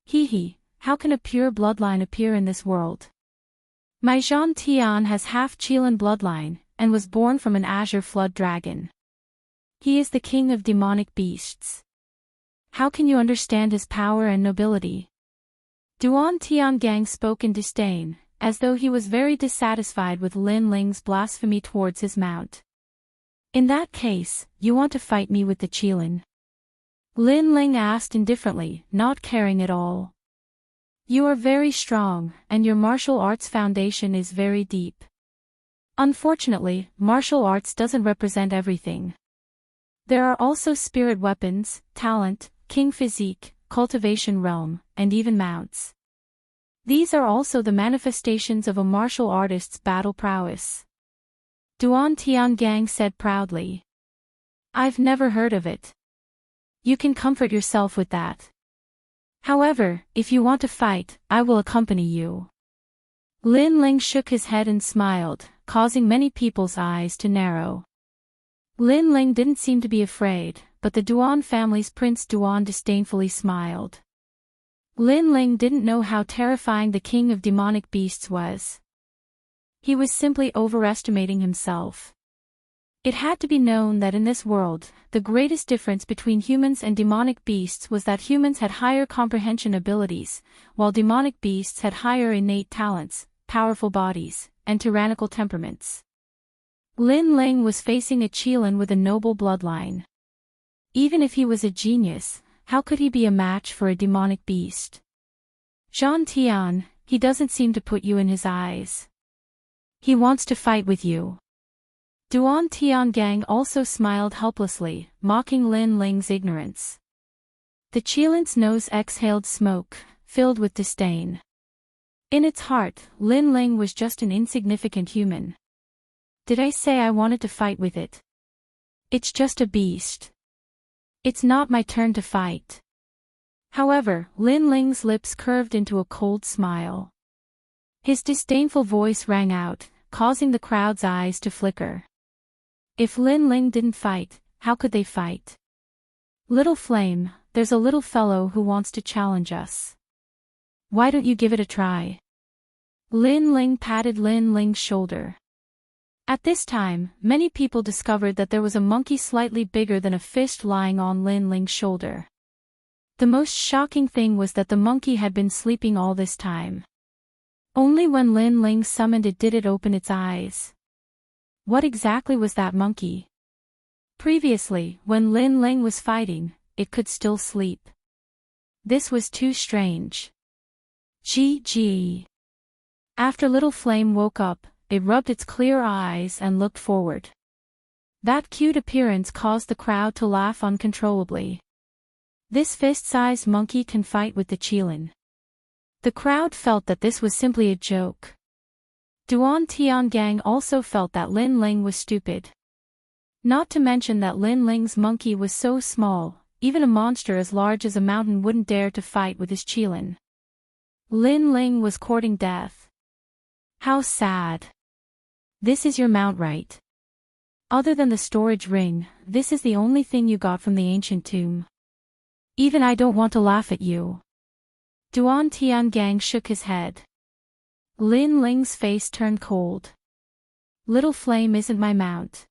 Hee, how can a pure bloodline appear in this world? My Zhan Tian has half Qilin bloodline, and was born from an azure flood dragon. He is the king of demonic beasts. How can you understand his power and nobility? Duan Tiangang spoke in disdain, as though he was very dissatisfied with Lin Ling's blasphemy towards his mount. In that case, you want to fight me with the Qilin? Lin Ling asked indifferently, not caring at all. You are very strong, and your martial arts foundation is very deep. Unfortunately, martial arts doesn't represent everything. There are also spirit weapons, talent, king physique, cultivation realm, and even mounts. These are also the manifestations of a martial artist's battle prowess. Duan Tiangang said proudly. I've never heard of it. You can comfort yourself with that. However, if you want to fight, I will accompany you. Lin Ling shook his head and smiled, causing many people's eyes to narrow. Lin Ling didn't seem to be afraid, but the Duan family's Prince Duan disdainfully smiled. Lin Ling didn't know how terrifying the king of demonic beasts was. He was simply overestimating himself. It had to be known that in this world, the greatest difference between humans and demonic beasts was that humans had higher comprehension abilities, while demonic beasts had higher innate talents, powerful bodies, and tyrannical temperaments. Lin Ling was facing a Qilin with a noble bloodline. Even if he was a genius, how could he be a match for a demonic beast? Zhan Tian, he doesn't seem to put you in his eyes. He wants to fight with you. Duan Tiangang also smiled helplessly, mocking Lin Ling's ignorance. The Qilin's nose exhaled smoke, filled with disdain. In its heart, Lin Ling was just an insignificant human. Did I say I wanted to fight with it? It's just a beast. It's not my turn to fight. However, Lin Ling's lips curved into a cold smile. His disdainful voice rang out, causing the crowd's eyes to flicker. If Lin Ling didn't fight, how could they fight? Little Flame, there's a little fellow who wants to challenge us. Why don't you give it a try? Lin Ling patted Lin Ling's shoulder. At this time, many people discovered that there was a monkey slightly bigger than a fist lying on Lin Ling's shoulder. The most shocking thing was that the monkey had been sleeping all this time. Only when Lin Ling summoned it did it open its eyes. What exactly was that monkey? Previously, when Lin Ling was fighting, it could still sleep. This was too strange. GG. After Little Flame woke up, it rubbed its clear eyes and looked forward. That cute appearance caused the crowd to laugh uncontrollably. This fist-sized monkey can fight with the Qilin. The crowd felt that this was simply a joke. Duan Tiangang also felt that Lin Ling was stupid. Not to mention that Lin Ling's monkey was so small, even a monster as large as a mountain wouldn't dare to fight with his Qilin. Lin Ling was courting death. How sad. This is your mount, right? Other than the storage ring, this is the only thing you got from the ancient tomb. Even I don't want to laugh at you. Duan Tiangang shook his head. Lin Ling's face turned cold. Little Flame isn't my mount.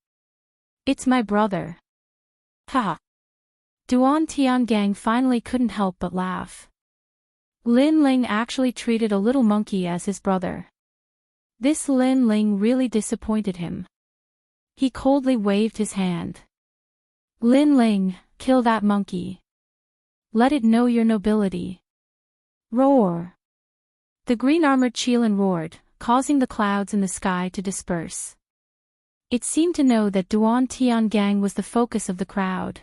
It's my brother. Ha! Duan Tiangang finally couldn't help but laugh. Lin Ling actually treated a little monkey as his brother. This Lin Ling really disappointed him. He coldly waved his hand. Lin Ling, kill that monkey. Let it know your nobility. Roar! The green-armored Qilin roared, causing the clouds in the sky to disperse. It seemed to know that Duan Tiangang was the focus of the crowd.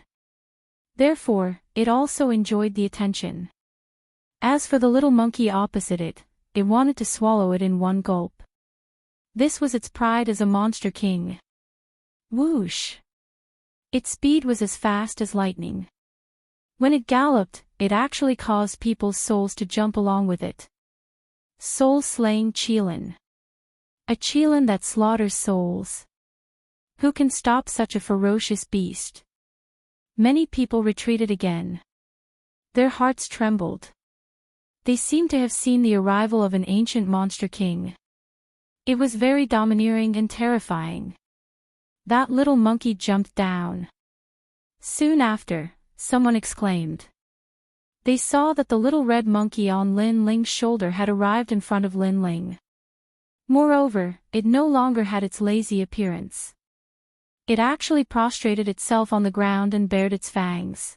Therefore, it also enjoyed the attention. As for the little monkey opposite it, it wanted to swallow it in one gulp. This was its pride as a monster king. Whoosh! Its speed was as fast as lightning. When it galloped, it actually caused people's souls to jump along with it. Soul-slaying Qilin. A Qilin that slaughters souls. Who can stop such a ferocious beast? Many people retreated again. Their hearts trembled. They seemed to have seen the arrival of an ancient monster king. It was very domineering and terrifying. That little monkey jumped down. Soon after, someone exclaimed. They saw that the little red monkey on Lin Ling's shoulder had arrived in front of Lin Ling. Moreover, it no longer had its lazy appearance. It actually prostrated itself on the ground and bared its fangs.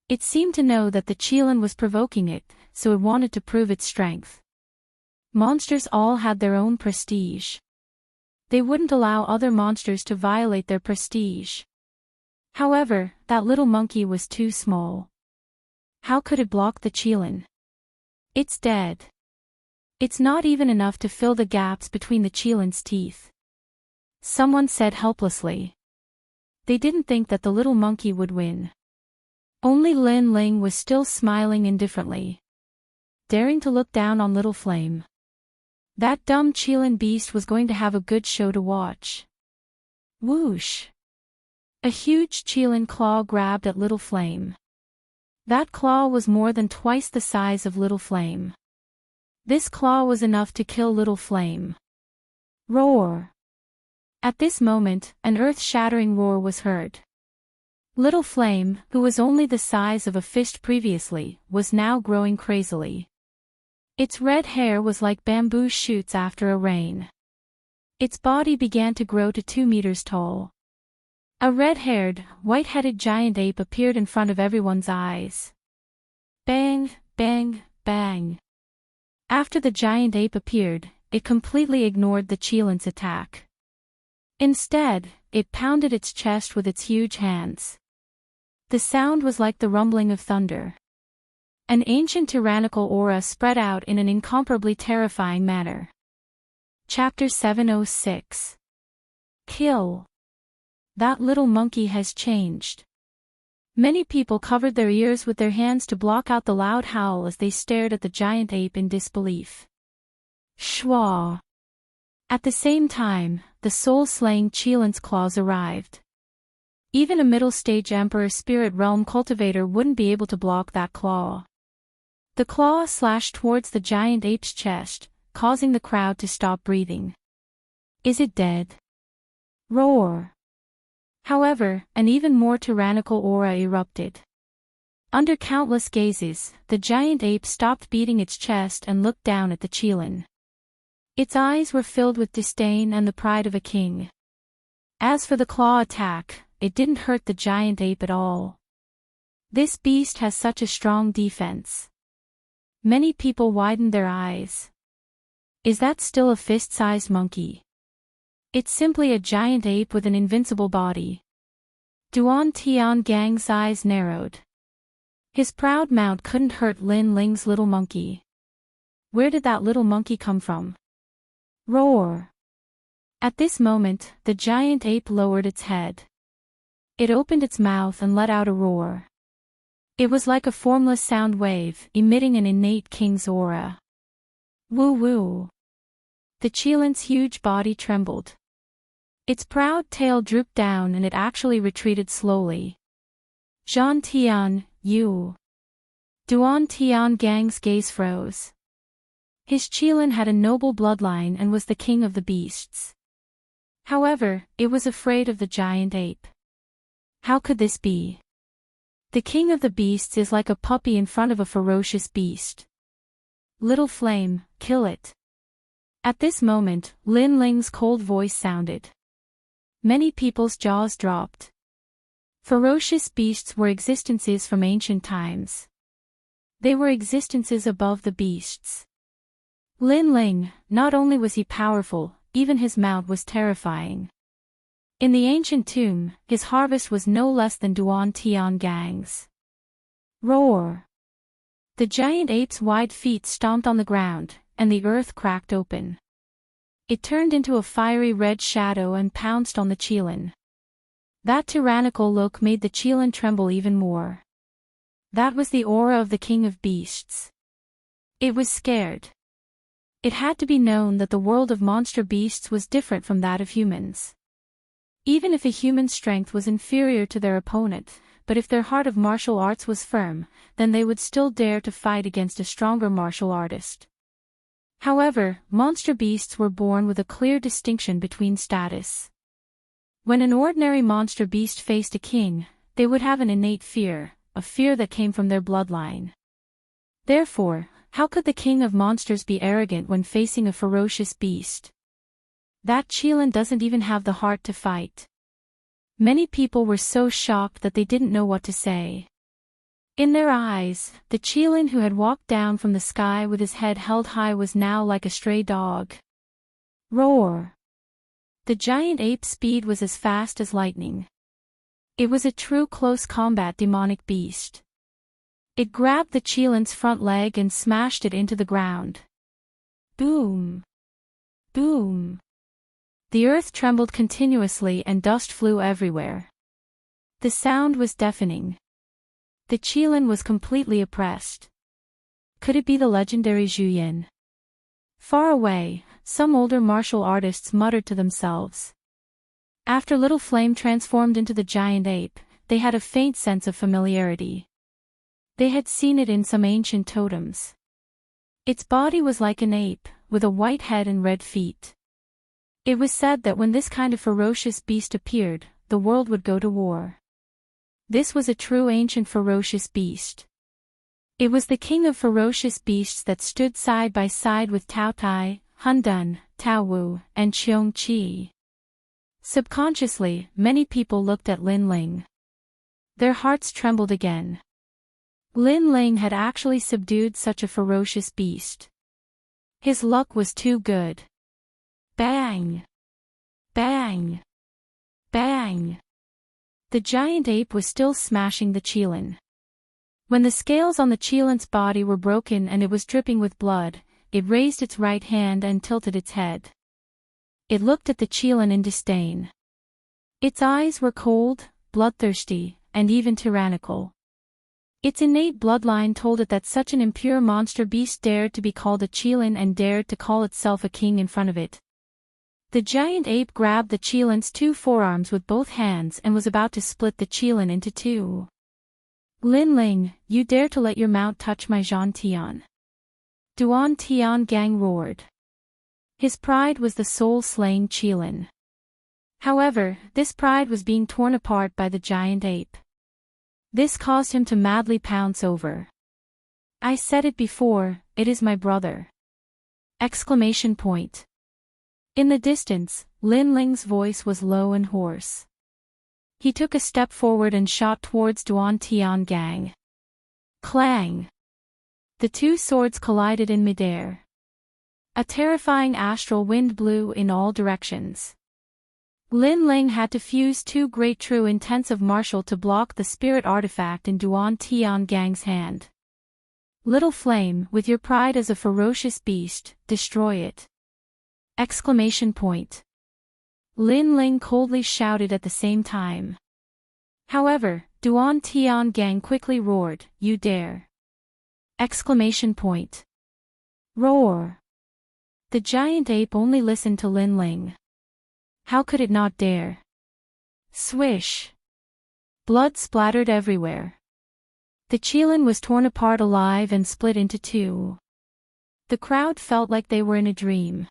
It seemed to know that the Qilin was provoking it, so it wanted to prove its strength. Monsters all had their own prestige. They wouldn't allow other monsters to violate their prestige. However, that little monkey was too small. How could it block the Qilin? It's dead. It's not even enough to fill the gaps between the Qilin's teeth. Someone said helplessly. They didn't think that the little monkey would win. Only Lin Ling was still smiling indifferently, daring to look down on Little Flame. That dumb Qilin beast was going to have a good show to watch. Whoosh! A huge Qilin claw grabbed at Little Flame. That claw was more than twice the size of Little Flame. This claw was enough to kill Little Flame. Roar! At this moment, an earth-shattering roar was heard. Little Flame, who was only the size of a fist previously, was now growing crazily. Its red hair was like bamboo shoots after a rain. Its body began to grow to 2 meters tall. A red-haired, white-headed giant ape appeared in front of everyone's eyes. Bang, bang, bang. After the giant ape appeared, it completely ignored the Qilin's attack. Instead, it pounded its chest with its huge hands. The sound was like the rumbling of thunder. An ancient tyrannical aura spread out in an incomparably terrifying manner. Chapter 706. Kill. That little monkey has changed. Many people covered their ears with their hands to block out the loud howl as they stared at the giant ape in disbelief. Shwa. At the same time, the soul-slaying Qilin's claws arrived. Even a middle-stage Emperor Spirit Realm cultivator wouldn't be able to block that claw. The claw slashed towards the giant ape's chest, causing the crowd to stop breathing. Is it dead? Roar! However, an even more tyrannical aura erupted. Under countless gazes, the giant ape stopped beating its chest and looked down at the Qilin. Its eyes were filled with disdain and the pride of a king. As for the claw attack, it didn't hurt the giant ape at all. This beast has such a strong defense. Many people widened their eyes. Is that still a fist-sized monkey? It's simply a giant ape with an invincible body. Duan Tian Gang's eyes narrowed. His proud mount couldn't hurt Lin Ling's little monkey. Where did that little monkey come from? Roar! At this moment, the giant ape lowered its head. It opened its mouth and let out a roar. It was like a formless sound wave, emitting an innate king's aura. Woo-woo! The Qilin's huge body trembled. Its proud tail drooped down and it actually retreated slowly. Zhan Tian, you. Duan Tian Gang's gaze froze. His Qilin had a noble bloodline and was the king of the beasts. However, it was afraid of the giant ape. How could this be? The king of the beasts is like a puppy in front of a ferocious beast. Little Flame, kill it. At this moment, Lin Ling's cold voice sounded. Many people's jaws dropped. Ferocious beasts were existences from ancient times. They were existences above the beasts. Lin Ling, not only was he powerful, even his mount was terrifying. In the ancient tomb, his harvest was no less than Duan Tian Gang's. Roar! The giant ape's wide feet stomped on the ground, and the earth cracked open. It turned into a fiery red shadow and pounced on the Qilin. That tyrannical look made the Qilin tremble even more. That was the aura of the king of beasts. It was scared. It had to be known that the world of monster beasts was different from that of humans. Even if a human's strength was inferior to their opponent, but if their heart of martial arts was firm, then they would still dare to fight against a stronger martial artist. However, monster beasts were born with a clear distinction between status. When an ordinary monster beast faced a king, they would have an innate fear, a fear that came from their bloodline. Therefore, how could the king of monsters be arrogant when facing a ferocious beast? That Qilin doesn't even have the heart to fight. Many people were so shocked that they didn't know what to say. In their eyes, the Qilin who had walked down from the sky with his head held high was now like a stray dog. Roar! The giant ape's speed was as fast as lightning. It was a true close combat demonic beast. It grabbed the Qilin's front leg and smashed it into the ground. Boom! Boom! The earth trembled continuously and dust flew everywhere. The sound was deafening. The Qilin was completely oppressed. Could it be the legendary Zhu Yin? Far away, some older martial artists muttered to themselves. After Little Flame transformed into the giant ape, they had a faint sense of familiarity. They had seen it in some ancient totems. Its body was like an ape, with a white head and red feet. It was said that when this kind of ferocious beast appeared, the world would go to war. This was a true ancient ferocious beast. It was the king of ferocious beasts that stood side by side with Tao Tai, Hun Dun, Tao Wu, and Qiong Qi. Subconsciously, many people looked at Lin Ling. Their hearts trembled again. Lin Ling had actually subdued such a ferocious beast. His luck was too good. Bang! Bang! Bang! The giant ape was still smashing the Qilin. When the scales on the Qilin's body were broken and it was dripping with blood, it raised its right hand and tilted its head. It looked at the Qilin in disdain. Its eyes were cold, bloodthirsty, and even tyrannical. Its innate bloodline told it that such an impure monster beast dared to be called a Qilin and dared to call itself a king in front of it. The giant ape grabbed the Qilin's two forearms with both hands and was about to split the Qilin into two. Lin Ling, you dare to let your mount touch my Zhan Tian? Duan Tian Gang roared. His pride was the soul-slaying Qilin. However, this pride was being torn apart by the giant ape. This caused him to madly pounce over. I said it before, it is my brother! Exclamation point. In the distance, Lin Ling's voice was low and hoarse. He took a step forward and shot towards Duan Tian Gang. Clang! The two swords collided in midair. A terrifying astral wind blew in all directions. Lin Ling had to fuse two great true intensive martial to block the spirit artifact in Duan Tian Gang's hand. Little Flame, with your pride as a ferocious beast, destroy it! Exclamation point. Lin Ling coldly shouted at the same time. However, Duan Tian Gang quickly roared, you dare! Exclamation point. Roar! The giant ape only listened to Lin Ling. How could it not dare? Swish! Blood splattered everywhere. The Qilin was torn apart alive and split into two. The crowd felt like they were in a dream.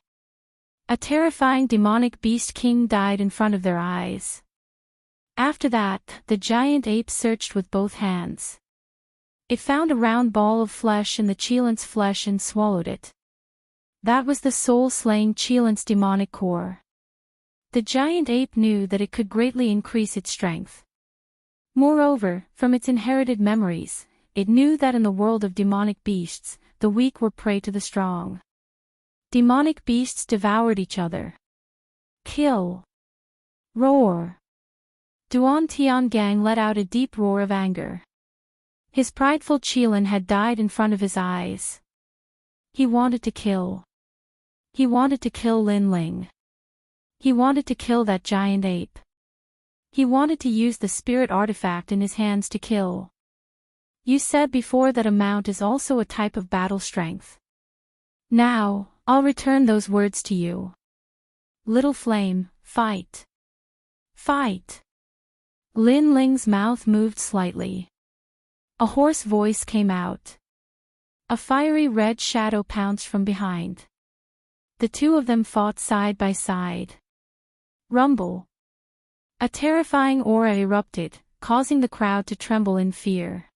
A terrifying demonic beast king died in front of their eyes. After that, the giant ape searched with both hands. It found a round ball of flesh in the Qilin's flesh and swallowed it. That was the soul-slaying Qilin's demonic core. The giant ape knew that it could greatly increase its strength. Moreover, from its inherited memories, it knew that in the world of demonic beasts, the weak were prey to the strong. Demonic beasts devoured each other. Kill! Roar! Duan Tian Gang let out a deep roar of anger. His prideful Qilin had died in front of his eyes. He wanted to kill. He wanted to kill Lin Ling. He wanted to kill that giant ape. He wanted to use the spirit artifact in his hands to kill. You said before that a mount is also a type of battle strength. Now, I'll return those words to you. Little flame, fight. Fight. Lin Ling's mouth moved slightly. A hoarse voice came out. A fiery red shadow pounced from behind. The two of them fought side by side. Rumble. A terrifying aura erupted, causing the crowd to tremble in fear.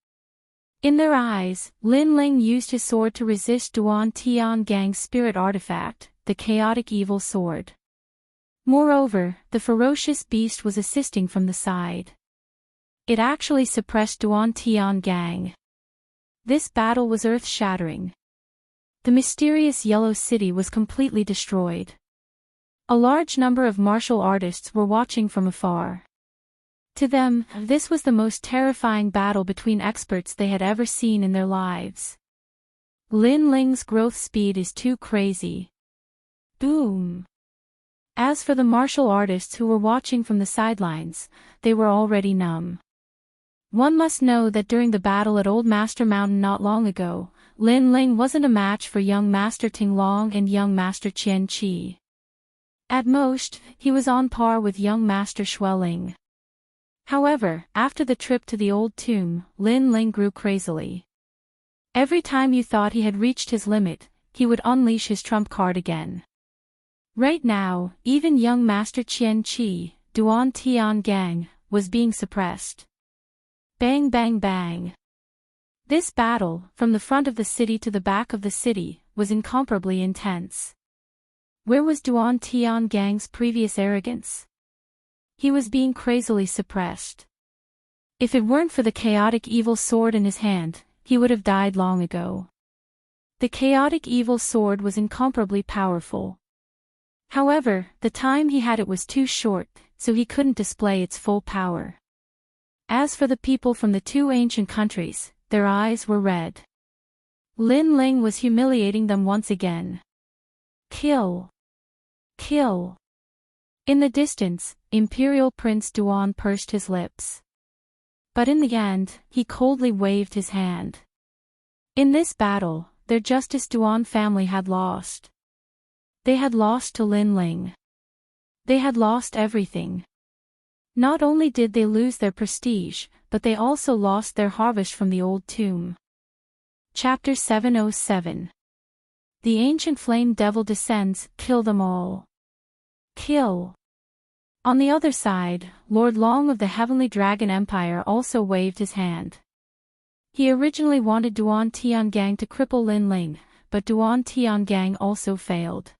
In their eyes, Lin Ling used his sword to resist Duan Tiangang's spirit artifact, the chaotic evil sword. Moreover, the ferocious beast was assisting from the side. It actually suppressed Duan Tiangang. This battle was earth-shattering. The mysterious Yellow City was completely destroyed. A large number of martial artists were watching from afar. To them, this was the most terrifying battle between experts they had ever seen in their lives. Lin Ling's growth speed is too crazy. Boom! As for the martial artists who were watching from the sidelines, they were already numb. One must know that during the battle at Old Master Mountain not long ago, Lin Ling wasn't a match for young Master Ting Long and young Master Qian Qi. At most, he was on par with young Master Xueling. However, after the trip to the old tomb, Lin Ling grew crazily. Every time you thought he had reached his limit, he would unleash his trump card again. Right now, even young Master Qian Qi, Duan Tiangang, was being suppressed. Bang bang bang. This battle, from the front of the city to the back of the city, was incomparably intense. Where was Duan Tiangang's previous arrogance? He was being crazily suppressed. If it weren't for the chaotic evil sword in his hand, he would have died long ago. The chaotic evil sword was incomparably powerful. However, the time he had it was too short, so he couldn't display its full power. As for the people from the two ancient countries, their eyes were red. Lin Ling was humiliating them once again. Kill! Kill! In the distance, Imperial Prince Duan pursed his lips. But in the end, he coldly waved his hand. In this battle, their Justice Duan family had lost. They had lost to Lin Ling. They had lost everything. Not only did they lose their prestige, but they also lost their harvest from the old tomb. Chapter 707. The ancient flame devil descends, kill them all. Kill. On the other side, Lord Long of the Heavenly Dragon Empire also waved his hand. He originally wanted Duan Tiangang to cripple Lin Ling, but Duan Tiangang also failed.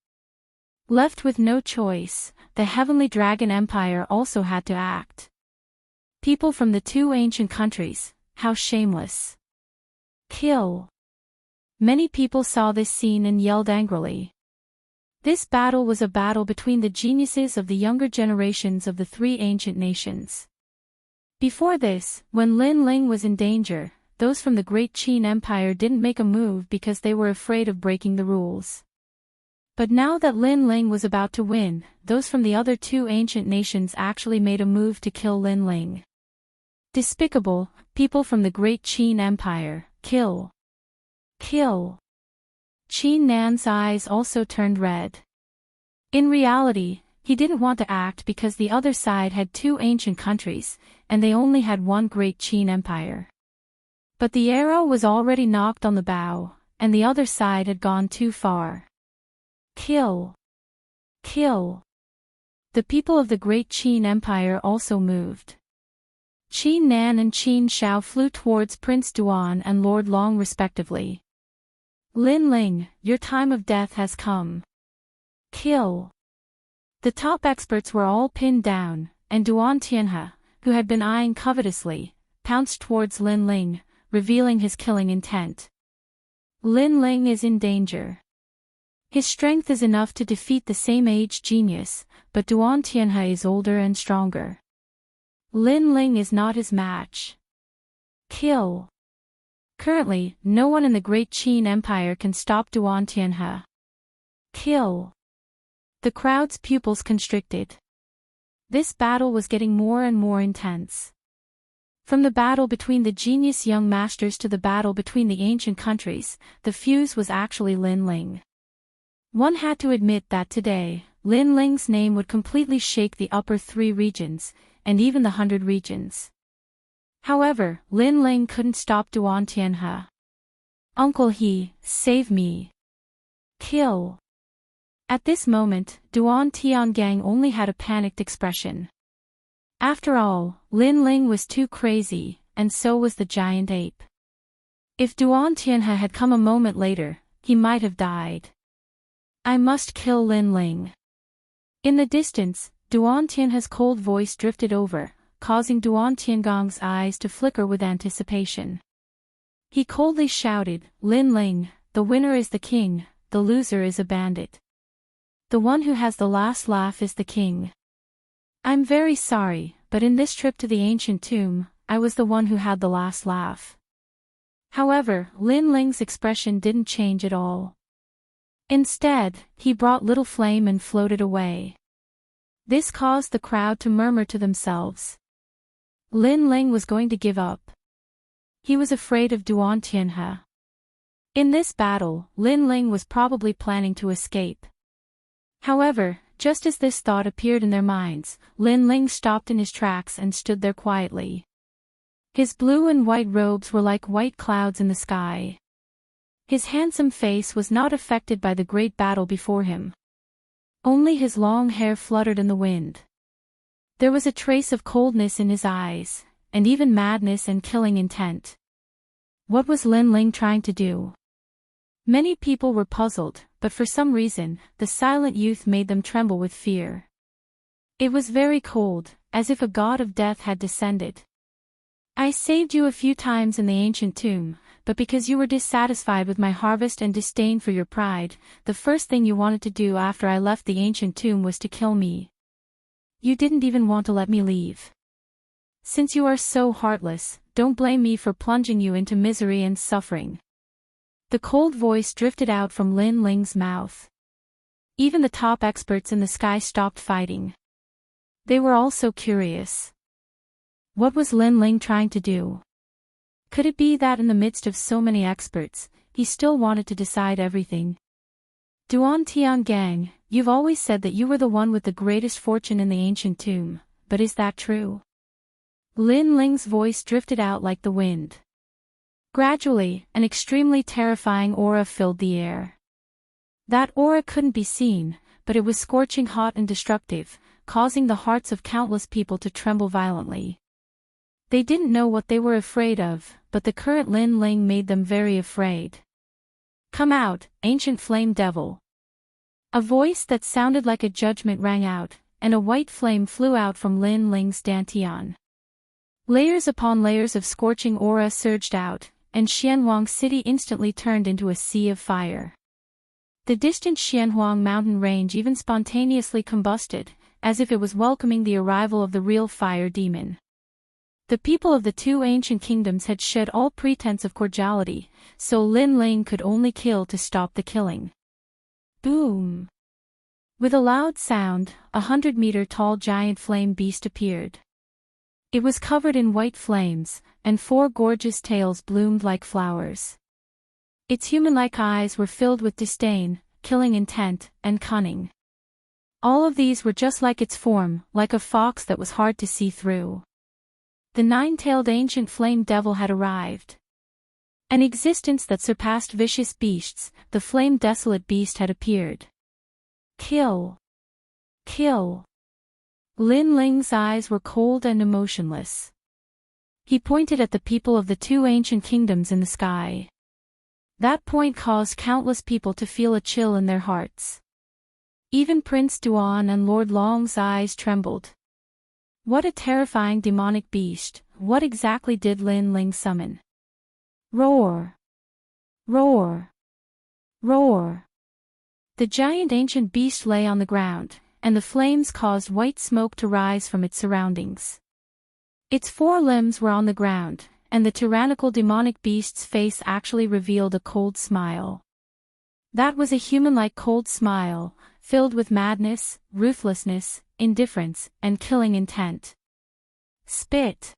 Left with no choice, the Heavenly Dragon Empire also had to act. People from the two ancient countries, how shameless. Kill. Many people saw this scene and yelled angrily. This battle was a battle between the geniuses of the younger generations of the three ancient nations. Before this, when Lin Ling was in danger, those from the Great Qin Empire didn't make a move because they were afraid of breaking the rules. But now that Lin Ling was about to win, those from the other two ancient nations actually made a move to kill Lin Ling. Despicable, people from the Great Qin Empire, kill. Kill. Qin Nan's eyes also turned red. In reality, he didn't want to act because the other side had two ancient countries, and they only had one Great Qin Empire. But the arrow was already knocked on the bow, and the other side had gone too far. Kill. Kill. The people of the Great Qin Empire also moved. Qin Nan and Qin Shao flew towards Prince Duan and Lord Long respectively. Lin Ling, your time of death has come. Kill. The top experts were all pinned down, and Duan Tianhe, who had been eyeing covetously, pounced towards Lin Ling, revealing his killing intent. Lin Ling is in danger. His strength is enough to defeat the same-age genius, but Duan Tianhe is older and stronger. Lin Ling is not his match. Kill. Currently, no one in the Great Qin Empire can stop Duan Tianhe. Kill. The crowd's pupils constricted. This battle was getting more and more intense. From the battle between the genius young masters to the battle between the ancient countries, the fuse was actually Lin Ling. One had to admit that today, Lin Ling's name would completely shake the upper 3 regions, and even the 100 regions. However, Lin Ling couldn't stop Duan Tianhe. Uncle He, save me. Kill. At this moment, Duan Tiangang only had a panicked expression. After all, Lin Ling was too crazy, and so was the giant ape. If Duan Tianhe had come a moment later, he might have died. I must kill Lin Ling. In the distance, Duan Tianhe's cold voice drifted over, causing Duan Tiangong's eyes to flicker with anticipation. He coldly shouted, Lin Ling, the winner is the king, the loser is a bandit. The one who has the last laugh is the king. I'm very sorry, but in this trip to the ancient tomb, I was the one who had the last laugh. However, Lin Ling's expression didn't change at all. Instead, he brought little flame and floated away. This caused the crowd to murmur to themselves. Lin Ling was going to give up. He was afraid of Duan Tianhe. In this battle, Lin Ling was probably planning to escape. However, just as this thought appeared in their minds, Lin Ling stopped in his tracks and stood there quietly. His blue and white robes were like white clouds in the sky. His handsome face was not affected by the great battle before him. Only his long hair fluttered in the wind. There was a trace of coldness in his eyes, and even madness and killing intent. What was Lin Ling trying to do? Many people were puzzled, but for some reason, the silent youth made them tremble with fear. It was very cold, as if a god of death had descended. I saved you a few times in the ancient tomb, but because you were dissatisfied with my harvest and disdain for your pride, the first thing you wanted to do after I left the ancient tomb was to kill me. You didn't even want to let me leave. Since you are so heartless, don't blame me for plunging you into misery and suffering. The cold voice drifted out from Lin Ling's mouth. Even the top experts in the sky stopped fighting. They were all so curious. What was Lin Ling trying to do? Could it be that in the midst of so many experts, he still wanted to decide everything? Duan Tiangang, you've always said that you were the one with the greatest fortune in the ancient tomb, but is that true? Lin Ling's voice drifted out like the wind. Gradually, an extremely terrifying aura filled the air. That aura couldn't be seen, but it was scorching hot and destructive, causing the hearts of countless people to tremble violently. They didn't know what they were afraid of, but the current Lin Ling made them very afraid. Come out, ancient flame devil. A voice that sounded like a judgment rang out, and a white flame flew out from Lin Ling's dantian. Layers upon layers of scorching aura surged out, and Xianhuang City instantly turned into a sea of fire. The distant Xianhuang mountain range even spontaneously combusted, as if it was welcoming the arrival of the real fire demon. The people of the 2 ancient kingdoms had shed all pretense of cordiality, so Lin Ling could only kill to stop the killing. Boom! With a loud sound, 100-meter-tall giant flame beast appeared. It was covered in white flames, and 4 gorgeous tails bloomed like flowers. Its human-like eyes were filled with disdain, killing intent, and cunning. All of these were just like its form, like a fox that was hard to see through. The 9-tailed ancient flame devil had arrived. An existence that surpassed vicious beasts, the flame desolate beast had appeared. Kill! Kill! Lin Ling's eyes were cold and emotionless. He pointed at the people of the 2 ancient kingdoms in the sky. That point caused countless people to feel a chill in their hearts. Even Prince Duan and Lord Long's eyes trembled. What a terrifying demonic beast! What exactly did Lin Ling summon? Roar! Roar! Roar! The giant ancient beast lay on the ground, and the flames caused white smoke to rise from its surroundings. Its 4 limbs were on the ground, and the tyrannical demonic beast's face actually revealed a cold smile. That was a human-like cold smile, filled with madness, ruthlessness, indifference, and killing intent. Spit.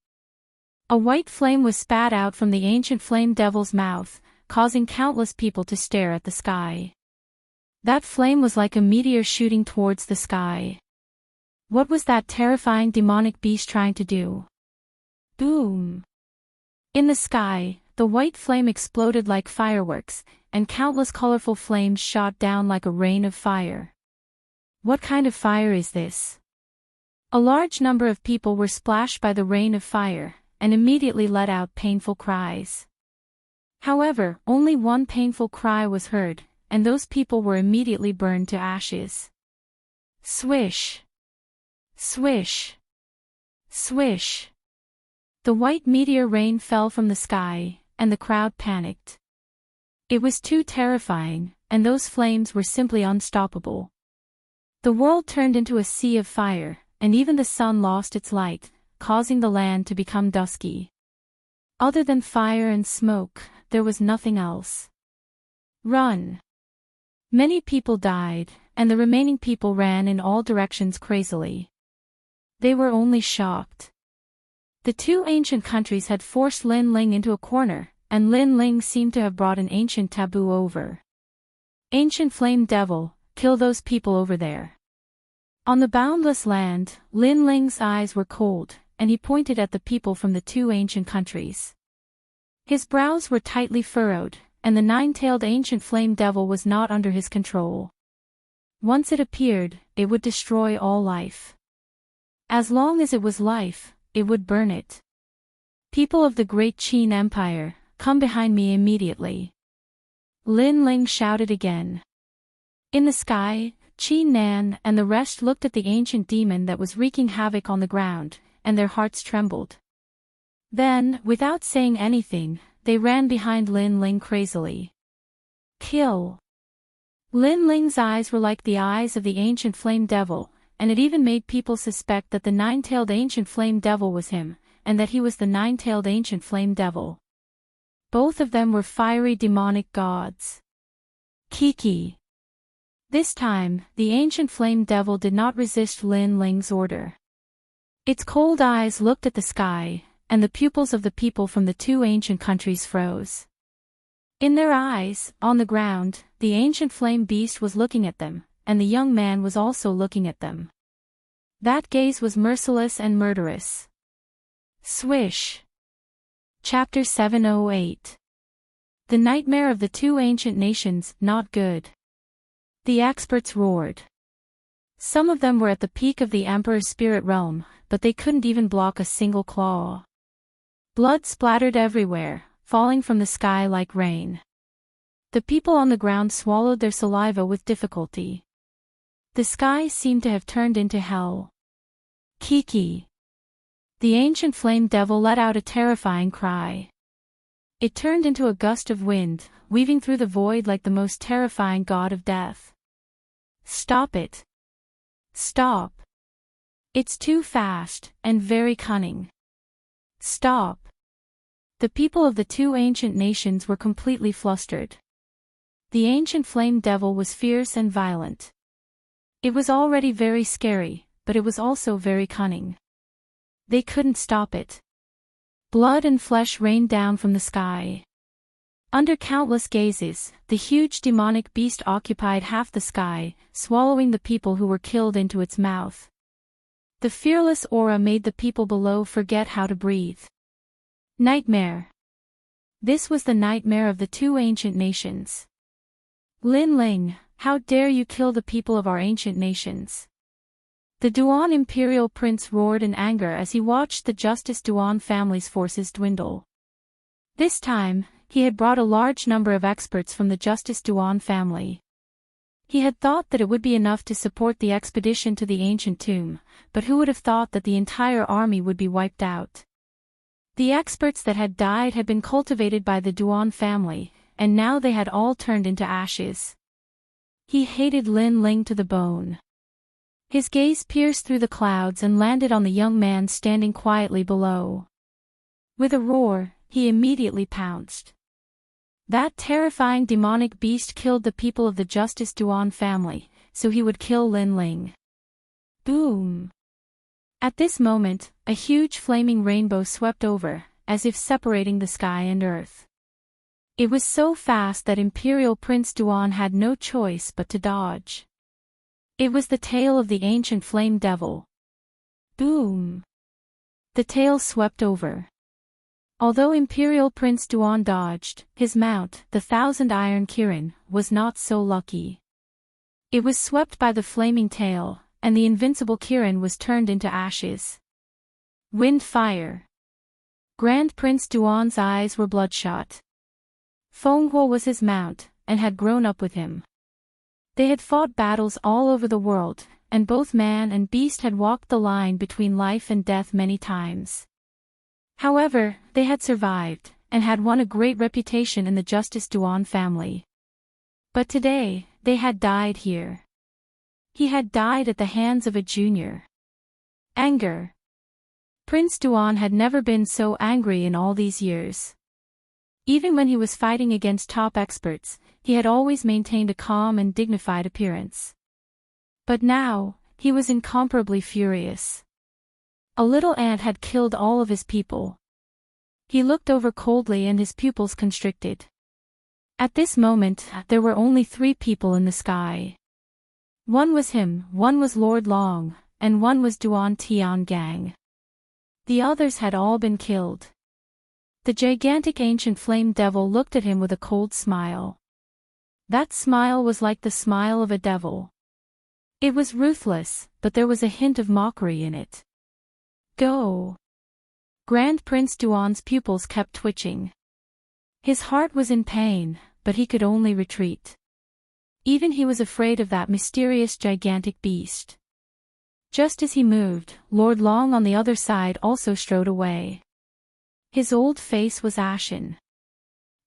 A white flame was spat out from the ancient flame devil's mouth, causing countless people to stare at the sky. That flame was like a meteor shooting towards the sky. What was that terrifying demonic beast trying to do? Boom! In the sky, the white flame exploded like fireworks, and countless colorful flames shot down like a rain of fire. What kind of fire is this? A large number of people were splashed by the rain of fire, and immediately let out painful cries. However, only one painful cry was heard, and those people were immediately burned to ashes. Swish! Swish! Swish! The white meteor rain fell from the sky, and the crowd panicked. It was too terrifying, and those flames were simply unstoppable. The world turned into a sea of fire, and even the sun lost its light, causing the land to become dusky. Other than fire and smoke, there was nothing else. Run! Many people died, and the remaining people ran in all directions crazily. They were only shocked. The two ancient countries had forced Lin Ling into a corner, and Lin Ling seemed to have brought an ancient taboo over. Ancient Flame Devil, kill those people over there. On the boundless land, Lin Ling's eyes were cold, and he pointed at the people from the two ancient countries. His brows were tightly furrowed, and the nine-tailed ancient flame devil was not under his control. Once it appeared, it would destroy all life. As long as it was life, it would burn it. People of the great Qin Empire, come behind me immediately. Lin Ling shouted again. In the sky, Qin Nan and the rest looked at the ancient demon that was wreaking havoc on the ground, and their hearts trembled. Then, without saying anything, they ran behind Lin Ling crazily. Kill! Lin Ling's eyes were like the eyes of the ancient flame devil, and it even made people suspect that the nine-tailed ancient flame devil was him, and that he was the nine-tailed ancient flame devil. Both of them were fiery demonic gods. Kiki! This time, the ancient flame devil did not resist Lin Ling's order. Its cold eyes looked at the sky, and the pupils of the people from the two ancient countries froze. In their eyes, on the ground, the ancient flame beast was looking at them, and the young man was also looking at them. That gaze was merciless and murderous. Swish! Chapter 708. The Nightmare of the Two Ancient Nations, Not Good. The experts roared. Some of them were at the peak of the Emperor's spirit realm, but they couldn't even block a single claw. Blood splattered everywhere, falling from the sky like rain. The people on the ground swallowed their saliva with difficulty. The sky seemed to have turned into hell. Kiki! The ancient flame devil let out a terrifying cry. It turned into a gust of wind, weaving through the void like the most terrifying god of death. Stop it! Stop! It's too fast, and very cunning. Stop! The people of the two ancient nations were completely flustered. The ancient flame devil was fierce and violent. It was already very scary, but it was also very cunning. They couldn't stop it. Blood and flesh rained down from the sky. Under countless gazes, the huge demonic beast occupied half the sky, swallowing the people who were killed into its mouth. The fearless aura made the people below forget how to breathe. Nightmare. This was the nightmare of the two ancient nations. Lin Ling, how dare you kill the people of our ancient nations? The Duan imperial prince roared in anger as he watched the Justice Duan family's forces dwindle. This time, he had brought a large number of experts from the Justice Duan family. He had thought that it would be enough to support the expedition to the ancient tomb, but who would have thought that the entire army would be wiped out? The experts that had died had been cultivated by the Duan family, and now they had all turned into ashes. He hated Lin Ling to the bone. His gaze pierced through the clouds and landed on the young man standing quietly below. With a roar, he immediately pounced. That terrifying demonic beast killed the people of the Justice Duan family, so he would kill Lin Ling. Boom! At this moment, a huge flaming rainbow swept over, as if separating the sky and earth. It was so fast that Imperial Prince Duan had no choice but to dodge. It was the tail of the ancient flame devil. Boom! The tail swept over. Although Imperial Prince Duan dodged, his mount, the 1,000 Iron Kirin, was not so lucky. It was swept by the flaming tail, and the invincible Kirin was turned into ashes. Wind fire. Grand Prince Duan's eyes were bloodshot. Fenghuo was his mount, and had grown up with him. They had fought battles all over the world, and both man and beast had walked the line between life and death many times. However, they had survived, and had won a great reputation in the Justice Duan family. But today, they had died here. He had died at the hands of a junior. Anger. Prince Duan had never been so angry in all these years. Even when he was fighting against top experts, he had always maintained a calm and dignified appearance. But now, he was incomparably furious. A little ant had killed all of his people. He looked over coldly and his pupils constricted. At this moment, there were only 3 people in the sky. One was him, one was Lord Long, and one was Duan Tiangang. The others had all been killed. The gigantic ancient flame devil looked at him with a cold smile. That smile was like the smile of a devil. It was ruthless, but there was a hint of mockery in it. Go! Grand Prince Duan's pupils kept twitching. His heart was in pain, but he could only retreat. Even he was afraid of that mysterious gigantic beast. Just as he moved, Lord Long on the other side also strode away. His old face was ashen.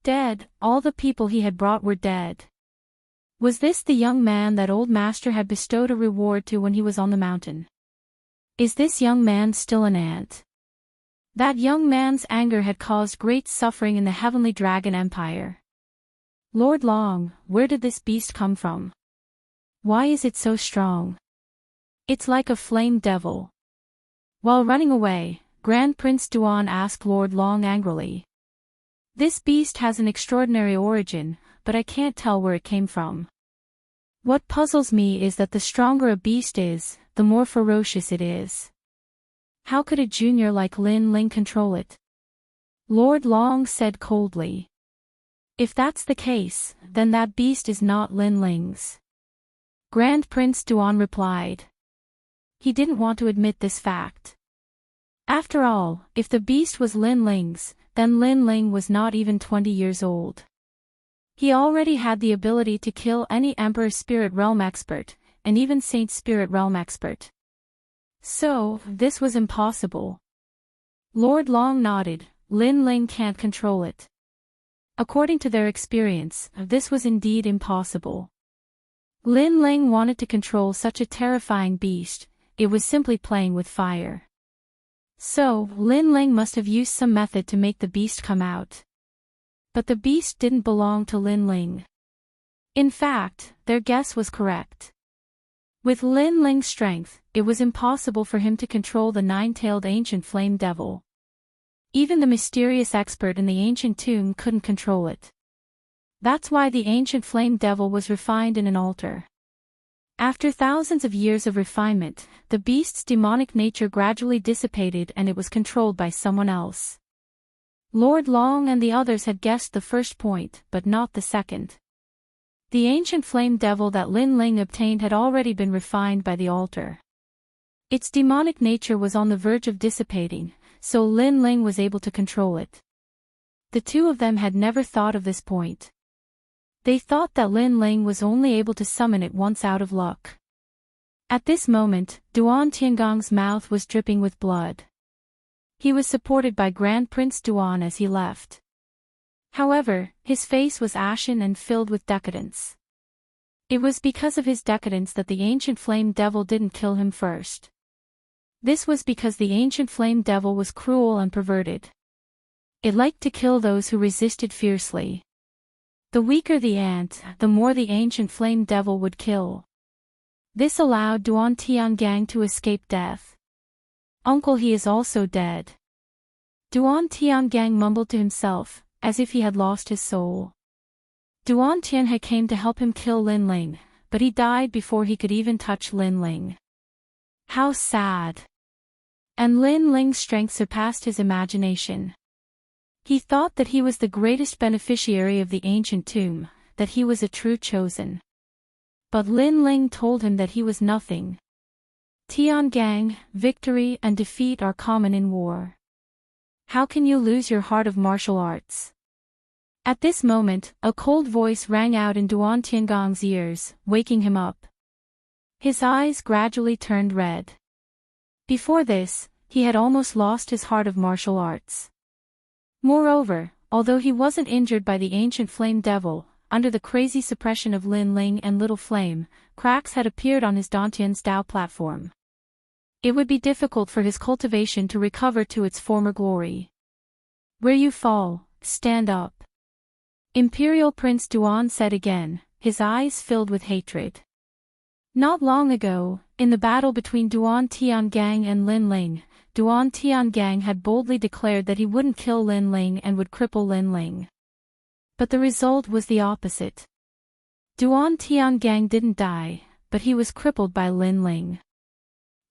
Dead, all the people he had brought were dead. Was this the young man that old master had bestowed a reward to when he was on the mountain? Is this young man still an ant? That young man's anger had caused great suffering in the Heavenly Dragon Empire. Lord Long, where did this beast come from? Why is it so strong? It's like a flame devil. While running away, Grand Prince Duan asked Lord Long angrily. This beast has an extraordinary origin, but I can't tell where it came from. What puzzles me is that the stronger a beast is, the more ferocious it is. How could a junior like Lin Ling control it? Lord Long said coldly. If that's the case, then that beast is not Lin Ling's. Grand Prince Duan replied. He didn't want to admit this fact. After all, if the beast was Lin Ling's, then Lin Ling was not even 20 years old. He already had the ability to kill any Emperor Spirit Realm expert, and even Saint Spirit Realm expert. So, this was impossible. Lord Long nodded. Lin Ling can't control it. According to their experience, this was indeed impossible. Lin Ling wanted to control such a terrifying beast, it was simply playing with fire. So, Lin Ling must have used some method to make the beast come out. But the beast didn't belong to Lin Ling. In fact, their guess was correct. With Lin Ling's strength, it was impossible for him to control the 9-tailed ancient flame devil. Even the mysterious expert in the ancient tomb couldn't control it. That's why the ancient flame devil was refined in an altar. After thousands of years of refinement, the beast's demonic nature gradually dissipated and it was controlled by someone else. Lord Long and the others had guessed the first point, but not the second. The ancient flame devil that Lin Ling obtained had already been refined by the altar. Its demonic nature was on the verge of dissipating, so Lin Ling was able to control it. The two of them had never thought of this point. They thought that Lin Ling was only able to summon it once out of luck. At this moment, Duan Tiangong's mouth was dripping with blood. He was supported by Grand Prince Duan as he left. However, his face was ashen and filled with decadence. It was because of his decadence that the ancient flame devil didn't kill him first. This was because the ancient flame devil was cruel and perverted. It liked to kill those who resisted fiercely. The weaker the ant, the more the ancient flame devil would kill. This allowed Duan Tiangang to escape death. Uncle, he is also dead. Duan Tiangang mumbled to himself, as if he had lost his soul. Duan Tianhe came to help him kill Lin Ling, but he died before he could even touch Lin Ling. How sad. And Lin Ling's strength surpassed his imagination. He thought that he was the greatest beneficiary of the ancient tomb, that he was a true chosen. But Lin Ling told him that he was nothing. Tiangang, victory and defeat are common in war. How can you lose your heart of martial arts? At this moment, a cold voice rang out in Duan Tiangang's ears, waking him up. His eyes gradually turned red. Before this, he had almost lost his heart of martial arts. Moreover, although he wasn't injured by the ancient flame devil, under the crazy suppression of Lin Ling and Little Flame, cracks had appeared on his Dantian's Dao platform. It would be difficult for his cultivation to recover to its former glory. Where you fall, stand up. Imperial Prince Duan said again, his eyes filled with hatred. Not long ago, in the battle between Duan Tiangang and Lin Ling, Duan Tiangang had boldly declared that he wouldn't kill Lin Ling and would cripple Lin Ling. But the result was the opposite. Duan Tiangang didn't die, but he was crippled by Lin Ling.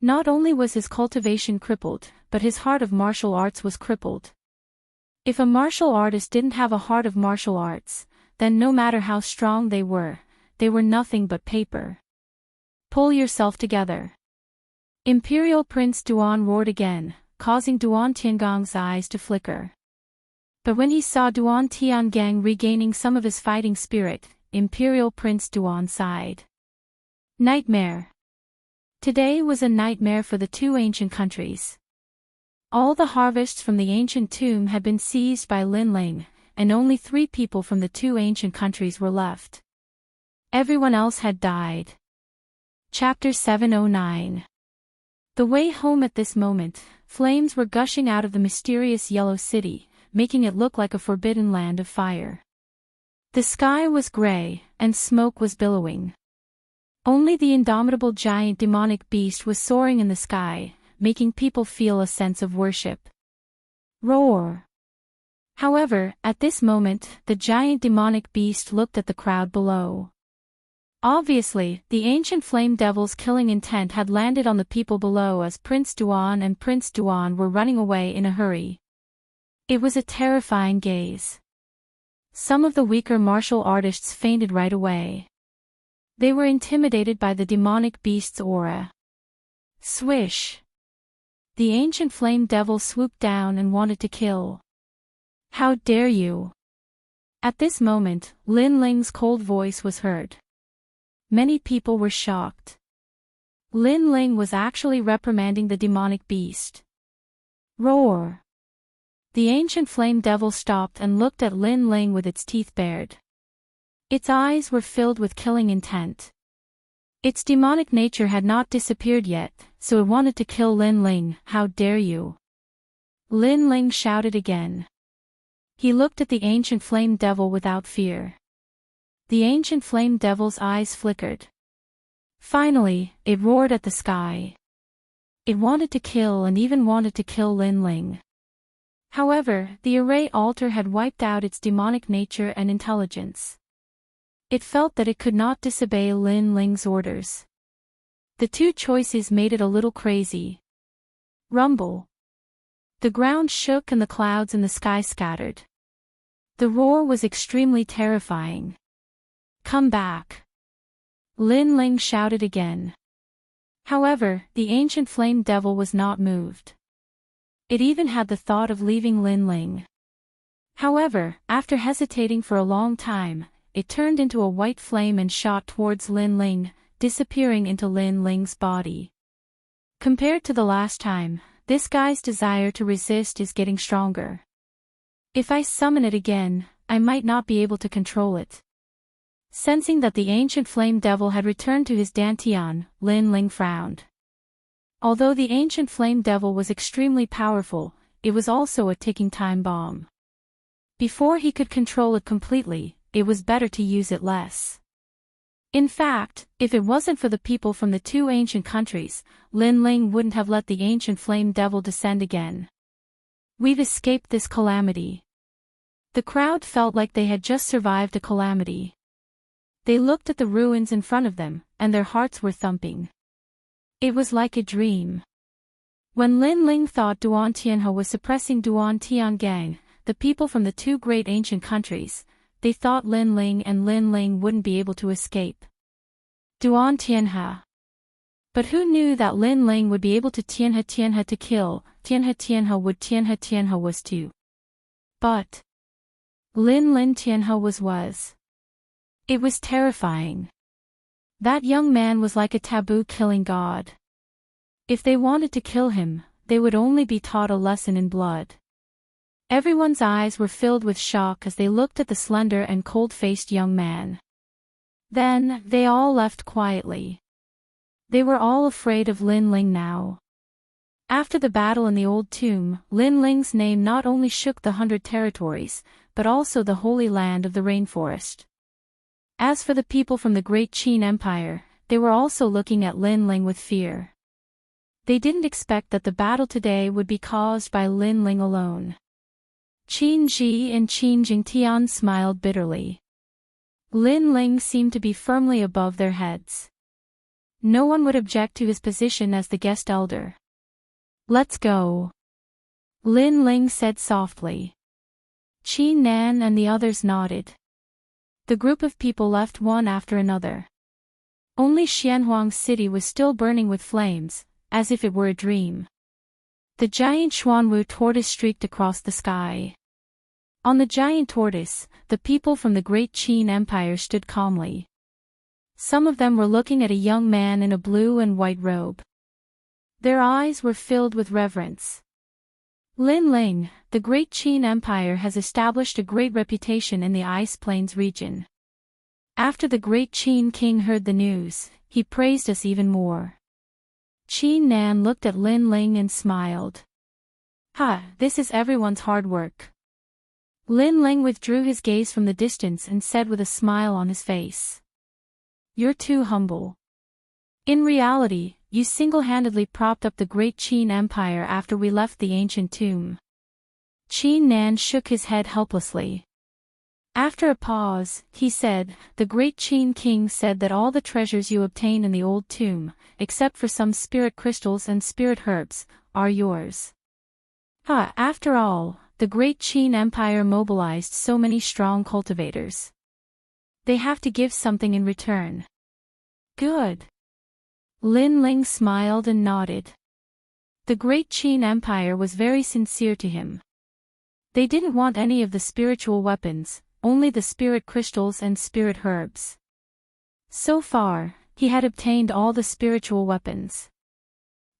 Not only was his cultivation crippled, but his heart of martial arts was crippled. If a martial artist didn't have a heart of martial arts, then no matter how strong they were nothing but paper. Pull yourself together. Imperial Prince Duan roared again, causing Duan Tiangang's eyes to flicker. But when he saw Duan Tiangang regaining some of his fighting spirit, Imperial Prince Duan sighed. Nightmare. Today was a nightmare for the two ancient countries. All the harvests from the ancient tomb had been seized by Lin Ling, and only 3 people from the two ancient countries were left. Everyone else had died. Chapter 709. The way home. At this moment, flames were gushing out of the mysterious yellow city, making it look like a forbidden land of fire. The sky was gray, and smoke was billowing. Only the indomitable giant demonic beast was soaring in the sky, making people feel a sense of worship. Roar! However, at this moment, the giant demonic beast looked at the crowd below. Obviously, the ancient flame devil's killing intent had landed on the people below as Prince Duan and Prince Duan were running away in a hurry. It was a terrifying gaze. Some of the weaker martial artists fainted right away. They were intimidated by the demonic beast's aura. Swish! The ancient flame devil swooped down and wanted to kill. How dare you! At this moment, Lin Ling's cold voice was heard. Many people were shocked. Lin Ling was actually reprimanding the demonic beast. Roar! The ancient flame devil stopped and looked at Lin Ling with its teeth bared. Its eyes were filled with killing intent. Its demonic nature had not disappeared yet, so it wanted to kill Lin Ling. How dare you! Lin Ling shouted again. He looked at the ancient flame devil without fear. The ancient flame devil's eyes flickered. Finally, it roared at the sky. It wanted to kill and even wanted to kill Lin Ling. However, the array altar had wiped out its demonic nature and intelligence. It felt that it could not disobey Lin Ling's orders. The two choices made it a little crazy. Rumble. The ground shook and the clouds in the sky scattered. The roar was extremely terrifying. Come back! Lin Ling shouted again. However, the ancient flame devil was not moved. It even had the thought of leaving Lin Ling. However, after hesitating for a long time, it turned into a white flame and shot towards Lin Ling, disappearing into Lin Ling's body. Compared to the last time, this guy's desire to resist is getting stronger. If I summon it again, I might not be able to control it. Sensing that the ancient flame devil had returned to his dantian, Lin Ling frowned. Although the ancient flame devil was extremely powerful, it was also a ticking time bomb. Before he could control it completely, it was better to use it less. In fact, if it wasn't for the people from the two ancient countries, Lin Ling wouldn't have let the ancient flame devil descend again. We've escaped this calamity. The crowd felt like they had just survived a calamity. They looked at the ruins in front of them, and their hearts were thumping. It was like a dream. When Lin Ling thought Duan Tianhe was suppressing Duan Tiangang, the people from the two great ancient countries, they thought Lin Ling wouldn't be able to escape. Duan Tianhe. But who knew that Lin Ling would be able to Tianhe to kill, Tianhe would Tianhe was too. But Lin Tianhe was. It was terrifying. That young man was like a taboo killing god. If they wanted to kill him, they would only be taught a lesson in blood. Everyone's eyes were filled with shock as they looked at the slender and cold-faced young man. Then, they all left quietly. They were all afraid of Lin Ling now. After the battle in the old tomb, Lin Ling's name not only shook the 100 territories, but also the holy land of the rainforest. As for the people from the great Qin Empire, they were also looking at Lin Ling with fear. They didn't expect that the battle today would be caused by Lin Ling alone. Qin Ji and Qin Jingtian smiled bitterly. Lin Ling seemed to be firmly above their heads. No one would object to his position as the guest elder. Let's go. Lin Ling said softly. Qin Nan and the others nodded. The group of people left one after another. Only Xianhuang's city was still burning with flames, as if it were a dream. The giant Xuanwu tortoise streaked across the sky. On the giant tortoise, the people from the great Qin Empire stood calmly. Some of them were looking at a young man in a blue and white robe. Their eyes were filled with reverence. Lin Ling, the great Qin Empire has established a great reputation in the Ice Plains region. After the great Qin king heard the news, he praised us even more. Qin Nan looked at Lin Ling and smiled. This is everyone's hard work. Lin Ling withdrew his gaze from the distance and said with a smile on his face. You're too humble. In reality, you single-handedly propped up the great Qin Empire after we left the ancient tomb. Qin Nan shook his head helplessly. After a pause, he said, the great Qin king said that all the treasures you obtain in the old tomb, except for some spirit crystals and spirit herbs, are yours. After all, the great Qin Empire mobilized so many strong cultivators. They have to give something in return. Good. Lin Ling smiled and nodded. The great Qin Empire was very sincere to him. They didn't want any of the spiritual weapons, only the spirit crystals and spirit herbs. So far, he had obtained all the spiritual weapons.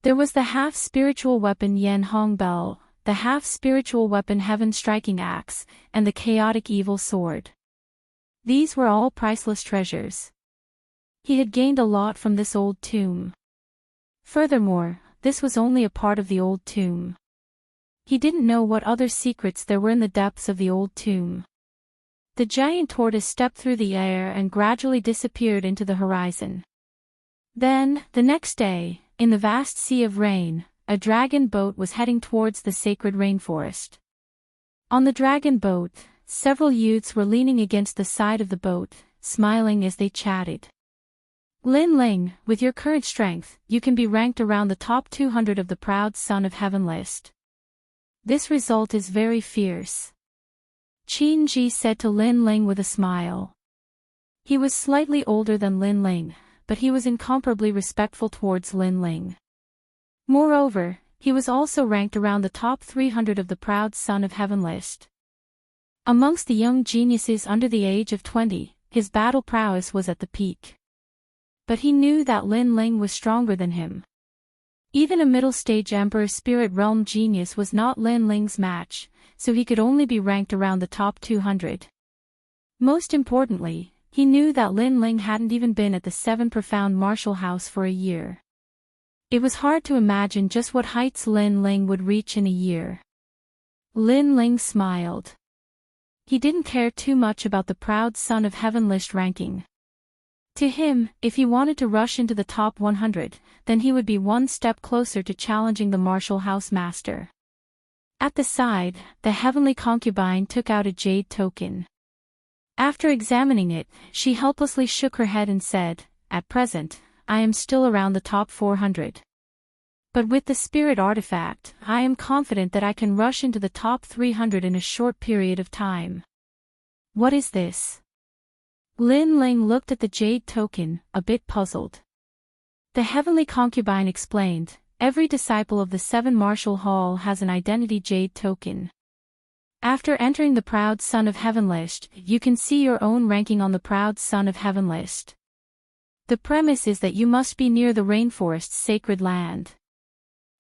There was the half-spiritual weapon Yan Hong Bell, the half-spiritual weapon Heaven Striking Axe, and the chaotic evil sword. These were all priceless treasures. He had gained a lot from this old tomb. Furthermore, this was only a part of the old tomb. He didn't know what other secrets there were in the depths of the old tomb. The giant tortoise stepped through the air and gradually disappeared into the horizon. Then, the next day, in the vast sea of rain, a dragon boat was heading towards the sacred rainforest. On the dragon boat, several youths were leaning against the side of the boat, smiling as they chatted. Lin Ling, with your current strength, you can be ranked around the top 200 of the Proud Son of Heaven list. This result is very fierce. Qin Ji said to Lin Ling with a smile. He was slightly older than Lin Ling, but he was incomparably respectful towards Lin Ling. Moreover, he was also ranked around the top 300 of the Proud Son of Heaven list. Amongst the young geniuses under the age of 20, his battle prowess was at the peak. But he knew that Lin Ling was stronger than him. Even a middle-stage Emperor Spirit Realm genius was not Lin Ling's match, so he could only be ranked around the top 200. Most importantly, he knew that Lin Ling hadn't even been at the 7 Profound Martial House for a year. It was hard to imagine just what heights Lin Ling would reach in a year. Lin Ling smiled. He didn't care too much about the proud son of heaven list ranking. To him, if he wanted to rush into the top 100, then he would be one step closer to challenging the martial house master. At the side, the heavenly concubine took out a jade token. After examining it, she helplessly shook her head and said, "At present, I am still around the top 400. But with the spirit artifact, I am confident that I can rush into the top 300 in a short period of time." "What is this?" Lin Ling looked at the jade token, a bit puzzled. The heavenly concubine explained, "Every disciple of the 7 Martial Hall has an identity jade token. After entering the Proud Son of Heaven list, you can see your own ranking on the Proud Son of Heaven list. The premise is that you must be near the rainforest's sacred land."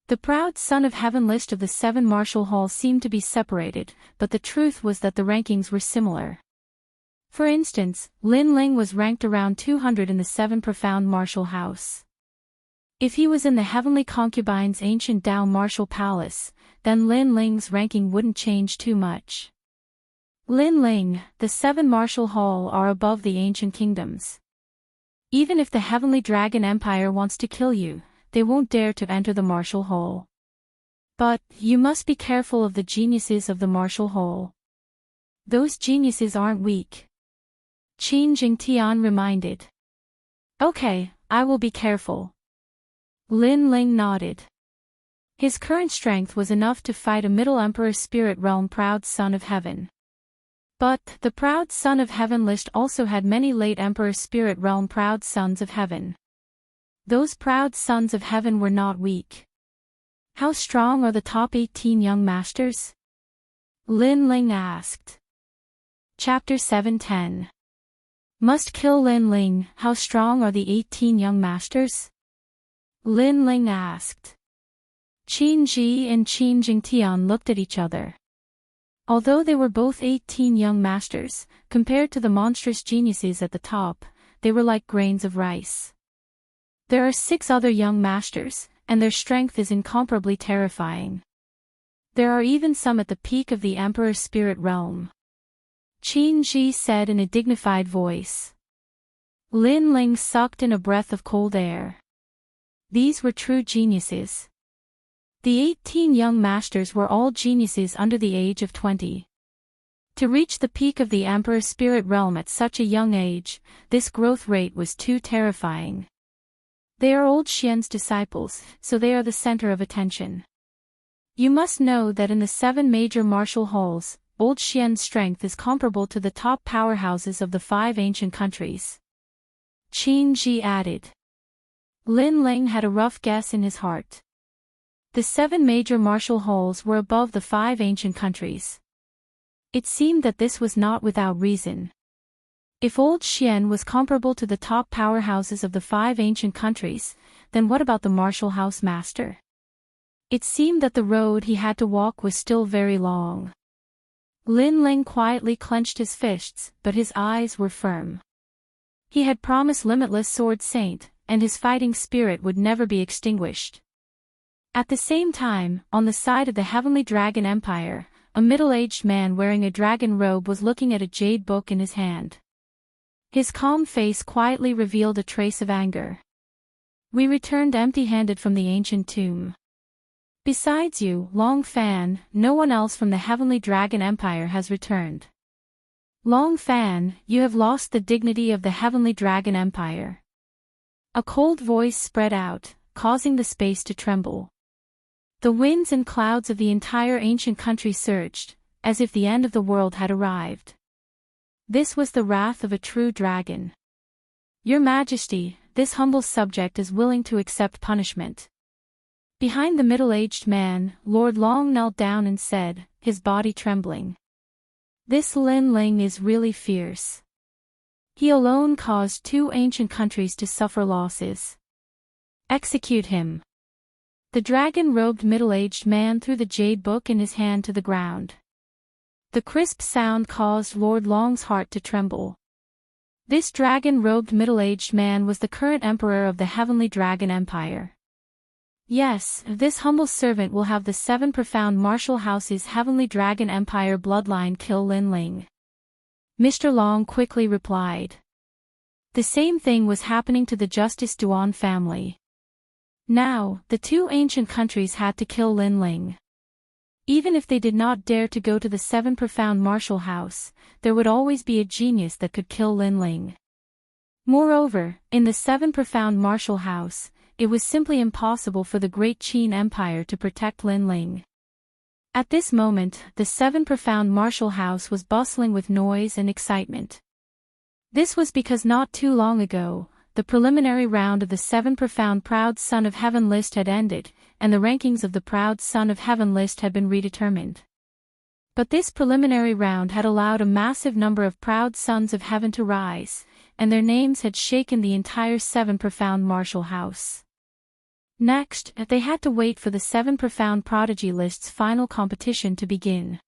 The Proud Son of Heaven list of the 7 Martial Hall seemed to be separated, but the truth was that the rankings were similar. For instance, Lin Ling was ranked around 200 in the 7 Profound Martial House. If he was in the Heavenly Concubine's ancient Dao Martial Palace, then Lin Ling's ranking wouldn't change too much. Lin Ling, the 7 Martial Hall are above the ancient kingdoms. Even if the Heavenly Dragon Empire wants to kill you, they won't dare to enter the Martial Hall. But, you must be careful of the geniuses of the Martial Hall. Those geniuses aren't weak. Qin Jingtian reminded. "Okay, I will be careful." Lin Ling nodded. His current strength was enough to fight a Middle Emperor Spirit Realm Proud Son of Heaven. But, the Proud Son of Heaven list also had many late Emperor Spirit Realm Proud Sons of Heaven. Those Proud Sons of Heaven were not weak. "How strong are the top 18 young masters?" Lin Ling asked. Chapter 710. Must kill Lin Ling. How strong are the 18 young masters? Lin Ling asked. Qin Ji and Qin Jingtian looked at each other. Although they were both 18 young masters, compared to the monstrous geniuses at the top, they were like grains of rice. There are 6 other young masters, and their strength is incomparably terrifying. There are even some at the peak of the Emperor Spirit Realm. Qin Ji said in a dignified voice. Lin Ling sucked in a breath of cold air. These were true geniuses. The 18 young masters were all geniuses under the age of 20. To reach the peak of the Emperor Spirit Realm at such a young age, this growth rate was too terrifying. They are old Xian's disciples, so they are the center of attention. You must know that in the 7 major martial halls, old Xian's strength is comparable to the top powerhouses of the 5 ancient countries. Qin Ji added. Lin Ling had a rough guess in his heart. The 7 major martial halls were above the 5 ancient countries. It seemed that this was not without reason. If old Xian was comparable to the top powerhouses of the 5 ancient countries, then what about the martial house master? It seemed that the road he had to walk was still very long. Lin Ling quietly clenched his fists, but his eyes were firm. He had promised limitless Sword Saint, and his fighting spirit would never be extinguished. At the same time, on the side of the Heavenly Dragon Empire, a middle-aged man wearing a dragon robe was looking at a jade book in his hand. His calm face quietly revealed a trace of anger. "We returned empty-handed from the ancient tomb. Besides you, Long Fan, no one else from the Heavenly Dragon Empire has returned. Long Fan, you have lost the dignity of the Heavenly Dragon Empire." A cold voice spread out, causing the space to tremble. The winds and clouds of the entire ancient country surged, as if the end of the world had arrived. This was the wrath of a true dragon. "Your Majesty, this humble subject is willing to accept punishment." Behind the middle-aged man, Lord Long knelt down and said, his body trembling. "This Lin Ling is really fierce. He alone caused 2 ancient countries to suffer losses. Execute him." The dragon-robed middle-aged man threw the jade book in his hand to the ground. The crisp sound caused Lord Long's heart to tremble. This dragon-robed middle-aged man was the current emperor of the Heavenly Dragon Empire. Yes, this humble servant will have the 7 profound martial houses Heavenly Dragon Empire bloodline kill Lin Ling. Mr. Long quickly replied. The same thing was happening to the Justice Duan family. Now, the two ancient countries had to kill Lin Ling. Even if they did not dare to go to the Seven Profound Martial House, there would always be a genius that could kill Lin Ling. Moreover, in the Seven Profound Martial House, it was simply impossible for the Great Qin Empire to protect Lin Ling. At this moment, the Seven Profound Martial House was bustling with noise and excitement. This was because not too long ago, the preliminary round of the Seven Profound Proud Son of Heaven list had ended, and the rankings of the Proud Son of Heaven list had been redetermined. But this preliminary round had allowed a massive number of Proud Sons of Heaven to rise, and their names had shaken the entire Seven Profound Martial House. Next, they had to wait for the Seven Profound Prodigy list's final competition to begin.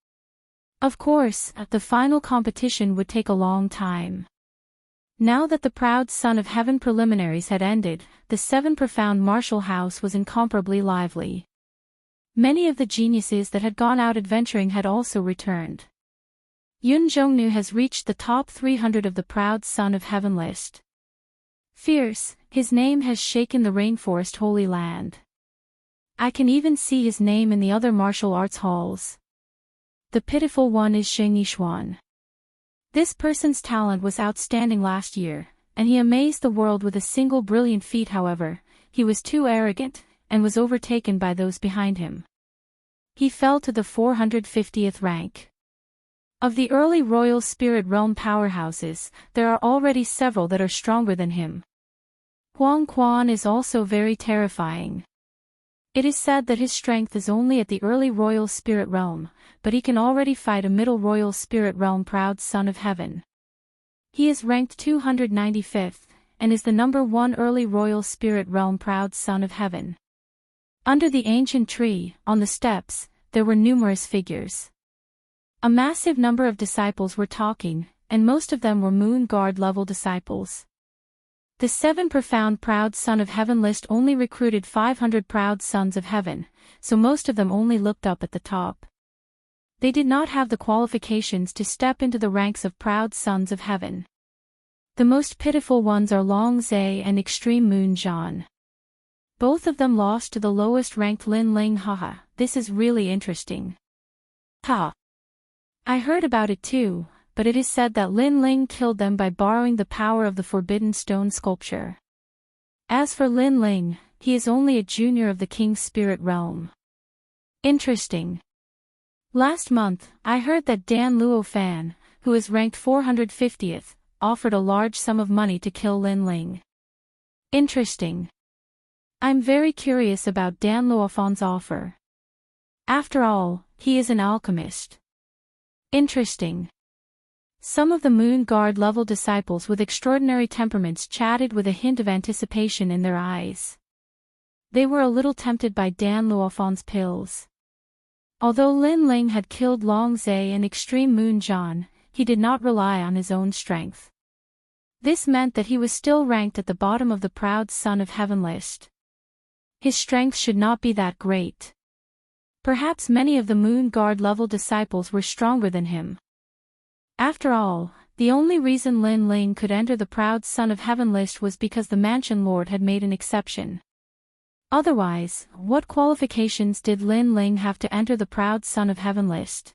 Of course, the final competition would take a long time. Now that the Proud Son of Heaven preliminaries had ended, the Seven Profound Martial House was incomparably lively. Many of the geniuses that had gone out adventuring had also returned. Yun Zhongnu has reached the top 300 of the Proud Son of Heaven list. Fierce, his name has shaken the Rainforest Holy Land. I can even see his name in the other martial arts halls. The pitiful one is Sheng Yishuan. This person's talent was outstanding last year, and he amazed the world with a single brilliant feat. However, he was too arrogant, and was overtaken by those behind him. He fell to the 450th rank. Of the early Royal Spirit Realm powerhouses, there are already several that are stronger than him. Huang Quan is also very terrifying. It is said that his strength is only at the early Royal Spirit Realm, but he can already fight a middle Royal Spirit Realm Proud Son of Heaven. He is ranked 295th, and is the number 1 early Royal Spirit Realm Proud Son of Heaven. Under the ancient tree, on the steps, there were numerous figures. A massive number of disciples were talking, and most of them were Moon Guard level disciples. The Seven Profound Proud Son of Heaven list only recruited 500 Proud Sons of Heaven, so most of them only looked up at the top. They did not have the qualifications to step into the ranks of Proud Sons of Heaven. The most pitiful ones are Long Zhe and Extreme Moon Zhan. Both of them lost to the lowest ranked Lin Ling. Haha, this is really interesting. Ha! I heard about it too, but it is said that Lin Ling killed them by borrowing the power of the Forbidden Stone sculpture. As for Lin Ling, he is only a junior of the King's Spirit Realm. Interesting. Last month, I heard that Dan Luo Fan, who is ranked 450th, offered a large sum of money to kill Lin Ling. Interesting. I'm very curious about Dan Luofan's offer. After all, he is an alchemist. Interesting. Some of the Moon Guard level disciples with extraordinary temperaments chatted with a hint of anticipation in their eyes. They were a little tempted by Dan Luofan's pills. Although Lin Ling had killed Long Zhe and Extreme Moon Zhan, he did not rely on his own strength. This meant that he was still ranked at the bottom of the Proud Son of Heaven list. His strength should not be that great. Perhaps many of the Moon Guard level disciples were stronger than him. After all, the only reason Lin Ling could enter the Proud Son of Heaven list was because the Mansion Lord had made an exception. Otherwise, what qualifications did Lin Ling have to enter the Proud Son of Heaven list?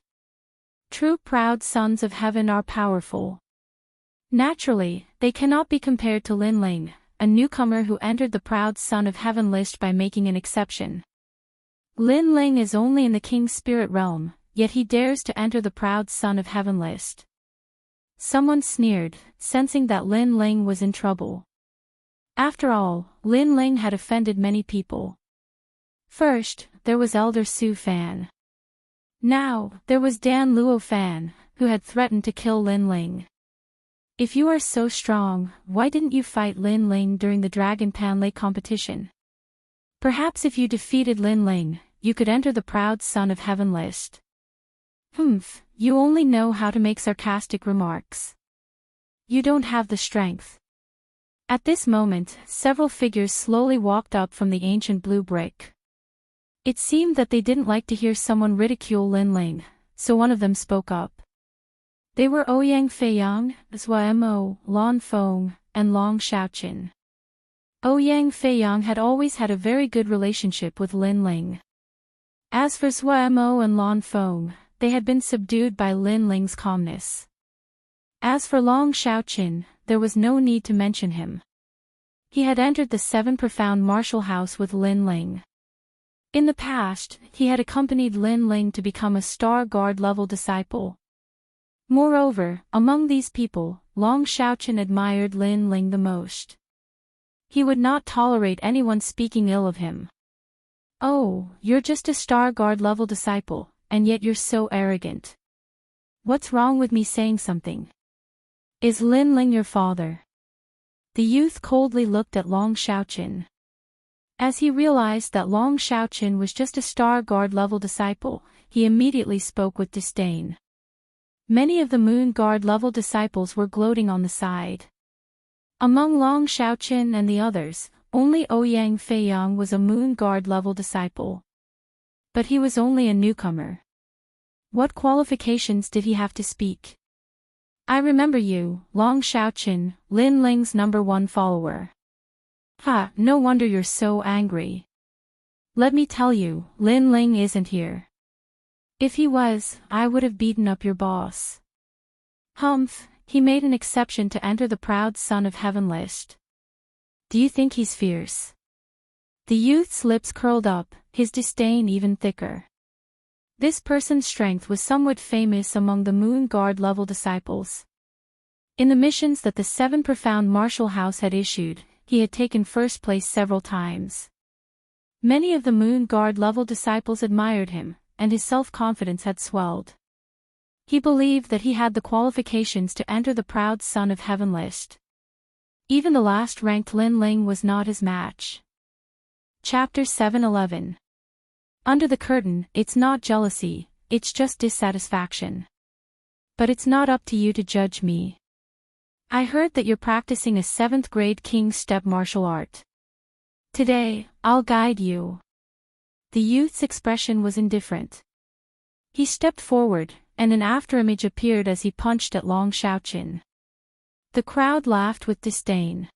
True Proud Sons of Heaven are powerful. Naturally, they cannot be compared to Lin Ling, a newcomer who entered the Proud Son of Heaven list by making an exception. Lin Ling is only in the King's Spirit Realm, yet he dares to enter the Proud Son of Heaven list. Someone sneered, sensing that Lin Ling was in trouble. After all, Lin Ling had offended many people. First, there was Elder Su Fan. Now, there was Dan Luo Fan, who had threatened to kill Lin Ling. If you are so strong, why didn't you fight Lin Ling during the Dragon Panlei competition? Perhaps if you defeated Lin Ling, you could enter the Proud Son of Heaven list. Humph, you only know how to make sarcastic remarks. You don't have the strength. At this moment, several figures slowly walked up from the ancient blue brick. It seemed that they didn't like to hear someone ridicule Lin Ling, so one of them spoke up. They were Ouyang Feiyang, Zhuamo, Lan Feng, and Long Xiaoqin. Ouyang Feiyang had always had a very good relationship with Lin Ling. As for Zhuamo and Lan Feng, they had been subdued by Lin Ling's calmness. As for Long Xiaoqin, there was no need to mention him. He had entered the Seven Profound Martial House with Lin Ling. In the past, he had accompanied Lin Ling to become a Star Guard level disciple. Moreover, among these people, Long Xiaoqin admired Lin Ling the most. He would not tolerate anyone speaking ill of him. "Oh, you're just a Star Guard level disciple, and yet you're so arrogant. What's wrong with me saying something? Is Lin Ling your father?" The youth coldly looked at Long Xiaoqin. As he realized that Long Xiaoqin was just a Star Guard level disciple, he immediately spoke with disdain. Many of the Moon Guard level disciples were gloating on the side. Among Long Xiaoqin and the others, only Ouyang Feiyang was a Moon Guard level disciple. But he was only a newcomer. What qualifications did he have to speak? "I remember you, Long Xiaoqin, Lin Ling's #1 follower." "Ha, no wonder you're so angry. Let me tell you, Lin Ling isn't here. If he was, I would have beaten up your boss." "Humph, he made an exception to enter the proud son of heaven list. Do you think he's fierce?" The youth's lips curled up, his disdain even thicker. This person's strength was somewhat famous among the Moon Guard level disciples. In the missions that the Seven Profound Martial House had issued, he had taken first place several times. Many of the Moon Guard level disciples admired him, and his self-confidence had swelled. He believed that he had the qualifications to enter the proud son of heaven list. Even the last-ranked Lin Ling was not his match. Chapter 7:11. Under the curtain, it's not jealousy, it's just dissatisfaction. But it's not up to you to judge me. I heard that you're practicing a 7th grade King's Step martial art. Today, I'll guide you. The youth's expression was indifferent. He stepped forward, and an afterimage appeared as he punched at Long Xiaoqin. The crowd laughed with disdain.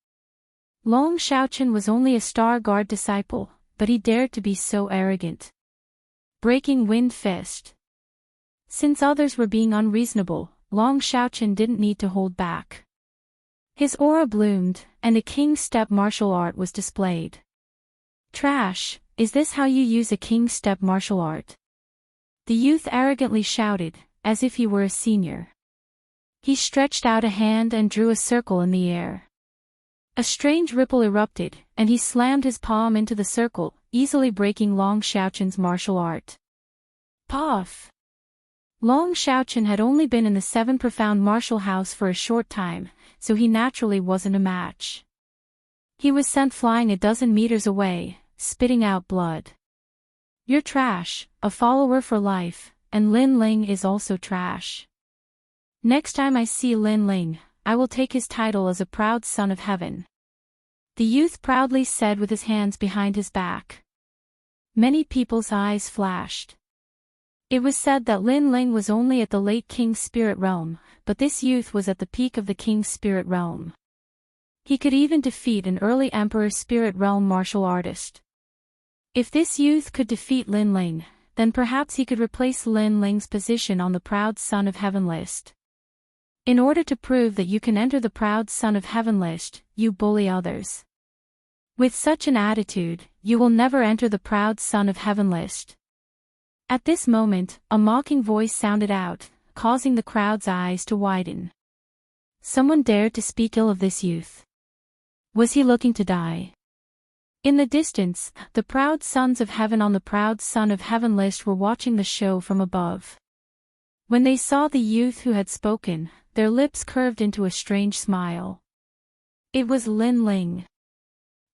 Long Xiaoqin was only a Star Guard disciple, but he dared to be so arrogant. Breaking wind fist. Since others were being unreasonable, Long Xiaoqin didn't need to hold back. His aura bloomed, and a King's Step martial art was displayed. "Trash, is this how you use a King's Step martial art?" The youth arrogantly shouted, as if he were a senior. He stretched out a hand and drew a circle in the air. A strange ripple erupted, and he slammed his palm into the circle, easily breaking Long Xiaoqin's martial art. Puff! Long Xiaoqin had only been in the Seven Profound Martial House for a short time, so he naturally wasn't a match. He was sent flying a dozen meters away, spitting out blood. "You're trash, a follower for life, and Lin Ling is also trash. Next time I see Lin Ling, I will take his title as a proud son of heaven," the youth proudly said with his hands behind his back. Many people's eyes flashed. It was said that Lin Ling was only at the late King's Spirit Realm, but this youth was at the peak of the King's Spirit Realm. He could even defeat an early Emperor Spirit Realm martial artist. If this youth could defeat Lin Ling, then perhaps he could replace Lin Ling's position on the Proud Son of Heaven list. In order to prove that you can enter the Proud Son of Heaven list, you bully others. With such an attitude, you will never enter the Proud Son of Heaven list. At this moment, a mocking voice sounded out, causing the crowd's eyes to widen. Someone dared to speak ill of this youth. Was he looking to die? In the distance, the proud sons of heaven on the Proud Son of Heaven list were watching the show from above. When they saw the youth who had spoken, their lips curved into a strange smile. It was Lin Ling.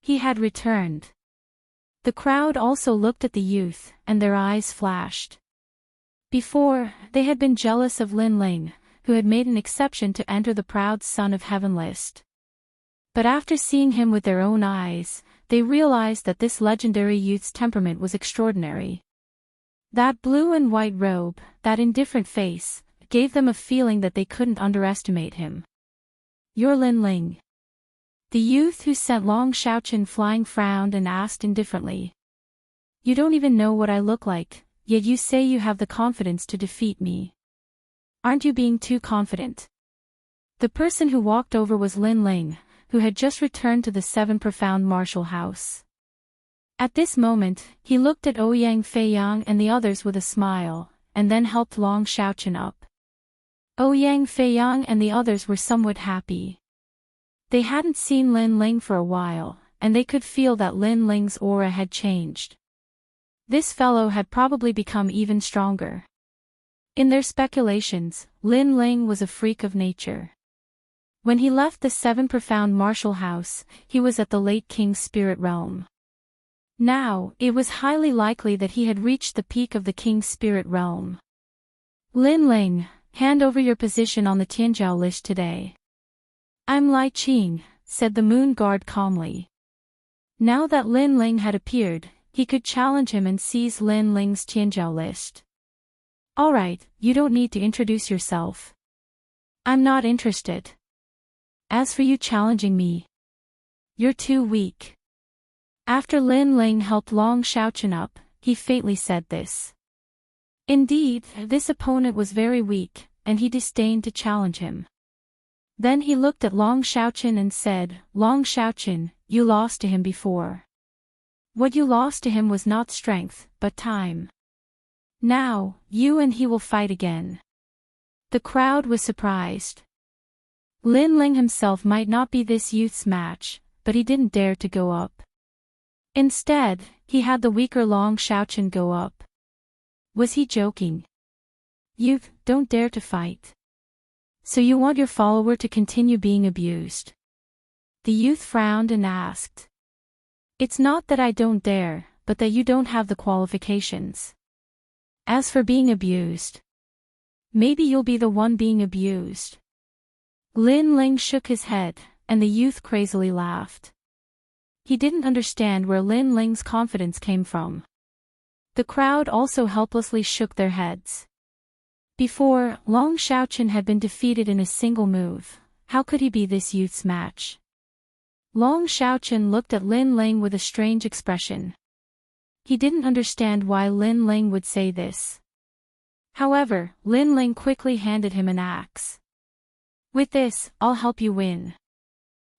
He had returned. The crowd also looked at the youth, and their eyes flashed. Before, they had been jealous of Lin Ling, who had made an exception to enter the Proud Son of Heaven list. But after seeing him with their own eyes, they realized that this legendary youth's temperament was extraordinary. That blue and white robe, that indifferent face, gave them a feeling that they couldn't underestimate him. "You're Lin Ling." The youth who sent Long Xiaochen flying frowned and asked indifferently. "You don't even know what I look like, yet you say you have the confidence to defeat me. Aren't you being too confident?" The person who walked over was Lin Ling, who had just returned to the Seven Profound Martial House. At this moment, he looked at Ouyang Feiyang and the others with a smile, and then helped Long Xiaochen up. Ouyang Feiyang and the others were somewhat happy. They hadn't seen Lin Ling for a while, and they could feel that Lin Ling's aura had changed. This fellow had probably become even stronger. In their speculations, Lin Ling was a freak of nature. When he left the Seven Profound Martial House, he was at the late King's spirit realm. Now, it was highly likely that he had reached the peak of the King's spirit realm. "Lin Ling, hand over your position on the Tianjiao list today." "I'm Lai Qing," said the Moon Guard calmly. Now that Lin Ling had appeared, he could challenge him and seize Lin Ling's Tianjiao list. "Alright, you don't need to introduce yourself. I'm not interested. As for you challenging me, you're too weak." After Lin Ling helped Long Xiaochen up, he faintly said this. Indeed, this opponent was very weak, and he disdained to challenge him. Then he looked at Long Xiaochen and said, "Long Xiaochen, you lost to him before. What you lost to him was not strength, but time. Now, you and he will fight again." The crowd was surprised. Lin Ling himself might not be this youth's match, but he didn't dare to go up. Instead, he had the weaker Long Xiaochen go up. Was he joking? "You don't dare to fight. So you want your follower to continue being abused?" The youth frowned and asked. "It's not that I don't dare, but that you don't have the qualifications. As for being abused, maybe you'll be the one being abused." Lin Ling shook his head, and the youth crazily laughed. He didn't understand where Lin Ling's confidence came from. The crowd also helplessly shook their heads. Before, Long Xiaochen had been defeated in a single move. How could he be this youth's match? Long Xiaochen looked at Lin Ling with a strange expression. He didn't understand why Lin Ling would say this. However, Lin Ling quickly handed him an axe. "With this, I'll help you win."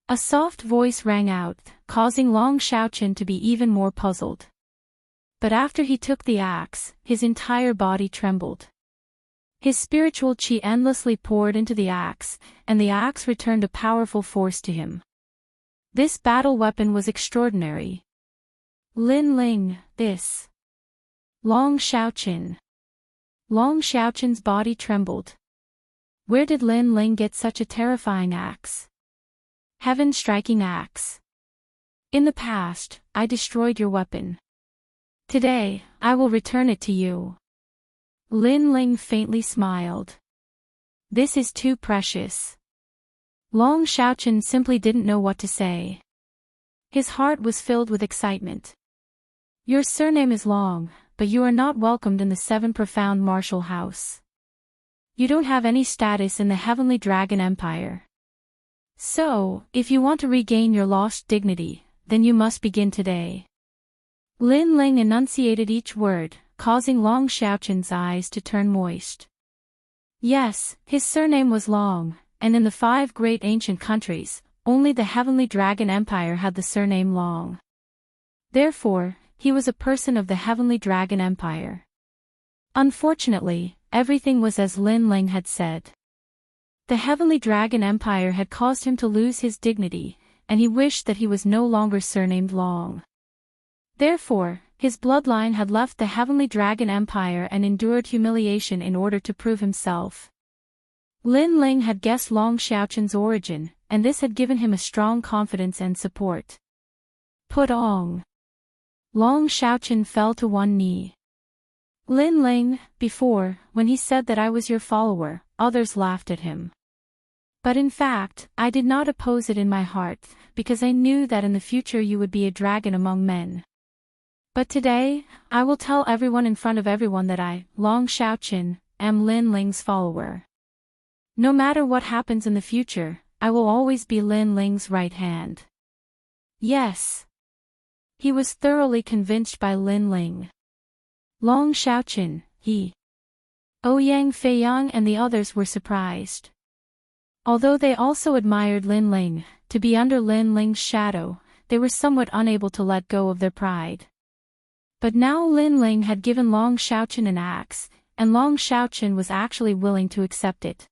A soft voice rang out, causing Long Xiaochen to be even more puzzled. But after he took the axe, his entire body trembled. His spiritual qi endlessly poured into the axe, and the axe returned a powerful force to him. This battle weapon was extraordinary. "Lin Ling, this." Long Xiaochen. Long Xiaochen's body trembled. Where did Lin Ling get such a terrifying axe? Heaven-striking axe. "In the past, I destroyed your weapon. Today, I will return it to you." Lin Ling faintly smiled. "This is too precious." Long Xiaochen simply didn't know what to say. His heart was filled with excitement. "Your surname is Long, but you are not welcomed in the Seven Profound Martial House. You don't have any status in the Heavenly Dragon Empire. So, if you want to regain your lost dignity, then you must begin today." Lin Ling enunciated each word, causing Long Xiaochen's eyes to turn moist. Yes, his surname was Long, and in the 5 great ancient countries, only the Heavenly Dragon Empire had the surname Long. Therefore, he was a person of the Heavenly Dragon Empire. Unfortunately, everything was as Lin Ling had said. The Heavenly Dragon Empire had caused him to lose his dignity, and he wished that he was no longer surnamed Long. Therefore, his bloodline had left the Heavenly Dragon Empire and endured humiliation in order to prove himself. Lin Ling had guessed Long Xiaochen's origin, and this had given him a strong confidence and support. "Put on." Long Xiaochen fell to one knee. "Lin Ling, before, when he said that I was your follower, others laughed at him. But in fact, I did not oppose it in my heart, because I knew that in the future you would be a dragon among men. But today, I will tell everyone in front of everyone that I, Long Xiaochen, am Lin Ling's follower. No matter what happens in the future, I will always be Lin Ling's right hand. Yes. He was thoroughly convinced by Lin Ling. Long Xiaoqun, he. Ouyang Feiyang and the others were surprised. Although they also admired Lin Ling, to be under Lin Ling's shadow, they were somewhat unable to let go of their pride. But now Lin Ling had given Long Xiaoqun an axe, and Long Xiaoqun was actually willing to accept it.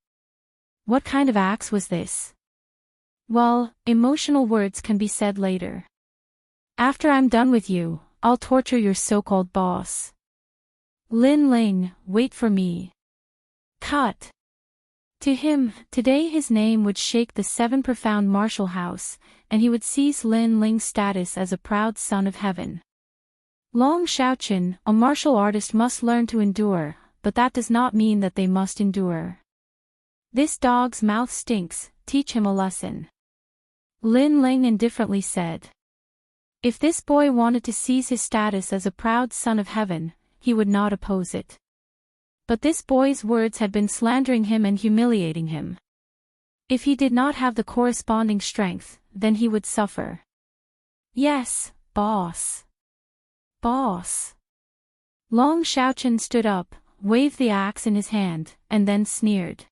What kind of axe was this? Well, emotional words can be said later. After I'm done with you, I'll torture your so-called boss. Lin Ling, wait for me. Cut. To him, today his name would shake the 7 profound martial house, and he would seize Lin Ling's status as a proud son of heaven. Long Xiaoqun, a martial artist must learn to endure, but that does not mean that they must endure. This dog's mouth stinks, teach him a lesson. Lin Ling indifferently said. If this boy wanted to seize his status as a proud son of heaven, he would not oppose it. But this boy's words had been slandering him and humiliating him. If he did not have the corresponding strength, then he would suffer. Yes, boss. Boss. Long Xiaoqun stood up, waved the axe in his hand, and then sneered.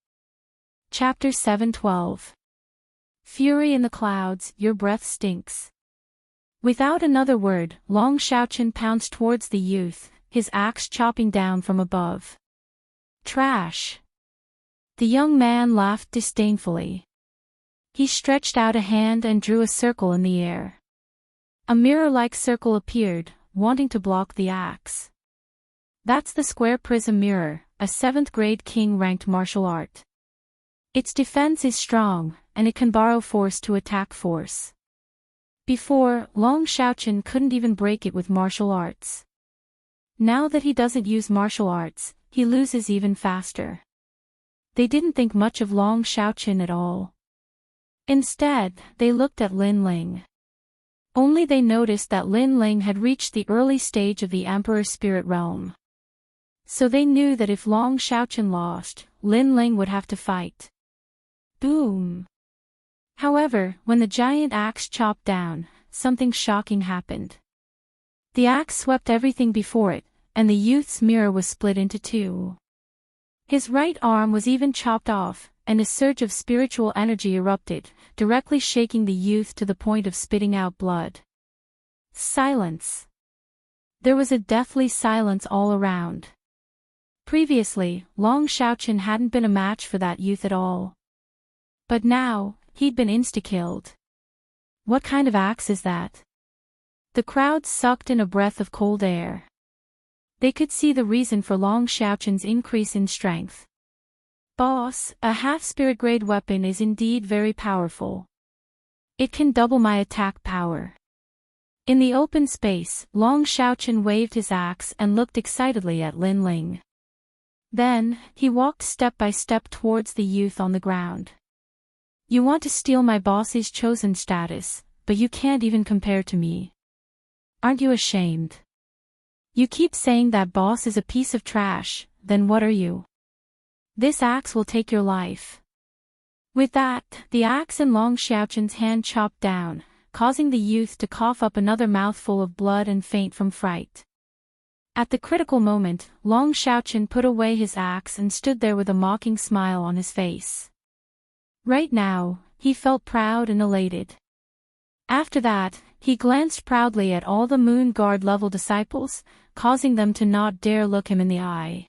Chapter 7:12. Fury in the clouds, your breath stinks. Without another word, Long Xiaoqun pounced towards the youth, his axe chopping down from above. Trash. The young man laughed disdainfully. He stretched out a hand and drew a circle in the air. A mirror-like circle appeared, wanting to block the axe. That's the square prism mirror, a 7th-grade king-ranked martial art. Its defense is strong, and it can borrow force to attack force. Before, Long Xiaoqun couldn't even break it with martial arts. Now that he doesn't use martial arts, he loses even faster. They didn't think much of Long Xiaoqun at all. Instead, they looked at Lin Ling. Only they noticed that Lin Ling had reached the early stage of the Emperor's spirit realm. So they knew that if Long Xiaoqun lost, Lin Ling would have to fight. Boom! However, when the giant axe chopped down, something shocking happened. The axe swept everything before it, and the youth's mirror was split into 2. His right arm was even chopped off, and a surge of spiritual energy erupted, directly shaking the youth to the point of spitting out blood. Silence. There was a deathly silence all around. Previously, Long Xiaoqun hadn't been a match for that youth at all. But now, he'd been insta-killed. What kind of axe is that? The crowd sucked in a breath of cold air. They could see the reason for Long Xiaoqun's increase in strength. Boss, a half-spirit grade weapon is indeed very powerful. It can double my attack power. In the open space, Long Xiaoqun waved his axe and looked excitedly at Lin Ling. Then, he walked step by step towards the youth on the ground. You want to steal my boss's chosen status, but you can't even compare to me. Aren't you ashamed? You keep saying that boss is a piece of trash, then what are you? This axe will take your life. With that, the axe in Long Xiaoqun's hand chopped down, causing the youth to cough up another mouthful of blood and faint from fright. At the critical moment, Long Xiaoqun put away his axe and stood there with a mocking smile on his face. Right now, he felt proud and elated. After that, he glanced proudly at all the Moon Guard level disciples, causing them to not dare look him in the eye.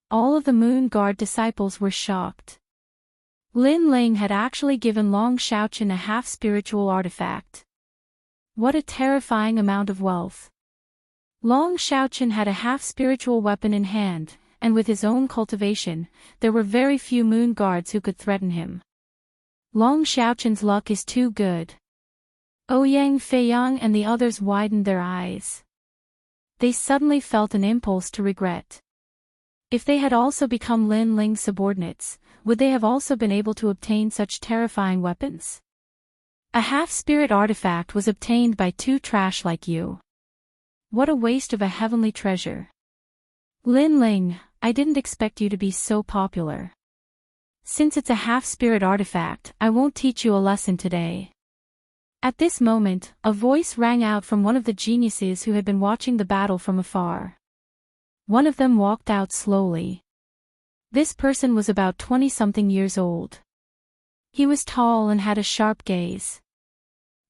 All of the Moon Guard disciples were shocked. Lin Ling had actually given Long Xiaoqun a half-spiritual artifact. What a terrifying amount of wealth. Long Xiaoqun had a half-spiritual weapon in hand, and with his own cultivation, there were very few Moon Guards who could threaten him. Long Xiaoqun's luck is too good. Ouyang Feiyang and the others widened their eyes. They suddenly felt an impulse to regret. If they had also become Lin Ling's subordinates, would they have also been able to obtain such terrifying weapons? A half-spirit artifact was obtained by 2 trash like you. What a waste of a heavenly treasure. Lin Ling, I didn't expect you to be so popular. Since it's a half-spirit artifact, I won't teach you a lesson today. At this moment, a voice rang out from one of the geniuses who had been watching the battle from afar. One of them walked out slowly. This person was about 20-something years old. He was tall and had a sharp gaze.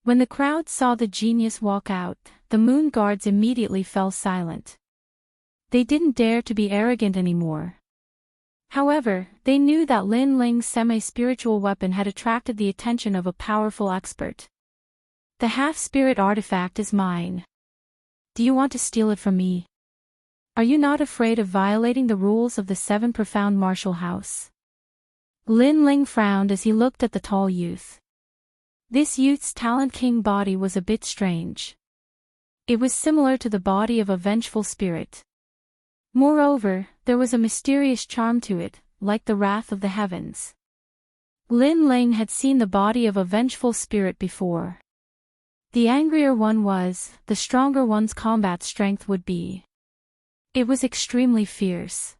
When the crowd saw the genius walk out, the moon guards immediately fell silent. They didn't dare to be arrogant anymore. However, they knew that Lin Ling's semi-spiritual weapon had attracted the attention of a powerful expert. The half-spirit artifact is mine. Do you want to steal it from me? Are you not afraid of violating the rules of the 7 profound martial house? Lin Ling frowned as he looked at the tall youth. This youth's Talent King body was a bit strange. It was similar to the body of a vengeful spirit. Moreover, there was a mysterious charm to it, like the wrath of the heavens. Lin Ling had seen the body of a vengeful spirit before. The angrier one was, the stronger one's combat strength would be. It was extremely fierce.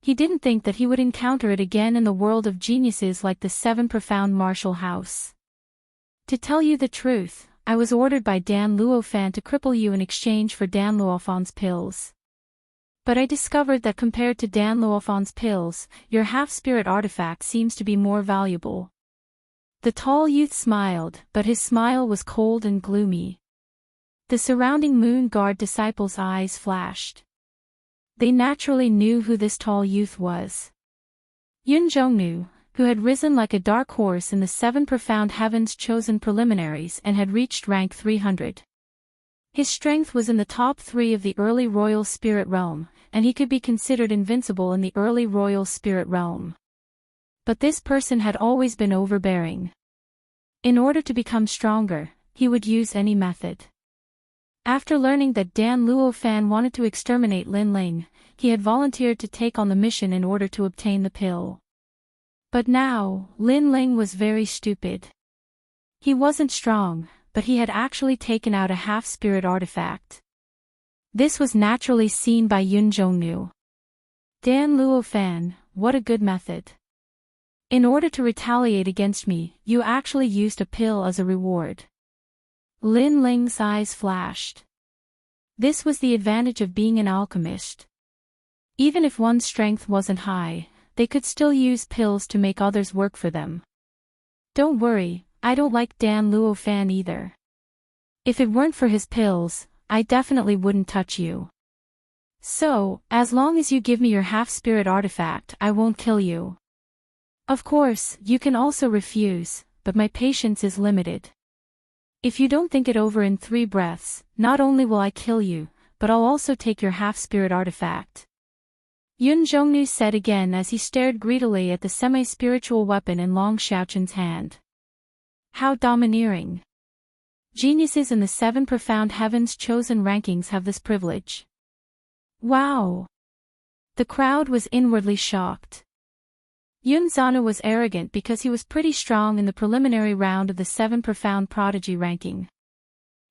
He didn't think that he would encounter it again in the world of geniuses like the 7 profound martial house. To tell you the truth, I was ordered by Dan Luofan to cripple you in exchange for Dan Luofan's pills. But I discovered that compared to Dan Luofan's pills, your half-spirit artifact seems to be more valuable. The tall youth smiled, but his smile was cold and gloomy. The surrounding moon guard disciples' eyes flashed. They naturally knew who this tall youth was. Yun Zhongnu, who had risen like a dark horse in the 7 profound heavens chosen preliminaries and had reached rank 300. His strength was in the top 3 of the early royal spirit realm, and he could be considered invincible in the early royal spirit realm. But this person had always been overbearing. In order to become stronger, he would use any method. After learning that Dan Luofan wanted to exterminate Lin Ling, he had volunteered to take on the mission in order to obtain the pill. But now, Lin Ling was very stupid. He wasn't strong, but he had actually taken out a half-spirit artifact. This was naturally seen by Yun Zhongnu. Dan Luofan, what a good method. In order to retaliate against me, you actually used a pill as a reward. Lin Ling's eyes flashed. This was the advantage of being an alchemist. Even if one's strength wasn't high, they could still use pills to make others work for them. Don't worry, I don't like Dan Luofan either. If it weren't for his pills, I definitely wouldn't touch you. So, as long as you give me your half-spirit artifact, I won't kill you. Of course, you can also refuse, but my patience is limited. If you don't think it over in 3 breaths, not only will I kill you, but I'll also take your half-spirit artifact. Yun Zhongnu said again as he stared greedily at the semi-spiritual weapon in Long Xiaoqin's hand. How domineering. Geniuses in the 7 profound heavens chosen rankings have this privilege. Wow! The crowd was inwardly shocked. Yun Zhongnu was arrogant because he was pretty strong in the preliminary round of the 7 profound prodigy ranking.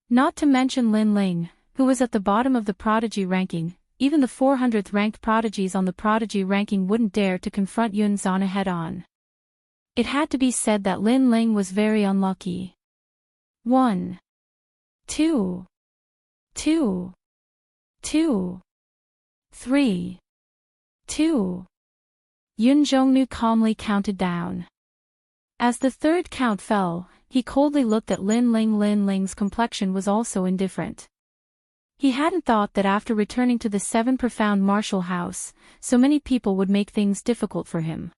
Not to mention Lin Ling, who was at the bottom of the prodigy ranking. Even the 400th ranked prodigies on the prodigy ranking wouldn't dare to confront Yun Zhongnu head-on. It had to be said that Lin Ling was very unlucky. 1, 2, 2, 2, 3, 2. Yun Zhongnu calmly counted down. As the 3rd count fell, he coldly looked at Lin Ling. Lin Ling's complexion was also indifferent. He hadn't thought that after returning to the 7 profound martial house, so many people would make things difficult for him.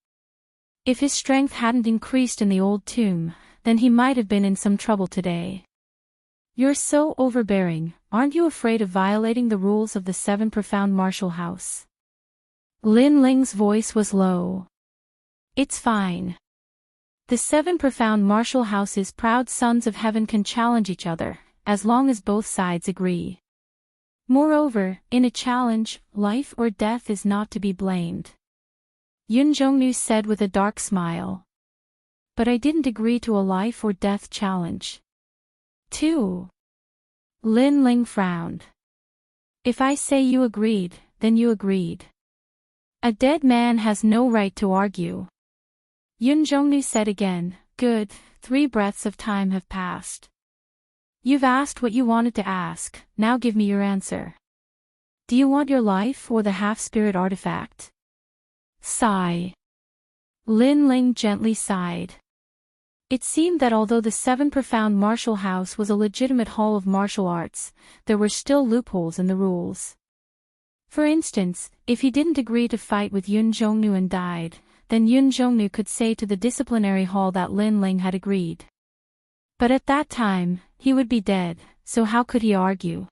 If his strength hadn't increased in the old tomb, then he might have been in some trouble today. You're so overbearing, aren't you afraid of violating the rules of the 7 profound martial house? Lin Ling's voice was low. It's fine. The 7 profound martial house's proud sons of heaven can challenge each other, as long as both sides agree. Moreover, in a challenge, life or death is not to be blamed. Yun Zhongnu said with a dark smile. But I didn't agree to a life or death challenge. 2. Lin Ling frowned. If I say you agreed, then you agreed. A dead man has no right to argue. Yun Jongnu said again, good, 3 breaths of time have passed. You've asked what you wanted to ask, now give me your answer. Do you want your life or the half-spirit artifact? Sigh. Lin Ling gently sighed. It seemed that although the 7 Profound Martial House was a legitimate hall of martial arts, there were still loopholes in the rules. For instance, if he didn't agree to fight with Yun Jongnu and died, then Yun Jongnu could say to the disciplinary hall that Lin Ling had agreed. But at that time, he would be dead, so how could he argue?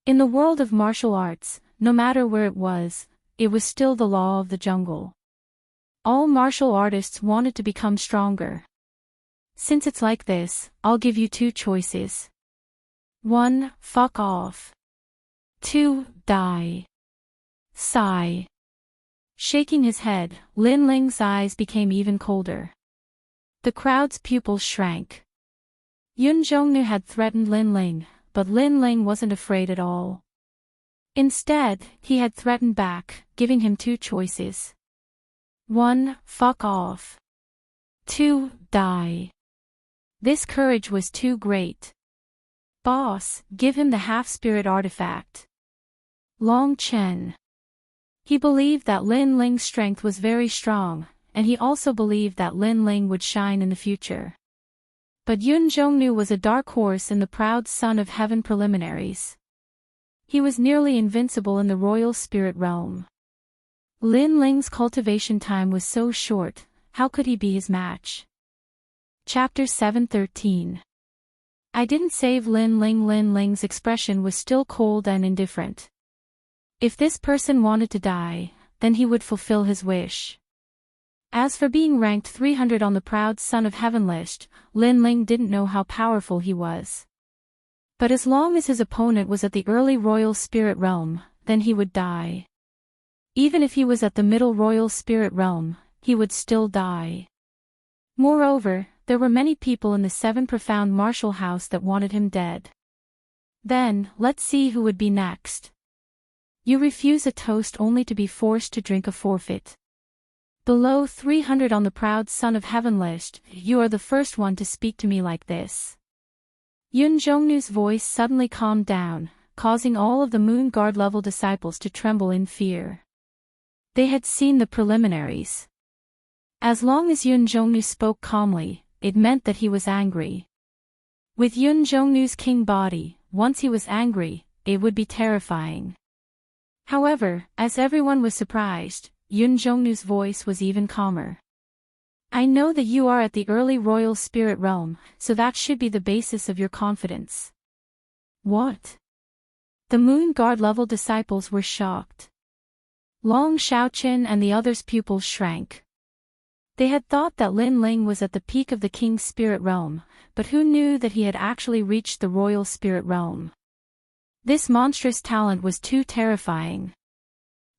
In the world of martial arts, no matter where it was still the law of the jungle. All martial artists wanted to become stronger. Since it's like this, I'll give you 2 choices. 1. Fuck off. 2. Die. Sigh. Shaking his head, Lin Ling's eyes became even colder. The crowd's pupils shrank. Yun Jongnu had threatened Lin Ling, but Lin Ling wasn't afraid at all. Instead, he had threatened back, giving him 2 choices. 1. Fuck off. 2. Die. This courage was too great. Boss, give him the half-spirit artifact. Long Chen. He believed that Lin Ling's strength was very strong, and he also believed that Lin Ling would shine in the future. But Yun Jongnu was a dark horse in the proud son of heaven preliminaries. He was nearly invincible in the royal spirit realm. Lin Ling's cultivation time was so short, how could he be his match? Chapter 7:13. I didn't save Lin Ling. Lin Ling's expression was still cold and indifferent. If this person wanted to die, then he would fulfill his wish. As for being ranked 300 on the proud son of heaven list, Lin Ling didn't know how powerful he was. But as long as his opponent was at the early royal spirit realm, then he would die. Even if he was at the middle royal spirit realm, he would still die. Moreover, there were many people in the 7 Profound Martial House that wanted him dead. Then, let's see who would be next. You refuse a toast only to be forced to drink a forfeit. Below 300 on the proud son of heaven list, you are the first one to speak to me like this. Yun Jongnu's voice suddenly calmed down, causing all of the Moon Guard level disciples to tremble in fear. They had seen the preliminaries. As long as Yun Jongnu spoke calmly, it meant that he was angry. With Yun Jongnu's king body, once he was angry, it would be terrifying. However, as everyone was surprised, Yun Jongnu's voice was even calmer. I know that you are at the early royal spirit realm, so that should be the basis of your confidence. What? The Moon Guard level disciples were shocked. Long Shaoqin and the others' pupils shrank. They had thought that Lin Ling was at the peak of the king's spirit realm, but who knew that he had actually reached the royal spirit realm? This monstrous talent was too terrifying.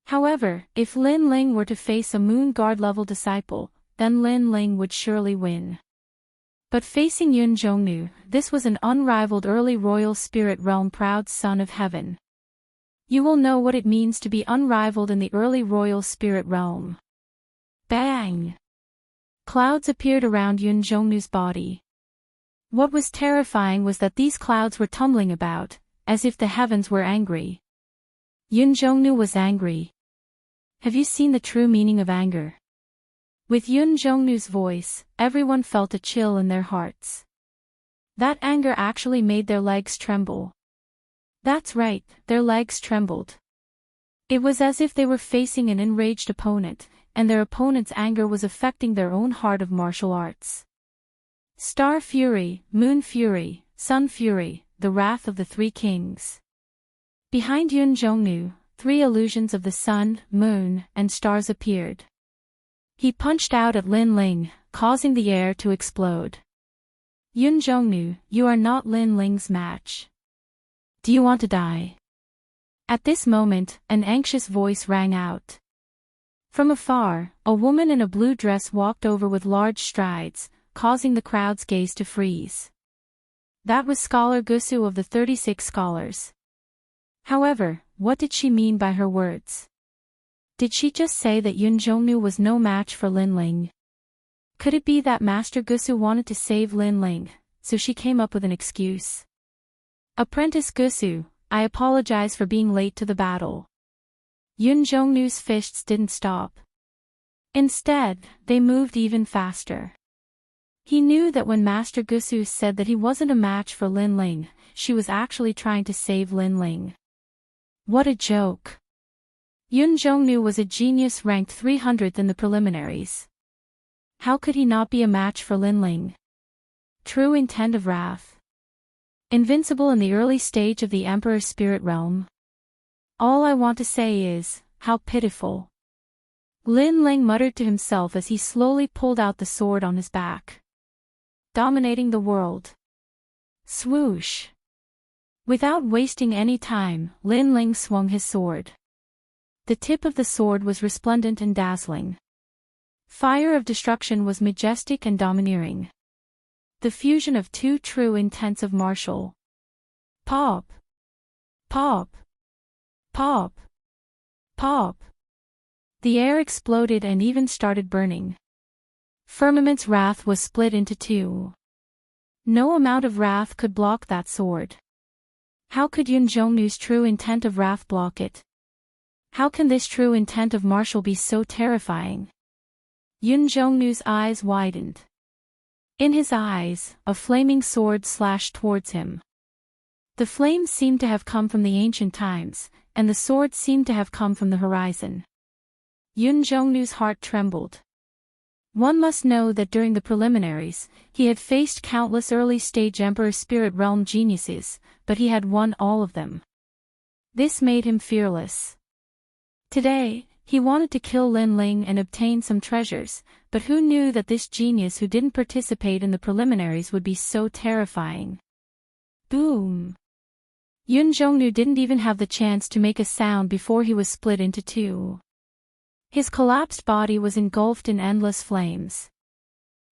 However, if Lin Ling were to face a Moon Guard level disciple, then Lin Ling would surely win. But facing Yun Jongnu, this was an unrivaled early royal spirit realm proud son of heaven. You will know what it means to be unrivaled in the early royal spirit realm. Bang! Clouds appeared around Yun Jongnu's body. What was terrifying was that these clouds were tumbling about, as if the heavens were angry. Yun Jongnu was angry. Have you seen the true meaning of anger? With Yun Jongnu's voice, everyone felt a chill in their hearts. That anger actually made their legs tremble. That's right, their legs trembled. It was as if they were facing an enraged opponent, and their opponent's anger was affecting their own heart of martial arts. Star Fury, Moon Fury, Sun Fury, the wrath of the 3 kings. Behind Yun Jongnu, 3 illusions of the sun, moon, and stars appeared. He punched out at Lin Ling, causing the air to explode. Yun Jongnu, you are not Lin Ling's match. Do you want to die? At this moment, an anxious voice rang out. From afar, a woman in a blue dress walked over with large strides, causing the crowd's gaze to freeze. That was Scholar Gusu of the 36 scholars. However, what did she mean by her words? Did she just say that Yun Zhongnu was no match for Lin Ling? Could it be that Master Gusu wanted to save Lin Ling, so she came up with an excuse? Apprentice Gusu, I apologize for being late to the battle. Yun Zhongnu's fists didn't stop. Instead, they moved even faster. He knew that when Master Gusu said that he wasn't a match for Lin Ling, she was actually trying to save Lin Ling. What a joke. Yun Zhongnu was a genius ranked 300th in the preliminaries. How could he not be a match for Lin Ling? True intent of wrath. Invincible in the early stage of the Emperor's spirit realm. All I want to say is, how pitiful. Lin Ling muttered to himself as he slowly pulled out the sword on his back. Dominating the world. Swoosh. Without wasting any time, Lin Ling swung his sword. The tip of the sword was resplendent and dazzling. Fire of destruction was majestic and domineering. The fusion of two true intents of martial. Pop. Pop. Pop. Pop. The air exploded and even started burning. Firmament's wrath was split into two. No amount of wrath could block that sword. How could Yun Zhongnu's true intent of wrath block it? How can this true intent of martial be so terrifying? Yun Zhongnu's eyes widened. In his eyes, a flaming sword slashed towards him. The flames seemed to have come from the ancient times, and the sword seemed to have come from the horizon. Yun Zhongnu's heart trembled. One must know that during the preliminaries, he had faced countless early-stage Emperor Spirit Realm geniuses, but he had won all of them. This made him fearless. Today, he wanted to kill Lin Ling and obtain some treasures, but who knew that this genius who didn't participate in the preliminaries would be so terrifying? Boom! Yun Zhongnu didn't even have the chance to make a sound before he was split into two. His collapsed body was engulfed in endless flames.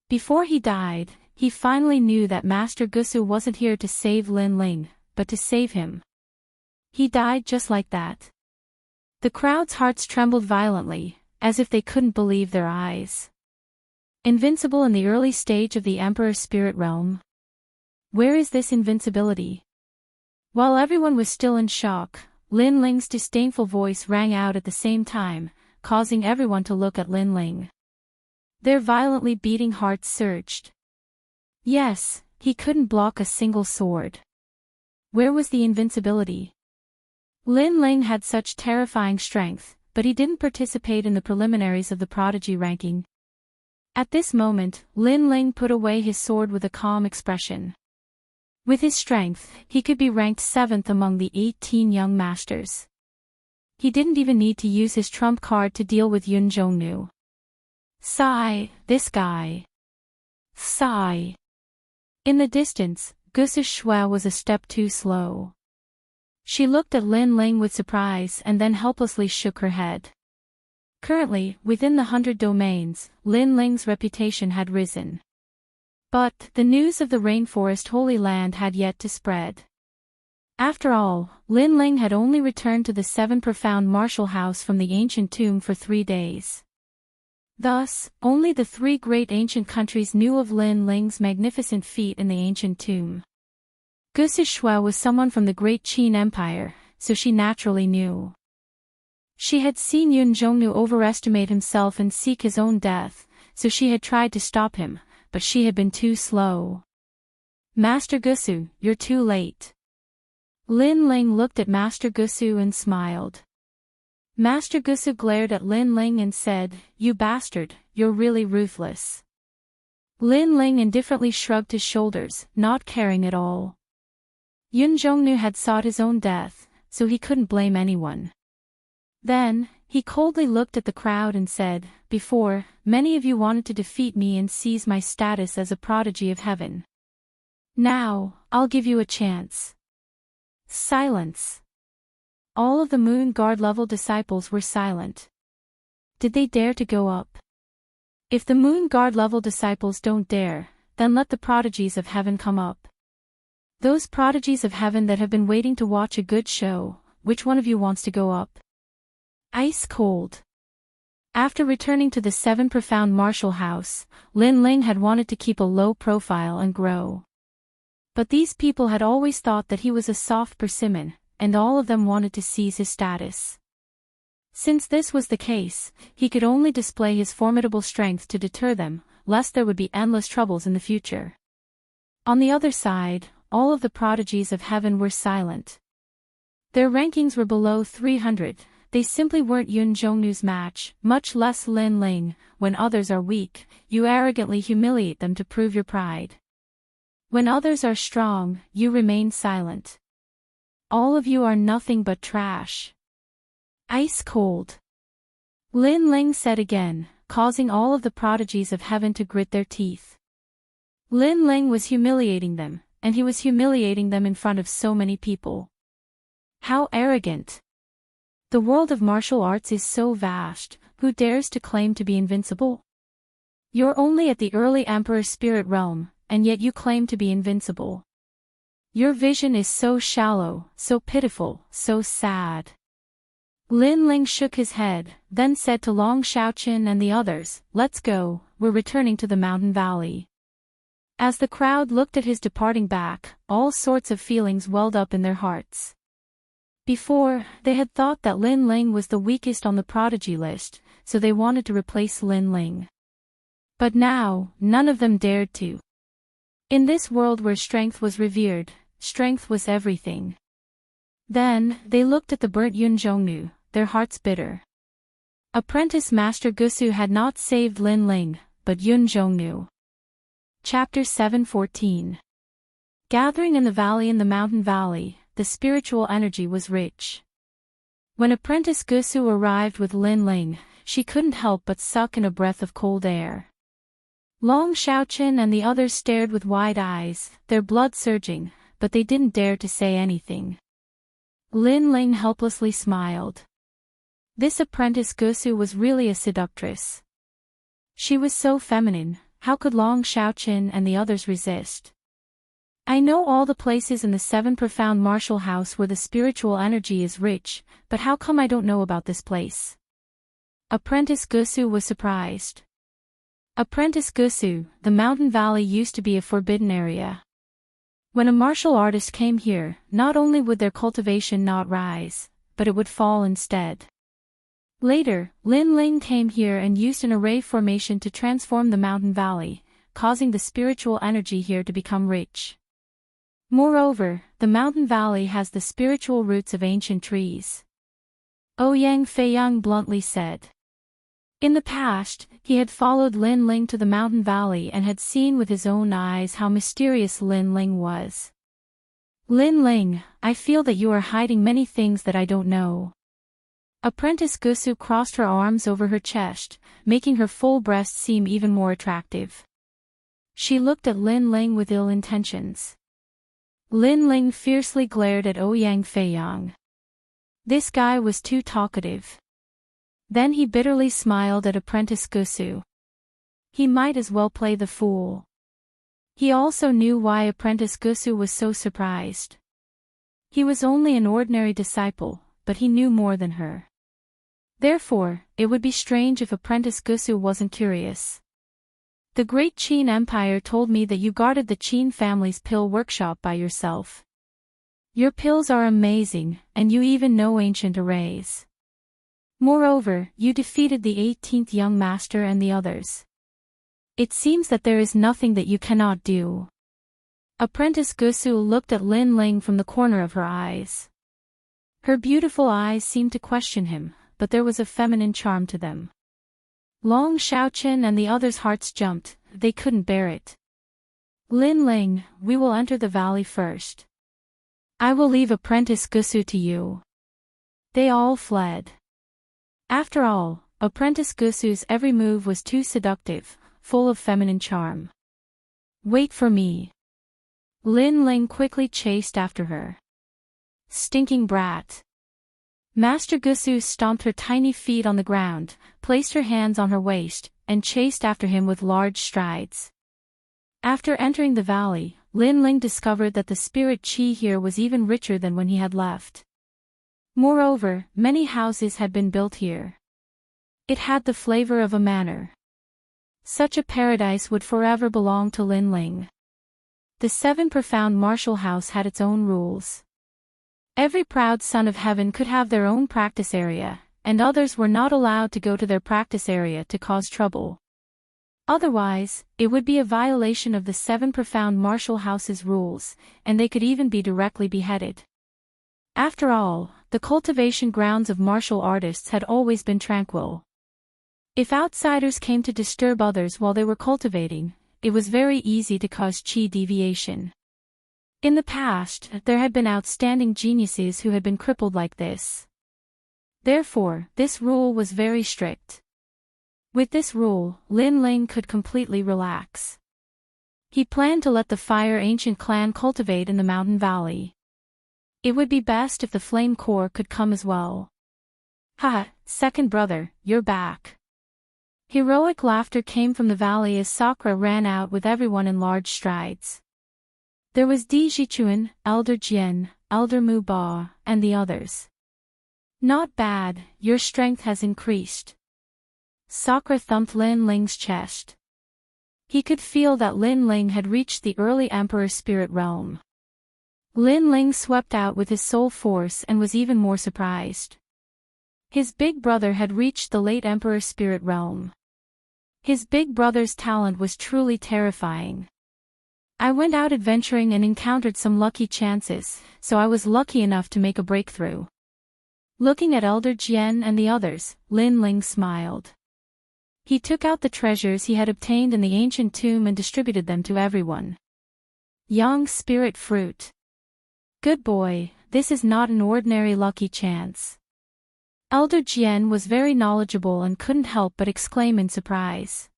Before he died, he finally knew that Master Gusu wasn't here to save Lin Ling, but to save him. He died just like that. The crowd's hearts trembled violently, as if they couldn't believe their eyes. Invincible in the early stage of the Emperor's spirit realm. Where is this invincibility? While everyone was still in shock, Lin Ling's disdainful voice rang out at the same time, causing everyone to look at Lin Ling. Their violently beating hearts surged. Yes, he couldn't block a single sword. Where was the invincibility? Lin Ling had such terrifying strength, but he didn't participate in the preliminaries of the prodigy ranking. At this moment, Lin Ling put away his sword with a calm expression. With his strength, he could be ranked 7th among the 18 young masters. He didn't even need to use his trump card to deal with Yun Zhongnu. Sigh, this guy. Sigh. In the distance, Gusu Shui was a step too slow. She looked at Lin Ling with surprise and then helplessly shook her head. Currently, within the 100 domains, Lin Ling's reputation had risen. But the news of the Rainforest Holy Land had yet to spread. After all, Lin Ling had only returned to the 7 profound martial house from the ancient tomb for 3 days. Thus, only the 3 great ancient countries knew of Lin Ling's magnificent feat in the ancient tomb. Gusu Shui was someone from the great Qin Empire, so she naturally knew. She had seen Yun Zhongnu overestimate himself and seek his own death, so she had tried to stop him, but she had been too slow. Master Gusu, you're too late. Lin Ling looked at Master Gusu and smiled. Master Gusu glared at Lin Ling and said, "You bastard, you're really ruthless." Lin Ling indifferently shrugged his shoulders, not caring at all. Yun Zhongnu had sought his own death, so he couldn't blame anyone. Then, he coldly looked at the crowd and said, "Before, many of you wanted to defeat me and seize my status as a prodigy of heaven. Now, I'll give you a chance." Silence. All of the Moon Guard level disciples were silent. Did they dare to go up? If the Moon Guard level disciples don't dare, then let the prodigies of heaven come up. Those prodigies of heaven that have been waiting to watch a good show, which one of you wants to go up? Ice cold. After returning to the seven profound martial house, Lin Ling had wanted to keep a low profile and grow. But these people had always thought that he was a soft persimmon, and all of them wanted to seize his status. Since this was the case, he could only display his formidable strength to deter them, lest there would be endless troubles in the future. On the other side, all of the prodigies of heaven were silent. Their rankings were below 300, they simply weren't Yun Zhongnu's match, much less Lin Ling. When others are weak, you arrogantly humiliate them to prove your pride. When others are strong, you remain silent. All of you are nothing but trash. Ice cold. Lin Ling said again, causing all of the prodigies of heaven to grit their teeth. Lin Ling was humiliating them, and he was humiliating them in front of so many people. How arrogant! The world of martial arts is so vast, who dares to claim to be invincible? You're only at the early Emperor Spirit realm, and yet you claim to be invincible. Your vision is so shallow, so pitiful, so sad. Lin Ling shook his head, then said to Long Shaoqin and the others, "Let's go, we're returning to the mountain valley." As the crowd looked at his departing back, all sorts of feelings welled up in their hearts. Before, they had thought that Lin Ling was the weakest on the prodigy list, so they wanted to replace Lin Ling. But now, none of them dared to. In this world where strength was revered, strength was everything. Then, they looked at the burnt Yun Zhongnu, their hearts bitter. Apprentice Master Gusu had not saved Lin Ling, but Yun Zhongnu. Chapter 7:14. Gathering in the valley. In the mountain valley, the spiritual energy was rich. When Apprentice Gusu arrived with Lin Ling, she couldn't help but suck in a breath of cold air. Long Shaoqin and the others stared with wide eyes, their blood surging, but they didn't dare to say anything. Lin Ling helplessly smiled. This Apprentice Gusu was really a seductress. She was so feminine, how could Long Shaoqin and the others resist? I know all the places in the seven profound martial house where the spiritual energy is rich, but how come I don't know about this place? Apprentice Gusu was surprised. Apprentice Gusu, the mountain valley used to be a forbidden area. When a martial artist came here, not only would their cultivation not rise, but it would fall instead. Later, Lin Ling came here and used an array formation to transform the mountain valley, causing the spiritual energy here to become rich. Moreover, the mountain valley has the spiritual roots of ancient trees. Ouyang Feiyang bluntly said. In the past, he had followed Lin Ling to the mountain valley and had seen with his own eyes how mysterious Lin Ling was. Lin Ling, I feel that you are hiding many things that I don't know. Apprentice Gusu crossed her arms over her chest, making her full breast seem even more attractive. She looked at Lin Ling with ill intentions. Lin Ling fiercely glared at Ouyang Feiyang. This guy was too talkative. Then he bitterly smiled at Apprentice Gusu. He might as well play the fool. He also knew why Apprentice Gusu was so surprised. He was only an ordinary disciple, but he knew more than her. Therefore, it would be strange if Apprentice Gusu wasn't curious. The great Qin Empire told me that you guarded the Qin family's pill workshop by yourself. Your pills are amazing, and you even know ancient arrays. Moreover, you defeated the 18th young master and the others. It seems that there is nothing that you cannot do. Apprentice Gusu looked at Lin Ling from the corner of her eyes. Her beautiful eyes seemed to question him, but there was a feminine charm to them. Long Shaoqin and the others' hearts jumped, they couldn't bear it. Lin Ling, we will enter the valley first. I will leave Apprentice Gusu to you. They all fled. After all, Apprentice Gusu's every move was too seductive, full of feminine charm. Wait for me. Lin Ling quickly chased after her. Stinking brat. Master Gusu stomped her tiny feet on the ground, placed her hands on her waist, and chased after him with large strides. After entering the valley, Lin Ling discovered that the spirit qi here was even richer than when he had left. Moreover, many houses had been built here. It had the flavor of a manor. Such a paradise would forever belong to Lin Ling. The 7 profound martial house had its own rules. Every proud son of heaven could have their own practice area, and others were not allowed to go to their practice area to cause trouble. Otherwise, it would be a violation of the 7 profound martial house's rules, and they could even be directly beheaded. After all, the cultivation grounds of martial artists had always been tranquil. If outsiders came to disturb others while they were cultivating, it was very easy to cause chi deviation. In the past, there had been outstanding geniuses who had been crippled like this. Therefore, this rule was very strict. With this rule, Lin Ling could completely relax. He planned to let the Fire Ancient clan cultivate in the mountain valley. It would be best if the Flame Core could come as well. Haha, second brother, you're back. Heroic laughter came from the valley as Sakura ran out with everyone in large strides. There was Di Jichuan, Elder Jian, Elder Mu Ba, and the others. Not bad, your strength has increased. Sakura thumped Lin Ling's chest. He could feel that Lin Ling had reached the early Emperor Spirit Realm. Lin Ling swept out with his soul force and was even more surprised. His big brother had reached the late Emperor Spirit Realm. His big brother's talent was truly terrifying. I went out adventuring and encountered some lucky chances, so I was lucky enough to make a breakthrough. Looking at Elder Jian and the others, Lin Ling smiled. He took out the treasures he had obtained in the ancient tomb and distributed them to everyone. Young spirit fruit. Good boy, this is not an ordinary lucky chance. Elder Jian was very knowledgeable and couldn't help but exclaim in surprise.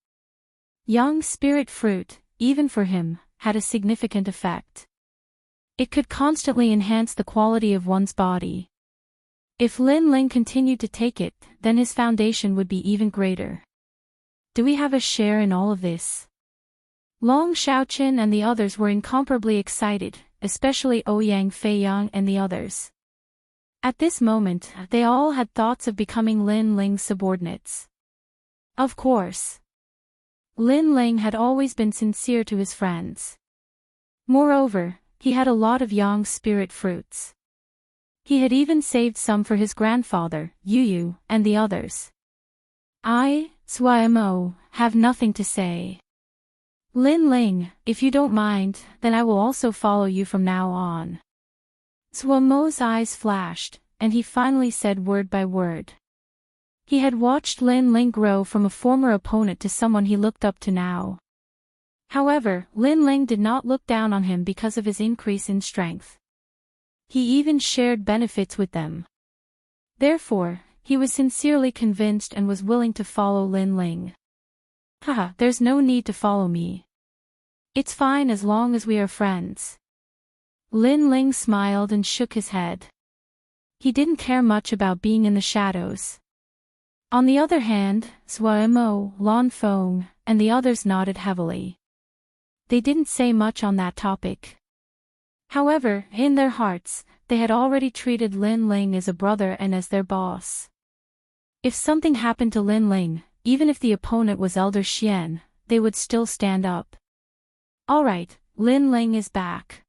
Young spirit fruit, even for him, had a significant effect. It could constantly enhance the quality of one's body. If Lin Ling continued to take it, then his foundation would be even greater. Do we have a share in all of this? Long Xiaoqin and the others were incomparably excited, especially Ouyang Feiyang and the others. At this moment, they all had thoughts of becoming Lin Ling's subordinates. Of course. Lin Ling had always been sincere to his friends. Moreover, he had a lot of young spirit fruits. He had even saved some for his grandfather, Yu Yu, and the others. I, Suimo, have nothing to say. Lin Ling, if you don't mind, then I will also follow you from now on. Suimo's eyes flashed, and he finally said word by word. He had watched Lin Ling grow from a former opponent to someone he looked up to now. However, Lin Ling did not look down on him because of his increase in strength. He even shared benefits with them. Therefore, he was sincerely convinced and was willing to follow Lin Ling. Haha, there's no need to follow me. It's fine as long as we are friends. Lin Ling smiled and shook his head. He didn't care much about being in the shadows. On the other hand, Suimo, Lan Feng, and the others nodded heavily. They didn't say much on that topic. However, in their hearts, they had already treated Lin Ling as a brother and as their boss. If something happened to Lin Ling, even if the opponent was Elder Xian, they would still stand up. Alright, Lin Ling is back.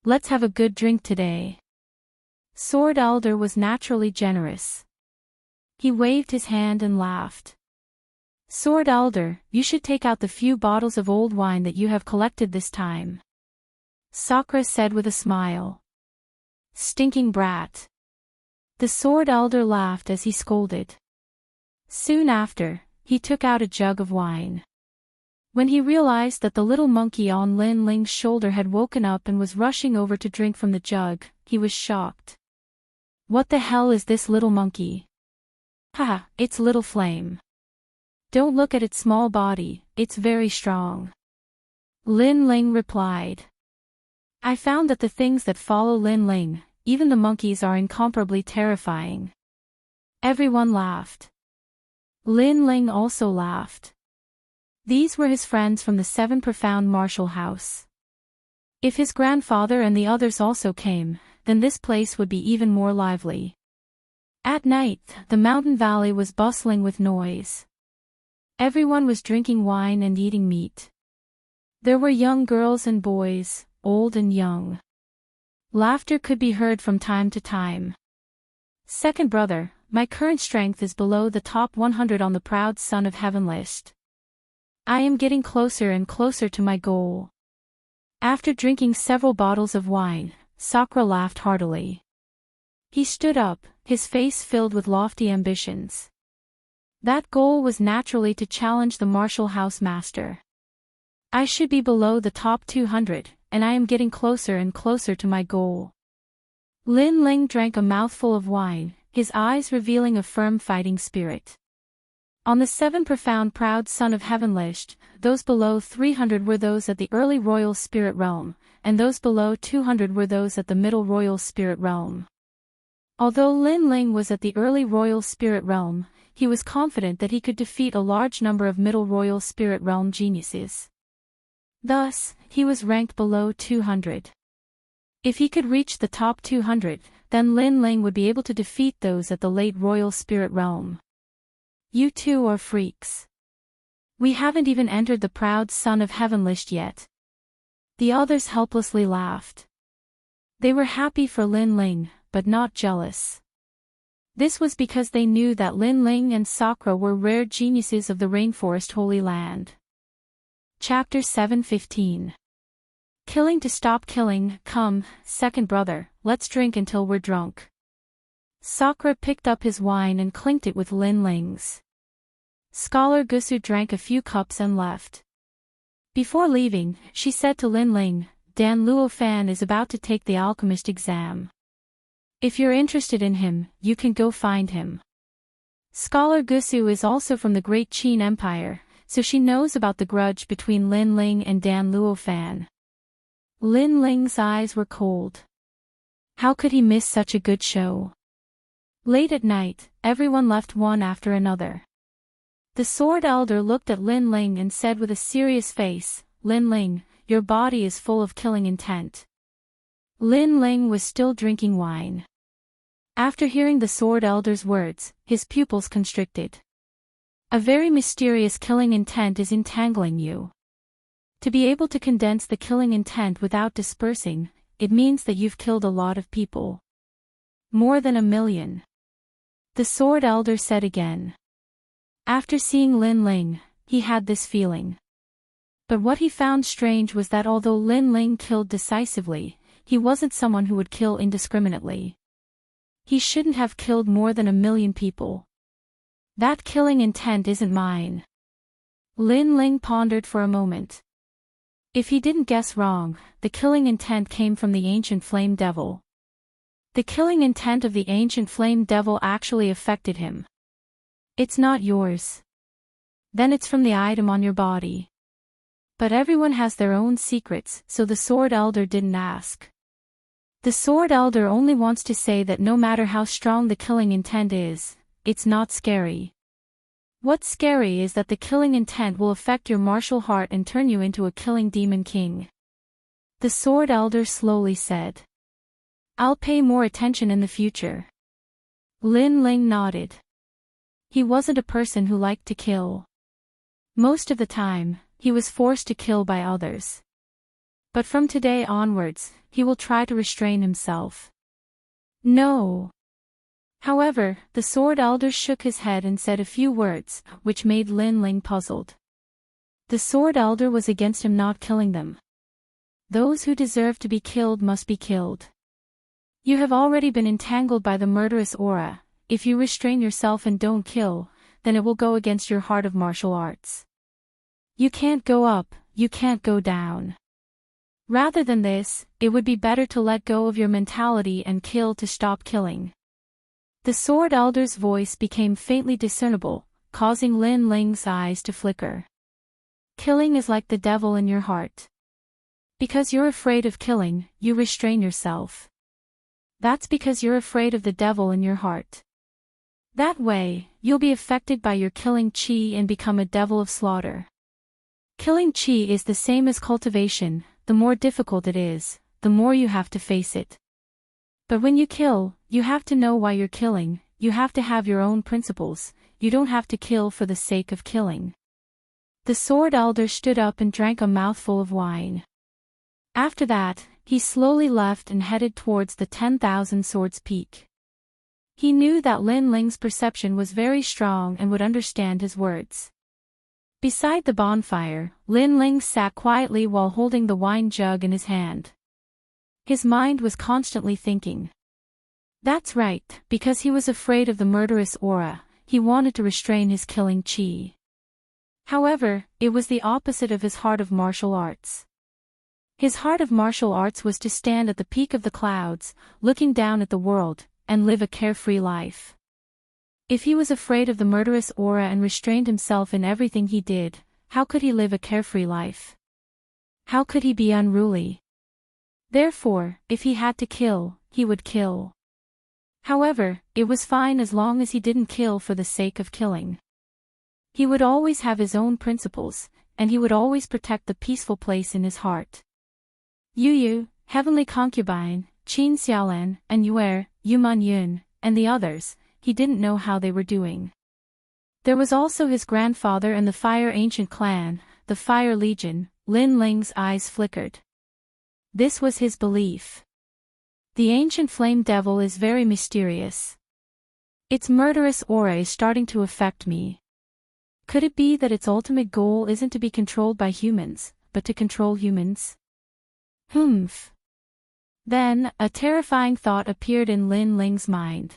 Let's have a good drink today. Sword Elder was naturally generous. He waved his hand and laughed. Sword Elder, you should take out the few bottles of old wine that you have collected this time. Sakura said with a smile. Stinking brat. The Sword Elder laughed as he scolded. Soon after, he took out a jug of wine. When he realized that the little monkey on Lin Ling's shoulder had woken up and was rushing over to drink from the jug, he was shocked. What the hell is this little monkey? Haha, it's Little Flame. Don't look at its small body, it's very strong. Lin Ling replied. I found that the things that follow Lin Ling, even the monkeys, are incomparably terrifying. Everyone laughed. Lin Ling also laughed. These were his friends from the 7 profound martial house. If his grandfather and the others also came, then this place would be even more lively. At night, the mountain valley was bustling with noise. Everyone was drinking wine and eating meat. There were young girls and boys, old and young. Laughter could be heard from time to time. Second brother, my current strength is below the top 100 on the proud son of heaven list. I am getting closer and closer to my goal. After drinking several bottles of wine, Sakra laughed heartily. He stood up, his face filled with lofty ambitions. That goal was naturally to challenge the martial house master. I should be below the top 200, and I am getting closer and closer to my goal. Lin Ling drank a mouthful of wine, his eyes revealing a firm fighting spirit. On the 7 profound proud son of heaven list, those below 300 were those at the early royal spirit realm, and those below 200 were those at the middle royal spirit realm. Although Lin Ling was at the early royal spirit realm, he was confident that he could defeat a large number of middle royal spirit realm geniuses. Thus, he was ranked below 200. If he could reach the top 200, then Lin Ling would be able to defeat those at the late royal spirit realm. You two are freaks. We haven't even entered the proud son of heaven list yet. The others helplessly laughed. They were happy for Lin Ling, but not jealous. This was because they knew that Lin Ling and Sakra were rare geniuses of the rainforest Holy Land. Chapter 7:15. Killing to stop killing. Come, second brother, let's drink until we're drunk. Sakra picked up his wine and clinked it with Lin Ling's. Scholar Gusu drank a few cups and left. Before leaving, she said to Lin Ling, Dan Luo Fan is about to take the alchemist exam. If you're interested in him, you can go find him. Scholar Gusu is also from the Great Qin Empire, so she knows about the grudge between Lin Ling and Dan Luo Fan. Lin Ling's eyes were cold. How could he miss such a good show? Late at night, everyone left one after another. The Sword Elder looked at Lin Ling and said with a serious face, Lin Ling, your body is full of killing intent. Lin Ling was still drinking wine. After hearing the Sword Elder's words, his pupils constricted. A very mysterious killing intent is entangling you. To be able to condense the killing intent without dispersing, it means that you've killed a lot of people. More than 1 million. The Sword Elder said again. After seeing Lin Ling, he had this feeling. But what he found strange was that although Lin Ling killed decisively, he wasn't someone who would kill indiscriminately. He shouldn't have killed more than 1 million people. That killing intent isn't mine. Lin Ling pondered for a moment. If he didn't guess wrong, the killing intent came from the ancient flame devil. The killing intent of the ancient flame devil actually affected him. It's not yours. Then it's from the item on your body. But everyone has their own secrets, so the Sword Elder didn't ask. The Sword Elder only wants to say that no matter how strong the killing intent is, it's not scary. What's scary is that the killing intent will affect your martial heart and turn you into a killing demon king. The Sword Elder slowly said. I'll pay more attention in the future. Lin Ling nodded. He wasn't a person who liked to kill. Most of the time, he was forced to kill by others. But from today onwards, he will try to restrain himself. No. However, the Sword Elder shook his head and said a few words, which made Lin Ling puzzled. The Sword Elder was against him not killing them. Those who deserve to be killed must be killed. You have already been entangled by the murderous aura. If you restrain yourself and don't kill, then it will go against your heart of martial arts. You can't go up, you can't go down. Rather than this, it would be better to let go of your mentality and kill to stop killing. The Sword Elder's voice became faintly discernible, causing Lin Ling's eyes to flicker. Killing is like the devil in your heart. Because you're afraid of killing, you restrain yourself. That's because you're afraid of the devil in your heart. That way, you'll be affected by your killing chi and become a devil of slaughter. Killing chi is the same as cultivation. The more difficult it is, the more you have to face it. But when you kill, you have to know why you're killing, you have to have your own principles, you don't have to kill for the sake of killing. The sword elder stood up and drank a mouthful of wine. After that, he slowly left and headed towards the 10,000 Swords Peak. He knew that Lin Ling's perception was very strong and would understand his words. Beside the bonfire, Lin Ling sat quietly while holding the wine jug in his hand. His mind was constantly thinking. That's right, because he was afraid of the murderous aura, he wanted to restrain his killing chi. However, it was the opposite of his heart of martial arts. His heart of martial arts was to stand at the peak of the clouds, looking down at the world, and live a carefree life. If he was afraid of the murderous aura and restrained himself in everything he did, how could he live a carefree life? How could he be unruly? Therefore, if he had to kill, he would kill. However, it was fine as long as he didn't kill for the sake of killing. He would always have his own principles, and he would always protect the peaceful place in his heart. Yu, Heavenly Concubine, Qin Xiaolan, and Yuer, Yuman Yun, and the others, he didn't know how they were doing. There was also his grandfather and the Fire Ancient Clan, the Fire Legion. Lin Ling's eyes flickered. This was his belief. The ancient flame devil is very mysterious. Its murderous aura is starting to affect me. Could it be that its ultimate goal isn't to be controlled by humans, but to control humans? Humph. Then, a terrifying thought appeared in Lin Ling's mind.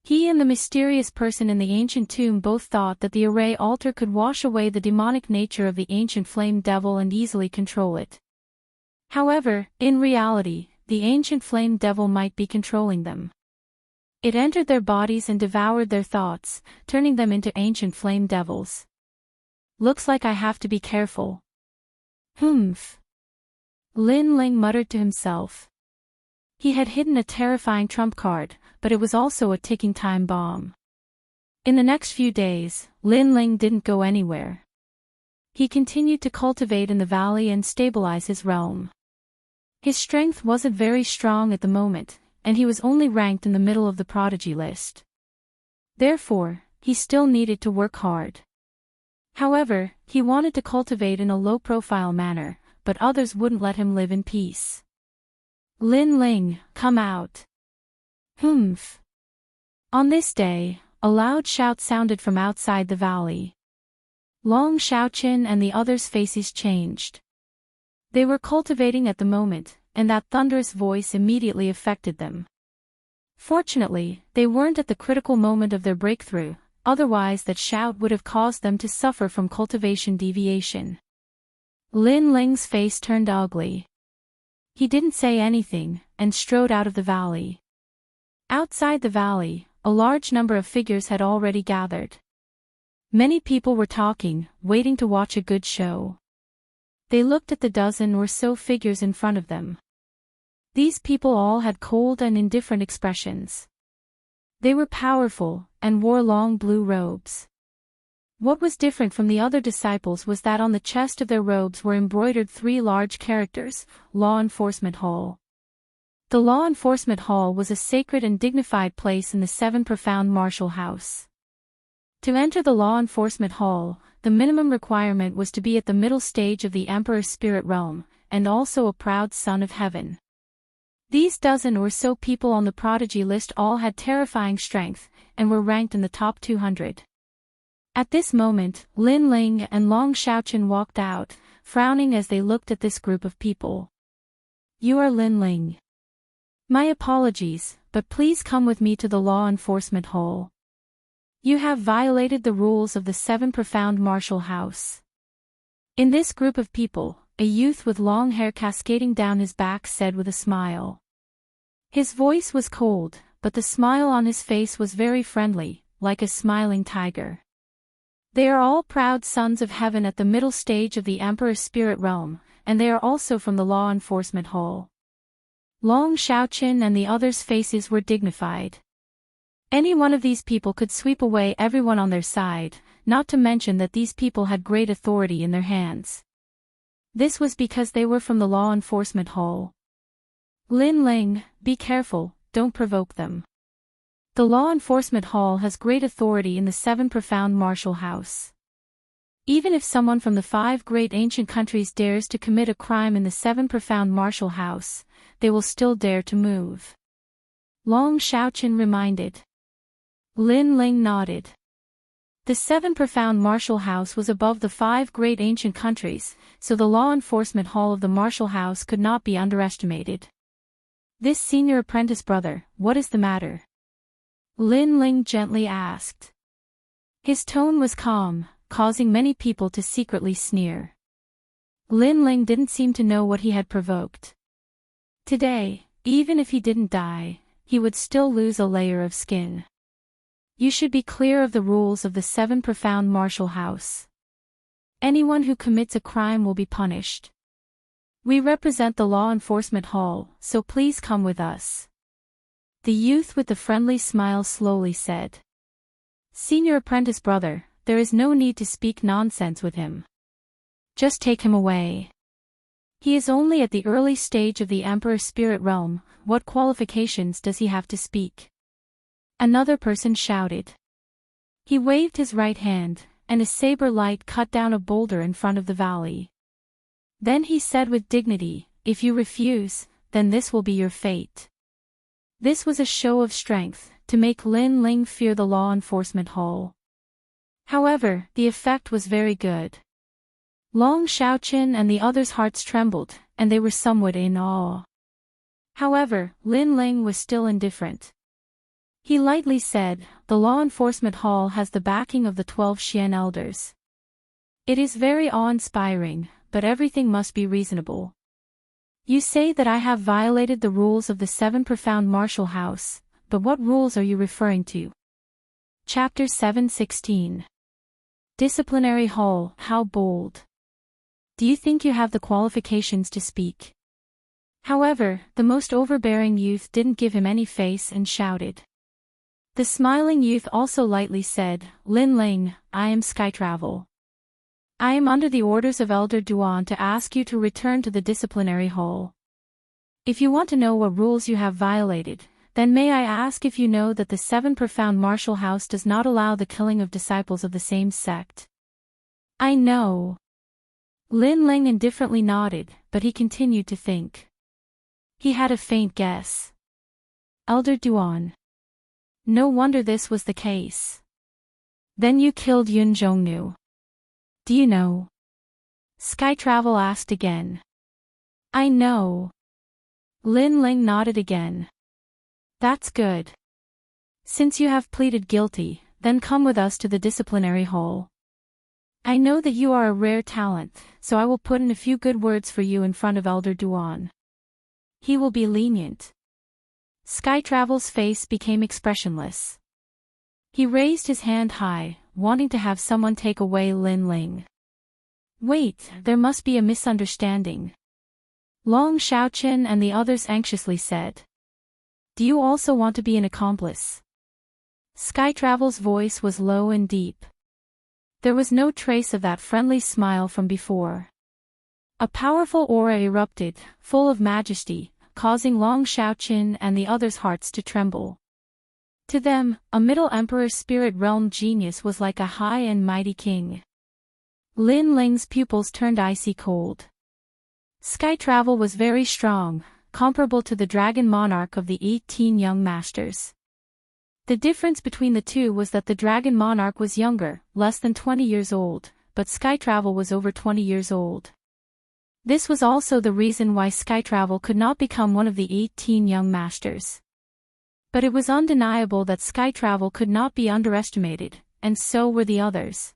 He and the mysterious person in the ancient tomb both thought that the array altar could wash away the demonic nature of the ancient flame devil and easily control it. However, in reality, the ancient flame devil might be controlling them. It entered their bodies and devoured their thoughts, turning them into ancient flame devils. Looks like I have to be careful. Humph. Lin Ling muttered to himself. He had hidden a terrifying trump card, but it was also a ticking time bomb. In the next few days, Lin Ling didn't go anywhere. He continued to cultivate in the valley and stabilize his realm. His strength wasn't very strong at the moment, and he was only ranked in the middle of the prodigy list. Therefore, he still needed to work hard. However, he wanted to cultivate in a low-profile manner, but others wouldn't let him live in peace. Lin Ling, come out. Humph. On this day, a loud shout sounded from outside the valley. Long Xiaoqin and the others' faces changed. They were cultivating at the moment, and that thunderous voice immediately affected them. Fortunately, they weren't at the critical moment of their breakthrough, otherwise that shout would have caused them to suffer from cultivation deviation. Lin Ling's face turned ugly. He didn't say anything, and strode out of the valley. Outside the valley, a large number of figures had already gathered. Many people were talking, waiting to watch a good show. They looked at the dozen or so figures in front of them. These people all had cold and indifferent expressions. They were powerful, and wore long blue robes. What was different from the other disciples was that on the chest of their robes were embroidered 3 large characters, Law Enforcement Hall. The Law Enforcement Hall was a sacred and dignified place in the 7 Profound Martial House. To enter the Law Enforcement Hall, the minimum requirement was to be at the middle stage of the Emperor's spirit realm, and also a proud son of heaven. These dozen or so people on the prodigy list all had terrifying strength, and were ranked in the top 200. At this moment, Lin Ling and Long Xiaoqin walked out, frowning as they looked at this group of people. You are Lin Ling. My apologies, but please come with me to the Law Enforcement Hall. You have violated the rules of the 7 Profound Martial House. In this group of people, a youth with long hair cascading down his back said with a smile. His voice was cold, but the smile on his face was very friendly, like a smiling tiger. They are all proud sons of heaven at the middle stage of the Emperor's spirit realm, and they are also from the Law Enforcement Hall. Long Xiaoqin and the others' faces were dignified. Any one of these people could sweep away everyone on their side, not to mention that these people had great authority in their hands. This was because they were from the Law Enforcement Hall. Lin Ling, be careful, don't provoke them. The Law Enforcement Hall has great authority in the 7 profound martial house. Even if someone from the 5 great ancient countries dares to commit a crime in the 7 profound martial house, they will still dare to move. Long Shaoqin reminded. Lin Ling nodded. The 7 profound martial house was above the 5 great ancient countries, so the Law Enforcement Hall of the martial house could not be underestimated. This senior apprentice brother, what is the matter? Lin Ling gently asked. His tone was calm, causing many people to secretly sneer. Lin Ling didn't seem to know what he had provoked. Today, even if he didn't die, he would still lose a layer of skin. You should be clear of the rules of the 7 profound martial house. Anyone who commits a crime will be punished. We represent the Law Enforcement Hall, so please come with us. The youth with the friendly smile slowly said. Senior apprentice brother, there is no need to speak nonsense with him. Just take him away. He is only at the early stage of the Emperor Spirit Realm, what qualifications does he have to speak? Another person shouted. He waved his right hand, and a saber light cut down a boulder in front of the valley. Then he said with dignity, if you refuse, then this will be your fate. This was a show of strength, to make Lin Ling fear the Law Enforcement Hall. However, the effect was very good. Long Shaoqin and the others' hearts trembled, and they were somewhat in awe. However, Lin Ling was still indifferent. He lightly said, the Law Enforcement Hall has the backing of the 12 Xian elders. It is very awe-inspiring, but everything must be reasonable. You say that I have violated the rules of the 7 profound martial house, but what rules are you referring to? Chapter 7:16. Disciplinary Hall, how bold. Do you think you have the qualifications to speak? However, the most overbearing youth didn't give him any face and shouted. The smiling youth also lightly said, Lin Ling, I am Skytravel. I am under the orders of Elder Duan to ask you to return to the disciplinary hall. If you want to know what rules you have violated, then may I ask if you know that the 7 profound martial house does not allow the killing of disciples of the same sect? I know. Lin Ling indifferently nodded, but he continued to think. He had a faint guess. Elder Duan. No wonder this was the case. Then you killed Yun Zhongnu. Do you know? Skytravel asked again. I know. Lin Ling nodded again. That's good. Since you have pleaded guilty, then come with us to the disciplinary hall. I know that you are a rare talent, so I will put in a few good words for you in front of Elder Duan. He will be lenient. Skytravel's face became expressionless. He raised his hand high, wanting to have someone take away Lin Ling. Wait, there must be a misunderstanding. Long Shaoqin and the others anxiously said. Do you also want to be an accomplice? Skytravel's voice was low and deep. There was no trace of that friendly smile from before. A powerful aura erupted, full of majesty, causing Long Shaoqin and the others' hearts to tremble. To them, a Middle Emperor Spirit Realm genius was like a high and mighty king. Lin Ling's pupils turned icy cold. Skytravel was very strong, comparable to the Dragon Monarch of the 18 young masters. The difference between the two was that the Dragon Monarch was younger, less than 20 years old, but Skytravel was over 20 years old. This was also the reason why Skytravel could not become one of the 18 young masters. But it was undeniable that Skytravel could not be underestimated, and so were the others.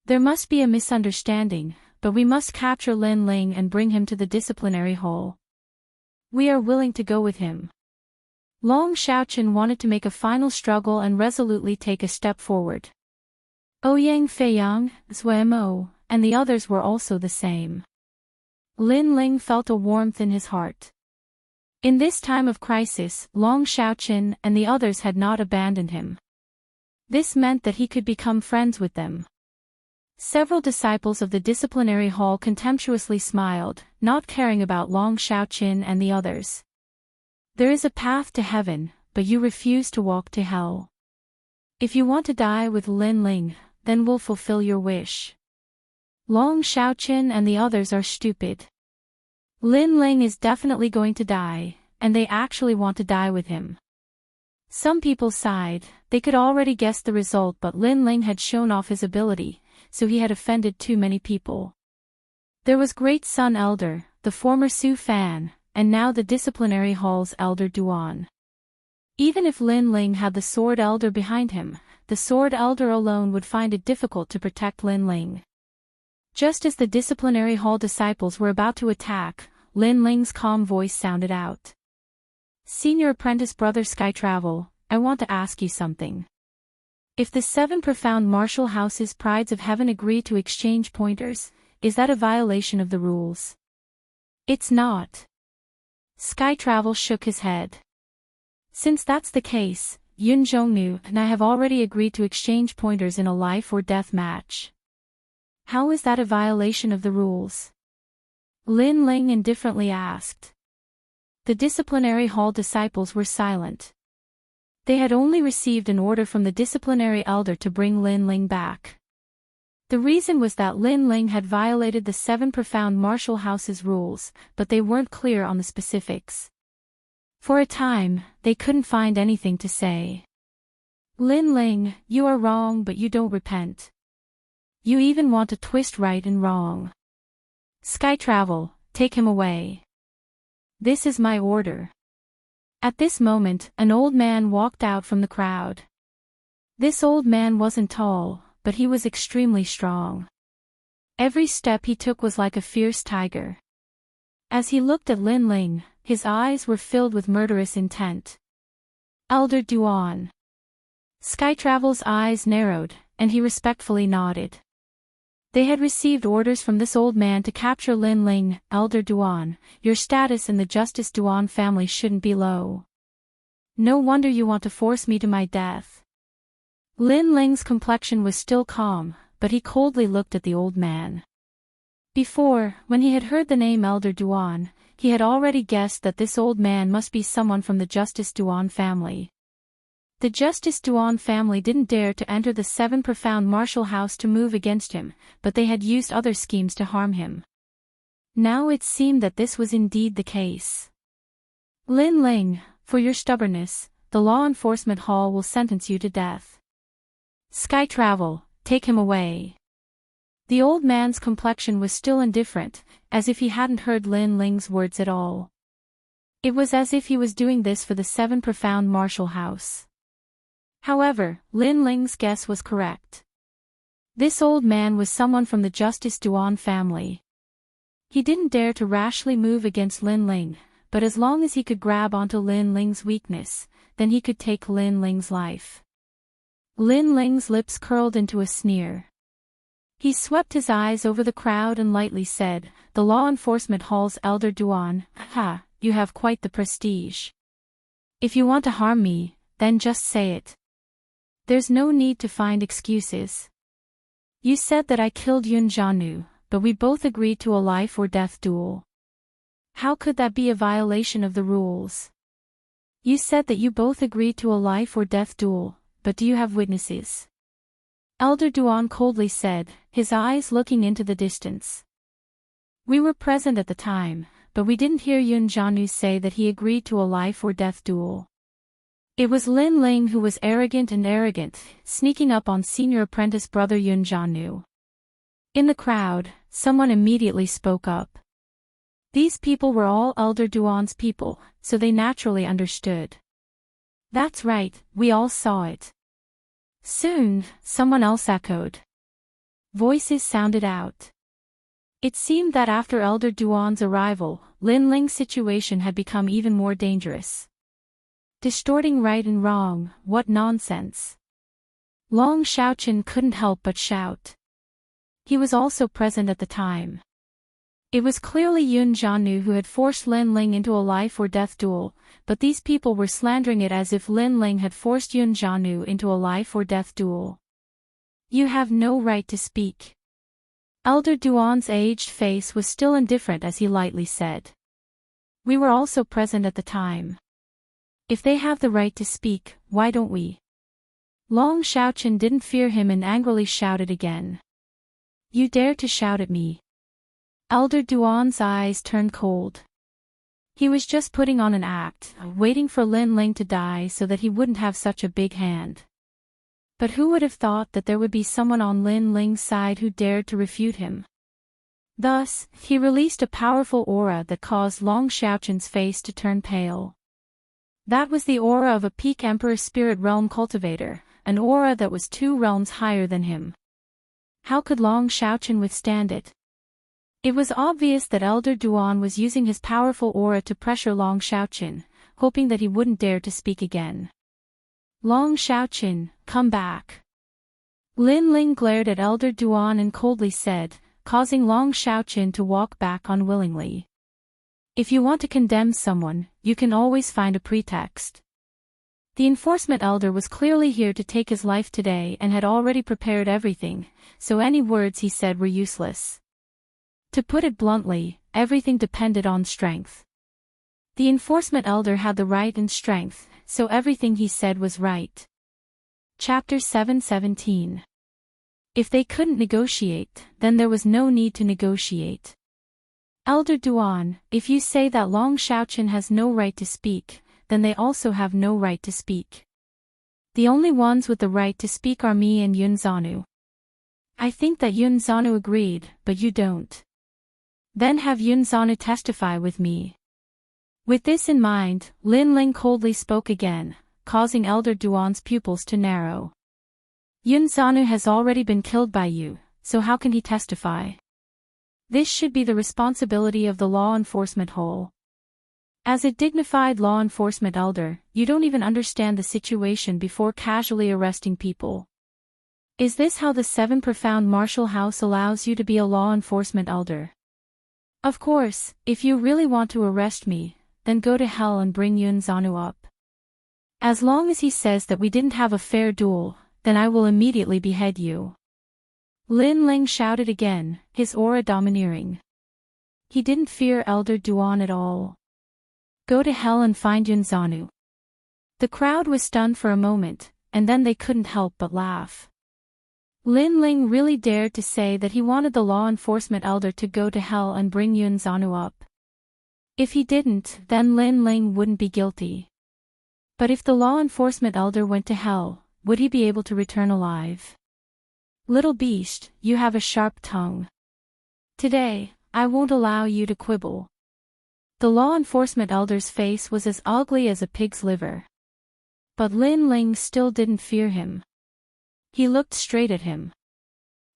There must be a misunderstanding, but we must capture Lin Ling and bring him to the disciplinary hall. We are willing to go with him. Long Shaoqin wanted to make a final struggle and resolutely take a step forward. Ouyang Feiyang, Zuemo, and the others were also the same. Lin Ling felt a warmth in his heart. In this time of crisis, Long Shaoqin and the others had not abandoned him. This meant that he could become friends with them. Several disciples of the disciplinary hall contemptuously smiled, not caring about Long Shaoqin and the others. There is a path to heaven, but you refuse to walk to hell. If you want to die with Lin Ling, then we'll fulfill your wish. Long Xiaoqin and the others are stupid. Lin Ling is definitely going to die, and they actually want to die with him. Some people sighed. They could already guess the result, but Lin Ling had shown off his ability, so he had offended too many people. There was Great Sun Elder, the former Su Fan, and now the Disciplinary Hall's Elder Duan. Even if Lin Ling had the Sword Elder behind him, the Sword Elder alone would find it difficult to protect Lin Ling. Just as the Disciplinary Hall disciples were about to attack, Lin Ling's calm voice sounded out. Senior Apprentice Brother Sky Travel, I want to ask you something. If the 7 profound martial houses Prides of Heaven agree to exchange pointers, is that a violation of the rules? It's not. Sky Travel shook his head. Since that's the case, Yun Zhongnu and I have already agreed to exchange pointers in a life or death match. How is that a violation of the rules? Lin Ling indifferently asked. The Disciplinary Hall disciples were silent. They had only received an order from the Disciplinary Elder to bring Lin Ling back. The reason was that Lin Ling had violated the 7 profound martial houses rules, but they weren't clear on the specifics. For a time, they couldn't find anything to say. Lin Ling, you are wrong, but you don't repent. You even want to twist right and wrong. Sky Travel, take him away. This is my order. At this moment, an old man walked out from the crowd. This old man wasn't tall, but he was extremely strong. Every step he took was like a fierce tiger. As he looked at Lin Ling, his eyes were filled with murderous intent. Elder Duan. Sky Travel's eyes narrowed, and he respectfully nodded. They had received orders from this old man to capture Lin Ling. Elder Duan, your status in the Justice Duan family shouldn't be low. No wonder you want to force me to my death. Lin Ling's complexion was still calm, but he coldly looked at the old man. Before, when he had heard the name Elder Duan, he had already guessed that this old man must be someone from the Justice Duan family. The Justice Duan family didn't dare to enter the 7 profound martial house to move against him, but they had used other schemes to harm him. Now it seemed that this was indeed the case. Lin Ling, for your stubbornness, the Law Enforcement Hall will sentence you to death. Sky Travel, take him away. The old man's complexion was still indifferent, as if he hadn't heard Lin Ling's words at all. It was as if he was doing this for the 7 profound martial house. However, Lin Ling's guess was correct. This old man was someone from the Justice Duan family. He didn't dare to rashly move against Lin Ling, but as long as he could grab onto Lin Ling's weakness, then he could take Lin Ling's life. Lin Ling's lips curled into a sneer. He swept his eyes over the crowd and lightly said, the Law Enforcement Hall's Elder Duan, ha, you have quite the prestige. If you want to harm me, then just say it. There's no need to find excuses. You said that I killed Yun Zhanu, but we both agreed to a life or death duel. How could that be a violation of the rules? You said that you both agreed to a life or death duel, but do you have witnesses? Elder Duan coldly said, his eyes looking into the distance. We were present at the time, but we didn't hear Yun Zhanu say that he agreed to a life or death duel. It was Lin Ling who was arrogant, sneaking up on senior apprentice brother Yun Zhanu. In the crowd, someone immediately spoke up. These people were all Elder Duan's people, so they naturally understood. That's right, we all saw it. Soon, someone else echoed. Voices sounded out. It seemed that after Elder Duan's arrival, Lin Ling's situation had become even more dangerous. Distorting right and wrong, what nonsense. Long Xiaoqin couldn't help but shout. He was also present at the time. It was clearly Yun Zhanu who had forced Lin Ling into a life or death duel, but these people were slandering it as if Lin Ling had forced Yun Zhanu into a life or death duel. You have no right to speak. Elder Duan's aged face was still indifferent as he lightly said. We were also present at the time. If they have the right to speak, why don't we? Long Xiaoqian didn't fear him and angrily shouted again. You dare to shout at me? Elder Duan's eyes turned cold. He was just putting on an act, waiting for Lin Ling to die so that he wouldn't have such a big hand. But who would have thought that there would be someone on Lin Ling's side who dared to refute him? Thus, he released a powerful aura that caused Long Xiaoqian's face to turn pale. That was the aura of a peak Emperor Spirit Realm cultivator, an aura that was 2 realms higher than him. How could Long Xiaoqian withstand it? It was obvious that Elder Duan was using his powerful aura to pressure Long Xiaoqian, hoping that he wouldn't dare to speak again. Long Xiaoqian, come back. Lin Ling glared at Elder Duan and coldly said, causing Long Xiaoqian to walk back unwillingly. If you want to condemn someone, you can always find a pretext. The enforcement elder was clearly here to take his life today and had already prepared everything, so any words he said were useless. To put it bluntly, everything depended on strength. The enforcement elder had the right and strength, so everything he said was right. Chapter 7:17. If they couldn't negotiate, then there was no need to negotiate. Elder Duan, if you say that Long Xiaoqian has no right to speak, then they also have no right to speak. The only ones with the right to speak are me and Yun Zanu. I think that Yun Zanu agreed, but you don't. Then have Yun Zanu testify with me. With this in mind, Lin Ling coldly spoke again, causing Elder Duan's pupils to narrow. Yun Zanu has already been killed by you, so how can he testify? This should be the responsibility of the law enforcement whole. As a dignified law enforcement elder, you don't even understand the situation before casually arresting people. Is this how the 7 profound martial house allows you to be a law enforcement elder? Of course, if you really want to arrest me, then go to hell and bring Yun Zanu up. As long as he says that we didn't have a fair duel, then I will immediately behead you. Lin Ling shouted again, his aura domineering. He didn't fear Elder Duan at all. Go to hell and find Yun Zanu. The crowd was stunned for a moment, and then they couldn't help but laugh. Lin Ling really dared to say that he wanted the law enforcement elder to go to hell and bring Yun Zanu up. If he didn't, then Lin Ling wouldn't be guilty. But if the law enforcement elder went to hell, would he be able to return alive? Little beast, you have a sharp tongue. Today, I won't allow you to quibble. The law enforcement elder's face was as ugly as a pig's liver. But Lin Ling still didn't fear him. He looked straight at him.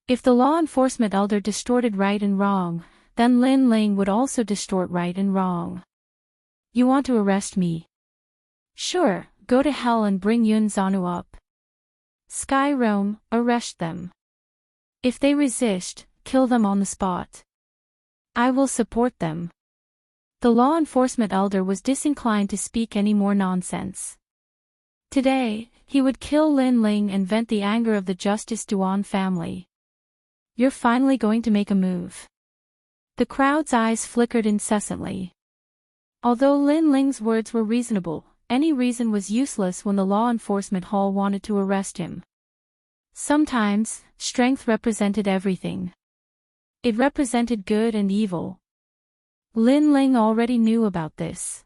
If the law enforcement elder distorted right and wrong, then Lin Ling would also distort right and wrong. You want to arrest me? Sure, go to hell and bring Yun Zanu up. Sky Realm, arrest them. If they resist, kill them on the spot. I will support them. The law enforcement elder was disinclined to speak any more nonsense. Today, he would kill Lin Ling and vent the anger of the Justice Duan family. You're finally going to make a move. The crowd's eyes flickered incessantly. Although Lin Ling's words were reasonable, any reason was useless when the law enforcement hall wanted to arrest him. Sometimes, strength represented everything. It represented good and evil. Lin Ling already knew about this.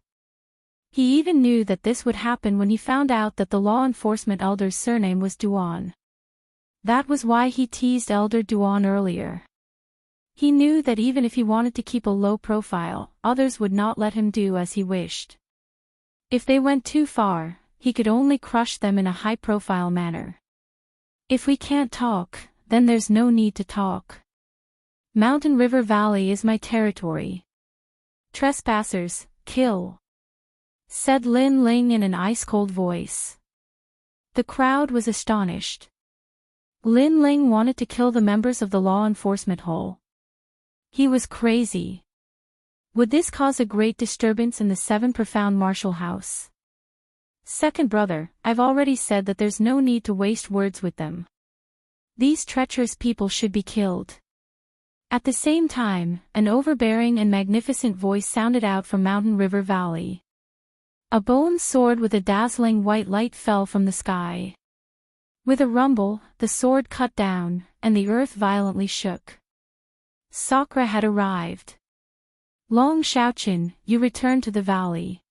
He even knew that this would happen when he found out that the law enforcement elder's surname was Duan. That was why he teased Elder Duan earlier. He knew that even if he wanted to keep a low profile, others would not let him do as he wished. If they went too far, he could only crush them in a high-profile manner. If we can't talk, then there's no need to talk. Mountain River Valley is my territory. Trespassers, kill, said Lin Ling in an ice-cold voice. The crowd was astonished. Lin Ling wanted to kill the members of the law enforcement hall. He was crazy. Would this cause a great disturbance in the 7 profound martial house? Second brother, I've already said that there's no need to waste words with them. These treacherous people should be killed. At the same time, an overbearing and magnificent voice sounded out from Mountain River Valley. A bone sword with a dazzling white light fell from the sky. With a rumble, the sword cut down, and the earth violently shook. Sakura had arrived. Long Shaochin, you return to the valley.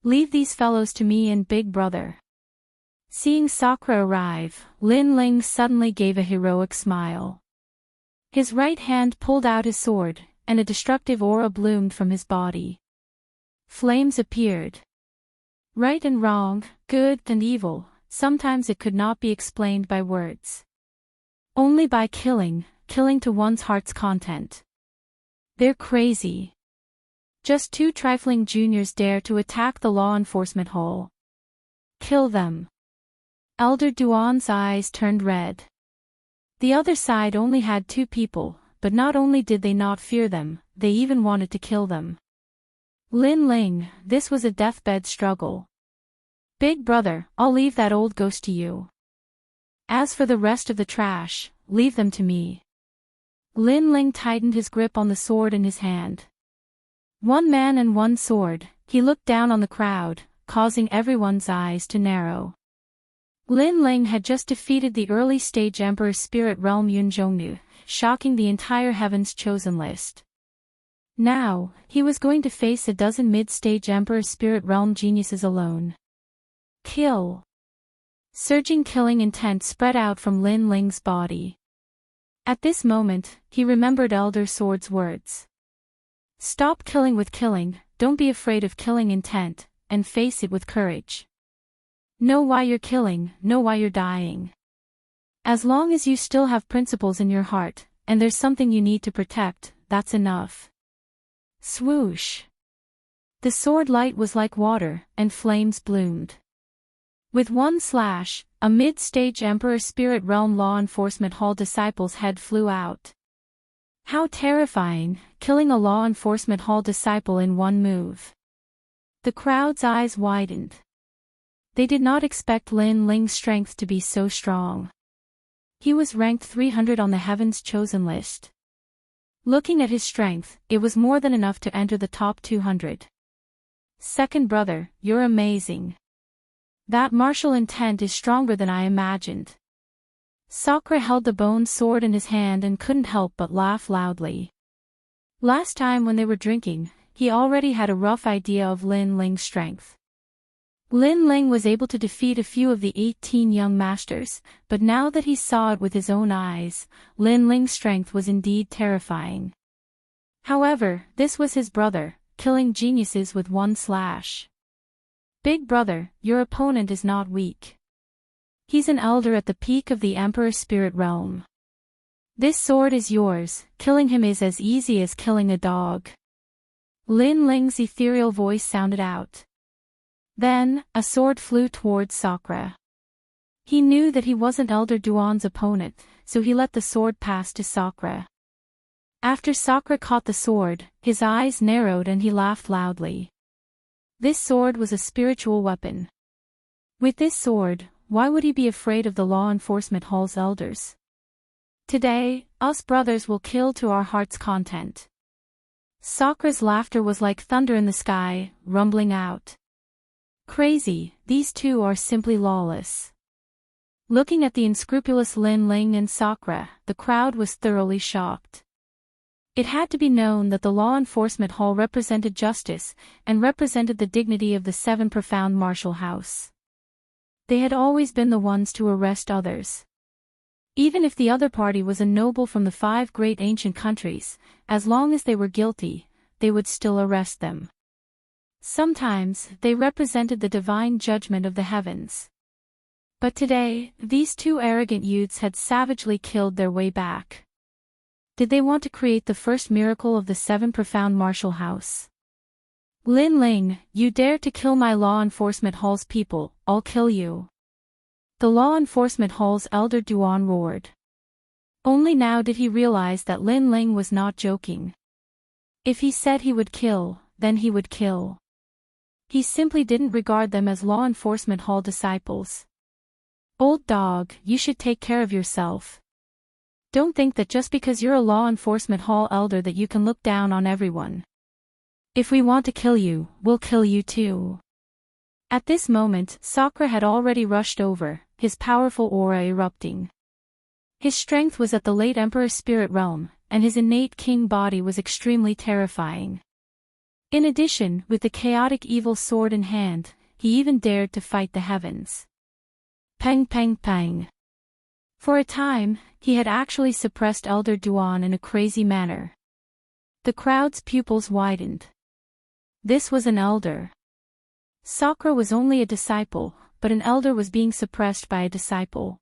Leave these fellows to me and Big Brother. Seeing Sakura arrive, Lin Ling suddenly gave a heroic smile. His right hand pulled out his sword, and a destructive aura bloomed from his body. Flames appeared. Right and wrong, good and evil, sometimes it could not be explained by words. Only by killing to one's heart's content. They're crazy. Just two trifling juniors dare to attack the law enforcement hall. Kill them. Elder Duan's eyes turned red. The other side only had two people, but not only did they not fear them, they even wanted to kill them. Lin Ling, this was a deathbed struggle. Big Brother, I'll leave that old ghost to you. As for the rest of the trash, leave them to me. Lin Ling tightened his grip on the sword in his hand. One man and one sword, he looked down on the crowd, causing everyone's eyes to narrow. Lin Ling had just defeated the early-stage Emperor Spirit Realm Yun Zhongnu, shocking the entire Heaven's Chosen list. Now, he was going to face a dozen mid-stage Emperor Spirit Realm geniuses alone. Kill. Surging killing intent spread out from Lin Ling's body. At this moment, he remembered Elder Sword's words. Stop killing with killing, don't be afraid of killing intent, and face it with courage. Know why you're killing, know why you're dying. As long as you still have principles in your heart, and there's something you need to protect, that's enough. Swoosh. The sword light was like water, and flames bloomed. With one slash, a mid-stage Emperor Spirit Realm Law Enforcement Hall disciple's head flew out. How terrifying, killing a Law Enforcement Hall disciple in one move. The crowd's eyes widened. They did not expect Lin Ling's strength to be so strong. He was ranked 300 on the Heaven's Chosen list. Looking at his strength, it was more than enough to enter the top 200. Second brother, you're amazing. That martial intent is stronger than I imagined. Sakura held the bone sword in his hand and couldn't help but laugh loudly. Last time when they were drinking, he already had a rough idea of Lin Ling's strength. Lin Ling was able to defeat a few of the 18 young masters, but now that he saw it with his own eyes, Lin Ling's strength was indeed terrifying. However, this was his brother, killing geniuses with one slash. Big Brother, your opponent is not weak. He's an elder at the peak of the Emperor Spirit Realm. This sword is yours, killing him is as easy as killing a dog. Lin Ling's ethereal voice sounded out. Then, a sword flew towards Sakura. He knew that he wasn't Elder Duan's opponent, so he let the sword pass to Sakura. After Sakura caught the sword, his eyes narrowed and he laughed loudly. This sword was a spiritual weapon. With this sword, why would he be afraid of the Law Enforcement Hall's elders? Today, us brothers will kill to our heart's content. Sakura's laughter was like thunder in the sky, rumbling out. Crazy, these two are simply lawless. Looking at the unscrupulous Lin Ling and Sakura, the crowd was thoroughly shocked. It had to be known that the Law Enforcement Hall represented justice, and represented the dignity of the Seven Profound Martial House. They had always been the ones to arrest others. Even if the other party was a noble from the 5 great ancient countries, as long as they were guilty, they would still arrest them. Sometimes, they represented the divine judgment of the heavens. But today, these two arrogant youths had savagely killed their way back. Did they want to create the first miracle of the 7 Profound Martial House? Lin Ling, you dare to kill my Law Enforcement Hall's people, I'll kill you. The Law Enforcement Hall's Elder Duan roared. Only now did he realize that Lin Ling was not joking. If he said he would kill, then he would kill. He simply didn't regard them as Law Enforcement Hall disciples. Old dog, you should take care of yourself. Don't think that just because you're a Law Enforcement Hall elder that you can look down on everyone. If we want to kill you, we'll kill you too. At this moment, Sakra had already rushed over, his powerful aura erupting. His strength was at the late Emperor's spirit realm, and his innate king body was extremely terrifying. In addition, with the chaotic evil sword in hand, he even dared to fight the heavens. Pang pang pang. For a time, he had actually suppressed Elder Duan in a crazy manner. The crowd's pupils widened. This was an elder. Sakra was only a disciple, but an elder was being suppressed by a disciple.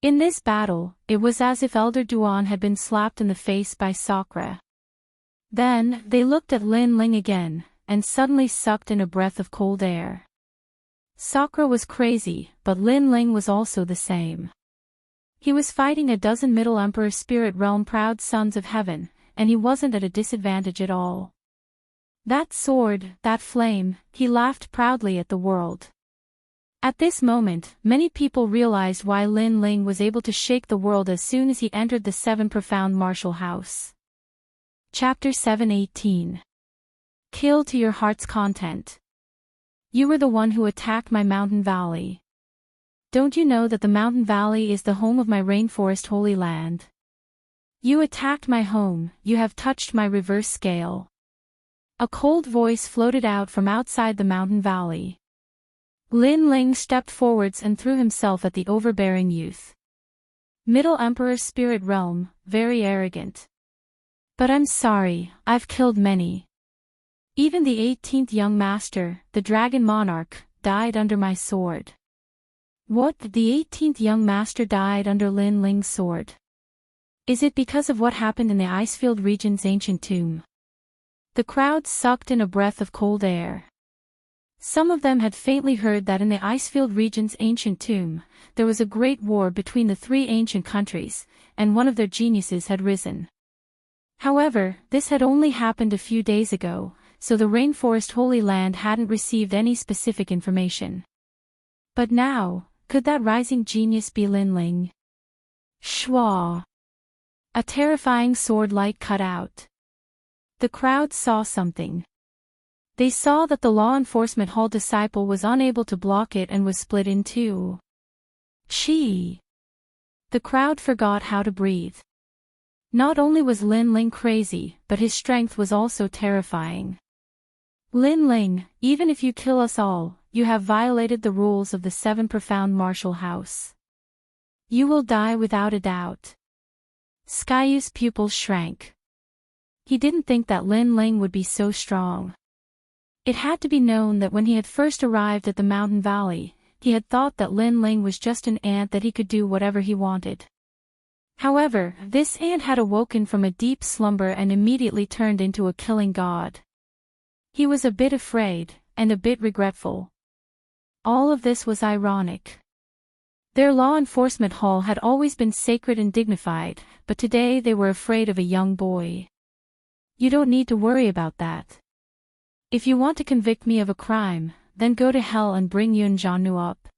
In this battle, it was as if Elder Duan had been slapped in the face by Sakra. Then, they looked at Lin Ling again, and suddenly sucked in a breath of cold air. Sakra was crazy, but Lin Ling was also the same. He was fighting a dozen Middle Emperor Spirit Realm proud sons of heaven, and he wasn't at a disadvantage at all. That sword, that flame, he laughed proudly at the world. At this moment, many people realized why Lin Ling was able to shake the world as soon as he entered the Seven Profound Martial House. Chapter 7:18. Kill to your heart's content. You were the one who attacked my mountain valley. Don't you know that the mountain valley is the home of my rainforest holy land? You attacked my home, you have touched my reverse scale. A cold voice floated out from outside the mountain valley. Lin Ling stepped forwards and threw himself at the overbearing youth. Middle Emperor's spirit realm, very arrogant. But I'm sorry, I've killed many. Even the 18th young master, the dragon monarch, died under my sword. What? The 18th young master died under Lin Ling's sword? Is it because of what happened in the Icefield region's ancient tomb? The crowd sucked in a breath of cold air. Some of them had faintly heard that in the Icefield region's ancient tomb, there was a great war between the three ancient countries, and one of their geniuses had risen. However, this had only happened a few days ago, so the Rainforest Holy Land hadn't received any specific information. But now, could that rising genius be Lin Ling? Shwa! A terrifying sword light cut out. The crowd saw something. They saw that the law enforcement hall disciple was unable to block it and was split in two. Chi! The crowd forgot how to breathe. Not only was Lin Ling crazy, but his strength was also terrifying. Lin Ling, even if you kill us all, you have violated the rules of the Seven Profound Martial House. You will die without a doubt. Skyu's pupils shrank. He didn't think that Lin Ling would be so strong. It had to be known that when he had first arrived at the mountain valley, he had thought that Lin Ling was just an ant that he could do whatever he wanted. However, this ant had awoken from a deep slumber and immediately turned into a killing god. He was a bit afraid, and a bit regretful. All of this was ironic. Their law enforcement hall had always been sacred and dignified, but today they were afraid of a young boy. You don't need to worry about that. If you want to convict me of a crime, then go to hell and bring Yun Jiannu up.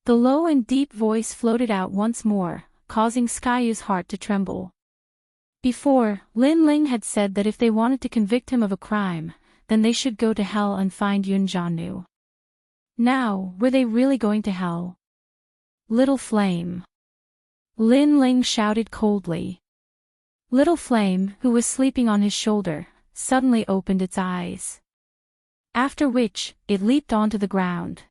The low and deep voice floated out once more, causing Skyu's heart to tremble. Before, Lin Ling had said that if they wanted to convict him of a crime, then they should go to hell and find Yun Jiannu. Now, were they really going to hell? Little Flame. Lin Ling shouted coldly. Little Flame, who was sleeping on his shoulder, suddenly opened its eyes. After which, it leaped onto the ground.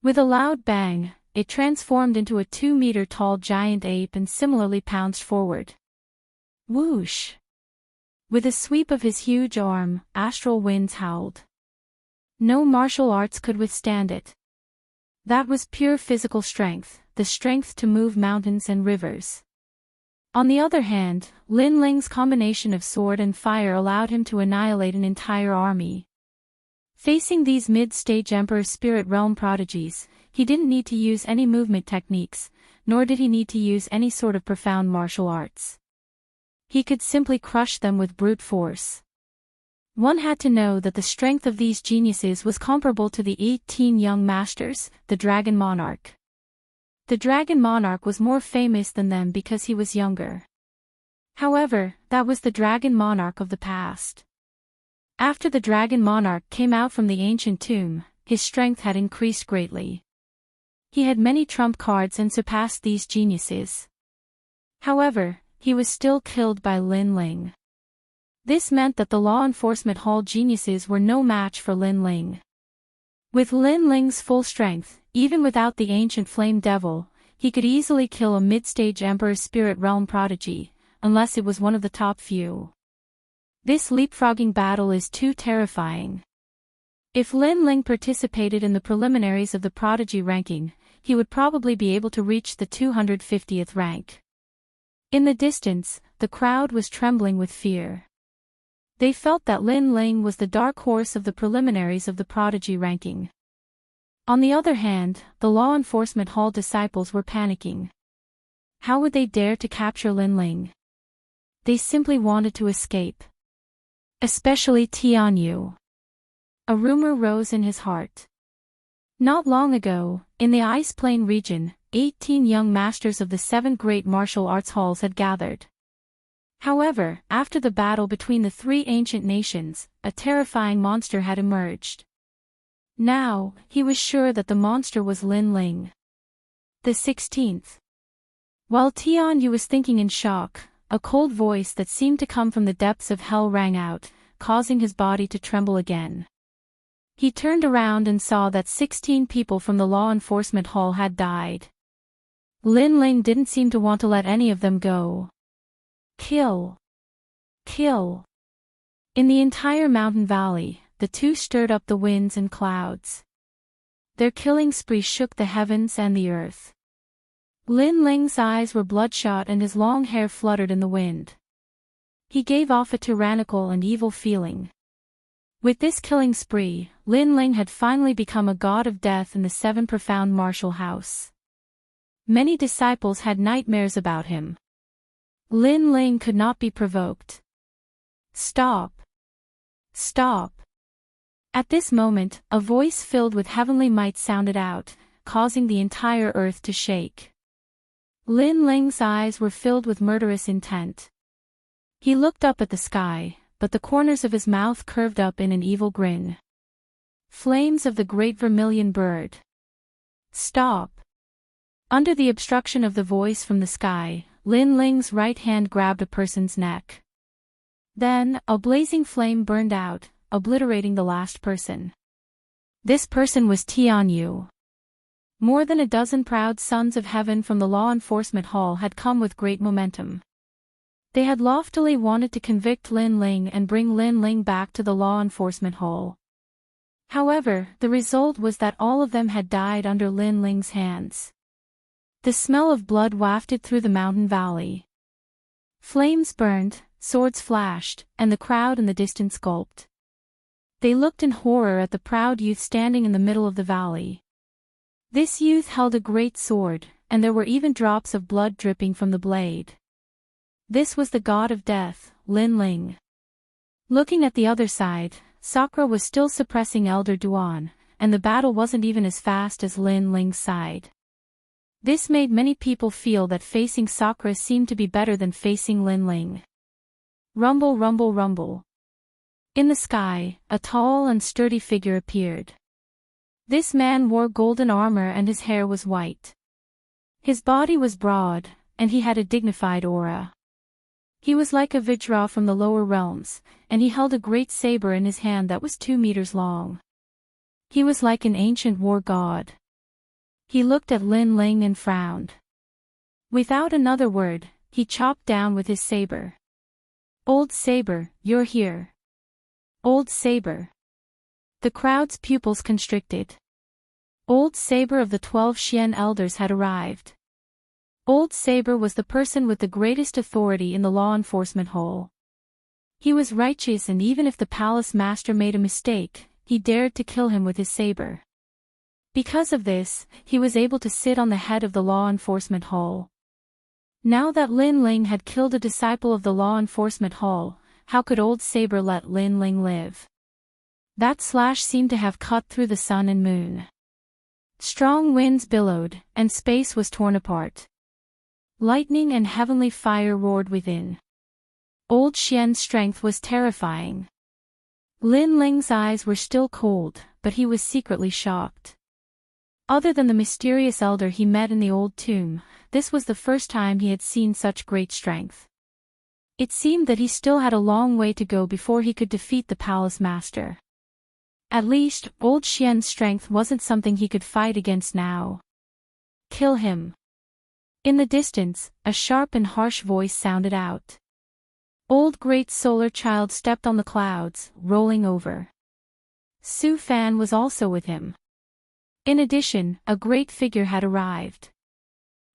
With a loud bang, it transformed into a 2-meter-tall giant ape and similarly pounced forward. Whoosh! With a sweep of his huge arm, astral winds howled. No martial arts could withstand it. That was pure physical strength, the strength to move mountains and rivers. On the other hand, Lin Ling's combination of sword and fire allowed him to annihilate an entire army. Facing these mid-stage Emperor Spirit Realm prodigies, he didn't need to use any movement techniques, nor did he need to use any sort of profound martial arts. He could simply crush them with brute force. One had to know that the strength of these geniuses was comparable to the 18 young masters, the Dragon Monarch. The Dragon Monarch was more famous than them because he was younger. However, that was the Dragon Monarch of the past. After the Dragon Monarch came out from the ancient tomb, his strength had increased greatly. He had many trump cards and surpassed these geniuses. However, he was still killed by Lin Ling. This meant that the law enforcement hall geniuses were no match for Lin Ling. With Lin Ling's full strength, even without the ancient flame devil, he could easily kill a mid-stage Emperor's spirit realm prodigy, unless it was one of the top few. This leapfrogging battle is too terrifying. If Lin Ling participated in the preliminaries of the prodigy ranking, he would probably be able to reach the 250th rank. In the distance, the crowd was trembling with fear. They felt that Lin Ling was the dark horse of the preliminaries of the prodigy ranking. On the other hand, the law enforcement hall disciples were panicking. How would they dare to capture Lin Ling? They simply wanted to escape. Especially Tianyu. A rumor rose in his heart. Not long ago, in the Ice Plain region, 18 young masters of the 7 great martial arts halls had gathered. However, after the battle between the 3 ancient nations, a terrifying monster had emerged. Now, he was sure that the monster was Lin Ling. The 16th. While Tianyu was thinking in shock, a cold voice that seemed to come from the depths of hell rang out, causing his body to tremble again. He turned around and saw that 16 people from the law enforcement hall had died. Lin Ling didn't seem to want to let any of them go. Kill! Kill! In the entire mountain valley, the two stirred up the winds and clouds. Their killing spree shook the heavens and the earth. Lin Ling's eyes were bloodshot and his long hair fluttered in the wind. He gave off a tyrannical and evil feeling. With this killing spree, Lin Ling had finally become a god of death in the 7 profound martial house. Many disciples had nightmares about him. Lin Ling could not be provoked. Stop! Stop! At this moment, a voice filled with heavenly might sounded out, causing the entire earth to shake. Lin Ling's eyes were filled with murderous intent. He looked up at the sky, but the corners of his mouth curved up in an evil grin. Flames of the great vermilion bird. Stop! Under the obstruction of the voice from the sky, Lin Ling's right hand grabbed a person's neck. Then, a blazing flame burned out, obliterating the last person. This person was Tianyu. More than a dozen proud sons of heaven from the law enforcement hall had come with great momentum. They had loftily wanted to convict Lin Ling and bring Lin Ling back to the law enforcement hall. However, the result was that all of them had died under Lin Ling's hands. The smell of blood wafted through the mountain valley. Flames burned, swords flashed, and the crowd in the distance gulped. They looked in horror at the proud youth standing in the middle of the valley. This youth held a great sword, and there were even drops of blood dripping from the blade. This was the god of death, Lin Ling. Looking at the other side, Sakura was still suppressing Elder Duan, and the battle wasn't even as fast as Lin Ling's side. This made many people feel that facing Sakura seemed to be better than facing Lin Ling. Rumble, rumble, rumble. In the sky, a tall and sturdy figure appeared. This man wore golden armor and his hair was white. His body was broad, and he had a dignified aura. He was like a Vajra from the lower realms, and he held a great saber in his hand that was 2 meters long. He was like an ancient war god. He looked at Lin Ling and frowned. Without another word, he chopped down with his saber. Old Saber, you're here. Old Saber. The crowd's pupils constricted. Old Saber of the 12 Xian elders had arrived. Old Saber was the person with the greatest authority in the law enforcement hall. He was righteous, and even if the palace master made a mistake, he dared to kill him with his saber. Because of this, he was able to sit on the head of the law enforcement hall. Now that Lin Ling had killed a disciple of the law enforcement hall, how could Old Saber let Lin Ling live? That slash seemed to have cut through the sun and moon. Strong winds billowed, and space was torn apart. Lightning and heavenly fire roared within. Old Xian's strength was terrifying. Lin Ling's eyes were still cold, but he was secretly shocked. Other than the mysterious elder he met in the old tomb, this was the first time he had seen such great strength. It seemed that he still had a long way to go before he could defeat the palace master. At least, old Xian's strength wasn't something he could fight against now. Kill him. In the distance, a sharp and harsh voice sounded out. Old Great Solar Child stepped on the clouds, rolling over. Su Fan was also with him. In addition, a great figure had arrived.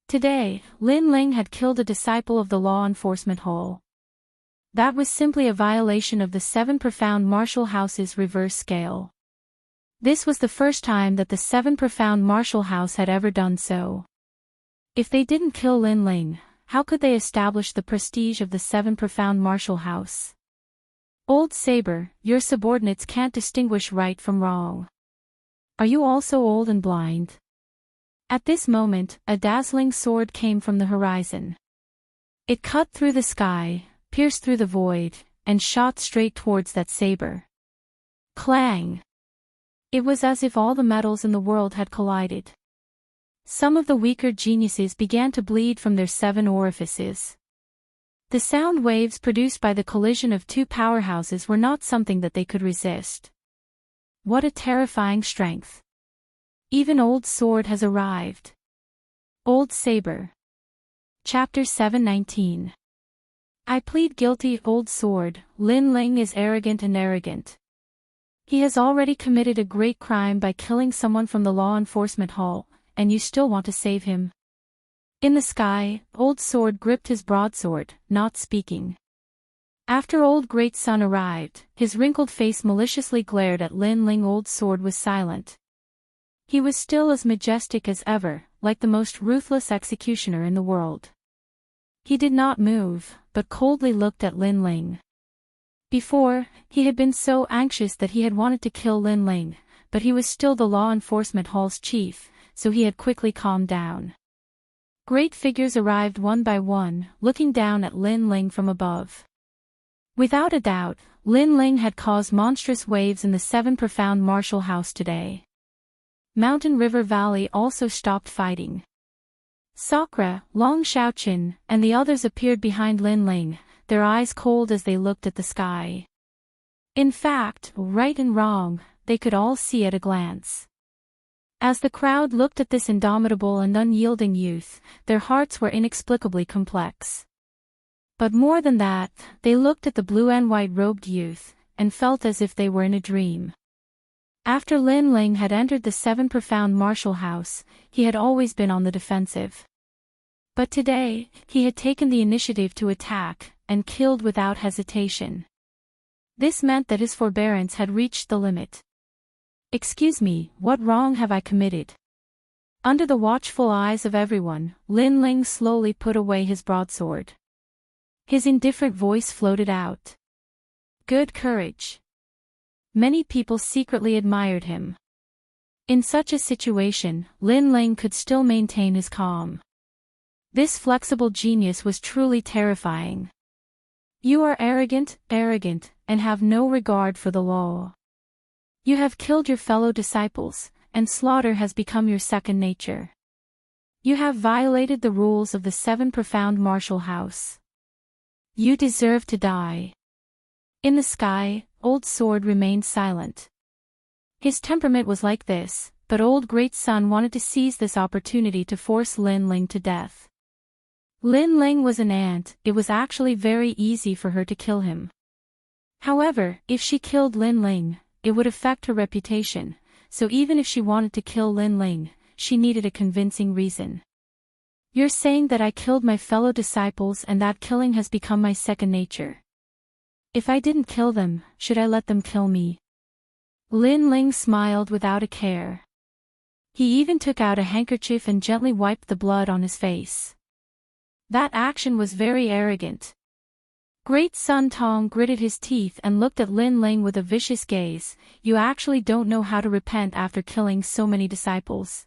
Today, Lin Ling had killed a disciple of the law enforcement hall. That was simply a violation of the 7 profound martial house's reverse scale. This was the first time that the 7 profound martial house had ever done so. If they didn't kill Lin Ling, how could they establish the prestige of the 7 profound martial house? Old Saber, your subordinates can't distinguish right from wrong. Are you also old and blind? At this moment, a dazzling sword came from the horizon. It cut through the sky, pierced through the void, and shot straight towards that saber. Clang! It was as if all the metals in the world had collided. Some of the weaker geniuses began to bleed from their 7 orifices. The sound waves produced by the collision of 2 powerhouses were not something that they could resist. What a terrifying strength. Even Old Sword has arrived. Old Saber. Chapter 719. I plead guilty, Old Sword. Lin Ling is arrogant and arrogant. He has already committed a great crime by killing someone from the law enforcement hall, and you still want to save him. In the sky, Old Sword gripped his broadsword, not speaking. After Old Great Sun arrived, his wrinkled face maliciously glared at Lin Ling. Old Sword was silent. He was still as majestic as ever, like the most ruthless executioner in the world. He did not move, but coldly looked at Lin Ling. Before, he had been so anxious that he had wanted to kill Lin Ling, but he was still the law enforcement hall's chief, so he had quickly calmed down. Great figures arrived one by one, looking down at Lin Ling from above. Without a doubt, Lin Ling had caused monstrous waves in the 7 profound martial house today. Mountain River Valley also stopped fighting. Sakura, Long Xiaoqin, and the others appeared behind Lin Ling, their eyes cold as they looked at the sky. In fact, right and wrong, they could all see at a glance. As the crowd looked at this indomitable and unyielding youth, their hearts were inexplicably complex. But more than that, they looked at the blue and white-robed youth, and felt as if they were in a dream. After Lin Ling had entered the 7 profound martial house, he had always been on the defensive. But today, he had taken the initiative to attack, and killed without hesitation. This meant that his forbearance had reached the limit. Excuse me, what wrong have I committed? Under the watchful eyes of everyone, Lin Ling slowly put away his broadsword. His indifferent voice floated out. Good courage. Many people secretly admired him. In such a situation, Lin Ling could still maintain his calm. This flexible genius was truly terrifying. You are arrogant, and have no regard for the law. You have killed your fellow disciples, and slaughter has become your second nature. You have violated the rules of the 7 profound martial house. You deserve to die. In the sky, Old Sword remained silent. His temperament was like this, but Old Great Sun wanted to seize this opportunity to force Lin Ling to death. Lin Ling was an ant, it was actually very easy for her to kill him. However, if she killed Lin Ling, it would affect her reputation, so even if she wanted to kill Lin Ling, she needed a convincing reason. You're saying that I killed my fellow disciples and that killing has become my second nature. If I didn't kill them, should I let them kill me? Lin Ling smiled without a care. He even took out a handkerchief and gently wiped the blood on his face. That action was very arrogant. Great Sun Tong gritted his teeth and looked at Lin Ling with a vicious gaze. You actually don't know how to repent after killing so many disciples.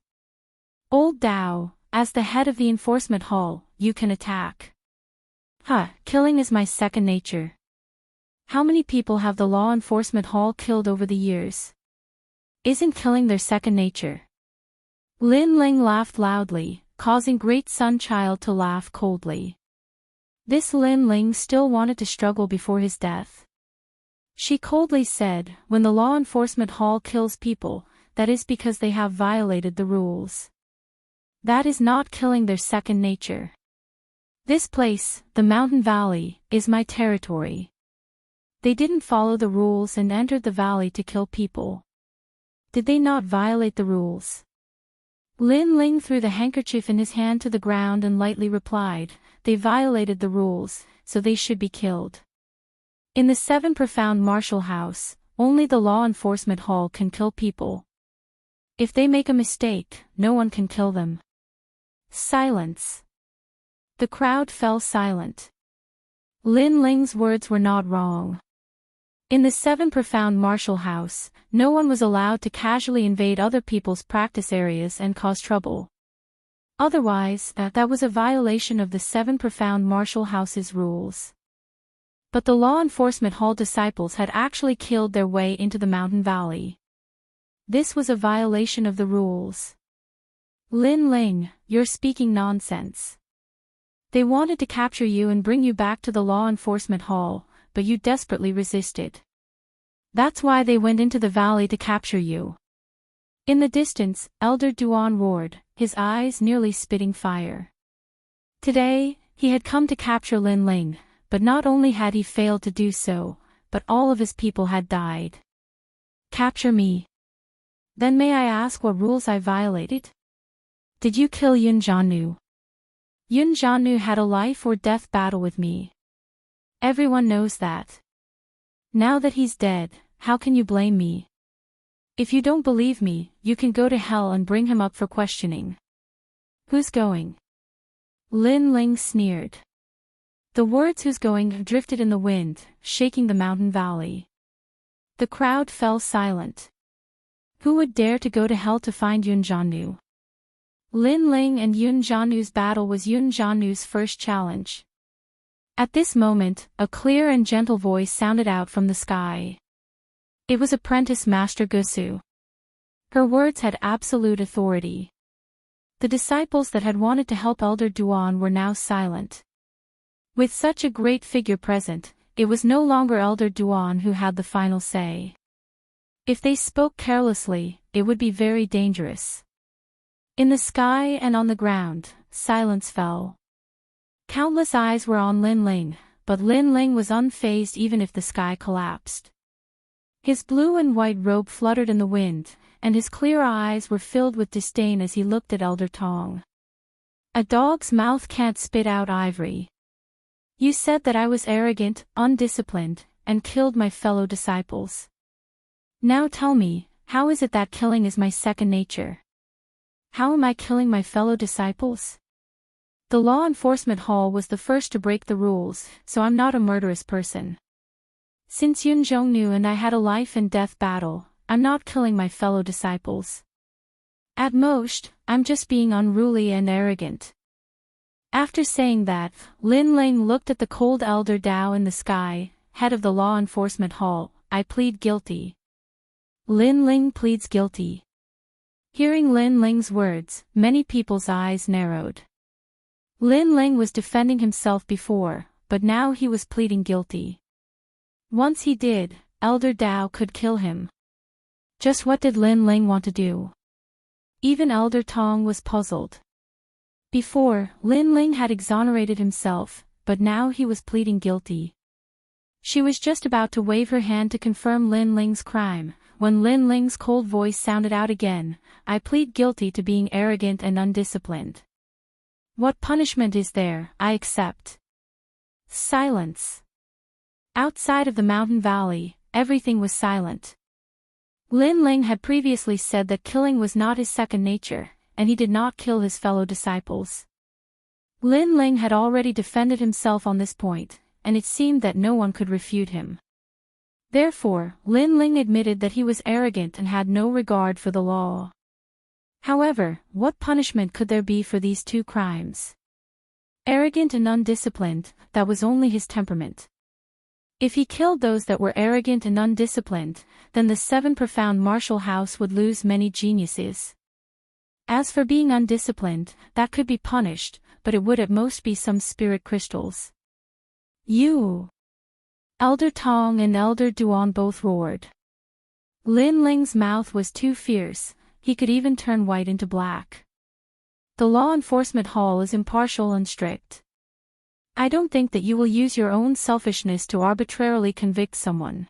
Old Dao, as the head of the enforcement hall, you can attack. Killing is my second nature. How many people have the law enforcement hall killed over the years? Isn't killing their second nature? Lin Ling laughed loudly, causing Great Sun Child to laugh coldly. This Lin Ling still wanted to struggle before his death. She coldly said, when the law enforcement hall kills people, that is because they have violated the rules. That is not killing their second nature. This place, the mountain valley, is my territory. They didn't follow the rules and entered the valley to kill people. Did they not violate the rules? Lin Ling threw the handkerchief in his hand to the ground and lightly replied, they violated the rules, so they should be killed. In the 7 Profound Martial House, only the law enforcement hall can kill people. If they make a mistake, no one can kill them. Silence. The crowd fell silent. Lin Ling's words were not wrong. In the 7 Profound Martial House, no one was allowed to casually invade other people's practice areas and cause trouble. Otherwise, that was a violation of the 7 Profound Martial House's rules. But the law enforcement hall disciples had actually killed their way into the mountain valley. This was a violation of the rules. Lin Ling, you're speaking nonsense. They wanted to capture you and bring you back to the law enforcement hall, but you desperately resisted. That's why they went into the valley to capture you. In the distance, Elder Duan roared, his eyes nearly spitting fire. Today, he had come to capture Lin Ling, but not only had he failed to do so, but all of his people had died. Capture me. Then may I ask what rules I violated? Did you kill Yun Jiannu? Yun Jiannu had a life or death battle with me. Everyone knows that. Now that he's dead, how can you blame me? If you don't believe me, you can go to hell and bring him up for questioning. Who's going? Lin Ling sneered. The words "who's going" drifted in the wind, shaking the mountain valley. The crowd fell silent. Who would dare to go to hell to find Yun Jiannu? Lin Ling and Yun Jiannu's battle was Yun Jiannu's first challenge. At this moment, a clear and gentle voice sounded out from the sky. It was Apprentice Master Gusu. Her words had absolute authority. The disciples that had wanted to help Elder Duan were now silent. With such a great figure present, it was no longer Elder Duan who had the final say. If they spoke carelessly, it would be very dangerous. In the sky and on the ground, silence fell. Countless eyes were on Lin Ling, but Lin Ling was unfazed even if the sky collapsed. His blue and white robe fluttered in the wind, and his clear eyes were filled with disdain as he looked at Elder Tong. A dog's mouth can't spit out ivory. You said that I was arrogant, undisciplined, and killed my fellow disciples. Now tell me, how is it that killing is my second nature? How am I killing my fellow disciples? The law enforcement hall was the first to break the rules, so I'm not a murderous person. Since Yun Jiannu and I had a life and death battle, I'm not killing my fellow disciples. At most, I'm just being unruly and arrogant. After saying that, Lin Ling looked at the cold Elder Dao in the sky, head of the law enforcement hall. I plead guilty. Lin Ling pleads guilty. Hearing Lin Ling's words, many people's eyes narrowed. Lin Ling was defending himself before, but now he was pleading guilty. Once he did, Elder Dao could kill him. Just what did Lin Ling want to do? Even Elder Tong was puzzled. Before, Lin Ling had exonerated himself, but now he was pleading guilty. She was just about to wave her hand to confirm Lin Ling's crime, when Lin Ling's cold voice sounded out again, I plead guilty to being arrogant and undisciplined. What punishment is there, I accept. Silence. Outside of the mountain valley, everything was silent. Lin Ling had previously said that killing was not his second nature, and he did not kill his fellow disciples. Lin Ling had already defended himself on this point, and it seemed that no one could refute him. Therefore, Lin Ling admitted that he was arrogant and had no regard for the law. However, what punishment could there be for these two crimes? Arrogant and undisciplined, that was only his temperament. If he killed those that were arrogant and undisciplined, then the 7 profound martial house would lose many geniuses. As for being undisciplined, that could be punished, but it would at most be some spirit crystals. You! Elder Tong and Elder Duan both roared. Lin Ling's mouth was too fierce, he could even turn white into black. The law enforcement hall is impartial and strict. I don't think that you will use your own selfishness to arbitrarily convict someone.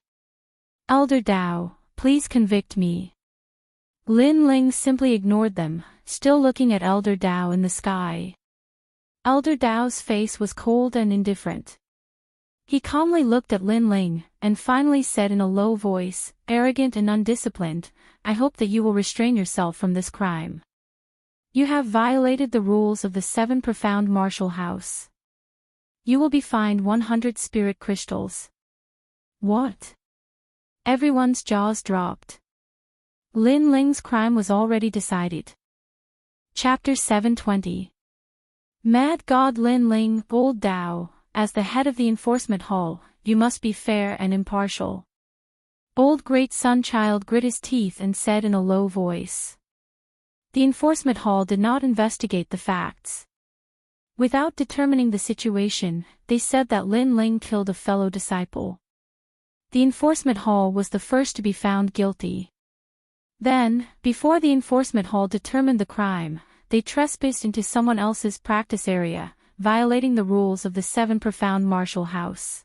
Elder Dao, please convict me. Lin Ling simply ignored them, still looking at Elder Dao in the sky. Elder Dao's face was cold and indifferent. He calmly looked at Lin Ling, and finally said in a low voice, arrogant and undisciplined, I hope that you will restrain yourself from this crime. You have violated the rules of the 7 profound martial house. You will be fined 100 spirit crystals. What? Everyone's jaws dropped. Lin Ling's crime was already decided. Chapter 720. Mad God Lin Ling, Old Dao, as the head of the enforcement hall, you must be fair and impartial. Old Great Sun Child grit his teeth and said in a low voice. The enforcement hall did not investigate the facts. Without determining the situation, they said that Lin Ling killed a fellow disciple. The enforcement hall was the first to be found guilty. Then, before the enforcement hall determined the crime, they trespassed into someone else's practice area, violating the rules of the 7 profound martial house.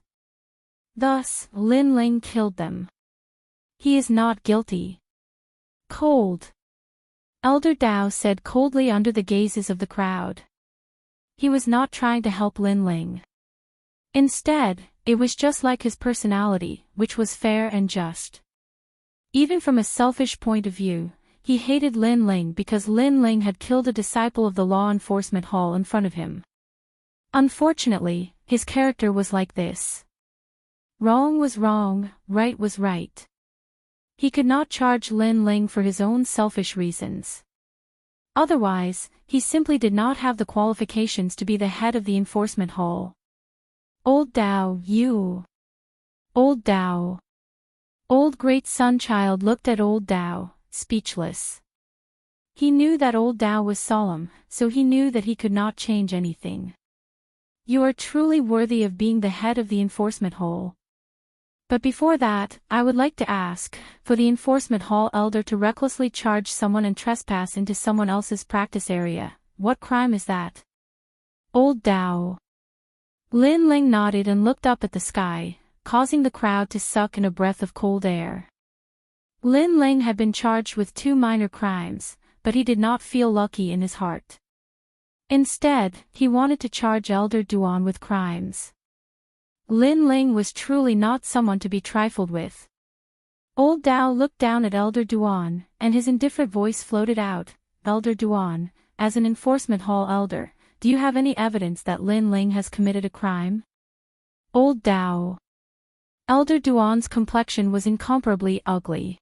Thus, Lin Ling killed them. He is not guilty. Cold. Elder Dao said coldly under the gazes of the crowd. He was not trying to help Lin Ling. Instead, it was just like his personality, which was fair and just. Even from a selfish point of view, he hated Lin Ling because Lin Ling had killed a disciple of the law enforcement hall in front of him. Unfortunately, his character was like this. Wrong was wrong, right was right. He could not charge Lin Ling for his own selfish reasons. Otherwise, he simply did not have the qualifications to be the head of the enforcement hall. Old Dao, you! Old Dao! Old Great Sun Child looked at Old Dao, speechless. He knew that Old Dao was solemn, so he knew that he could not change anything. You are truly worthy of being the head of the enforcement hall. But before that, I would like to ask, for the enforcement hall elder to recklessly charge someone and trespass into someone else's practice area, what crime is that? Old Dao. Lin Ling nodded and looked up at the sky, causing the crowd to suck in a breath of cold air. Lin Ling had been charged with 2 minor crimes, but he did not feel lucky in his heart. Instead, he wanted to charge Elder Duan with crimes. Lin Ling was truly not someone to be trifled with. Old Dao looked down at Elder Duan, and his indifferent voice floated out, Elder Duan, as an enforcement hall elder, do you have any evidence that Lin Ling has committed a crime? Old Dao. Elder Duan's complexion was incomparably ugly.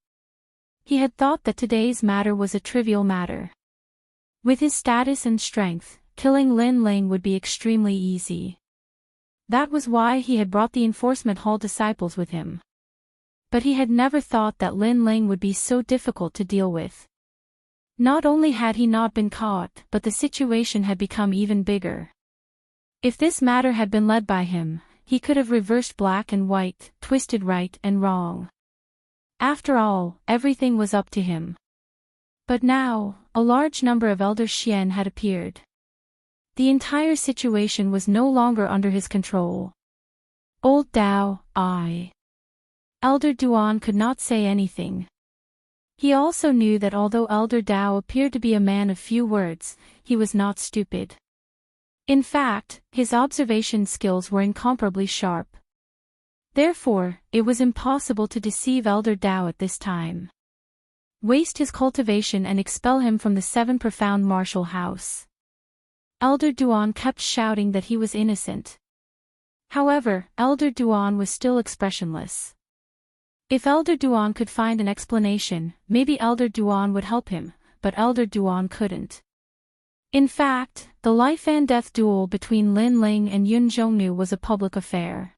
He had thought that today's matter was a trivial matter. With his status and strength, killing Lin Ling would be extremely easy. That was why he had brought the enforcement hall disciples with him. But he had never thought that Lin Ling would be so difficult to deal with. Not only had he not been caught, but the situation had become even bigger. If this matter had been led by him, he could have reversed black and white, twisted right and wrong. After all, everything was up to him. But now, a large number of Elder Xian had appeared. The entire situation was no longer under his control. Old Dao, Elder Duan could not say anything. He also knew that although Elder Dao appeared to be a man of few words, he was not stupid. In fact, his observation skills were incomparably sharp. Therefore, it was impossible to deceive Elder Dao at this time. Waste his cultivation and expel him from the 7 profound martial house. Elder Duan kept shouting that he was innocent. However, Elder Duan was still expressionless. If Elder Duan could find an explanation, maybe Elder Duan would help him, but Elder Duan couldn't. In fact, the life and death duel between Lin Ling and Yun Zhongnu was a public affair.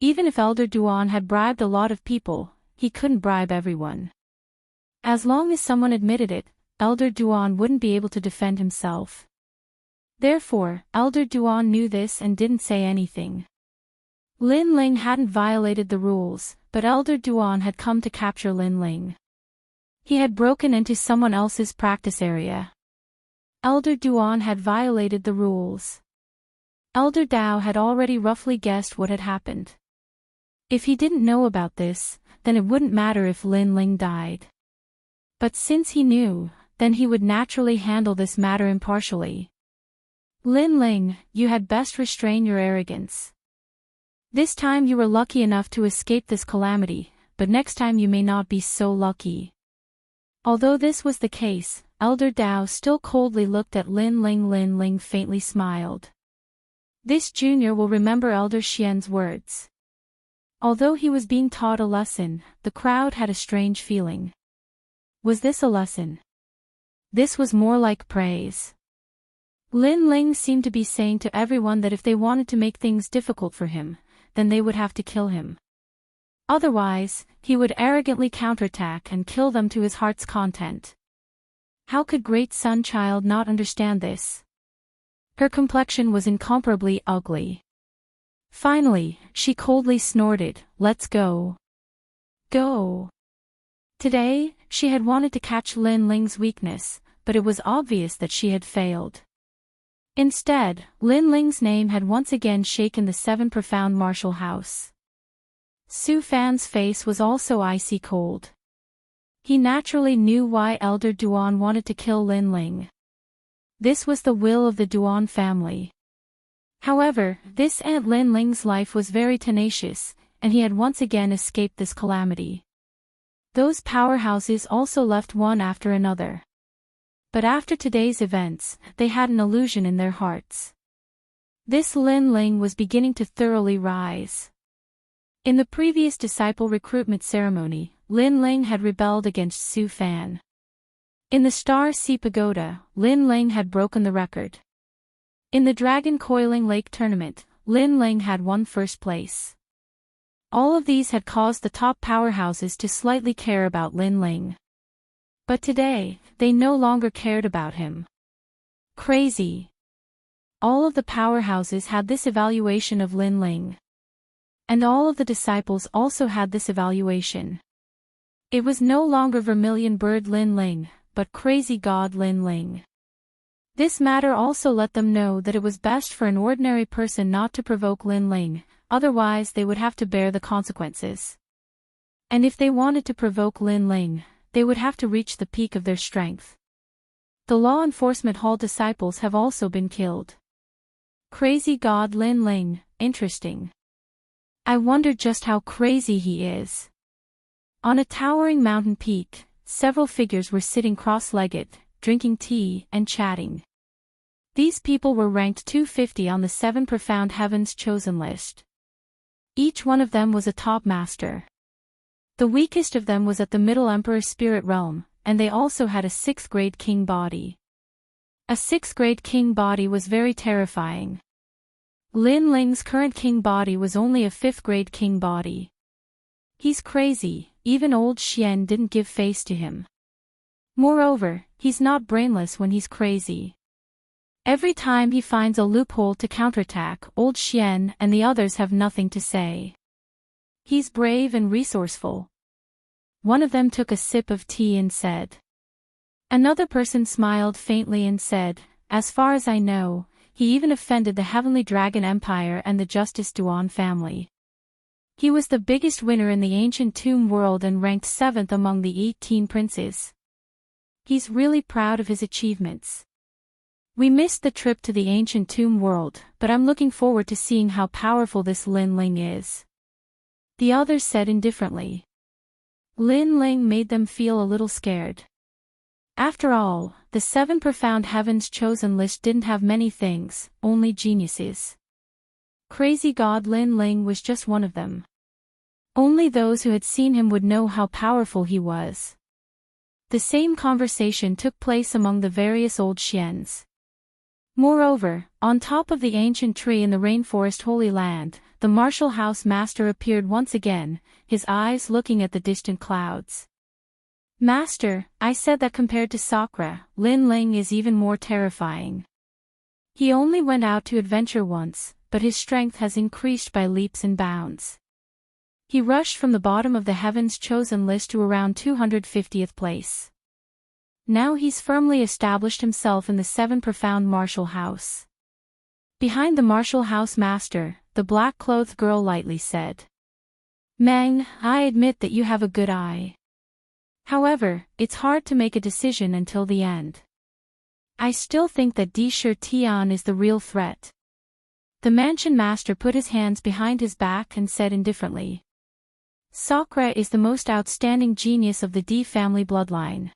Even if Elder Duan had bribed a lot of people, he couldn't bribe everyone. As long as someone admitted it, Elder Duan wouldn't be able to defend himself. Therefore, Elder Duan knew this and didn't say anything. Lin Ling hadn't violated the rules, but Elder Duan had come to capture Lin Ling. He had broken into someone else's practice area. Elder Duan had violated the rules. Elder Dao had already roughly guessed what had happened. If he didn't know about this, then it wouldn't matter if Lin Ling died. But since he knew, then he would naturally handle this matter impartially. Lin Ling, you had best restrain your arrogance. This time you were lucky enough to escape this calamity, but next time you may not be so lucky. Although this was the case, Elder Dao still coldly looked at Lin Ling. Lin Ling faintly smiled. This junior will remember Elder Xian's words. Although he was being taught a lesson, the crowd had a strange feeling. Was this a lesson? This was more like praise. Lin Ling seemed to be saying to everyone that if they wanted to make things difficult for him, then they would have to kill him. Otherwise, he would arrogantly counterattack and kill them to his heart's content. How could Great Sun Child not understand this? Her complexion was incomparably ugly. Finally, she coldly snorted, "Let's go." Go. Today, she had wanted to catch Lin Ling's weakness, but it was obvious that she had failed. Instead, Lin Ling's name had once again shaken the 7 profound martial house. Su Fan's face was also icy cold. He naturally knew why Elder Duan wanted to kill Lin Ling. This was the will of the Duan family. However, this Aunt Lin Ling's life was very tenacious, and he had once again escaped this calamity. Those powerhouses also left one after another. But after today's events, they had an illusion in their hearts. This Lin Ling was beginning to thoroughly rise. In the previous disciple recruitment ceremony, Lin Ling had rebelled against Su Fan. In the Star Sea Pagoda, Lin Ling had broken the record. In the Dragon Coiling Lake tournament, Lin Ling had won first place. All of these had caused the top powerhouses to slightly care about Lin Ling. But today, they no longer cared about him. Crazy. All of the powerhouses had this evaluation of Lin Ling. And all of the disciples also had this evaluation. It was no longer Vermilion Bird Lin Ling, but Crazy God Lin Ling. This matter also let them know that it was best for an ordinary person not to provoke Lin Ling, otherwise they would have to bear the consequences. And if they wanted to provoke Lin Ling, they would have to reach the peak of their strength. The Law Enforcement Hall disciples have also been killed. Crazy God Lin Ling, interesting. I wonder just how crazy he is. On a towering mountain peak, several figures were sitting cross-legged, drinking tea and chatting. These people were ranked 250 on the 7 Profound Heavens chosen list. Each one of them was a top master. The weakest of them was at the Middle Emperor Spirit Realm, and they also had a 6th grade king body. A 6th grade king body was very terrifying. Lin Ling's current king body was only a 5th grade king body. He's crazy, even old Xian didn't give face to him. Moreover, he's not brainless when he's crazy. Every time he finds a loophole to counterattack, old Xian and the others have nothing to say. He's brave and resourceful. One of them took a sip of tea and said. Another person smiled faintly and said, "As far as I know, he even offended the Heavenly Dragon Empire and the Justice Duan family. He was the biggest winner in the ancient tomb world and ranked 7th among the 18 princes. He's really proud of his achievements. We missed the trip to the ancient tomb world, but I'm looking forward to seeing how powerful this Lin Ling is." The others said indifferently. Lin Ling made them feel a little scared. After all, the 7 Profound Heavens chosen list didn't have many things, only geniuses. Crazy God Lin Ling was just one of them. Only those who had seen him would know how powerful he was. The same conversation took place among the various old Xians. Moreover, on top of the ancient tree in the rainforest Holy Land, the martial house master appeared once again, his eyes looking at the distant clouds. Master, I said that compared to Sakura, Lin Ling is even more terrifying. He only went out to adventure once, but his strength has increased by leaps and bounds. He rushed from the bottom of the heavens chosen list to around 250th place. Now he's firmly established himself in the 7 profound martial house. Behind the martial house master, the black-clothed girl lightly said. Meng, I admit that you have a good eye. However, it's hard to make a decision until the end. I still think that Di Shi Tian is the real threat. The mansion master put his hands behind his back and said indifferently. Sakura is the most outstanding genius of the Di family bloodline.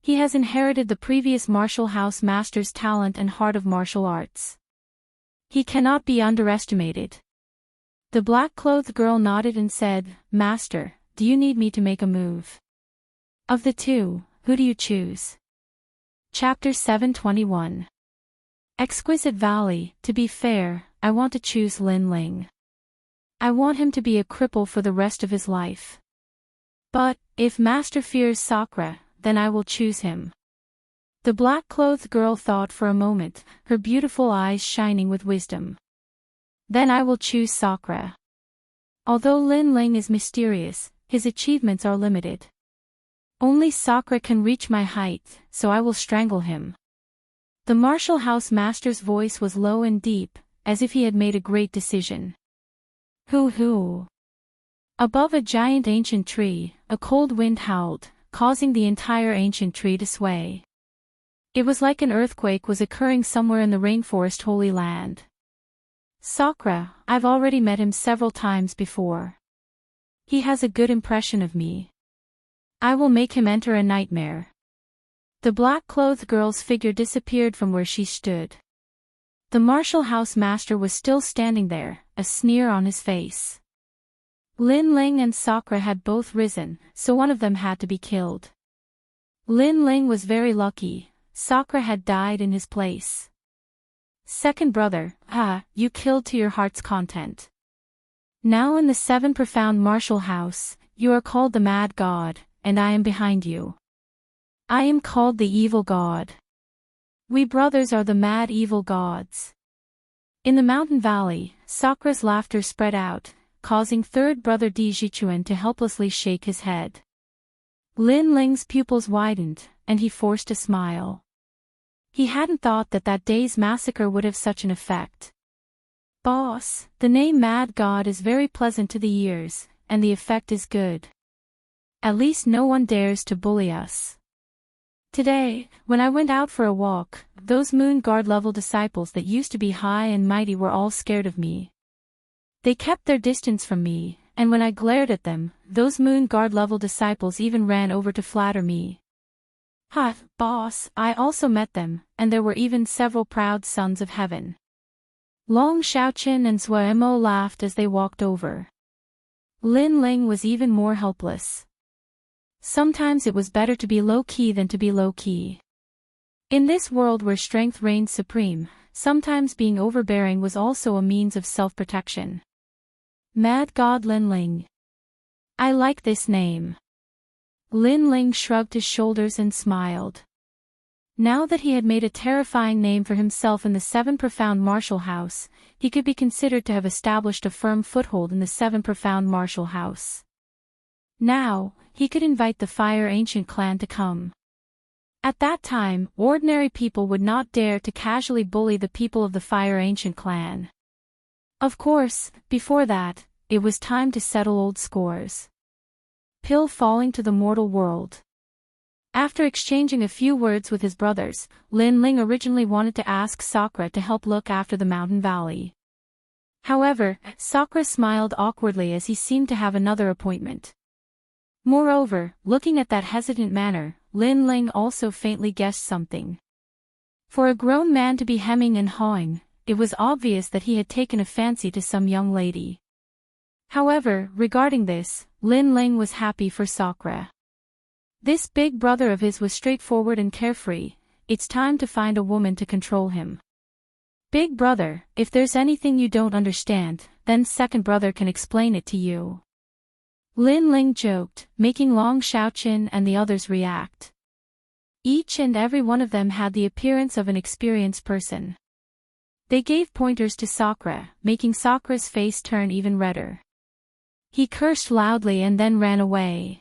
He has inherited the previous martial house master's talent and heart of martial arts. He cannot be underestimated. The black-clothed girl nodded and said, Master, do you need me to make a move? Of the two, who do you choose? Chapter 721. Exquisite Valley. To be fair, I want to choose Lin Ling. I want him to be a cripple for the rest of his life. But, if Master fears Sakura, then I will choose him. The black-clothed girl thought for a moment, her beautiful eyes shining with wisdom. Then I will choose Sakura. Although Lin Ling is mysterious, his achievements are limited. Only Sakura can reach my height, so I will strangle him. The martial house master's voice was low and deep, as if he had made a great decision. Hoo-hoo. Above a giant ancient tree, a cold wind howled, causing the entire ancient tree to sway. It was like an earthquake was occurring somewhere in the rainforest Holy Land. Sakura, I've already met him several times before. He has a good impression of me. I will make him enter a nightmare. The black-clothed girl's figure disappeared from where she stood. The martial house master was still standing there, a sneer on his face. Lin Ling and Sakura had both risen, so one of them had to be killed. Lin Ling was very lucky, Sakura had died in his place. Second brother, you killed to your heart's content. Now in the 7 profound martial house, you are called the Mad God, and I am behind you. I am called the Evil God. We brothers are the mad evil gods. In the mountain valley, Sakura's laughter spread out, causing third brother Di Jichuan to helplessly shake his head. Lin Ling's pupils widened, and he forced a smile. He hadn't thought that that day's massacre would have such an effect. Boss, the name Mad God is very pleasant to the ears, and the effect is good. At least no one dares to bully us. Today, when I went out for a walk, those Moon Guard level disciples that used to be high and mighty were all scared of me. They kept their distance from me, and when I glared at them, those Moon Guard level disciples even ran over to flatter me. Boss, I also met them, and there were even several proud sons of heaven. Long Xiaoqin and Suemo laughed as they walked over. Lin Ling was even more helpless. Sometimes it was better to be low-key than to be low-key. In this world where strength reigned supreme, sometimes being overbearing was also a means of self-protection. Mad God Lin Ling. I like this name. Lin Ling shrugged his shoulders and smiled. Now that he had made a terrifying name for himself in the 7 profound martial house, he could be considered to have established a firm foothold in the 7 profound martial house. Now, he could invite the Fire Ancient clan to come. At that time, ordinary people would not dare to casually bully the people of the Fire Ancient clan. Of course, before that, it was time to settle old scores. Pill falling to the mortal world. After exchanging a few words with his brothers, Lin Ling originally wanted to ask Sakura to help look after the mountain valley. However, Sakura smiled awkwardly as he seemed to have another appointment. Moreover, looking at that hesitant manner, Lin Ling also faintly guessed something. For a grown man to be hemming and hawing, it was obvious that he had taken a fancy to some young lady. However, regarding this, Lin Ling was happy for Sakura. This big brother of his was straightforward and carefree, it's time to find a woman to control him. Big brother, if there's anything you don't understand, then second brother can explain it to you. Lin Ling joked, making Long Xiaoqin and the others react. Each and every one of them had the appearance of an experienced person. They gave pointers to Sakura, making Sakura's face turn even redder. He cursed loudly and then ran away.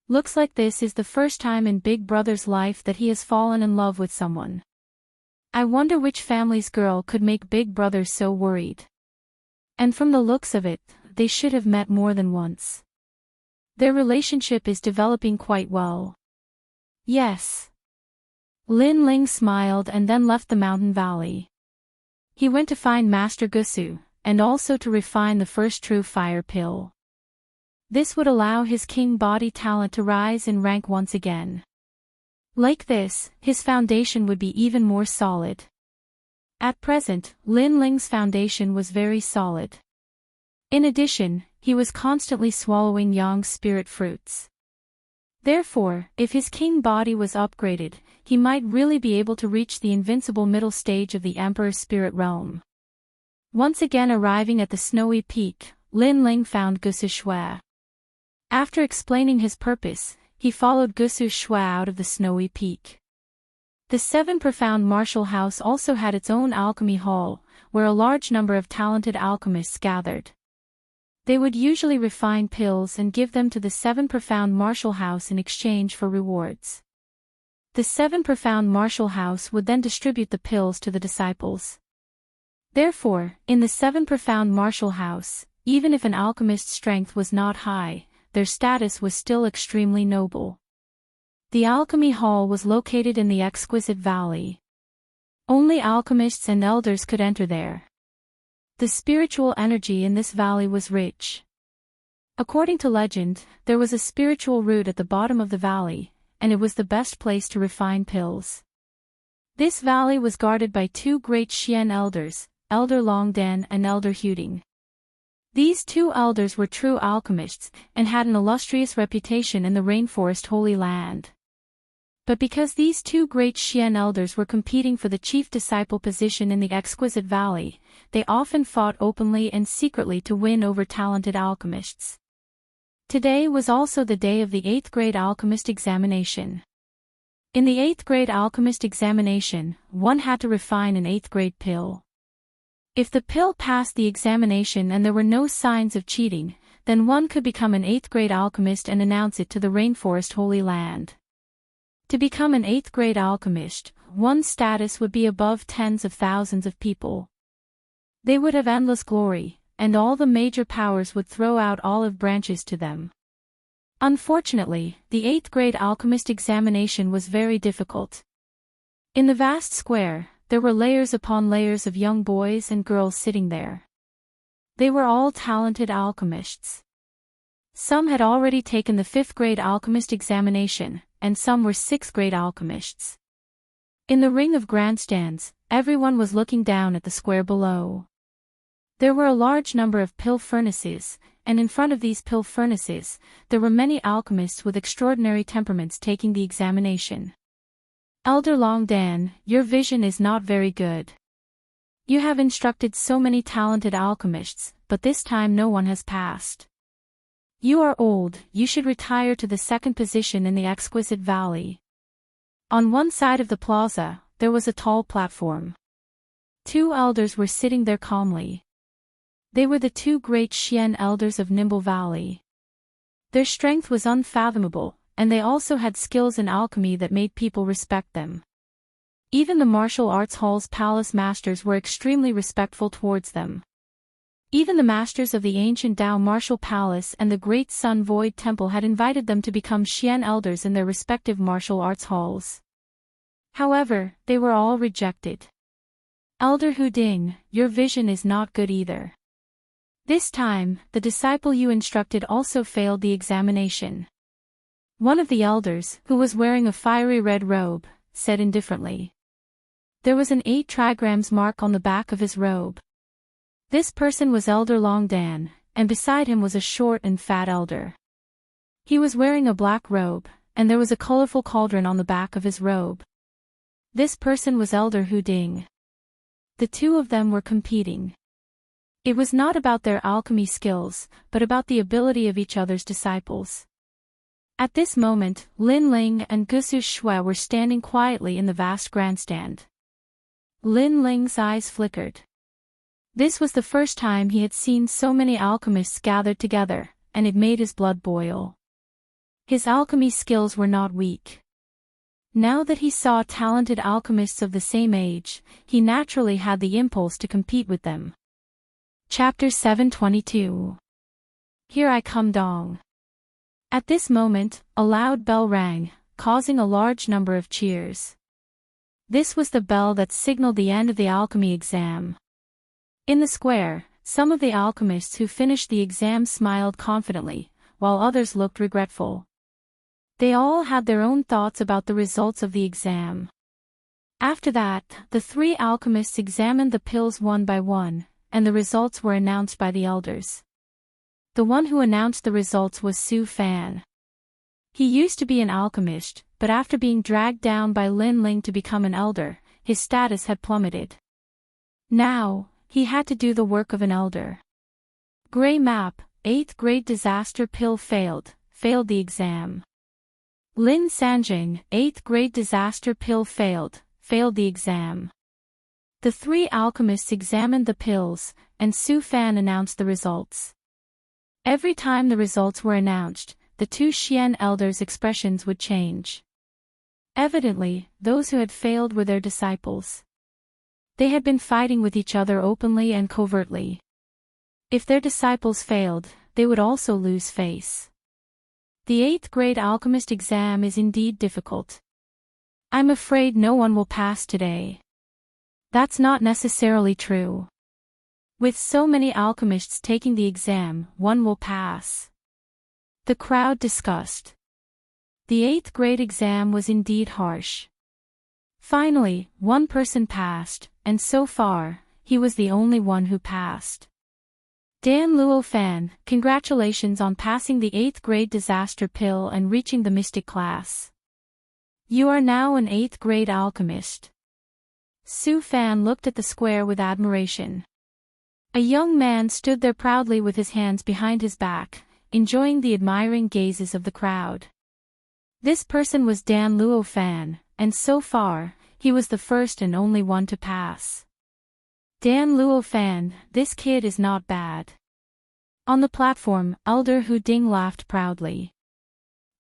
Looks like this is the first time in Big Brother's life that he has fallen in love with someone. I wonder which family's girl could make Big Brother so worried. And from the looks of it, they should have met more than once. Their relationship is developing quite well. Yes. Lin Ling smiled and then left the mountain valley. He went to find Master Gusu, and also to refine the first true fire pill. This would allow his king body talent to rise in rank once again. Like this, his foundation would be even more solid. At present, Lin Ling's foundation was very solid. In addition, he was constantly swallowing Yang's spirit fruits. Therefore, if his king body was upgraded, he might really be able to reach the invincible middle stage of the Emperor's spirit realm. Once again arriving at the snowy peak, Lin Ling found Gusu Shui. After explaining his purpose, he followed Gusu Shui out of the snowy peak. The 7 Profound Martial House also had its own alchemy hall, where a large number of talented alchemists gathered. They would usually refine pills and give them to the 7 Profound Martial House in exchange for rewards. The 7 Profound Martial House would then distribute the pills to the disciples. Therefore, in the 7 Profound Martial House, even if an alchemist's strength was not high, their status was still extremely noble. The alchemy hall was located in the exquisite valley. Only alchemists and elders could enter there. The spiritual energy in this valley was rich. According to legend, there was a spiritual root at the bottom of the valley, and it was the best place to refine pills. This valley was guarded by 2 great Xian elders, Elder Longdan and Elder Huding. These 2 elders were true alchemists, and had an illustrious reputation in the rainforest Holy Land. But because these 2 great Xian elders were competing for the chief disciple position in the exquisite valley, they often fought openly and secretly to win over talented alchemists. Today was also the day of the 8th grade alchemist examination. In the 8th grade alchemist examination, one had to refine an 8th grade pill. If the pill passed the examination and there were no signs of cheating, then one could become an 8th grade alchemist and announce it to the rainforest Holy Land. To become an 8th grade alchemist, one's status would be above tens of thousands of people. They would have endless glory, and all the major powers would throw out olive branches to them. Unfortunately, the 8th grade alchemist examination was very difficult. In the vast square, there were layers upon layers of young boys and girls sitting there. They were all talented alchemists. Some had already taken the 5th grade alchemist examination, and some were 6th grade alchemists. In the ring of grandstands, everyone was looking down at the square below. There were a large number of pill furnaces, and in front of these pill furnaces, there were many alchemists with extraordinary temperaments taking the examination. Elder Longdan, your vision is not very good. You have instructed so many talented alchemists, but this time no one has passed. You are old, you should retire to the 2nd position in the exquisite valley. On one side of the plaza, there was a tall platform. 2 elders were sitting there calmly. They were the 2 great Xian elders of Nimble Valley. Their strength was unfathomable, and they also had skills in alchemy that made people respect them. Even the martial arts hall's palace masters were extremely respectful towards them. Even the masters of the ancient Dao Martial Palace and the Great Sun Void Temple had invited them to become Xian elders in their respective martial arts halls. However, they were all rejected. Elder Huding, your vision is not good either. This time, the disciple you instructed also failed the examination. One of the elders, who was wearing a fiery red robe, said indifferently. There was an 8 trigrams mark on the back of his robe. This person was Elder Longdan, and beside him was a short and fat elder. He was wearing a black robe, and there was a colorful cauldron on the back of his robe. This person was Elder Huding. The two of them were competing. It was not about their alchemy skills, but about the ability of each other's disciples. At this moment, Lin Ling and Gusu Shui were standing quietly in the vast grandstand. Lin Ling's eyes flickered. This was the first time he had seen so many alchemists gathered together, and it made his blood boil. His alchemy skills were not weak. Now that he saw talented alchemists of the same age, he naturally had the impulse to compete with them. Chapter 722. Here I come Dong. At this moment, a loud bell rang, causing a large number of cheers. This was the bell that signaled the end of the alchemy exam. In the square, some of the alchemists who finished the exam smiled confidently, while others looked regretful. They all had their own thoughts about the results of the exam. After that, the three alchemists examined the pills one by one, and the results were announced by the elders. The one who announced the results was Su Fan. He used to be an alchemist, but after being dragged down by Lin Ling to become an elder, his status had plummeted. Now, he had to do the work of an elder. Gray map, 8th grade disaster pill failed the exam. Lin Sanjing, 8th grade disaster pill failed the exam. The three alchemists examined the pills, and Su Fan announced the results. Every time the results were announced, the two Xian elders' expressions would change. Evidently, those who had failed were their disciples. They had been fighting with each other openly and covertly. If their disciples failed, they would also lose face. The 8th grade alchemist exam is indeed difficult. I'm afraid no one will pass today. That's not necessarily true. With so many alchemists taking the exam, one will pass. The crowd discussed. The 8th grade exam was indeed harsh. Finally, one person passed, and so far, he was the only one who passed. Dan Luo Fan, congratulations on passing the 8th grade disaster pill and reaching the mystic class. You are now an 8th grade alchemist. Su Fan looked at the square with admiration. A young man stood there proudly with his hands behind his back, enjoying the admiring gazes of the crowd. This person was Dan Luo Fan, and so far, he was the first and only one to pass. Dan Luo Fan, this kid is not bad. On the platform, Elder Hu Ding laughed proudly.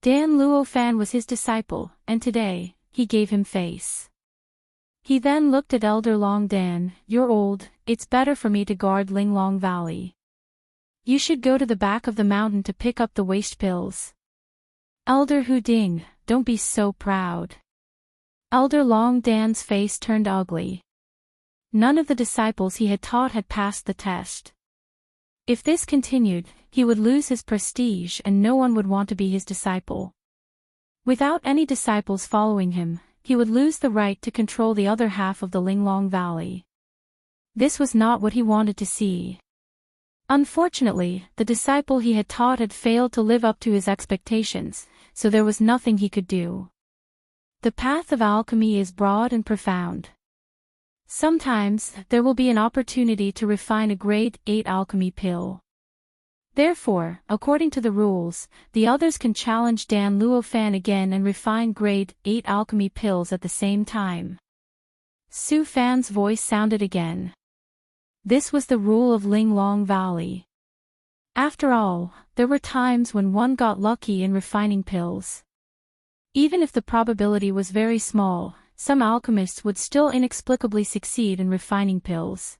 Dan Luo Fan was his disciple, and today, he gave him face. He then looked at Elder Long Dan. You're old, it's better for me to guard Linglong Valley. You should go to the back of the mountain to pick up the waste pills. Elder Hu Ding, don't be so proud. Elder Long Dan's face turned ugly. None of the disciples he had taught had passed the test. If this continued, he would lose his prestige and no one would want to be his disciple. Without any disciples following him, he would lose the right to control the other half of the Linglong Valley. This was not what he wanted to see. Unfortunately, the disciple he had taught had failed to live up to his expectations, so there was nothing he could do. The path of alchemy is broad and profound. Sometimes, there will be an opportunity to refine a grade 8 alchemy pill. Therefore, according to the rules, the others can challenge Dan Luo Fan again and refine grade 8 alchemy pills at the same time. Su Fan's voice sounded again. This was the rule of Linglong Valley. After all, there were times when one got lucky in refining pills. Even if the probability was very small, some alchemists would still inexplicably succeed in refining pills.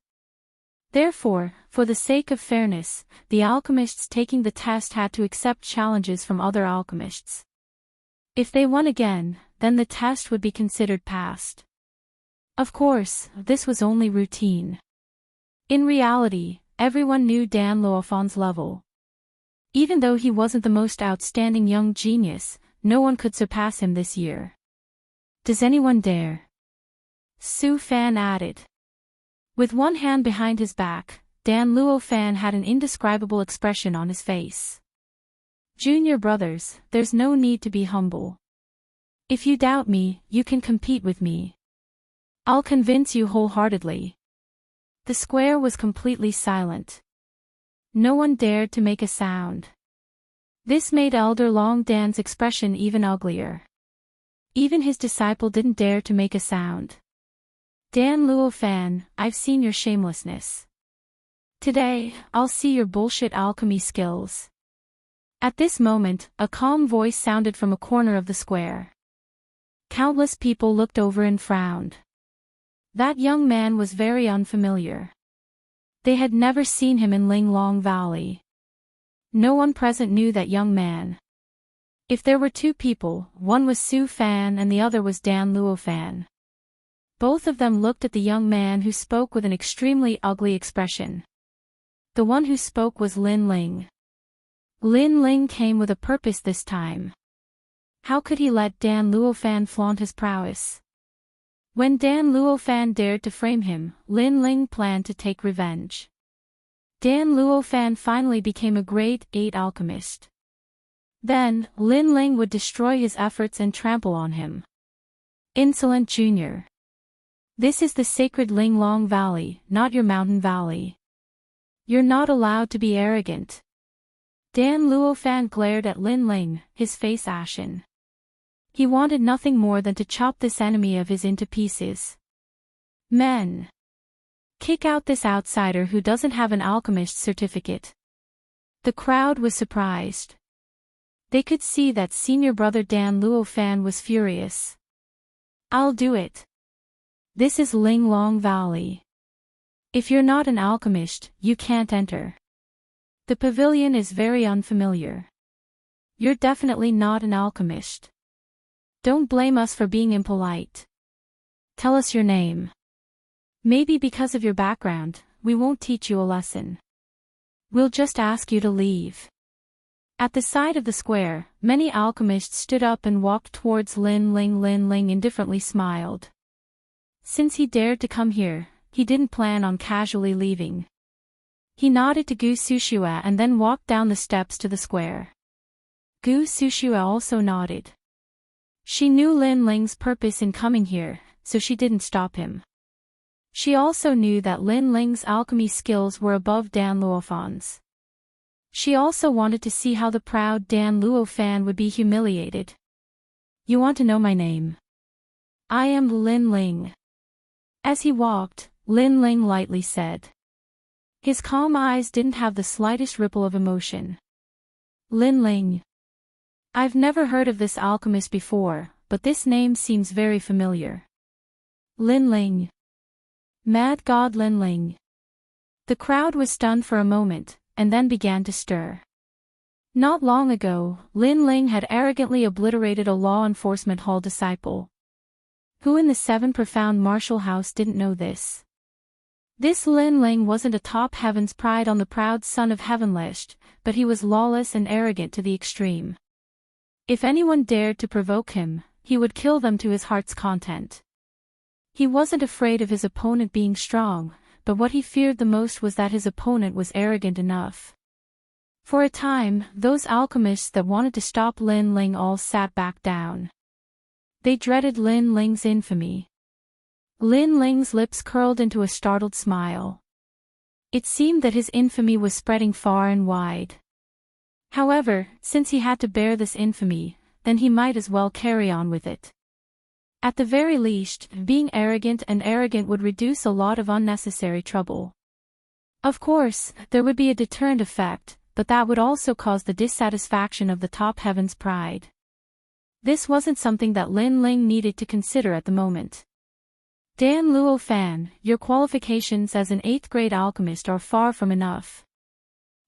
Therefore, for the sake of fairness, the alchemists taking the test had to accept challenges from other alchemists. If they won again, then the test would be considered passed. Of course, this was only routine. In reality, everyone knew Dan Luofan's level. Even though he wasn't the most outstanding young genius, no one could surpass him this year. Does anyone dare? Su Fan added. With one hand behind his back, Dan Luo Fan had an indescribable expression on his face. Junior brothers, there's no need to be humble. If you doubt me, you can compete with me. I'll convince you wholeheartedly. The square was completely silent. No one dared to make a sound. This made Elder Long Dan's expression even uglier. Even his disciple didn't dare to make a sound. Dan Luofan, I've seen your shamelessness. Today, I'll see your bullshit alchemy skills. At this moment, a calm voice sounded from a corner of the square. Countless people looked over and frowned. That young man was very unfamiliar. They had never seen him in Linglong Valley. No one present knew that young man. If there were two people, one was Su Fan and the other was Dan Luofan. Both of them looked at the young man who spoke with an extremely ugly expression. The one who spoke was Lin Ling. Lin Ling came with a purpose this time. How could he let Dan Luofan flaunt his prowess? When Dan Luofan dared to frame him, Lin Ling planned to take revenge. Dan Luofan finally became a grade 8 alchemist. Then, Lin Ling would destroy his efforts and trample on him. Insolent Junior. This is the sacred Linglong Valley, not your mountain valley. You're not allowed to be arrogant. Dan Luofan glared at Lin Ling, his face ashen. He wanted nothing more than to chop this enemy of his into pieces. Men! Kick out this outsider who doesn't have an alchemist's certificate. The crowd was surprised. They could see that senior brother Dan Luofan was furious. I'll do it. This is Linglong Valley. If you're not an alchemist, you can't enter. The pavilion is very unfamiliar. You're definitely not an alchemist. Don't blame us for being impolite. Tell us your name. Maybe because of your background, we won't teach you a lesson. We'll just ask you to leave. At the side of the square, many alchemists stood up and walked towards Lin Ling. Lin Ling indifferently smiled. Since he dared to come here, he didn't plan on casually leaving. He nodded to Gu Sushua and then walked down the steps to the square. Gu Sushua also nodded. She knew Lin Ling's purpose in coming here, so she didn't stop him. She also knew that Lin Ling's alchemy skills were above Dan Luofan's. She also wanted to see how the proud Dan Luofan would be humiliated. You want to know my name? I am Lin Ling. As he walked, Lin Ling lightly said. His calm eyes didn't have the slightest ripple of emotion. Lin Ling. I've never heard of this alchemist before, but this name seems very familiar. Lin Ling. Mad God Lin Ling. The crowd was stunned for a moment, and then began to stir. Not long ago, Lin Ling had arrogantly obliterated a law enforcement hall disciple. Who in the Seven Profound Martial House didn't know this? This Lin Ling wasn't a top heaven's pride on the proud son of Heavenlish, but he was lawless and arrogant to the extreme. If anyone dared to provoke him, he would kill them to his heart's content. He wasn't afraid of his opponent being strong, but what he feared the most was that his opponent was arrogant enough. For a time, those alchemists that wanted to stop Lin Ling all sat back down. They dreaded Lin Ling's infamy. Lin Ling's lips curled into a startled smile. It seemed that his infamy was spreading far and wide. However, since he had to bear this infamy, then he might as well carry on with it. At the very least, being arrogant would reduce a lot of unnecessary trouble. Of course, there would be a deterrent effect, but that would also cause the dissatisfaction of the top heaven's pride. This wasn't something that Lin Ling needed to consider at the moment. Dan Luofan, your qualifications as an 8th grade alchemist are far from enough.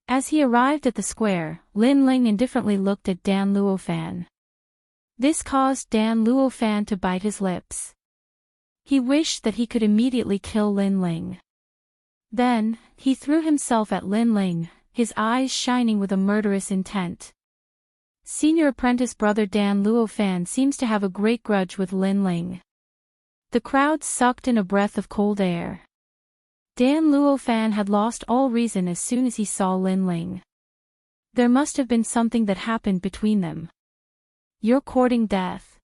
As he arrived at the square, Lin Ling indifferently looked at Dan Luofan. This caused Dan Luofan to bite his lips. He wished that he could immediately kill Lin Ling. Then, he threw himself at Lin Ling, his eyes shining with a murderous intent. Senior apprentice brother Dan Luofan seems to have a great grudge with Lin Ling. The crowd sucked in a breath of cold air. Dan Luofan had lost all reason as soon as he saw Lin Ling. There must have been something that happened between them. You're courting death.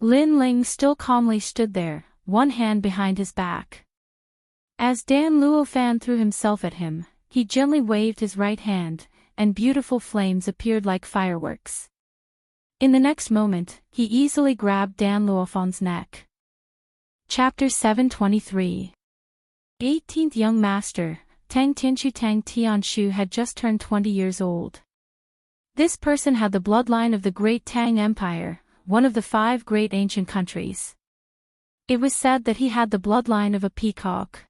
Lin Ling still calmly stood there, one hand behind his back. As Dan Luofan threw himself at him, he gently waved his right hand, and beautiful flames appeared like fireworks. In the next moment, he easily grabbed Dan Luofan's neck. Chapter 723. 18th Young Master, Tang Tianshu. Tang Tianshu had just turned 20 years old. This person had the bloodline of the Great Tang Empire, one of the 5 great ancient countries. It was said that he had the bloodline of a peacock.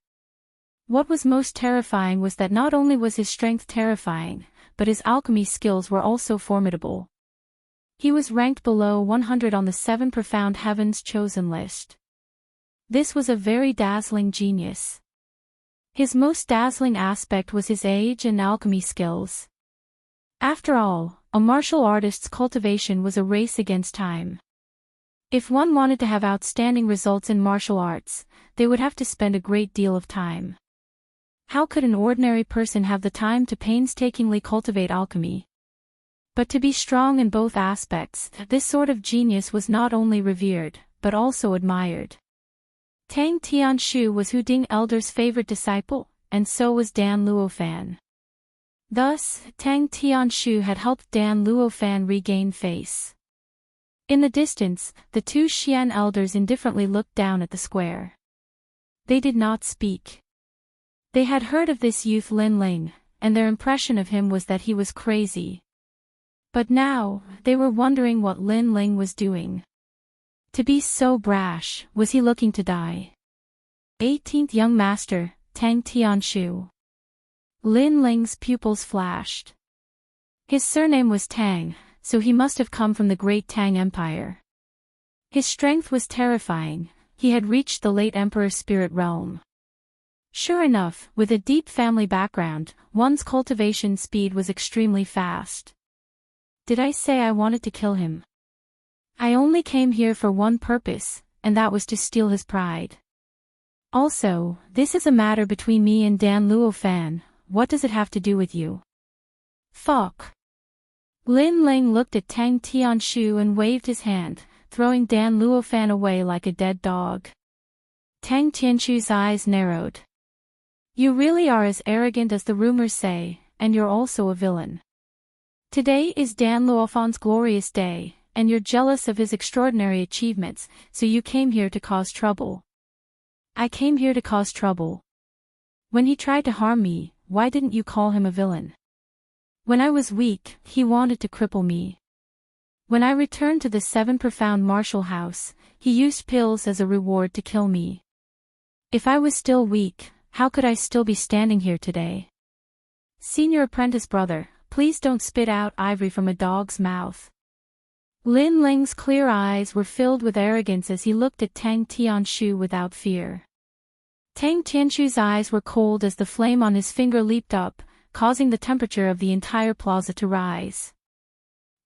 What was most terrifying was that not only was his strength terrifying, but his alchemy skills were also formidable. He was ranked below 100 on the 7 Profound Heavens chosen list. This was a very dazzling genius. His most dazzling aspect was his age and alchemy skills. After all, a martial artist's cultivation was a race against time. If one wanted to have outstanding results in martial arts, they would have to spend a great deal of time. How could an ordinary person have the time to painstakingly cultivate alchemy? But to be strong in both aspects, this sort of genius was not only revered, but also admired. Tang Tianshu was Hu Ding Elder's favorite disciple, and so was Dan Luofan. Thus, Tang Tianshu had helped Dan Luofan regain face. In the distance, the 2 Xian elders indifferently looked down at the square. They did not speak. They had heard of this youth Lin Ling, and their impression of him was that he was crazy. But now, they were wondering what Lin Ling was doing. To be so brash, was he looking to die? 18th Young Master, Tang Tianshu. Lin Ling's pupils flashed. His surname was Tang, so he must have come from the Great Tang Empire. His strength was terrifying, he had reached the late Emperor's spirit realm. Sure enough, with a deep family background, one's cultivation speed was extremely fast. Did I say I wanted to kill him? I only came here for one purpose, and that was to steal his pride. Also, this is a matter between me and Dan Luofan, what does it have to do with you? Fuck. Lin Ling looked at Tang Tianshu and waved his hand, throwing Dan Luofan away like a dead dog. Tang Tianshu's eyes narrowed. You really are as arrogant as the rumors say, and you're also a villain. Today is Dan Luofan's glorious day, and you're jealous of his extraordinary achievements, so you came here to cause trouble. I came here to cause trouble. When he tried to harm me, why didn't you call him a villain? When I was weak, he wanted to cripple me. When I returned to the 7 Profound Martial House, he used pills as a reward to kill me. If I was still weak, how could I still be standing here today? Senior apprentice brother, please don't spit out ivory from a dog's mouth. Lin Ling's clear eyes were filled with arrogance as he looked at Tang Tianshu without fear. Tang Tianshu's eyes were cold as the flame on his finger leaped up, causing the temperature of the entire plaza to rise.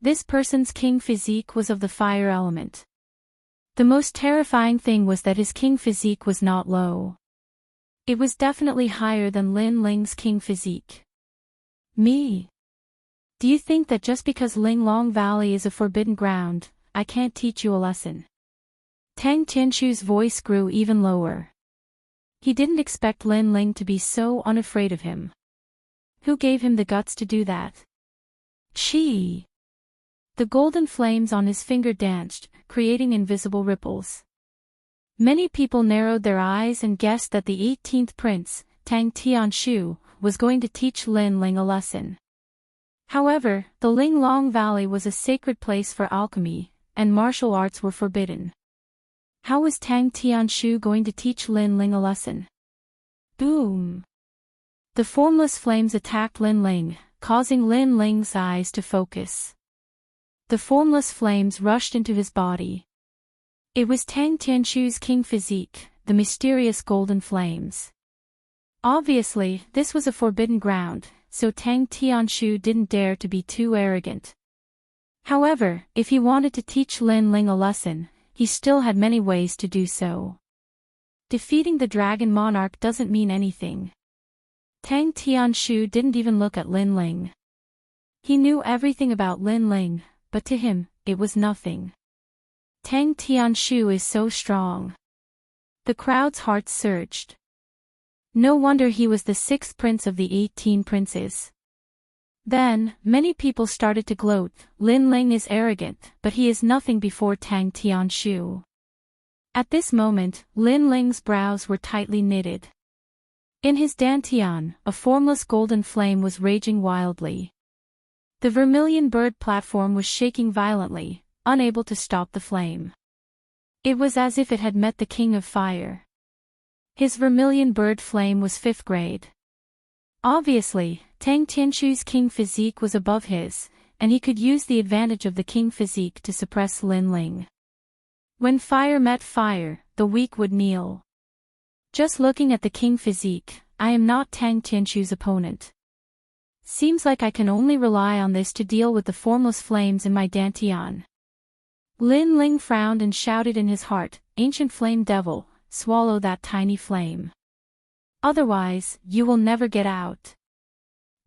This person's king physique was of the fire element. The most terrifying thing was that his king physique was not low. It was definitely higher than Lin Ling's king physique. Me? Do you think that just because Ling Long Valley is a forbidden ground, I can't teach you a lesson? Tang Tianshu's voice grew even lower. He didn't expect Lin Ling to be so unafraid of him. Who gave him the guts to do that? Chi! The golden flames on his finger danced, creating invisible ripples. Many people narrowed their eyes and guessed that the 18th prince, Tang Tianshu, was going to teach Lin Ling a lesson. However, the Ling Long Valley was a sacred place for alchemy, and martial arts were forbidden. How was Tang Tianshu going to teach Lin Ling a lesson? Boom! The formless flames attacked Lin Ling, causing Lin Ling's eyes to focus. The formless flames rushed into his body. It was Tang Tianshu's king physique, the mysterious golden flames. Obviously, this was a forbidden ground, so Tang Tianshu didn't dare to be too arrogant. However, if he wanted to teach Lin Ling a lesson, he still had many ways to do so. Defeating the Dragon Monarch doesn't mean anything. Tang Tianshu didn't even look at Lin Ling. He knew everything about Lin Ling, but to him, it was nothing. Tang Tianshu is so strong. The crowd's hearts surged. No wonder he was the 6th prince of the 18 princes. Then, many people started to gloat. Lin Ling is arrogant, but he is nothing before Tang Tianshu. At this moment, Lin Ling's brows were tightly knitted. In his dantian, a formless golden flame was raging wildly. The vermilion bird platform was shaking violently, unable to stop the flame. It was as if it had met the king of fire. His vermilion bird flame was 5th grade. Obviously, Tang Tianshu's king physique was above his, and he could use the advantage of the king physique to suppress Lin Ling. When fire met fire, the weak would kneel. Just looking at the king physique, I am not Tang Tianshu's opponent. Seems like I can only rely on this to deal with the formless flames in my dantian. Lin Ling frowned and shouted in his heart, Ancient Flame Devil, swallow that tiny flame. Otherwise, you will never get out.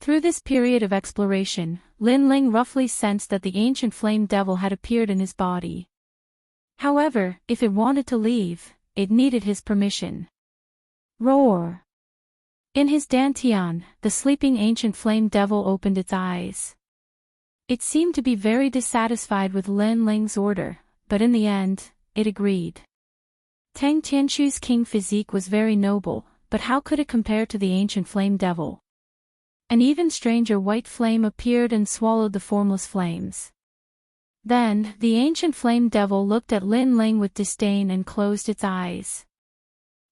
Through this period of exploration, Lin Ling roughly sensed that the ancient flame devil had appeared in his body. However, if it wanted to leave, it needed his permission. Roar! In his dantian, the sleeping ancient flame devil opened its eyes. It seemed to be very dissatisfied with Lin Ling's order, but in the end, it agreed. Tang Tianshu's king physique was very noble, but how could it compare to the ancient flame devil? An even stranger white flame appeared and swallowed the formless flames. Then, the ancient flame devil looked at Lin Ling with disdain and closed its eyes.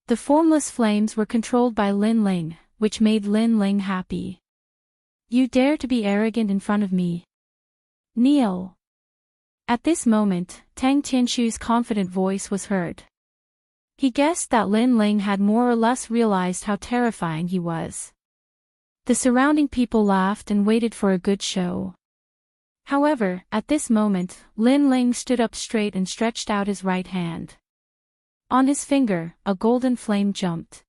The formless flames were controlled by Lin Ling, which made Lin Ling happy. You dare to be arrogant in front of me? Kneel. At this moment, Tang Tianshu's confident voice was heard. He guessed that Lin Ling had more or less realized how terrifying he was. The surrounding people laughed and waited for a good show. However, at this moment, Lin Ling stood up straight and stretched out his right hand. On his finger, a golden flame jumped.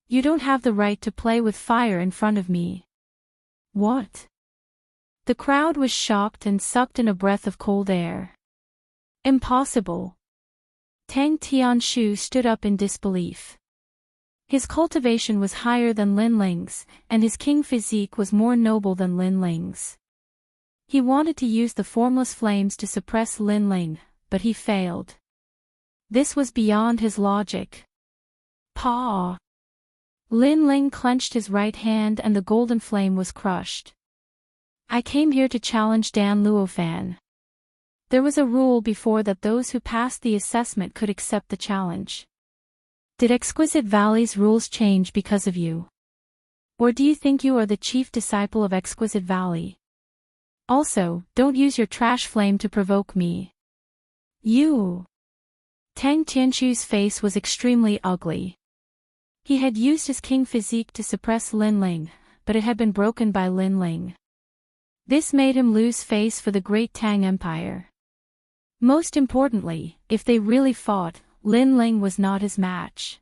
You don't have the right to play with fire in front of me. What? The crowd was shocked and sucked in a breath of cold air. Impossible. Tang Tianshu stood up in disbelief. His cultivation was higher than Lin Ling's, and his king physique was more noble than Lin Ling's. He wanted to use the formless flames to suppress Lin Ling, but he failed. This was beyond his logic. Paw! Lin Ling clenched his right hand and the golden flame was crushed. I came here to challenge Dan Luofan. There was a rule before that those who passed the assessment could accept the challenge. Did Exquisite Valley's rules change because of you? Or do you think you are the chief disciple of Exquisite Valley? Also, don't use your trash flame to provoke me. You! Tang Tianshu's face was extremely ugly. He had used his king physique to suppress Lin Ling, but it had been broken by Lin Ling. This made him lose face for the great Tang Empire. Most importantly, if they really fought, Lin Ling was not his match.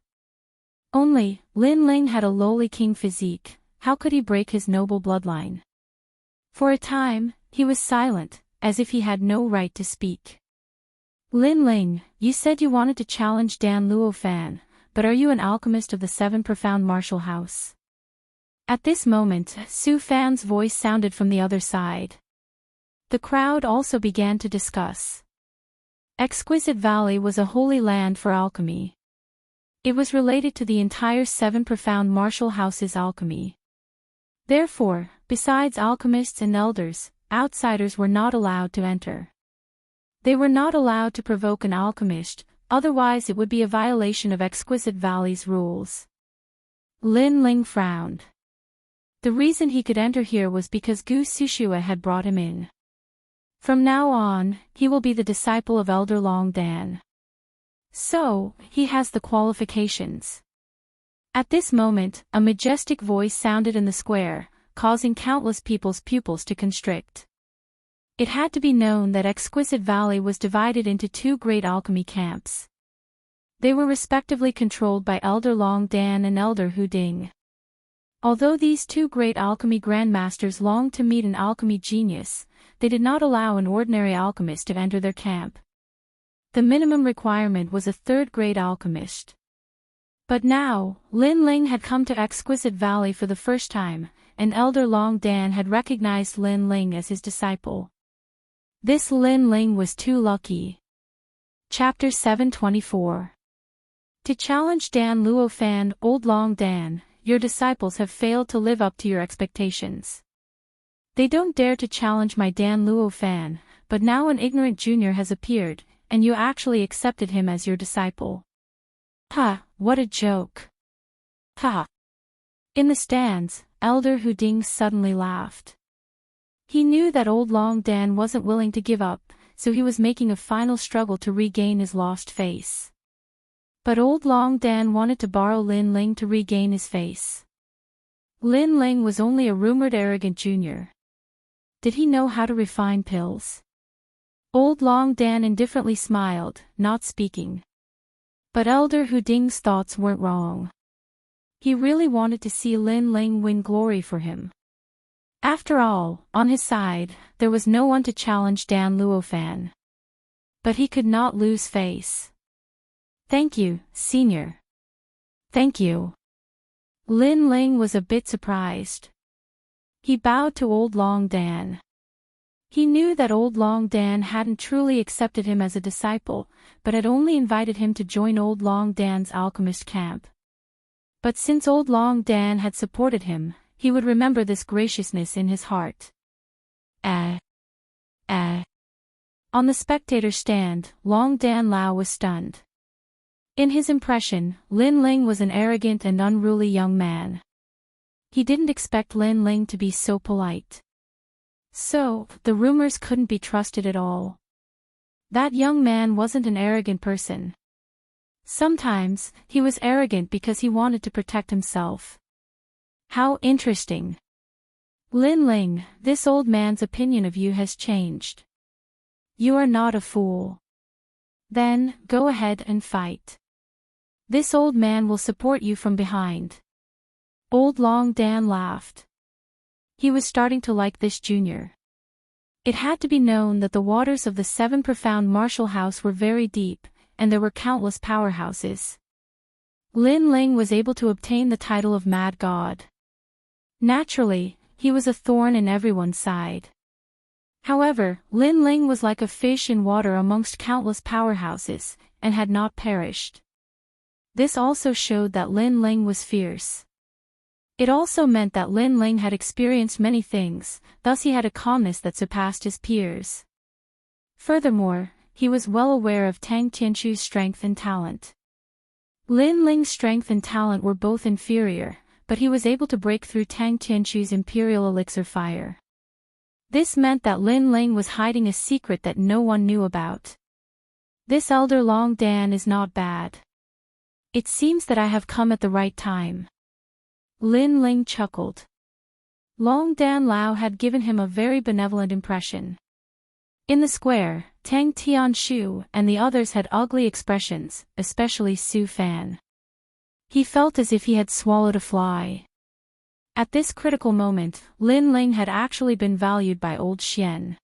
Only, Lin Ling had a lowly king physique, how could he break his noble bloodline? For a time, he was silent, as if he had no right to speak. Lin Ling, you said you wanted to challenge Dan Luofan, but are you an alchemist of the 7 Profound Martial House? At this moment, Su Fan's voice sounded from the other side. The crowd also began to discuss. Exquisite Valley was a holy land for alchemy. It was related to the entire 7 Profound Martial House's alchemy. Therefore, besides alchemists and elders, outsiders were not allowed to enter. They were not allowed to provoke an alchemist, otherwise it would be a violation of Exquisite Valley's rules. Lin Ling frowned. The reason he could enter here was because Gu Sushua had brought him in. From now on, he will be the disciple of Elder Long Dan. So, he has the qualifications. At this moment, a majestic voice sounded in the square, causing countless people's pupils to constrict. It had to be known that Exquisite Valley was divided into 2 great alchemy camps. They were respectively controlled by Elder Long Dan and Elder Hu Ding. Although these 2 great alchemy grandmasters longed to meet an alchemy genius, they did not allow an ordinary alchemist to enter their camp. The minimum requirement was a 3rd-grade alchemist. But now, Lin Ling had come to Exquisite Valley for the first time, and Elder Long Dan had recognized Lin Ling as his disciple. This Lin Ling was too lucky. Chapter 724. To challenge Dan Luo Fan, Old Long Dan, your disciples have failed to live up to your expectations. They don't dare to challenge my Dan Luo Fan, but now an ignorant junior has appeared, and you actually accepted him as your disciple. Ha, what a joke. Ha. In the stands, Elder Hu Ding suddenly laughed. He knew that Old Long Dan wasn't willing to give up, so he was making a final struggle to regain his lost face. But Old Long Dan wanted to borrow Lin Ling to regain his face. Lin Ling was only a rumored arrogant junior. Did he know how to refine pills? Old Long Dan indifferently smiled, not speaking. But Elder Hu Ding's thoughts weren't wrong. He really wanted to see Lin Ling win glory for him. After all, on his side, there was no one to challenge Dan Luo Fan. But he could not lose face. Thank you, senior. Thank you. Lin Ling was a bit surprised. He bowed to Old Long Dan. He knew that Old Long Dan hadn't truly accepted him as a disciple, but had only invited him to join Old Long Dan's alchemist camp. But since Old Long Dan had supported him, he would remember this graciousness in his heart. On the spectator stand, Long Dan Lao was stunned. In his impression, Lin Ling was an arrogant and unruly young man. He didn't expect Lin Ling to be so polite. So, the rumors couldn't be trusted at all. That young man wasn't an arrogant person. Sometimes, he was arrogant because he wanted to protect himself. How interesting. Lin Ling, this old man's opinion of you has changed. You are not a fool. Then, go ahead and fight. This old man will support you from behind. Old Long Dan laughed. He was starting to like this junior. It had to be known that the waters of the Seven Profound Martial House were very deep, and there were countless powerhouses. Lin Ling was able to obtain the title of Mad God. Naturally, he was a thorn in everyone's side. However, Lin Ling was like a fish in water amongst countless powerhouses, and had not perished. This also showed that Lin Ling was fierce. It also meant that Lin Ling had experienced many things, thus he had a calmness that surpassed his peers. Furthermore, he was well aware of Tang Tianchu's strength and talent. Lin Ling's strength and talent were both inferior, but he was able to break through Tang Tianchu's imperial elixir fire. This meant that Lin Ling was hiding a secret that no one knew about. This Elder Long Dan is not bad. It seems that I have come at the right time. Lin Ling chuckled. Long Dan Lao had given him a very benevolent impression. In the square, Tang Tianshu and the others had ugly expressions, especially Su Fan. He felt as if he had swallowed a fly. At this critical moment, Lin Ling had actually been valued by Old Xian.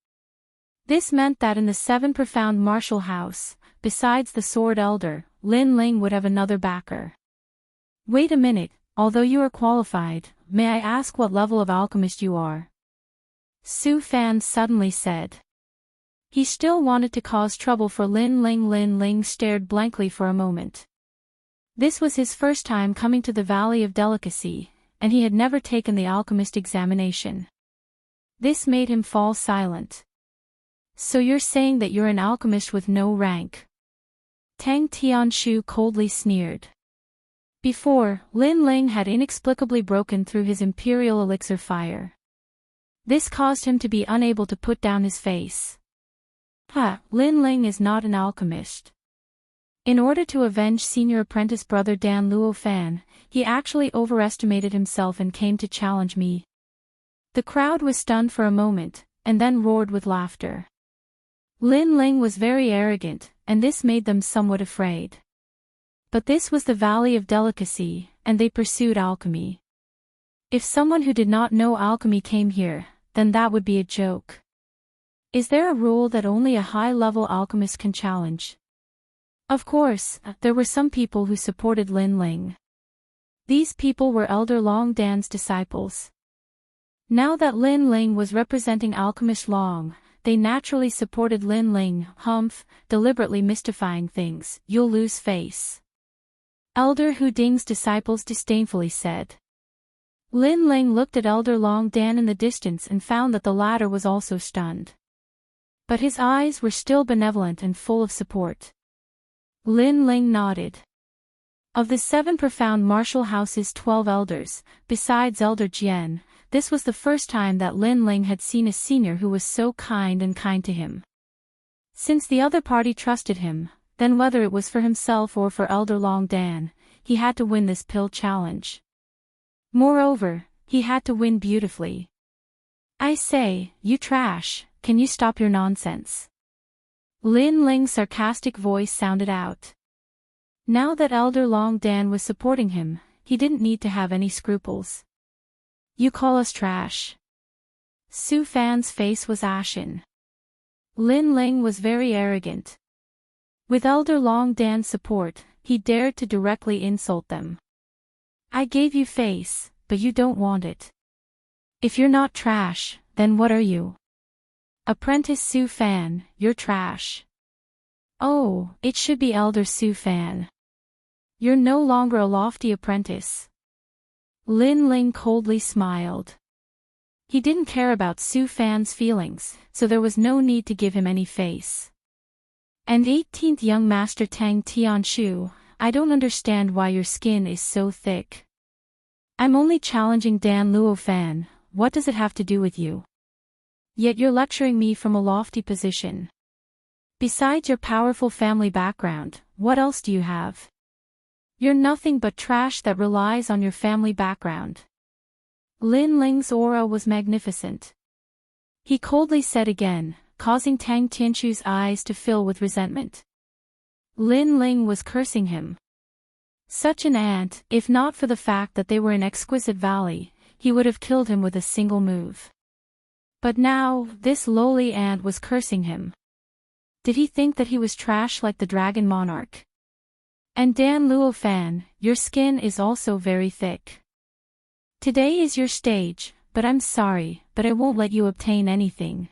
This meant that in the Seven Profound Martial House, besides the Sword Elder, Lin Ling would have another backer. Wait a minute, although you are qualified, may I ask what level of alchemist you are? Su Fan suddenly said. He still wanted to cause trouble for Lin Ling. Lin Ling stared blankly for a moment. This was his first time coming to the Valley of Delicacy, and he had never taken the alchemist examination. This made him fall silent. So you're saying that you're an alchemist with no rank? Tang Tianshu coldly sneered. Before, Lin Ling had inexplicably broken through his imperial elixir fire. This caused him to be unable to put down his face. Lin Ling is not an alchemist. In order to avenge senior apprentice brother Dan Luo Fan, he actually overestimated himself and came to challenge me. The crowd was stunned for a moment, and then roared with laughter. Lin Ling was very arrogant, and this made them somewhat afraid. But this was the Valley of Delicacy, and they pursued alchemy. If someone who did not know alchemy came here, then that would be a joke. Is there a rule that only a high-level alchemist can challenge? Of course, there were some people who supported Lin Ling. These people were Elder Long Dan's disciples. Now that Lin Ling was representing Alchemist Long, they naturally supported Lin Ling. Humph, deliberately mystifying things, you'll lose face. Elder Hu Ding's disciples disdainfully said. Lin Ling looked at Elder Long Dan in the distance and found that the latter was also stunned. But his eyes were still benevolent and full of support. Lin Ling nodded. Of the 7 profound martial house's 12 elders, besides Elder Jian, this was the first time that Lin Ling had seen a senior who was so kind to him. Since the other party trusted him, then whether it was for himself or for Elder Long Dan, he had to win this pill challenge. Moreover, he had to win beautifully. I say, you trash, can you stop your nonsense? Lin Ling's sarcastic voice sounded out. Now that Elder Long Dan was supporting him, he didn't need to have any scruples. You call us trash? Su Fan's face was ashen. Lin Ling was very arrogant. With Elder Long Dan's support, he dared to directly insult them. I gave you face, but you don't want it. If you're not trash, then what are you? Apprentice Su Fan, you're trash. Oh, it should be Elder Su Fan. You're no longer a lofty apprentice. Lin Ling coldly smiled. He didn't care about Su Fan's feelings, so there was no need to give him any face. And 18th young master Tang Tianshu, I don't understand why your skin is so thick. I'm only challenging Dan Luo Fan, what does it have to do with you? Yet you're lecturing me from a lofty position. Besides your powerful family background, what else do you have? You're nothing but trash that relies on your family background. Lin Ling's aura was magnificent. He coldly said again, causing Tang Tianshu's eyes to fill with resentment. Lin Ling was cursing him. Such an ant, if not for the fact that they were in Exquisite Valley, he would have killed him with a single move. But now, this lowly ant was cursing him. Did he think that he was trash like the Dragon Monarch? And Dan Luo Fan, your skin is also very thick. Today is your stage, but I'm sorry, but I won't let you obtain anything.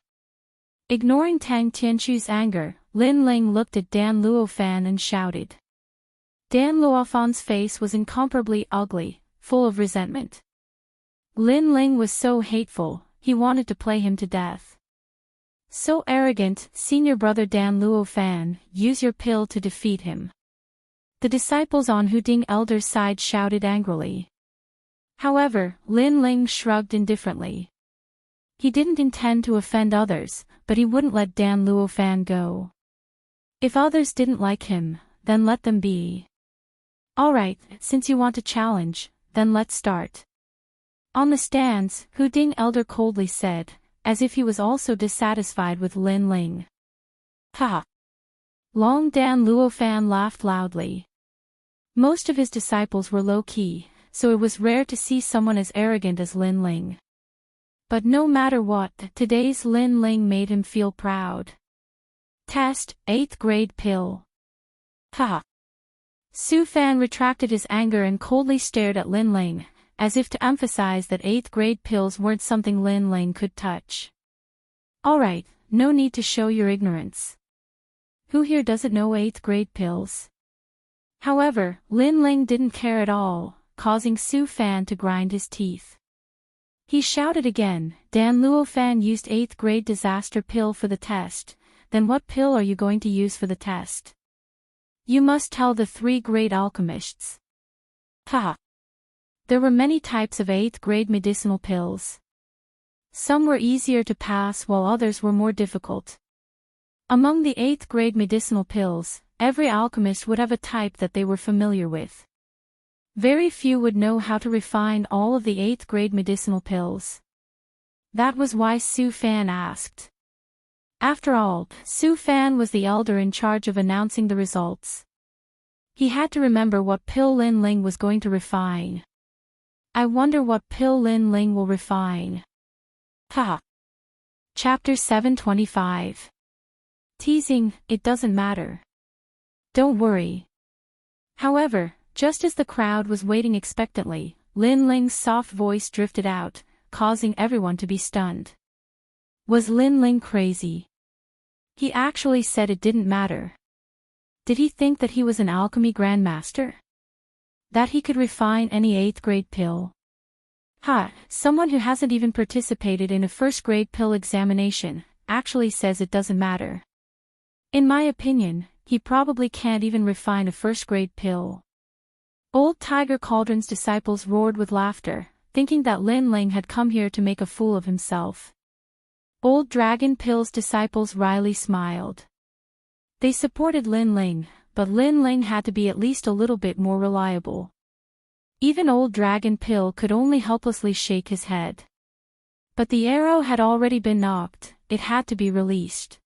Ignoring Tang Tianshu's anger, Lin Ling looked at Dan Luo Fan and shouted. Dan Luo Fan's face was incomparably ugly, full of resentment. Lin Ling was so hateful, he wanted to play him to death. So arrogant, senior brother Dan Luo Fan, use your pill to defeat him. The disciples on Hu Ding Elder's side shouted angrily. However, Lin Ling shrugged indifferently. He didn't intend to offend others, but he wouldn't let Dan Luo Fan go. If others didn't like him, then let them be. Alright, since you want to challenge, then let's start. On the stands, Hu Ding Elder coldly said, as if he was also dissatisfied with Lin Ling. Ha! Long Dan Luo Fan laughed loudly. Most of his disciples were low-key, so it was rare to see someone as arrogant as Lin Ling. But no matter what, today's Lin Ling made him feel proud. Test, 8th grade pill. Ha! Su Fan retracted his anger and coldly stared at Lin Ling, as if to emphasize that 8th grade pills weren't something Lin Ling could touch. Alright, no need to show your ignorance. Who here doesn't know 8th grade pills? However, Lin Ling didn't care at all, causing Su Fan to grind his teeth. He shouted again, Dan Luo Fan used 8th grade disaster pill for the test, then what pill are you going to use for the test? You must tell the 3 great alchemists. Ha! There were many types of 8th grade medicinal pills. Some were easier to pass while others were more difficult. Among the 8th grade medicinal pills, every alchemist would have a type that they were familiar with. Very few would know how to refine all of the 8th grade medicinal pills. That was why Su Fan asked. After all, Su Fan was the elder in charge of announcing the results. He had to remember what pill Lin Ling was going to refine. I wonder what pill Lin Ling will refine. Ha! Chapter 725. Teasing, it doesn't matter. Don't worry. However, just as the crowd was waiting expectantly, Lin Ling's soft voice drifted out, causing everyone to be stunned. Was Lin Ling crazy? He actually said it didn't matter. Did he think that he was an alchemy grandmaster? That he could refine any 8th grade pill? Someone who hasn't even participated in a 1st grade pill examination actually says it doesn't matter. In my opinion, he probably can't even refine a 1st grade pill. Old Tiger Cauldron's disciples roared with laughter, thinking that Lin Ling had come here to make a fool of himself. Old Dragon Pill's disciples wryly smiled. They supported Lin Ling, but Lin Ling had to be at least a little bit more reliable. Even Old Dragon Pill could only helplessly shake his head. But the arrow had already been knocked, it had to be released.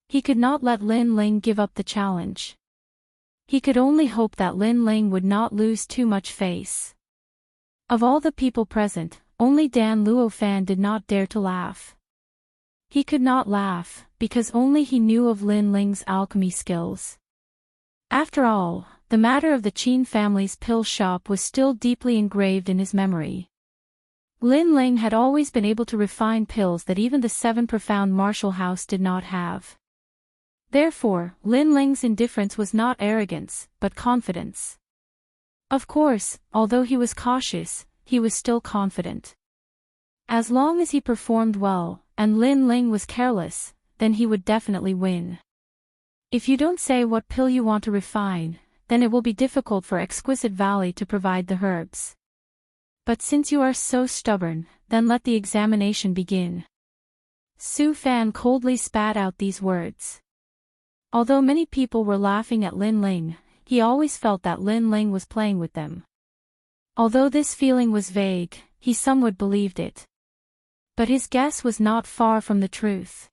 He could not let Lin Ling give up the challenge. He could only hope that Lin Ling would not lose too much face. Of all the people present, only Dan Luofan did not dare to laugh. He could not laugh, because only he knew of Lin Ling's alchemy skills. After all, the matter of the Qin family's pill shop was still deeply engraved in his memory. Lin Ling had always been able to refine pills that even the 7 profound martial house did not have. Therefore, Lin Ling's indifference was not arrogance, but confidence. Of course, although he was cautious, he was still confident. As long as he performed well, and Lin Ling was careless, then he would definitely win. If you don't say what pill you want to refine, then it will be difficult for Exquisite Valley to provide the herbs. But since you are so stubborn, then let the examination begin. Su Fan coldly spat out these words. Although many people were laughing at Lin Ling, he always felt that Lin Ling was playing with them. Although this feeling was vague, he somewhat believed it. But his guess was not far from the truth.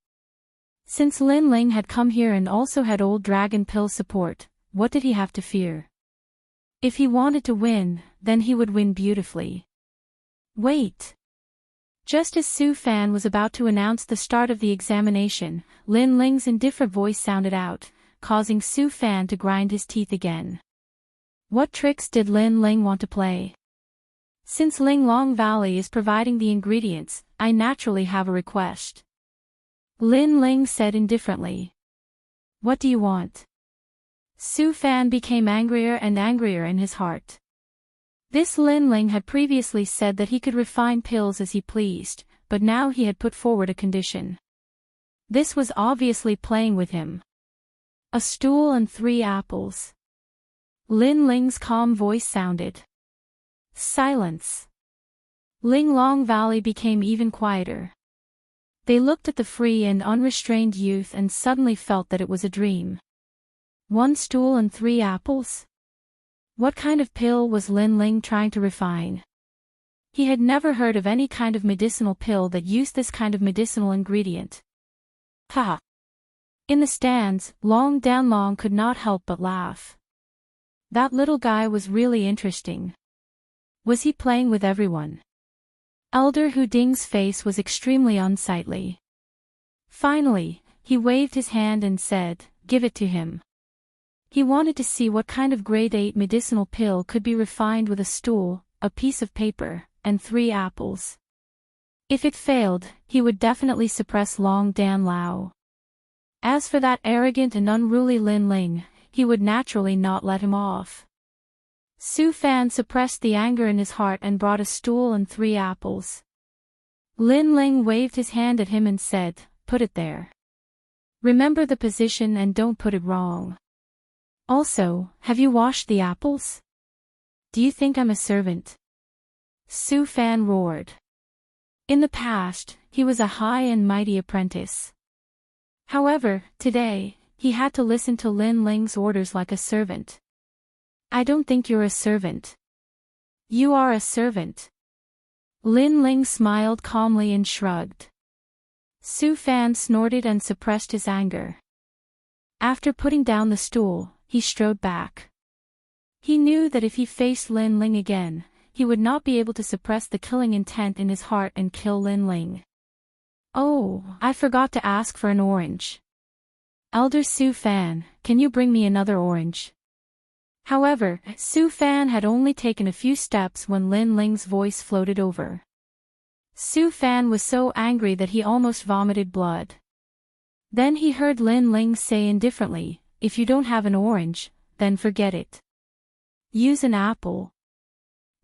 Since Lin Ling had come here and also had Old Dragon Pill support, what did he have to fear? If he wanted to win, then he would win beautifully. Wait! Just as Su Fan was about to announce the start of the examination, Lin Ling's indifferent voice sounded out, causing Su Fan to grind his teeth again. What tricks did Lin Ling want to play? Since Linglong Valley is providing the ingredients, I naturally have a request. Lin Ling said indifferently. What do you want? Su Fan became angrier and angrier in his heart. This Lin Ling had previously said that he could refine pills as he pleased, but now he had put forward a condition. This was obviously playing with him. A stool and 3 apples. Lin Ling's calm voice sounded. Silence. Linglong Valley became even quieter. They looked at the free and unrestrained youth and suddenly felt that it was a dream. 1 stool and 3 apples? What kind of pill was Lin Ling trying to refine? He had never heard of any kind of medicinal pill that used this kind of medicinal ingredient. Ha! In the stands, Long Danlong could not help but laugh. That little guy was really interesting. Was he playing with everyone? Elder Hu Ding's face was extremely unsightly. Finally, he waved his hand and said, "Give it to him." He wanted to see what kind of grade 8 medicinal pill could be refined with a stool, a piece of paper, and 3 apples. If it failed, he would definitely suppress Long Dan Lao. As for that arrogant and unruly Lin Ling, he would naturally not let him off. Su Fan suppressed the anger in his heart and brought a stool and 3 apples. Lin Ling waved his hand at him and said, "Put it there. Remember the position and don't put it wrong. Also, have you washed the apples? Do you think I'm a servant?" Su Fan roared. In the past, he was a high and mighty apprentice. However, today, he had to listen to Lin Ling's orders like a servant. "I don't think you're a servant. You are a servant." Lin Ling smiled calmly and shrugged. Su Fan snorted and suppressed his anger. After putting down the stool, he strode back. He knew that if he faced Lin Ling again, he would not be able to suppress the killing intent in his heart and kill Lin Ling. "Oh, I forgot to ask for an orange." Elder Su Fan, can you bring me another orange? However, Su Fan had only taken a few steps when Lin Ling's voice floated over. Su Fan was so angry that he almost vomited blood. Then he heard Lin Ling say indifferently, if you don't have an orange, then forget it. Use an apple.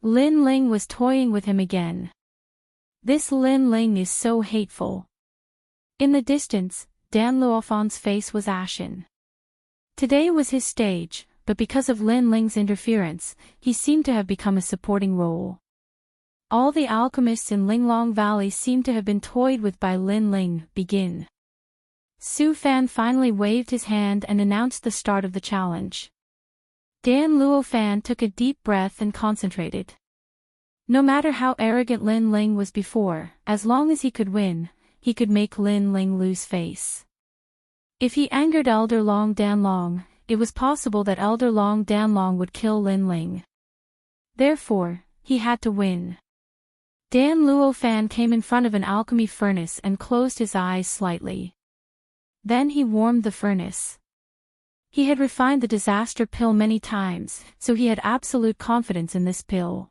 Lin Ling was toying with him again. This Lin Ling is so hateful. In the distance, Dan Luofan's face was ashen. Today was his stage, but because of Lin Ling's interference, he seemed to have become a supporting role. All the alchemists in Linglong Valley seemed to have been toyed with by Lin Ling. Begin. Su Fan finally waved his hand and announced the start of the challenge. Dan Luofan took a deep breath and concentrated. No matter how arrogant Lin Ling was before, as long as he could win, he could make Lin Ling lose face. If he angered Elder Long Danlong, it was possible that Elder Long Danlong would kill Lin Ling. Therefore, he had to win. Dan Luofan came in front of an alchemy furnace and closed his eyes slightly. Then he warmed the furnace. He had refined the disaster pill many times, so he had absolute confidence in this pill.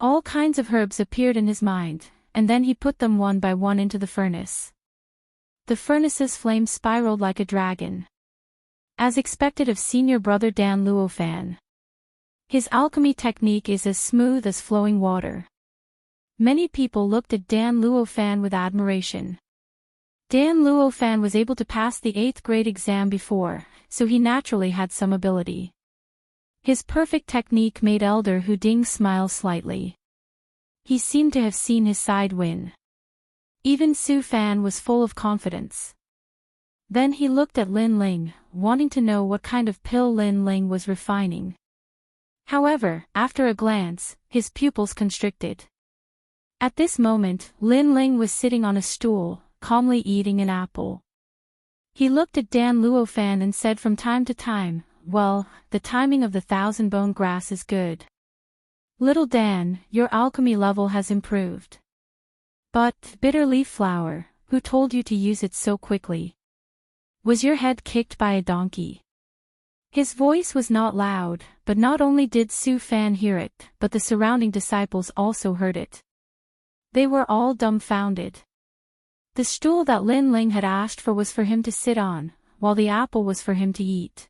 All kinds of herbs appeared in his mind, and then he put them one by one into the furnace. The furnace's flame spiraled like a dragon. As expected of senior brother Dan Luofan. His alchemy technique is as smooth as flowing water. Many people looked at Dan Luofan with admiration. Dan Luofan was able to pass the 8th grade exam before, so he naturally had some ability. His perfect technique made Elder Hu Ding smile slightly. He seemed to have seen his side win. Even Su Fan was full of confidence. Then he looked at Lin Ling, wanting to know what kind of pill Lin Ling was refining. However, after a glance, his pupils constricted. At this moment, Lin Ling was sitting on a stool, calmly eating an apple. He looked at Dan Luofan and said from time to time, well, the timing of the 1,000-bone grass is good. Little Dan, your alchemy level has improved. But, bitter leaf flower, who told you to use it so quickly? Was your head kicked by a donkey? His voice was not loud, but not only did Su Fan hear it, but the surrounding disciples also heard it. They were all dumbfounded. The stool that Lin Ling had asked for was for him to sit on, while the apple was for him to eat.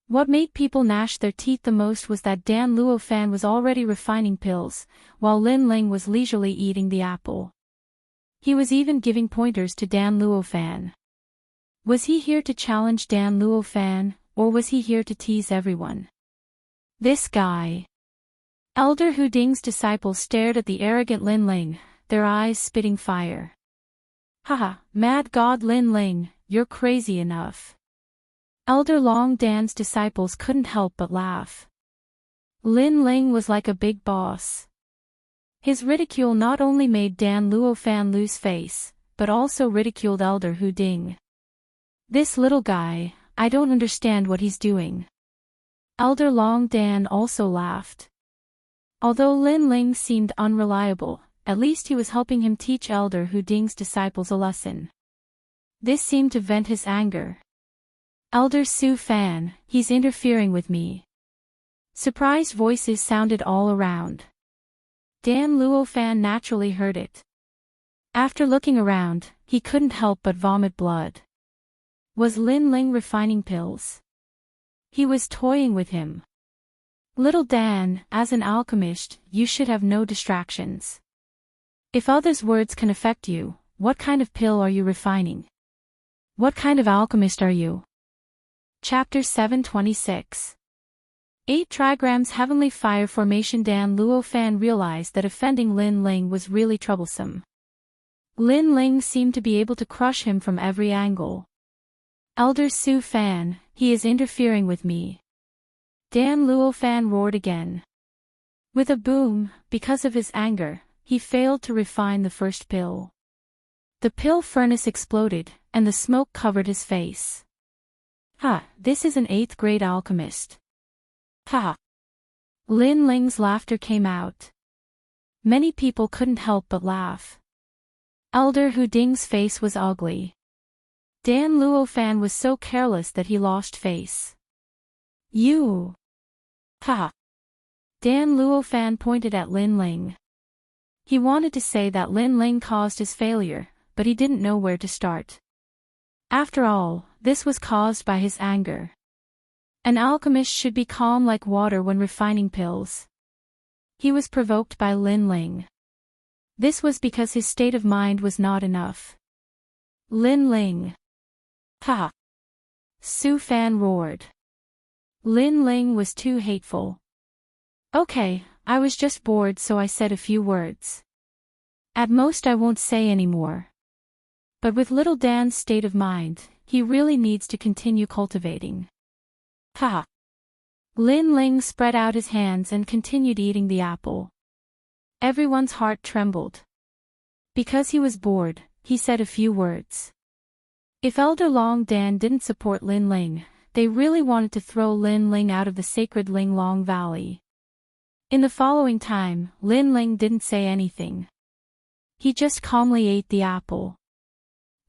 What made people gnash their teeth the most was that Dan Luofan was already refining pills, while Lin Ling was leisurely eating the apple. He was even giving pointers to Dan Luofan. Was he here to challenge Dan Luofan, or was he here to tease everyone? This guy. Elder Hu Ding's disciples stared at the arrogant Lin Ling, their eyes spitting fire. Haha, mad god Lin Ling, you're crazy enough. Elder Long Dan's disciples couldn't help but laugh. Lin Ling was like a big boss. His ridicule not only made Dan Luofan lose face, but also ridiculed Elder Hu Ding. This little guy, I don't understand what he's doing. Elder Long Dan also laughed. Although Lin Ling seemed unreliable, at least he was helping him teach Elder Hu Ding's disciples a lesson. This seemed to vent his anger. Elder Su Fan, he's interfering with me. Surprised voices sounded all around. Dan Luofan naturally heard it. After looking around, he couldn't help but vomit blood. Was Lin Ling refining pills? He was toying with him. Little Dan, as an alchemist, you should have no distractions. If others' words can affect you, what kind of pill are you refining? What kind of alchemist are you? Chapter 726. 8 trigrams Heavenly Fire Formation. Dan Luofan realized that offending Lin Ling was really troublesome. Lin Ling seemed to be able to crush him from every angle. Elder Su Fan, he is interfering with me. Dan Luofan roared again. With a boom, because of his anger, he failed to refine the first pill. The pill furnace exploded, and the smoke covered his face. This is an 8th grade alchemist. Ha! Lin Ling's laughter came out. Many people couldn't help but laugh. Elder Hu Ding's face was ugly. Dan Luofan was so careless that he lost face. You! Ha! Dan Luofan pointed at Lin Ling. He wanted to say that Lin Ling caused his failure, but he didn't know where to start. After all, this was caused by his anger. An alchemist should be calm like water when refining pills. He was provoked by Lin Ling. This was because his state of mind was not enough. Lin Ling! Ha! Su Fan roared. Lin Ling was too hateful. Okay, I was just bored so I said a few words. At most I won't say any more. But with little Dan's state of mind, he really needs to continue cultivating. Ha! Lin Ling spread out his hands and continued eating the apple. Everyone's heart trembled. Because he was bored, he said a few words. If Elder Long Dan didn't support Lin Ling, they really wanted to throw Lin Ling out of the sacred Ling Long Valley. In the following time, Lin Ling didn't say anything. He just calmly ate the apple.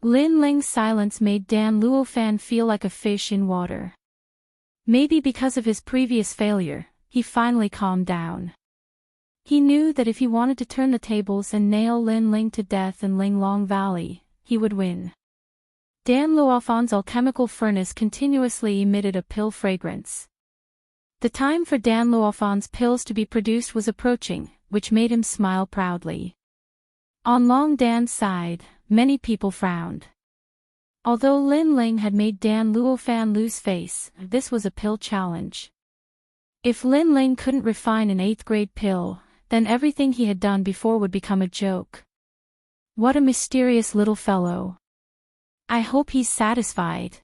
Lin Ling's silence made Dan Luofan feel like a fish in water. Maybe because of his previous failure, he finally calmed down. He knew that if he wanted to turn the tables and nail Lin Ling to death in Ling Long Valley, he would win. Dan Luofan's alchemical furnace continuously emitted a pill fragrance. The time for Dan Luofan's pills to be produced was approaching, which made him smile proudly. On Long Dan's side, many people frowned. Although Lin Ling had made Dan Luofan lose face, this was a pill challenge. If Lin Ling couldn't refine an 8th grade pill, then everything he had done before would become a joke. What a mysterious little fellow. I hope he's satisfied.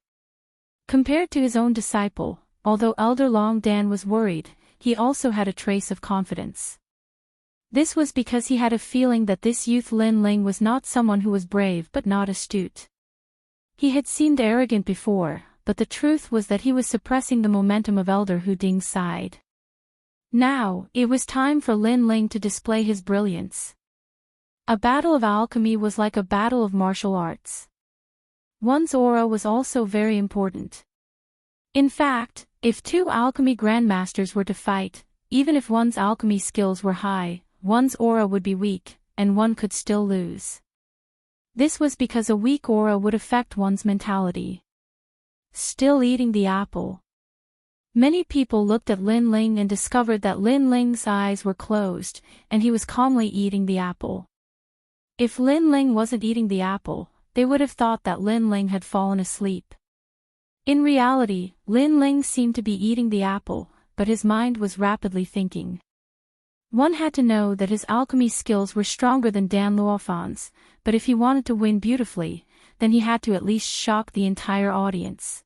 Compared to his own disciple, although Elder Long Dan was worried, he also had a trace of confidence. This was because he had a feeling that this youth Lin Ling was not someone who was brave but not astute. He had seemed arrogant before, but the truth was that he was suppressing the momentum of Elder Hu Ding's side. Now, it was time for Lin Ling to display his brilliance. A battle of alchemy was like a battle of martial arts. One's aura was also very important. In fact, if two alchemy grandmasters were to fight, even if one's alchemy skills were high, one's aura would be weak, and one could still lose. This was because a weak aura would affect one's mentality. Still eating the apple. Many people looked at Lin Ling and discovered that Lin Ling's eyes were closed, and he was calmly eating the apple. If Lin Ling wasn't eating the apple, they would have thought that Lin Ling had fallen asleep. In reality, Lin Ling seemed to be eating the apple, but his mind was rapidly thinking. One had to know that his alchemy skills were stronger than Dan Luofan's, but if he wanted to win beautifully, then he had to at least shock the entire audience.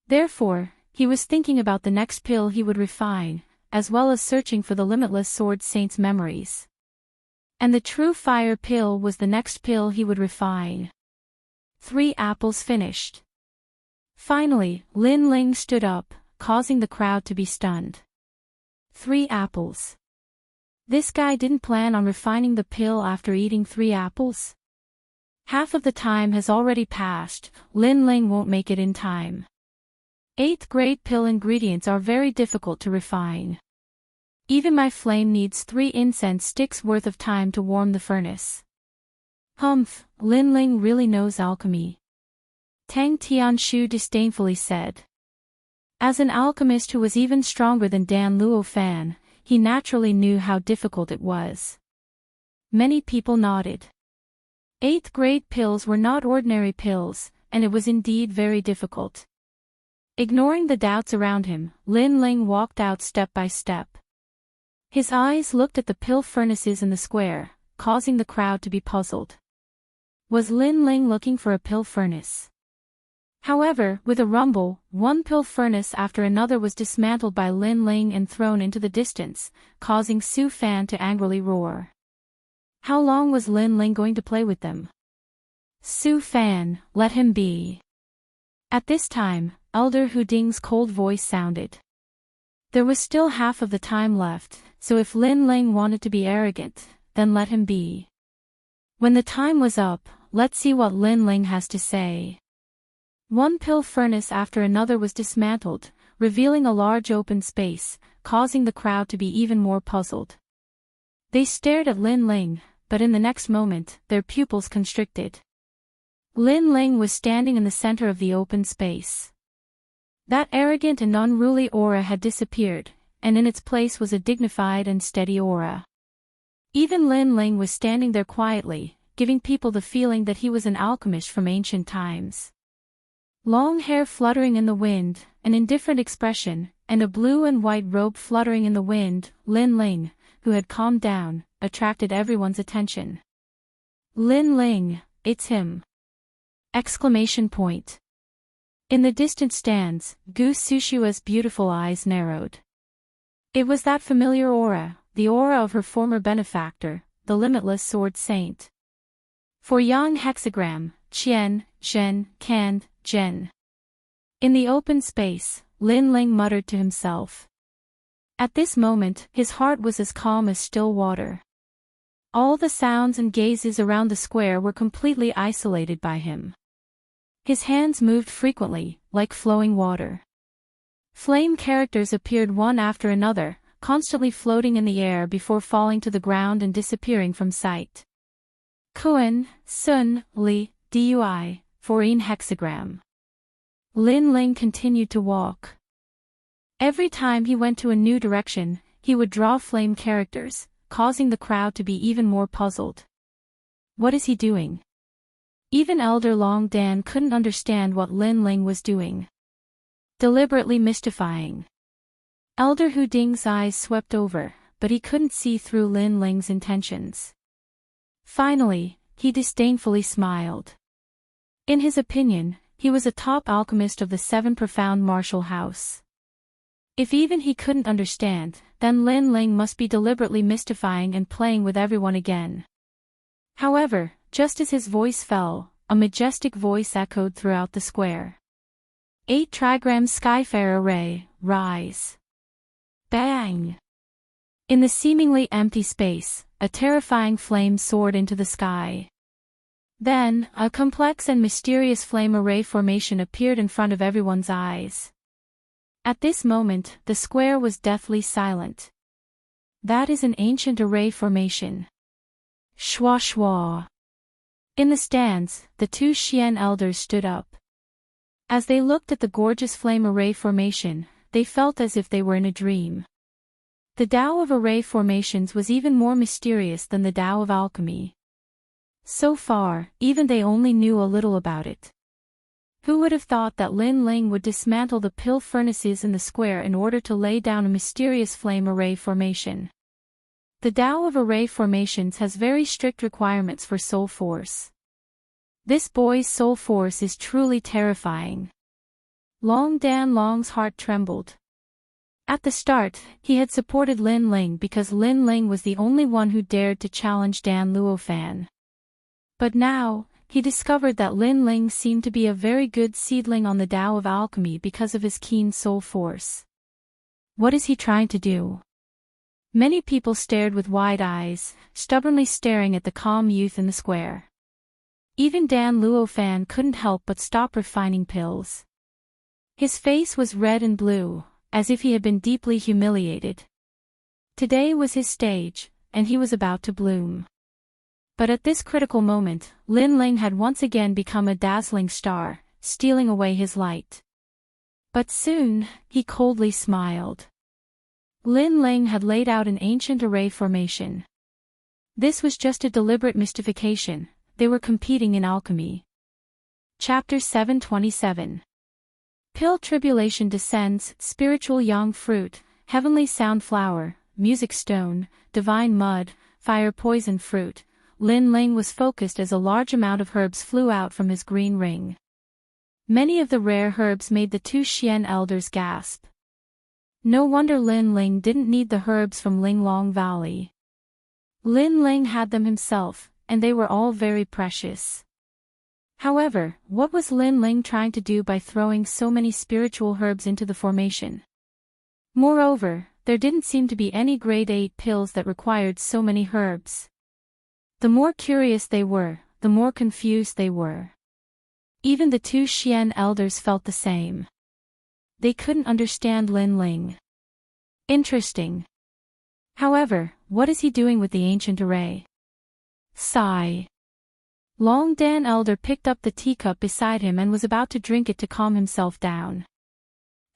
Therefore, he was thinking about the next pill he would refine, as well as searching for the limitless Sword Saint's memories. And the true fire pill was the next pill he would refine. 3 apples finished. Finally, Lin Ling stood up, causing the crowd to be stunned. 3 apples. This guy didn't plan on refining the pill after eating 3 apples? Half of the time has already passed, Lin Ling won't make it in time. 8th grade pill ingredients are very difficult to refine. Even my flame needs 3 incense sticks worth of time to warm the furnace. Humph, Lin Ling really knows alchemy. Tang Tianshu disdainfully said. As an alchemist who was even stronger than Dan Luofan, he naturally knew how difficult it was. Many people nodded. 8th grade pills were not ordinary pills, and it was indeed very difficult. Ignoring the doubts around him, Lin Ling walked out step by step. His eyes looked at the pill furnaces in the square, causing the crowd to be puzzled. Was Lin Ling looking for a pill furnace? However, with a rumble, one pill furnace after another was dismantled by Lin Ling and thrown into the distance, causing Su Fan to angrily roar. How long was Lin Ling going to play with them? Su Fan, let him be. At this time, Elder Hu Ding's cold voice sounded. There was still half of the time left, so if Lin Ling wanted to be arrogant, then let him be. When the time was up, let's see what Lin Ling has to say. One pill furnace after another was dismantled, revealing a large open space, causing the crowd to be even more puzzled. They stared at Lin Ling, but in the next moment, their pupils constricted. Lin Ling was standing in the center of the open space. That arrogant and unruly aura had disappeared, and in its place was a dignified and steady aura. Even Lin Ling was standing there quietly, giving people the feeling that he was an alchemist from ancient times. Long hair fluttering in the wind, an indifferent expression, and a blue and white robe fluttering in the wind, Lin Ling, who had calmed down, attracted everyone's attention. Lin Ling, it's him! Exclamation point. In the distant stands, Gu Sushua's beautiful eyes narrowed. It was that familiar aura, the aura of her former benefactor, the limitless sword saint. For Yang hexagram, Qian, Zhen, Cand, Zhen. In the open space, Lin Ling muttered to himself. At this moment, his heart was as calm as still water. All the sounds and gazes around the square were completely isolated by him. His hands moved frequently, like flowing water. Flame characters appeared one after another, constantly floating in the air before falling to the ground and disappearing from sight. Kuan, Sun, Li, Dui, Forine hexagram. Lin Ling continued to walk. Every time he went to a new direction, he would draw flame characters, causing the crowd to be even more puzzled. What is he doing? Even Elder Long Dan couldn't understand what Lin Ling was doing. Deliberately mystifying. Elder Hu Ding's eyes swept over, but he couldn't see through Lin Ling's intentions. Finally, he disdainfully smiled. In his opinion, he was a top alchemist of the Seven Profound Martial House. If even he couldn't understand, then Lin Ling must be deliberately mystifying and playing with everyone again. However, just as his voice fell, a majestic voice echoed throughout the square. 8 trigram Skyfarer Ray, rise. Bang! In the seemingly empty space, a terrifying flame soared into the sky. Then, a complex and mysterious flame array formation appeared in front of everyone's eyes. At this moment, the square was deathly silent. That is an ancient array formation. Shwa shwa. In the stands, the 2 Xian elders stood up. As they looked at the gorgeous flame array formation, they felt as if they were in a dream. The Tao of array formations was even more mysterious than the Tao of alchemy. So far, even they only knew a little about it. Who would have thought that Lin Ling would dismantle the pill furnaces in the square in order to lay down a mysterious flame array formation? The Tao of array formations has very strict requirements for soul force. This boy's soul force is truly terrifying. Long Dan Long's heart trembled. At the start, he had supported Lin Ling because Lin Ling was the only one who dared to challenge Dan Luofan. But now, he discovered that Lin Ling seemed to be a very good seedling on the Tao of alchemy because of his keen soul force. What is he trying to do? Many people stared with wide eyes, stubbornly staring at the calm youth in the square. Even Dan Luofan couldn't help but stop refining pills. His face was red and blue, as if he had been deeply humiliated. Today was his stage, and he was about to bloom. But at this critical moment, Lin Ling had once again become a dazzling star, stealing away his light. But soon, he coldly smiled. Lin Ling had laid out an ancient array formation. This was just a deliberate mystification, they were competing in alchemy. Chapter 727. Pill Tribulation Descends, Spiritual Yang Fruit, Heavenly Sound Flower, Music Stone, Divine Mud, Fire Poison Fruit. Lin Ling was focused as a large amount of herbs flew out from his green ring. Many of the rare herbs made the 2 Xian elders gasp. No wonder Lin Ling didn't need the herbs from Linglong Valley. Lin Ling had them himself, and they were all very precious. However, what was Lin Ling trying to do by throwing so many spiritual herbs into the formation? Moreover, there didn't seem to be any grade 8 pills that required so many herbs. The more curious they were, the more confused they were. Even the two Xian elders felt the same. They couldn't understand Lin Ling. Interesting. However, what is he doing with the ancient array? Sigh. Long Dan elder picked up the teacup beside him and was about to drink it to calm himself down.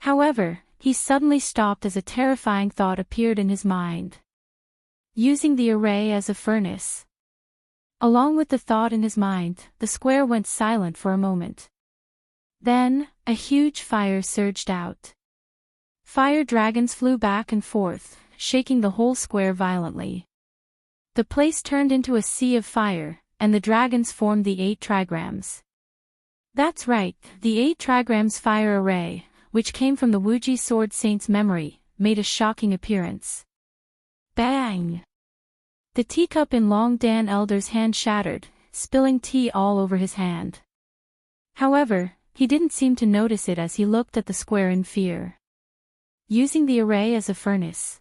However, he suddenly stopped as a terrifying thought appeared in his mind. Using the array as a furnace. Along with the thought in his mind, the square went silent for a moment. Then, a huge fire surged out. Fire dragons flew back and forth, shaking the whole square violently. The place turned into a sea of fire, and the dragons formed the 8 trigrams. That's right, the 8 trigrams fire array, which came from the Wuji Sword Saint's memory, made a shocking appearance. Bang! The teacup in Long Dan Elder's hand shattered, spilling tea all over his hand. However, he didn't seem to notice it as he looked at the square in fear. Using the array as a furnace.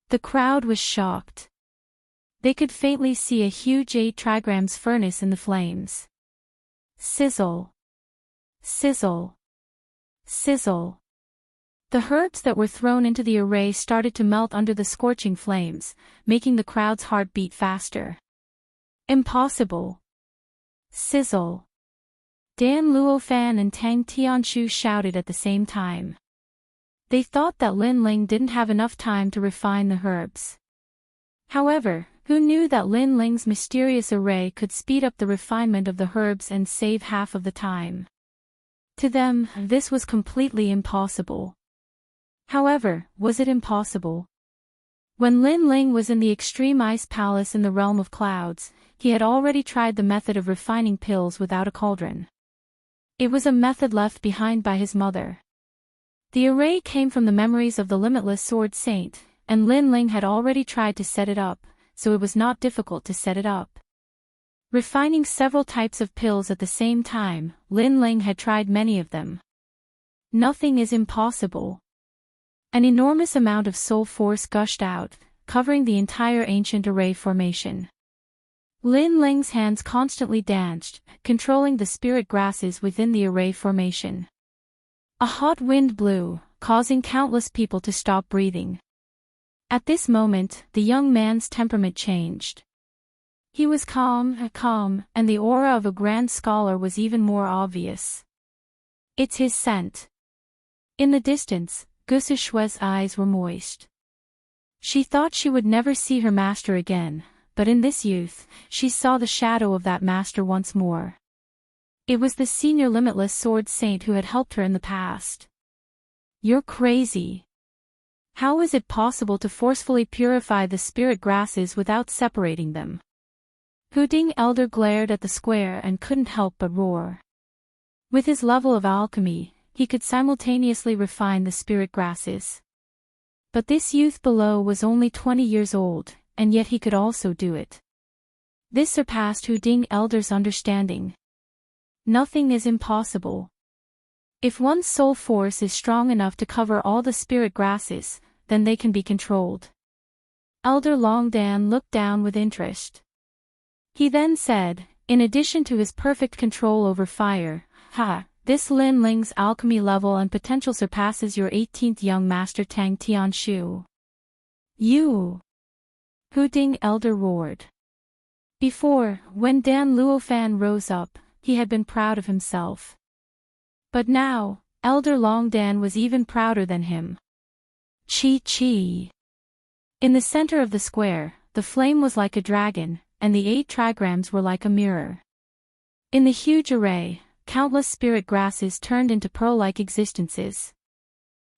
The crowd was shocked. They could faintly see a huge 8 trigrams furnace in the flames. Sizzle. Sizzle. Sizzle. The herbs that were thrown into the array started to melt under the scorching flames, making the crowd's heart beat faster. Impossible. Sizzle. Dan Luofan and Tang Tianshu shouted at the same time. They thought that Lin Ling didn't have enough time to refine the herbs. However, who knew that Lin Ling's mysterious array could speed up the refinement of the herbs and save half of the time? To them, this was completely impossible. However, was it impossible? When Lin Ling was in the extreme ice palace in the realm of clouds, he had already tried the method of refining pills without a cauldron. It was a method left behind by his mother. The array came from the memories of the limitless Sword Saint, and Lin Ling had already tried to set it up, so it was not difficult to set it up. Refining several types of pills at the same time, Lin Ling had tried many of them. Nothing is impossible. An enormous amount of soul force gushed out, covering the entire ancient array formation. Lin Ling's hands constantly danced, controlling the spirit grasses within the array formation. A hot wind blew, causing countless people to stop breathing. At this moment, the young man's temperament changed. He was calm, and the aura of a grand scholar was even more obvious. It's his scent. In the distance, Gusu Shue's eyes were moist. She thought she would never see her master again, but in this youth, she saw the shadow of that master once more. It was the senior limitless sword saint who had helped her in the past. You're crazy. How is it possible to forcefully purify the spirit grasses without separating them? Hu Ding Elder glared at the square and couldn't help but roar. With his level of alchemy, he could simultaneously refine the spirit grasses. But this youth below was only 20 years old, and yet he could also do it. This surpassed Hu Ding Elder's understanding. Nothing is impossible. If one's soul force is strong enough to cover all the spirit grasses, then they can be controlled. Elder Longdan looked down with interest. He then said, in addition to his perfect control over fire, this Lin Ling's alchemy level and potential surpasses your 18th young master Tang Tianshu. You! Hu Ding Elder roared. Before, when Dan Luofan rose up, he had been proud of himself. But now, Elder Longdan was even prouder than him. Chi. In the center of the square, the flame was like a dragon, and the 8 trigrams were like a mirror. In the huge array, countless spirit grasses turned into pearl-like existences.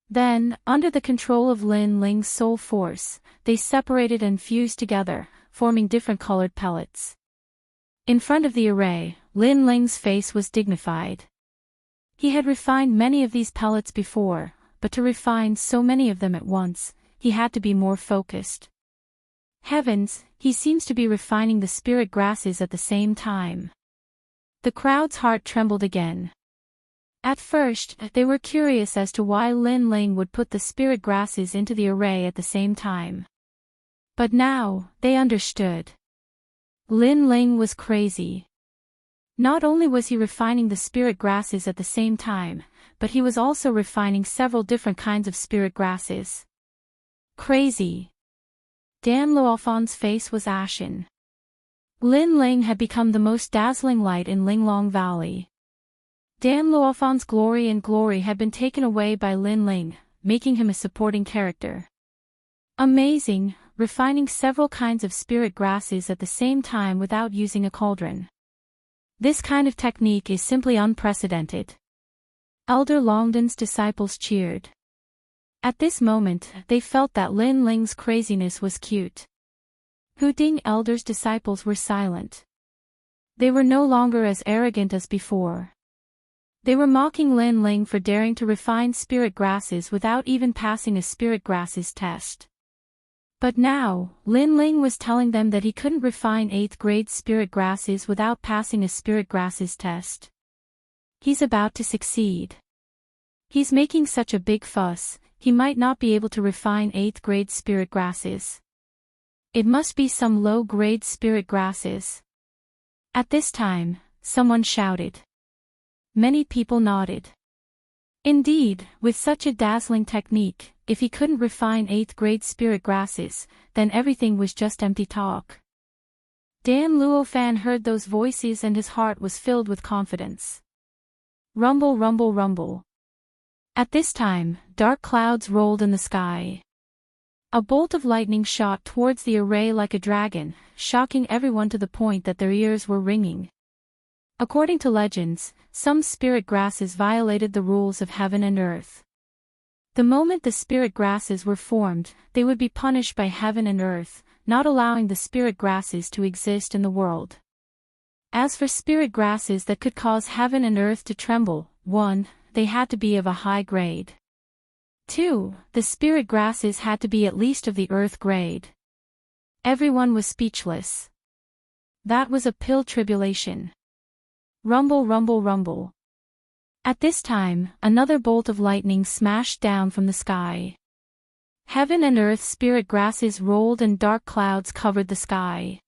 Then, under the control of Lin Ling's soul force, they separated and fused together, forming different colored pellets. In front of the array, Lin Ling's face was dignified. He had refined many of these pellets before, but to refine so many of them at once, he had to be more focused. Heavens, he seems to be refining the spirit grasses at the same time. The crowd's heart trembled again. At first, they were curious as to why Lin Ling would put the spirit grasses into the array at the same time. But now, they understood. Lin Ling was crazy. Not only was he refining the spirit grasses at the same time, but he was also refining several different kinds of spirit grasses. Crazy. Dan Luofan's face was ashen. Lin Ling had become the most dazzling light in Linglong Valley. Dan Luofan's glory had been taken away by Lin Ling, making him a supporting character. Amazing, refining several kinds of spirit grasses at the same time without using a cauldron. This kind of technique is simply unprecedented. Elder Longdon's disciples cheered. At this moment, they felt that Lin Ling's craziness was cute. Hu Ding Elder's disciples were silent. They were no longer as arrogant as before. They were mocking Lin Ling for daring to refine spirit grasses without even passing a spirit grasses test. But now, Lin Ling was telling them that he couldn't refine 8th grade spirit grasses without passing a spirit grasses test. He's about to succeed. He's making such a big fuss, he might not be able to refine 8th grade spirit grasses. It must be some low-grade spirit grasses. At this time, someone shouted. Many people nodded. Indeed, with such a dazzling technique, if he couldn't refine 8th grade spirit grasses, then everything was just empty talk. Dan Luofan heard those voices and his heart was filled with confidence. Rumble, rumble, rumble. At this time, dark clouds rolled in the sky. A bolt of lightning shot towards the array like a dragon, shocking everyone to the point that their ears were ringing. According to legends, some spirit grasses violated the rules of heaven and earth. The moment the spirit grasses were formed, they would be punished by heaven and earth, not allowing the spirit grasses to exist in the world. As for spirit grasses that could cause heaven and earth to tremble, 1. They had to be of a high grade. 2. The spirit grasses had to be at least of the earth grade. Everyone was speechless. That was a pill tribulation. Rumble, rumble, rumble. At this time, another bolt of lightning smashed down from the sky. Heaven and earth spirit grasses rolled and dark clouds covered the sky.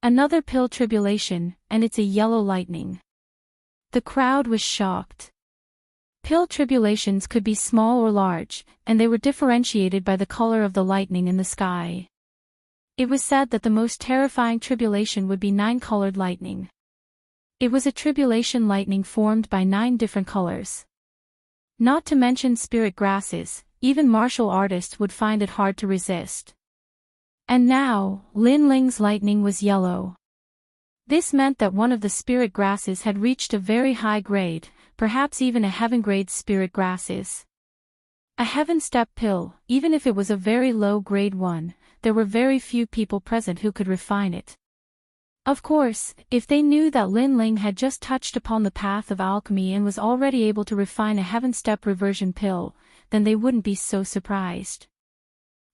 Another pill tribulation, and it's a yellow lightning. The crowd was shocked. Pill tribulations could be small or large, and they were differentiated by the color of the lightning in the sky. It was said that the most terrifying tribulation would be 9-colored lightning. It was a tribulation lightning formed by 9 different colors. Not to mention spirit grasses, even martial artists would find it hard to resist. And now, Lin Ling's lightning was yellow. This meant that one of the spirit grasses had reached a very high grade, perhaps even a heaven-grade spirit grasses. A heaven-step pill, even if it was a very low-grade one, there were very few people present who could refine it. Of course, if they knew that Lin Ling had just touched upon the path of alchemy and was already able to refine a heaven-step reversion pill, then they wouldn't be so surprised.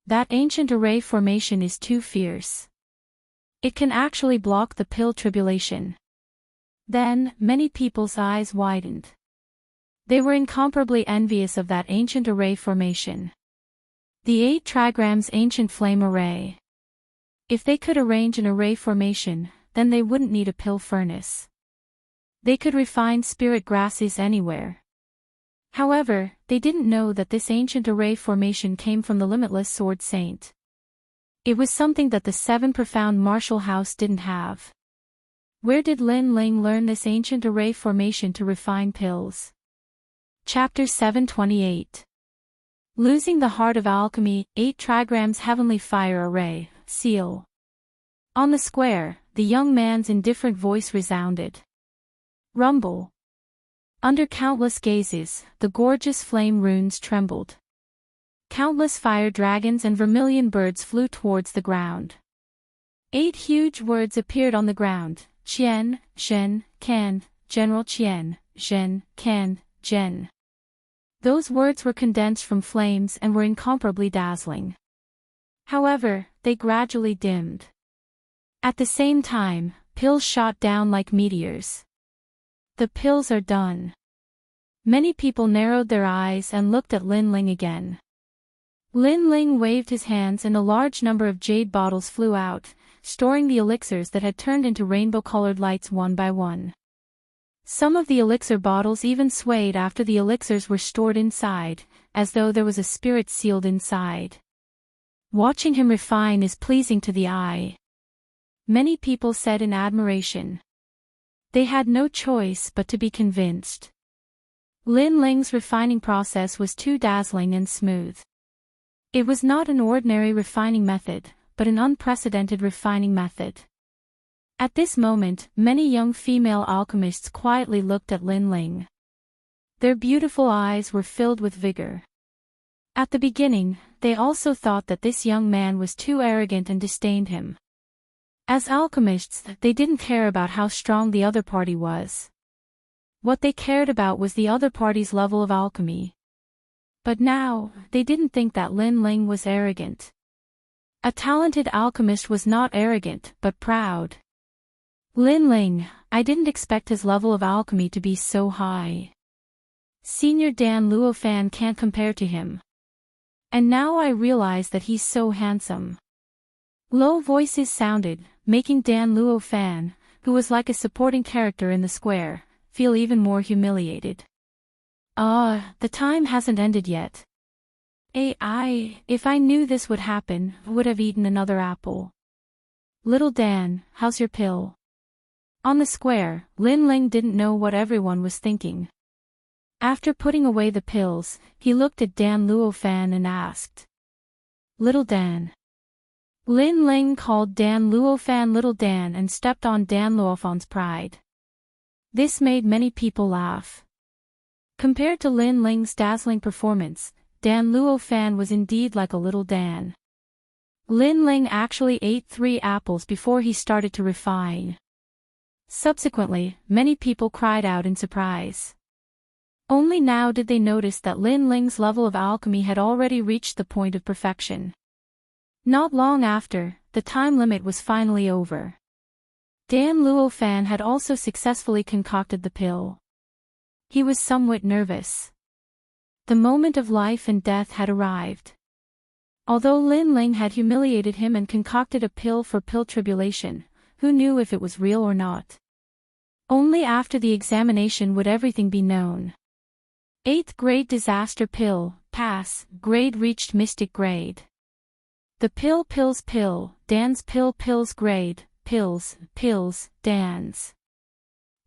That ancient array formation is too fierce. It can actually block the pill tribulation. Then, many people's eyes widened. They were incomparably envious of that ancient array formation. The 8 trigrams ancient flame array. If they could arrange an array formation, then they wouldn't need a pill furnace. They could refine spirit grasses anywhere. However, they didn't know that this ancient array formation came from the limitless sword saint. It was something that the 7 profound martial house didn't have. Where did Lin Ling learn this ancient array formation to refine pills? Chapter 728. Losing the Heart of Alchemy, 8 trigrams Heavenly Fire Array, Seal. On the square, the young man's indifferent voice resounded. Rumble. Under countless gazes, the gorgeous flame runes trembled. Countless fire dragons and vermilion birds flew towards the ground. 8 huge words appeared on the ground. Qian, Shen, Can, General Qian, Shen, Can, Zhen. Those words were condensed from flames and were incomparably dazzling. However, they gradually dimmed. At the same time, pills shot down like meteors. The pills are done. Many people narrowed their eyes and looked at Lin Ling again. Lin Ling waved his hands and a large number of jade bottles flew out, storing the elixirs that had turned into rainbow-colored lights one by one. Some of the elixir bottles even swayed after the elixirs were stored inside, as though there was a spirit sealed inside. Watching him refine is pleasing to the eye, many people said in admiration. They had no choice but to be convinced. Lin Ling's refining process was too dazzling and smooth. It was not an ordinary refining method, but an unprecedented refining method. At this moment, many young female alchemists quietly looked at Lin Ling. Their beautiful eyes were filled with vigor. At the beginning, they also thought that this young man was too arrogant and disdained him. As alchemists, they didn't care about how strong the other party was. What they cared about was the other party's level of alchemy. But now, they didn't think that Lin Ling was arrogant. A talented alchemist was not arrogant, but proud. Lin Ling, I didn't expect his level of alchemy to be so high. Senior Dan Luofan can't compare to him. And now I realize that he's so handsome. Low voices sounded, making Dan Luofan, who was like a supporting character in the square, feel even more humiliated. The time hasn't ended yet. If I knew this would happen, would have eaten another apple. Little Dan, how's your pill? On the square, Lin Ling didn't know what everyone was thinking. After putting away the pills, he looked at Dan Luofan and asked. Little Dan. Lin Ling called Dan Luofan Little Dan and stepped on Dan Luofan's pride. This made many people laugh. Compared to Lin Ling's dazzling performance, Dan Luofan was indeed like a little Dan. Lin Ling actually ate 3 apples before he started to refine. Subsequently, many people cried out in surprise. Only now did they notice that Lin Ling's level of alchemy had already reached the point of perfection. Not long after, the time limit was finally over. Dan Luofan had also successfully concocted the pill. He was somewhat nervous. The moment of life and death had arrived. Although Lin Ling had humiliated him and concocted a pill for pill tribulation, who knew if it was real or not? Only after the examination would everything be known. 8th grade disaster pill, pass, grade reached mystic grade. The pill, Dan's pills grade, pills, Dan's.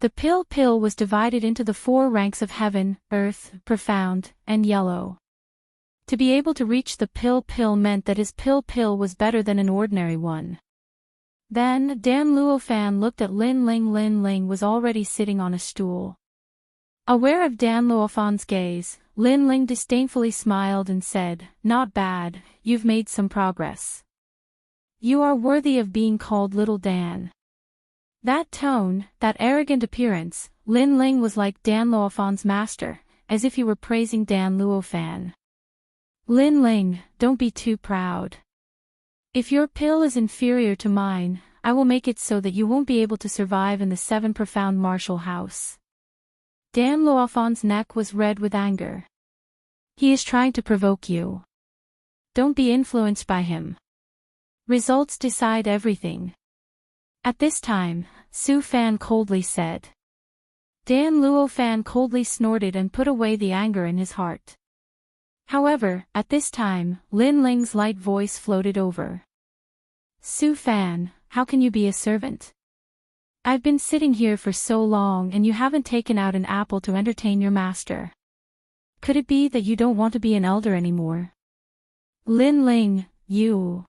The pill was divided into the 4 ranks of heaven, earth, profound, and yellow. To be able to reach the pill meant that his pill was better than an ordinary one. Then, Dan Luofan looked at Lin Ling. Lin Ling was already sitting on a stool. Aware of Dan Luofan's gaze, Lin Ling disdainfully smiled and said, "Not bad, you've made some progress. You are worthy of being called Little Dan." That tone, that arrogant appearance, Lin Ling was like Dan Luofan's master, as if he were praising Dan Luofan. Lin Ling, don't be too proud. If your pill is inferior to mine, I will make it so that you won't be able to survive in the 7 profound martial house. Dan Luofan's neck was red with anger. He is trying to provoke you. Don't be influenced by him. Results decide everything. At this time, Su Fan coldly said. Dan Luofan coldly snorted and put away the anger in his heart. However, at this time, Lin Ling's light voice floated over. Su Fan, how can you be a servant? I've been sitting here for so long and you haven't taken out an apple to entertain your master. Could it be that you don't want to be an elder anymore? Lin Ling, you.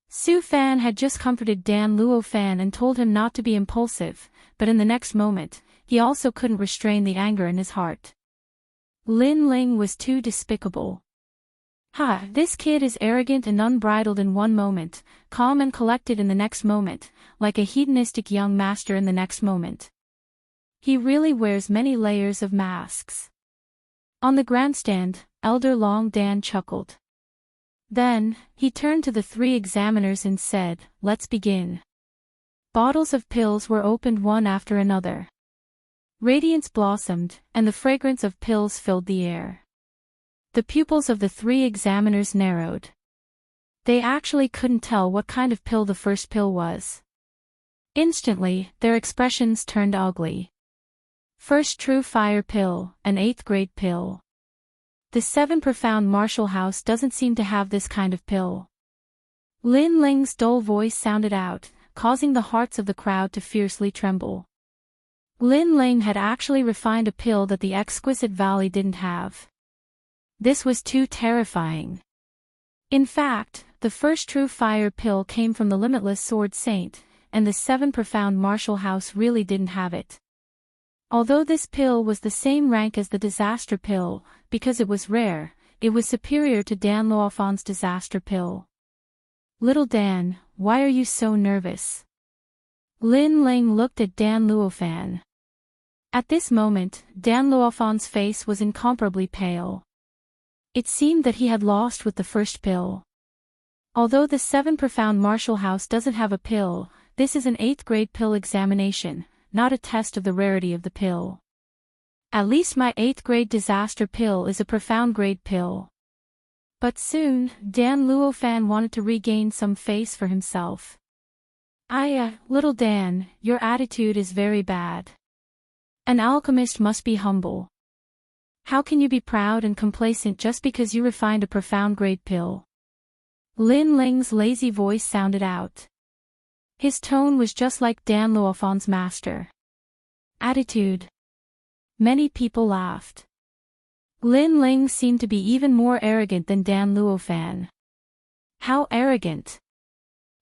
Su Fan had just comforted Dan Luofan and told him not to be impulsive, but in the next moment, he also couldn't restrain the anger in his heart. Lin Ling was too despicable. This kid is arrogant and unbridled in one moment, calm and collected in the next moment, like a hedonistic young master in the next moment. He really wears many layers of masks. On the grandstand, Elder Long Dan chuckled. Then, he turned to the 3 examiners and said, "Let's begin." Bottles of pills were opened one after another. Radiance blossomed, and the fragrance of pills filled the air. The pupils of the 3 examiners narrowed. They actually couldn't tell what kind of pill the first pill was. Instantly, their expressions turned ugly. First true fire pill, an 8th grade pill. The 7 profound martial house doesn't seem to have this kind of pill. Lin Ling's dull voice sounded out, causing the hearts of the crowd to fiercely tremble. Lin Ling had actually refined a pill that the exquisite valley didn't have. This was too terrifying. In fact, the first true fire pill came from the limitless sword saint, and the 7 profound martial house really didn't have it. Although this pill was the same rank as the disaster pill, because it was rare, it was superior to Dan Luofan's disaster pill. Little Dan, why are you so nervous? Lin Ling looked at Dan Luofan. At this moment, Dan Luofan's face was incomparably pale. It seemed that he had lost with the first pill. Although the 7 profound martial house doesn't have a pill, this is an 8th grade pill examination, not a test of the rarity of the pill. At least my 8th grade disaster pill is a profound grade pill. But soon, Dan Luofan wanted to regain some face for himself. Little Dan, your attitude is very bad. An alchemist must be humble. How can you be proud and complacent just because you refined a profound grade pill? Lin Ling's lazy voice sounded out. His tone was just like Dan Luofan's master. Attitude. Many people laughed. Lin Ling seemed to be even more arrogant than Dan Luofan. How arrogant!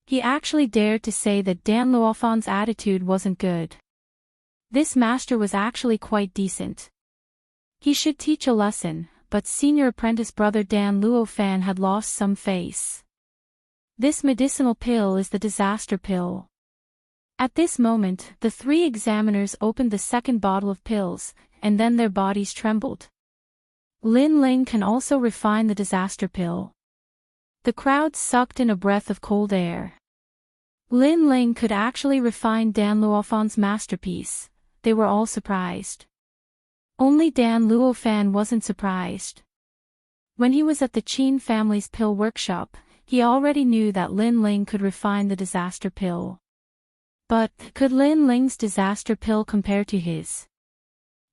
He actually dared to say that Dan Luofan's attitude wasn't good. This master was actually quite decent. He should teach a lesson, but senior apprentice brother Dan Luofan had lost some face. This medicinal pill is the disaster pill. At this moment, the 3 examiners opened the second bottle of pills, and then their bodies trembled. Lin Ling can also refine the disaster pill. The crowd sucked in a breath of cold air. Lin Ling could actually refine Dan Luofan's masterpiece. They were all surprised. Only Dan Luofan wasn't surprised. When he was at the Qin family's pill workshop, he already knew that Lin Ling could refine the disaster pill. But, could Lin Ling's disaster pill compare to his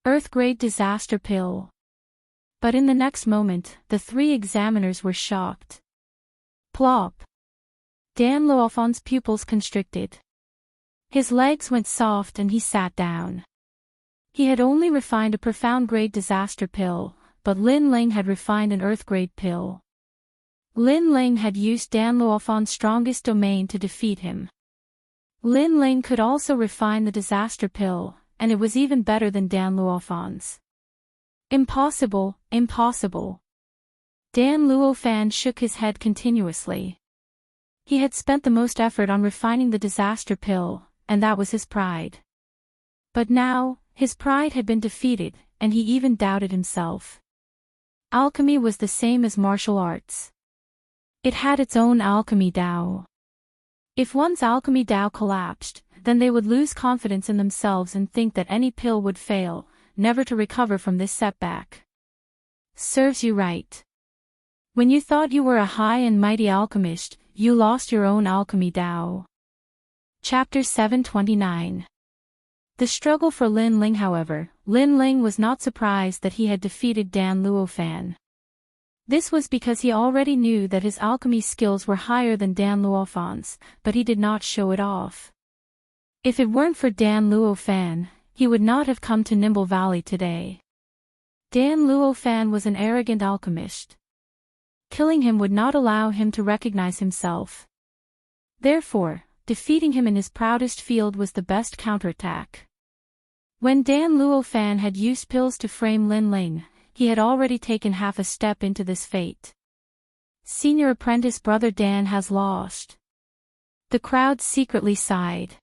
Earth-grade disaster pill? But in the next moment, the 3 examiners were shocked. Plop! Dan Luofan's pupils constricted. His legs went soft and he sat down. He had only refined a profound-grade disaster pill, but Lin Ling had refined an Earth-grade pill. Lin Ling had used Dan Luofan's strongest domain to defeat him. Lin Ling could also refine the disaster pill, and it was even better than Dan Luofan's. Impossible, impossible. Dan Luofan shook his head continuously. He had spent the most effort on refining the disaster pill, and that was his pride. But now, his pride had been defeated, and he even doubted himself. Alchemy was the same as martial arts. It had its own alchemy Dao. If one's alchemy Dao collapsed, then they would lose confidence in themselves and think that any pill would fail, never to recover from this setback. Serves you right. When you thought you were a high and mighty alchemist, you lost your own alchemy Dao. Chapter 729. The struggle for Lin Ling. However, Lin Ling was not surprised that he had defeated Dan Luofan. This was because he already knew that his alchemy skills were higher than Dan Luofan's, but he did not show it off. If it weren't for Dan Luofan, he would not have come to Nimble Valley today. Dan Luofan was an arrogant alchemist. Killing him would not allow him to recognize himself. Therefore, defeating him in his proudest field was the best counterattack. When Dan Luofan had used pills to frame Lin Ling, he had already taken half a step into this fate. Senior apprentice brother Dan has lost. The crowd secretly sighed.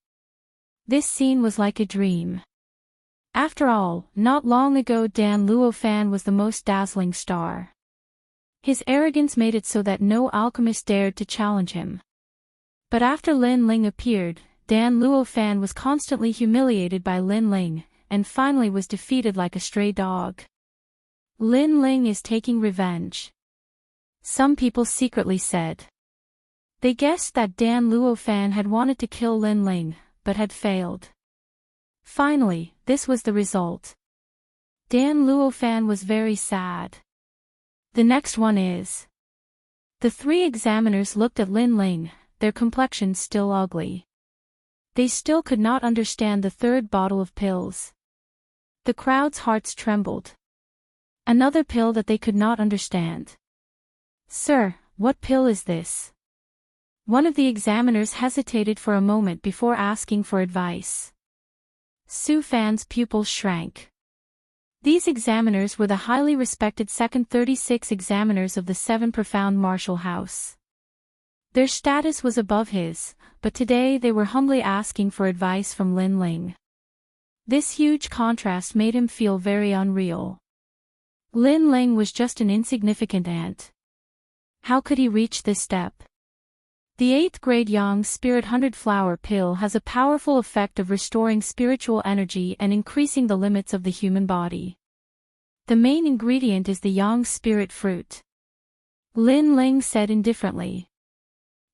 This scene was like a dream. After all, not long ago Dan Luofan was the most dazzling star. His arrogance made it so that no alchemist dared to challenge him. But after Lin Ling appeared, Dan Luofan was constantly humiliated by Lin Ling, and finally was defeated like a stray dog. Lin Ling is taking revenge. Some people secretly said. They guessed that Dan Luofan had wanted to kill Lin Ling, but had failed. Finally, this was the result. Dan Luofan was very sad. The next one is. The three examiners looked at Lin Ling, their complexions still ugly. They still could not understand the third bottle of pills. The crowd's hearts trembled. Another pill that they could not understand. Sir, what pill is this? One of the examiners hesitated for a moment before asking for advice. Su Fan's pupils shrank. These examiners were the highly respected second 36 examiners of the 7 profound martial house. Their status was above his, but today they were humbly asking for advice from Lin Ling. This huge contrast made him feel very unreal. Lin Ling was just an insignificant ant. How could he reach this step? The 8th grade Yang Spirit 100 Flower Pill has a powerful effect of restoring spiritual energy and increasing the limits of the human body. The main ingredient is the Yang Spirit fruit. Lin Ling said indifferently.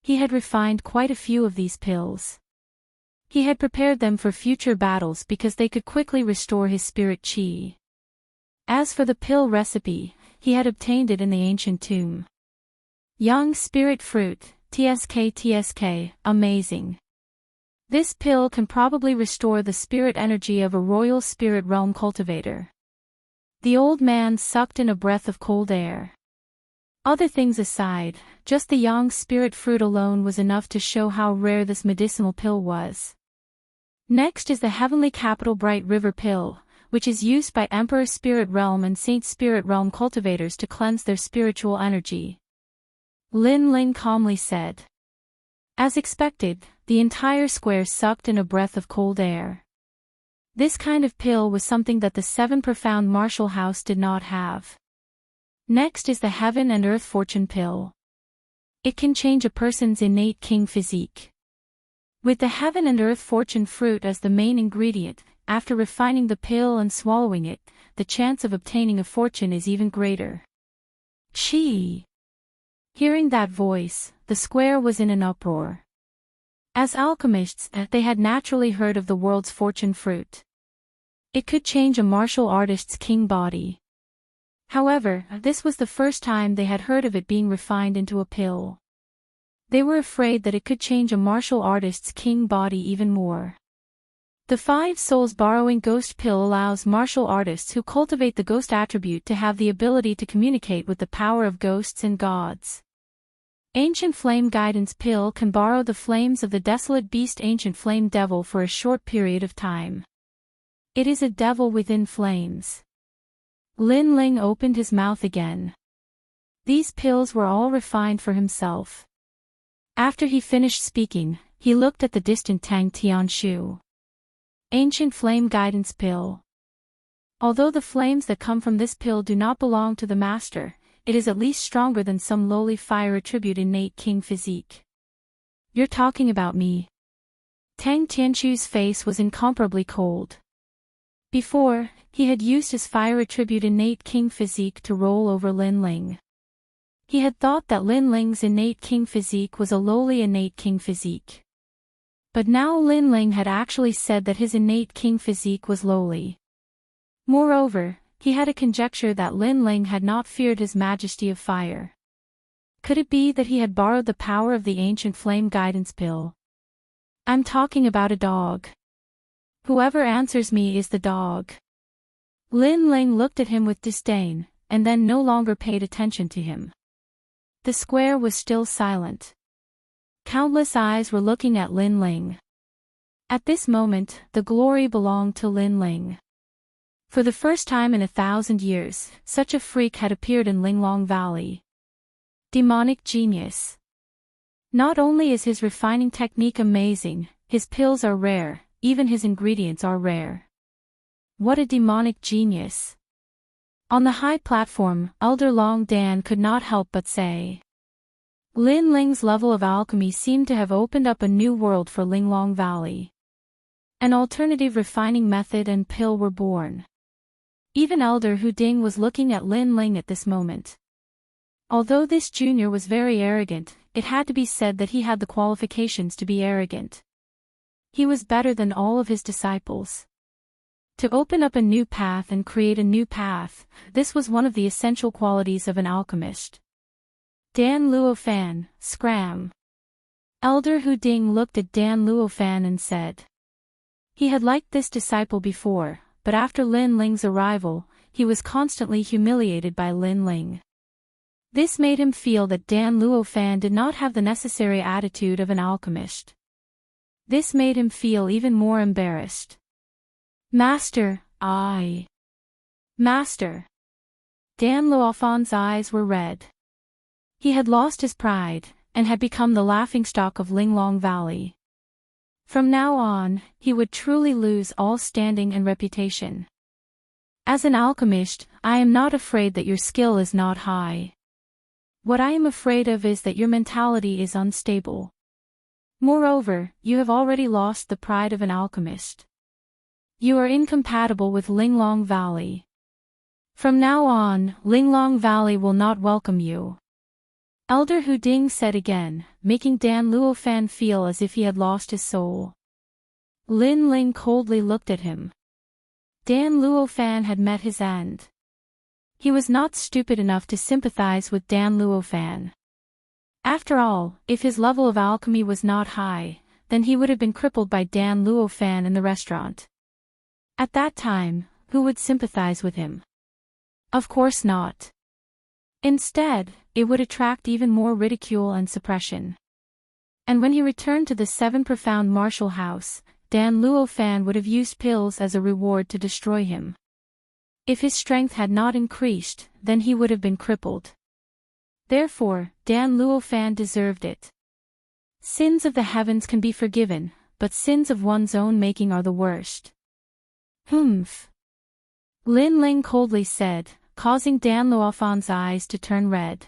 He had refined quite a few of these pills. He had prepared them for future battles because they could quickly restore his spirit chi. As for the pill recipe, he had obtained it in the ancient tomb. Yang Spirit Fruit, TSK, amazing. This pill can probably restore the spirit energy of a royal spirit realm cultivator. The old man sucked in a breath of cold air. Other things aside, just the Yang Spirit Fruit alone was enough to show how rare this medicinal pill was. Next is the Heavenly Capital Bright River Pill, which is used by Emperor Spirit Realm and Saint Spirit Realm cultivators to cleanse their spiritual energy. Lin Ling calmly said. As expected, the entire square sucked in a breath of cold air. This kind of pill was something that the 7 profound martial house did not have. Next is the Heaven and Earth Fortune Pill. It can change a person's innate king physique. With the Heaven and Earth Fortune fruit as the main ingredient, after refining the pill and swallowing it, the chance of obtaining a fortune is even greater. Chi! Hearing that voice, the square was in an uproar. As alchemists, they had naturally heard of the world's fortune fruit. It could change a martial artist's king body. However, this was the first time they had heard of it being refined into a pill. They were afraid that it could change a martial artist's king body even more. The 5 Souls Borrowing Ghost Pill allows martial artists who cultivate the ghost attribute to have the ability to communicate with the power of ghosts and gods. Ancient Flame Guidance Pill can borrow the flames of the desolate beast Ancient Flame Devil for a short period of time. It is a devil within flames. Lin Ling opened his mouth again. These pills were all refined for himself. After he finished speaking, he looked at the distant Tang Tianshu. Ancient Flame Guidance Pill. Although the flames that come from this pill do not belong to the master, it is at least stronger than some lowly fire attribute innate king physique. You're talking about me. Tang Tianshu's face was incomparably cold. Before, he had used his fire attribute innate king physique to roll over Lin Ling. He had thought that Lin Ling's innate king physique was a lowly innate king physique. But now Lin Ling had actually said that his innate king physique was lowly. Moreover, he had a conjecture that Lin Ling had not feared his majesty of fire. Could it be that he had borrowed the power of the ancient flame guidance pill? I'm talking about a dog. Whoever answers me is the dog. Lin Ling looked at him with disdain, and then no longer paid attention to him. The square was still silent. Countless eyes were looking at Lin Ling. At this moment, the glory belonged to Lin Ling. For the first time in 1,000 years, such a freak had appeared in Linglong Valley. Demonic genius. Not only is his refining technique amazing, his pills are rare, even his ingredients are rare. What a demonic genius. On the high platform, Elder Long Dan could not help but say. Lin Ling's level of alchemy seemed to have opened up a new world for Linglong Valley. An alternative refining method and pill were born. Even Elder Hu Ding was looking at Lin Ling at this moment. Although this junior was very arrogant, it had to be said that he had the qualifications to be arrogant. He was better than all of his disciples. To open up a new path and create a new path, this was one of the essential qualities of an alchemist. Dan Luofan, scram. Elder Hu Ding looked at Dan Luofan and said. He had liked this disciple before, but after Lin Ling's arrival, he was constantly humiliated by Lin Ling. This made him feel that Dan Luofan did not have the necessary attitude of an alchemist. This made him feel even more embarrassed. Master, Master. Dan Luofan's eyes were red. He had lost his pride, and had become the laughingstock of Linglong Valley. From now on, he would truly lose all standing and reputation. As an alchemist, I am not afraid that your skill is not high. What I am afraid of is that your mentality is unstable. Moreover, you have already lost the pride of an alchemist. You are incompatible with Linglong Valley. From now on, Linglong Valley will not welcome you. Elder Hu Ding said again, making Dan Luofan feel as if he had lost his soul. Lin Ling coldly looked at him. Dan Luofan had met his end. He was not stupid enough to sympathize with Dan Luofan. After all, if his level of alchemy was not high, then he would have been crippled by Dan Luofan in the restaurant. At that time, who would sympathize with him? Of course not. Instead, it would attract even more ridicule and suppression. And when he returned to the Seven Profound Martial House, Dan Luofan would have used pills as a reward to destroy him. If his strength had not increased, then he would have been crippled. Therefore, Dan Luofan deserved it. Sins of the heavens can be forgiven, but sins of one's own making are the worst. Humph. Lin Ling coldly said, causing Dan Luofan's eyes to turn red.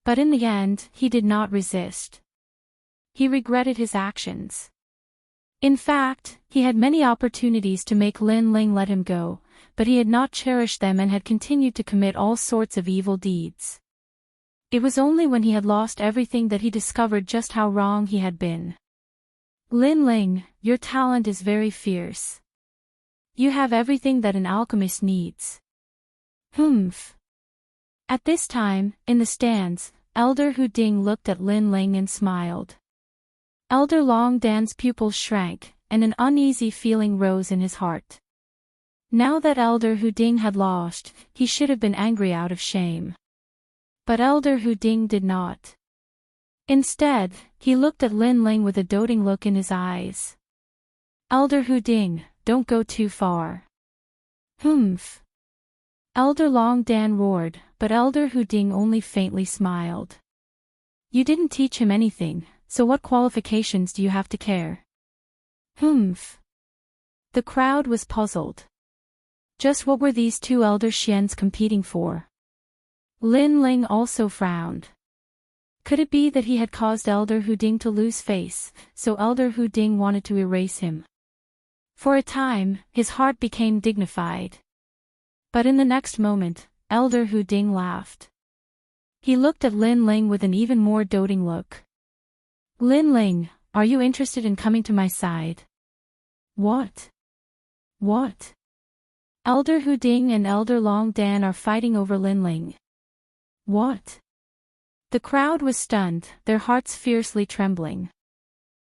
But in the end, he did not resist. He regretted his actions. In fact, he had many opportunities to make Lin Ling let him go, but he had not cherished them and had continued to commit all sorts of evil deeds. It was only when he had lost everything that he discovered just how wrong he had been. Lin Ling, your talent is very fierce. You have everything that an alchemist needs. Humph. At this time, in the stands, Elder Hu Ding looked at Lin Ling and smiled. Elder Long Dan's pupils shrank, and an uneasy feeling rose in his heart. Now that Elder Hu Ding had lost, he should have been angry out of shame. But Elder Hu Ding did not. Instead, he looked at Lin Ling with a doting look in his eyes. Elder Hu Ding, don't go too far. Humph. Elder Long Dan roared, but Elder Hu Ding only faintly smiled. You didn't teach him anything, so what qualifications do you have to care? Humph. The crowd was puzzled. Just what were these two Elder Xians competing for? Lin Ling also frowned. Could it be that he had caused Elder Hu Ding to lose face, so Elder Hu Ding wanted to erase him? For a time, his heart became dignified. But in the next moment, Elder Hu Ding laughed. He looked at Lin Ling with an even more doting look. Lin Ling, are you interested in coming to my side? What? What? Elder Hu Ding and Elder Long Dan are fighting over Lin Ling. What? The crowd was stunned, their hearts fiercely trembling.